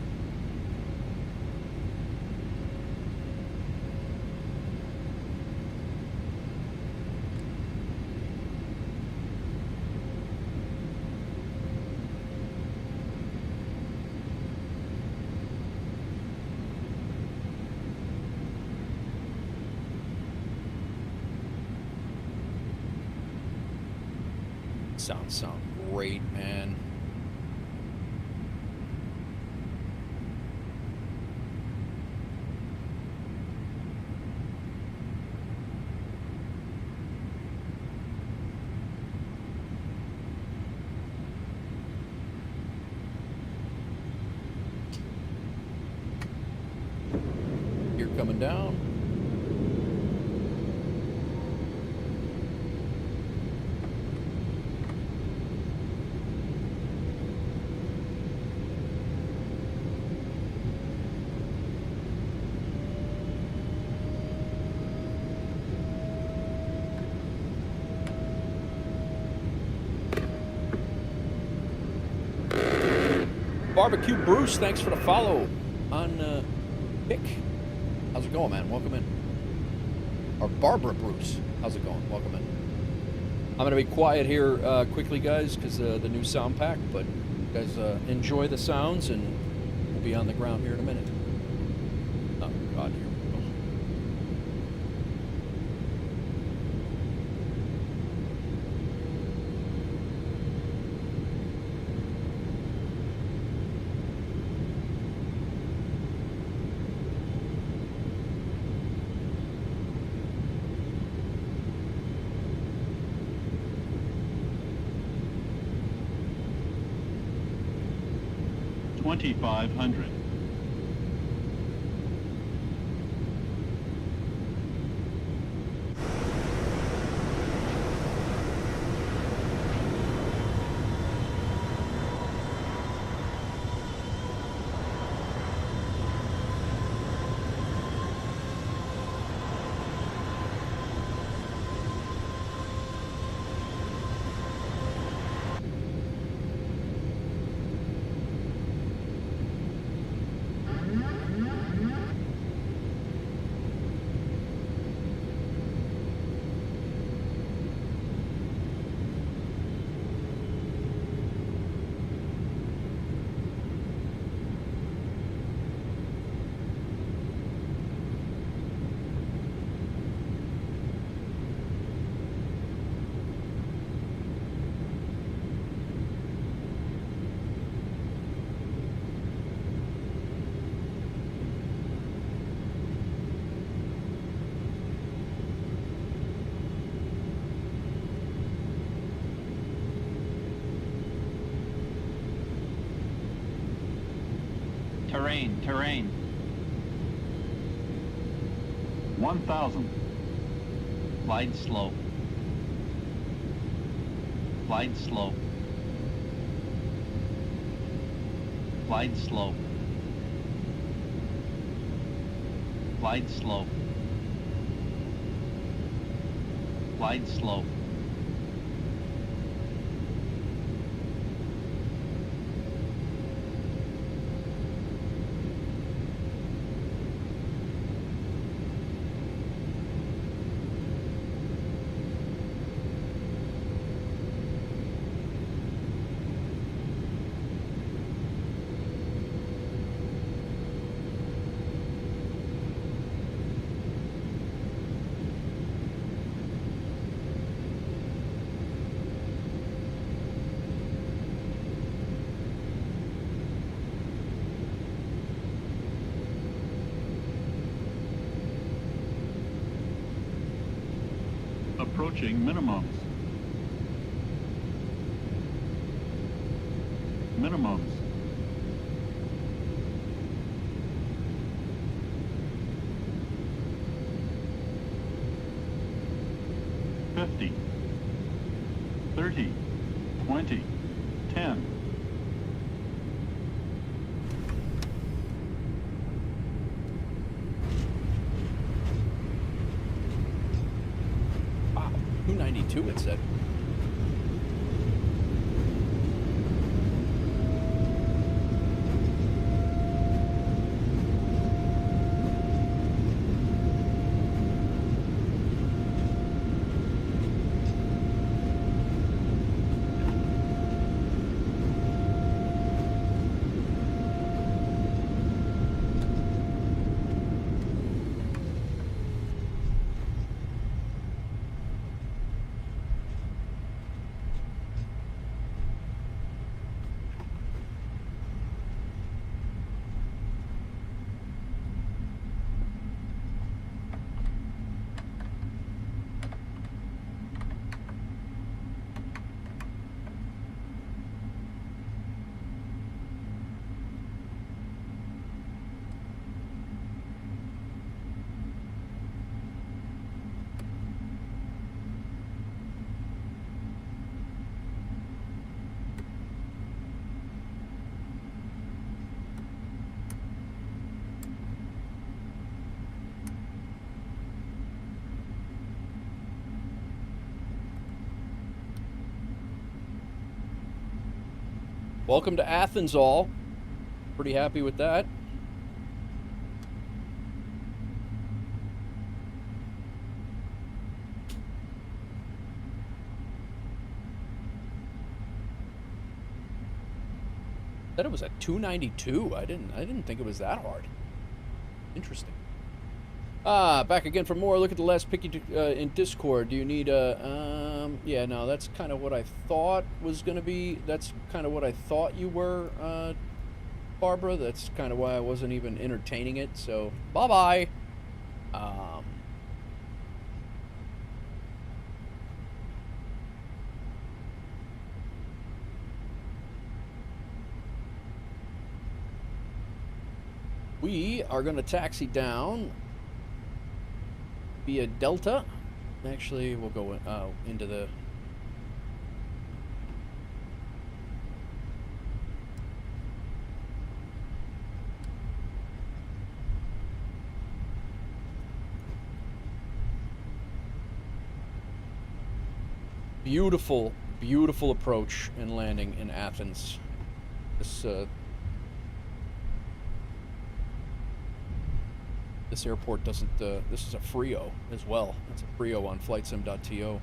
Sound great, man. Gear coming down. Barbecue Bruce, thanks for the follow on Pick. How's it going, man? Welcome in. Or Barbara Bruce, how's it going? Welcome in. I'm going to be quiet here quickly, guys, because the new sound pack, but you guys enjoy the sounds, and we'll be on the ground here in a minute. Oh, God, here we go. 2,500. Terrain. 1,000. Glide slow. Glide slow. Glide slow. Glide slow. Glide slow. Approaching minimums. Minimums. $50, $30, $20, $10. Wow, 292 it said. Welcome to Athens, all. Pretty happy with that. Said it was at 292. I didn't think it was that hard. Interesting. Back again for more. Look at the last pick in Discord. Do you need a yeah, no, that's kind of what I thought was going to be. That's kind of what I thought you were, Barbara. That's kind of why I wasn't even entertaining it. So, bye-bye. We are going to taxi down via Delta. Actually, we'll go into the... Beautiful, beautiful approach and landing in Athens. This airport doesn't, this is a Frio as well. It's a Frio on flightsim.to.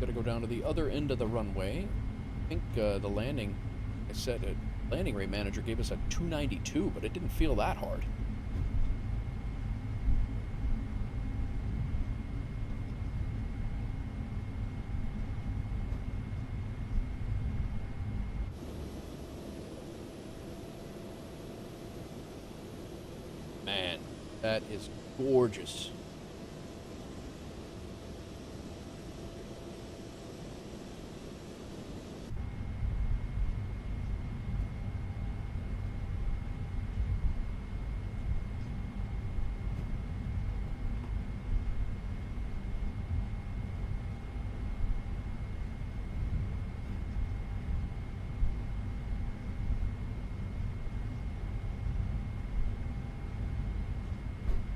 Gotta go down to the other end of the runway. I think the landing, I said it. Landing rate manager gave us a 292, but it didn't feel that hard. Man, that is gorgeous.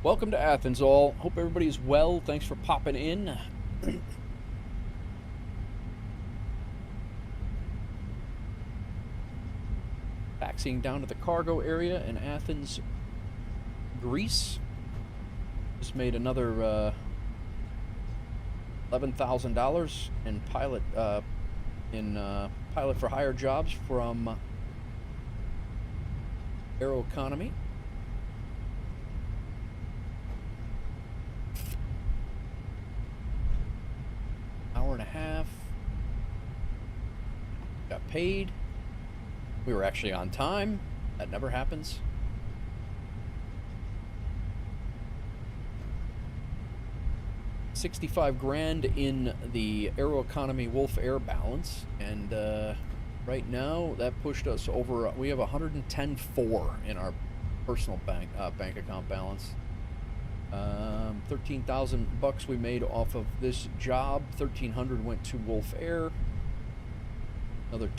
Welcome to Athens, all. Hope everybody's well. Thanks for popping in. Taxiing down to the cargo area in Athens, Greece. Just made another $11,000 in pilot for hire jobs from Aeroconomy. Hour and a half. Got paid. We were actually on time. That never happens. $65,000 in the Aeroconomy Wolf Air balance, and right now that pushed us over. We have 110.4 in our personal bank account balance. 13,000 bucks we made off of this job. 1,300 went to Wolf Air. Another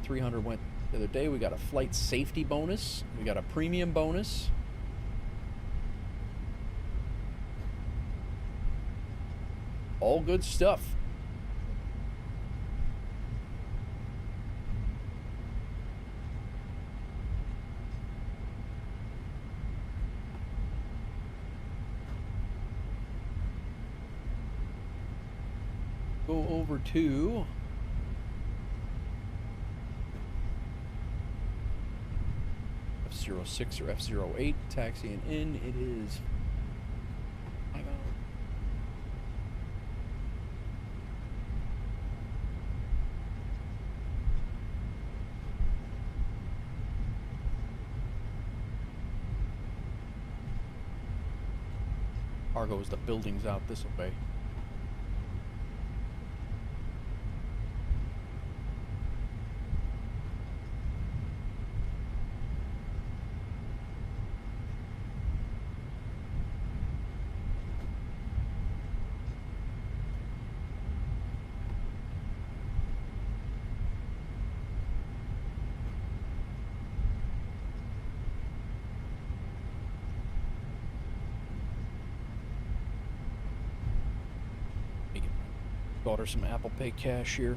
300 went the other day. We got a flight safety bonus. We got a premium bonus. All good stuff. Go over to F06 or F08, taxiing in. It is cargo is the buildings out this way. Order some Apple Pay cash here.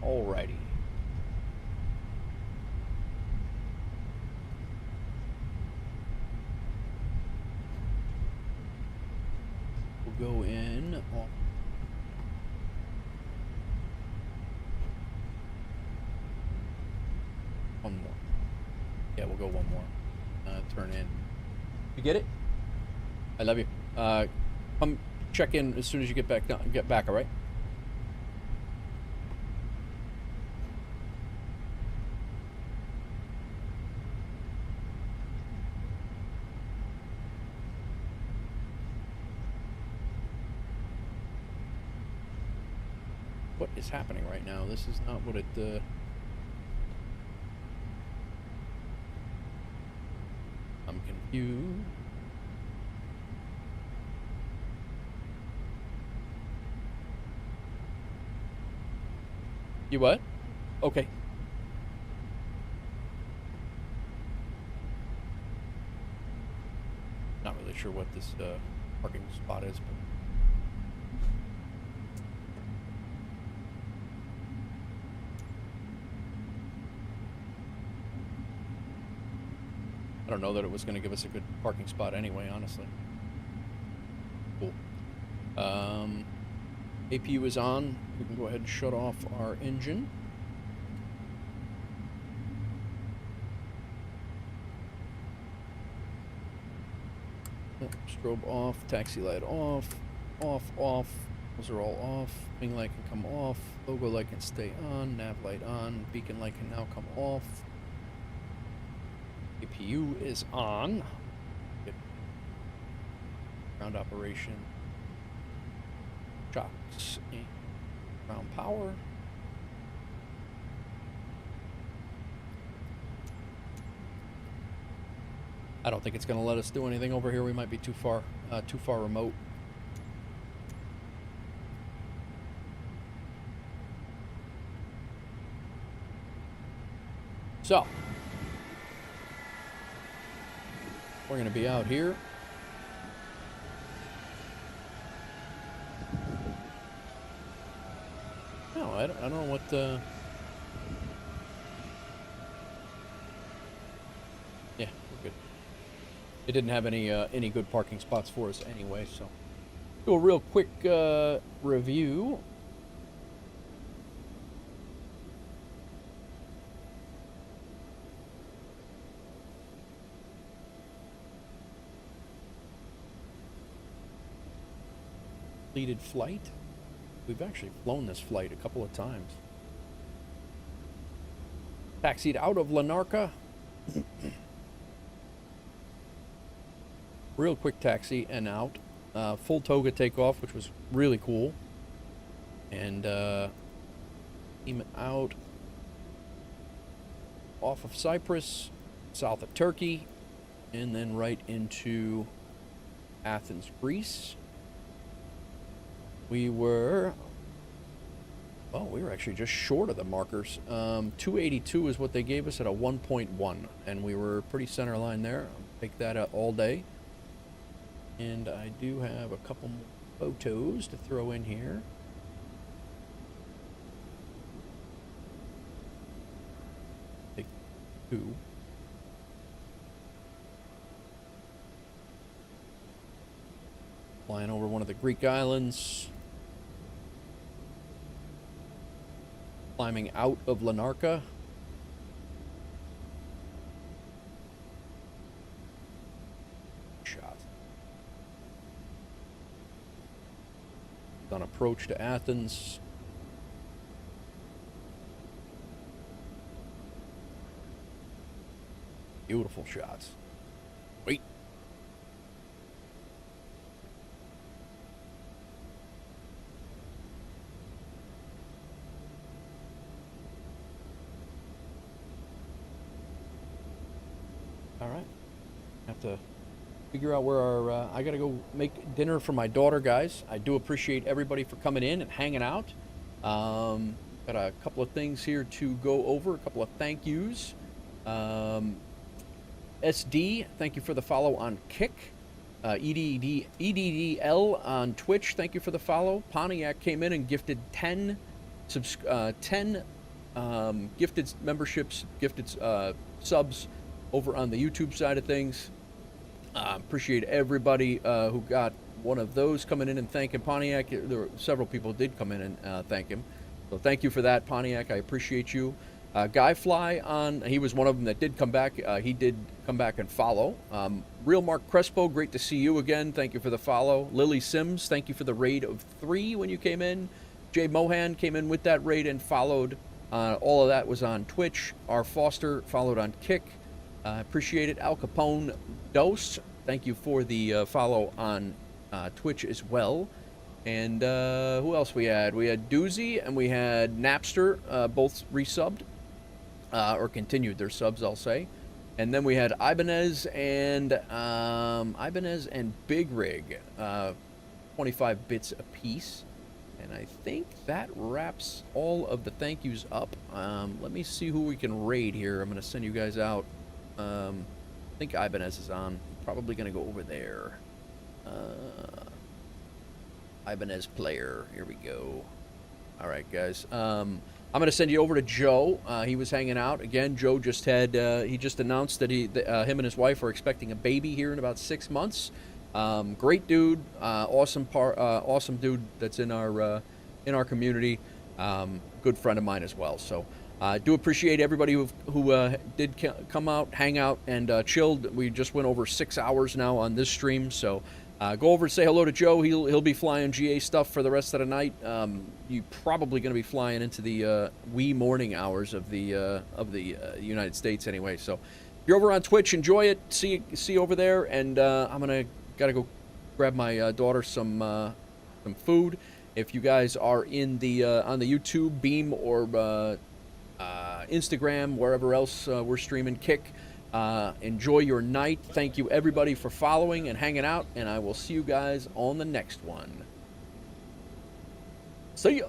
Alrighty. We'll go in. Oh. One more. Yeah, we'll go one more. Turn in. You get it? I love you. Come check in as soon as you get back. Get back, all right? What is happening right now? This is not what it, I'm confused. You what? Okay. Not really sure what this, parking spot is, but... I don't know that it was going to give us a good parking spot anyway, honestly. Cool. APU is on. We can go ahead and shut off our engine. Strobe off, taxi light off, off. Those are all off. Wing light can come off. Logo light can stay on. Nav light on. Beacon light can now come off. APU is on. Good. Ground operation. Shocks. Ground power. I don't think it's going to let us do anything over here. We might be too far remote. So, we're going to be out here. No, I don't know what yeah, we're good. It didn't have any good parking spots for us anyway, so do a real quick review. Completed flight. We've actually flown this flight a couple of times. Taxied out of Lanarka. Real quick taxi and out. Full TOGA takeoff, which was really cool. And came out off of Cyprus, south of Turkey, and then right into Athens, Greece. We were actually just short of the markers. 282 is what they gave us at a 1.1, and we were pretty center line there. I'll take that out all day. And I do have a couple more photos to throw in here. Take two. Flying over one of the Greek islands. Climbing out of Lanarka. Shot. On approach to Athens. Beautiful shots. Wait. All right. Have to figure out where our, I gotta go make dinner for my daughter, guys. I do appreciate everybody for coming in and hanging out. Got a couple of things here to go over, a couple of thank yous. SD, thank you for the follow on Kick. EDDL on Twitch, thank you for the follow. Pontiac came in and gifted 10 gifted memberships, gifted subs over on the YouTube side of things. Appreciate everybody who got one of those coming in and thanking Pontiac. There were several people who did come in and thank him. So thank you for that, Pontiac. I appreciate you. Guyfly on, he was one of them that did come back. He did come back and follow. Real Mark Crespo, great to see you again. Thank you for the follow. Lily Sims, thank you for the raid of 3 when you came in. Jay Mohan came in with that raid and followed. All of that was on Twitch. R. Foster followed on Kick. Appreciate it. Al Capone Dose, thank you for the follow on Twitch as well. And who else we had? We had Doozy and we had Napster, both resubbed. Or continued their subs, I'll say. And then we had Ibanez and Big Rig, 25 bits apiece. And I think that wraps all of the thank yous up. Let me see who we can raid here. I'm going to send you guys out. I think Ibanez is on. Probably going to go over there. Ibanez player. Here we go. All right, guys. I'm going to send you over to Joe. He was hanging out. Again, Joe just had, he just announced that him and his wife are expecting a baby here in about 6 months. Great dude. Awesome dude that's in our community. Good friend of mine as well. So I do appreciate everybody who did come out, hang out, and chilled. We just went over 6 hours now on this stream. So go over and say hello to Joe. He'll be flying GA stuff for the rest of the night. You're probably going to be flying into the wee morning hours of the United States anyway. So if you're over on Twitch, enjoy it. See you over there. And gotta go grab my daughter some food. If you guys are in the on the YouTube, Beam, or Instagram, wherever else we're streaming, Kick. Enjoy your night. Thank you everybody for following and hanging out, and I will see you guys on the next one. See ya.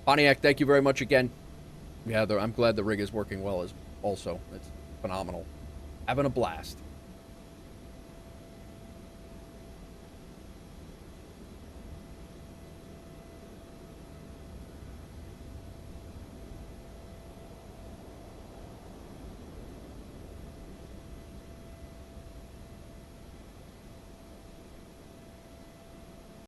Pontiac, thank you very much again. Yeah, I'm glad the rig is working well. It's phenomenal. Having a blast.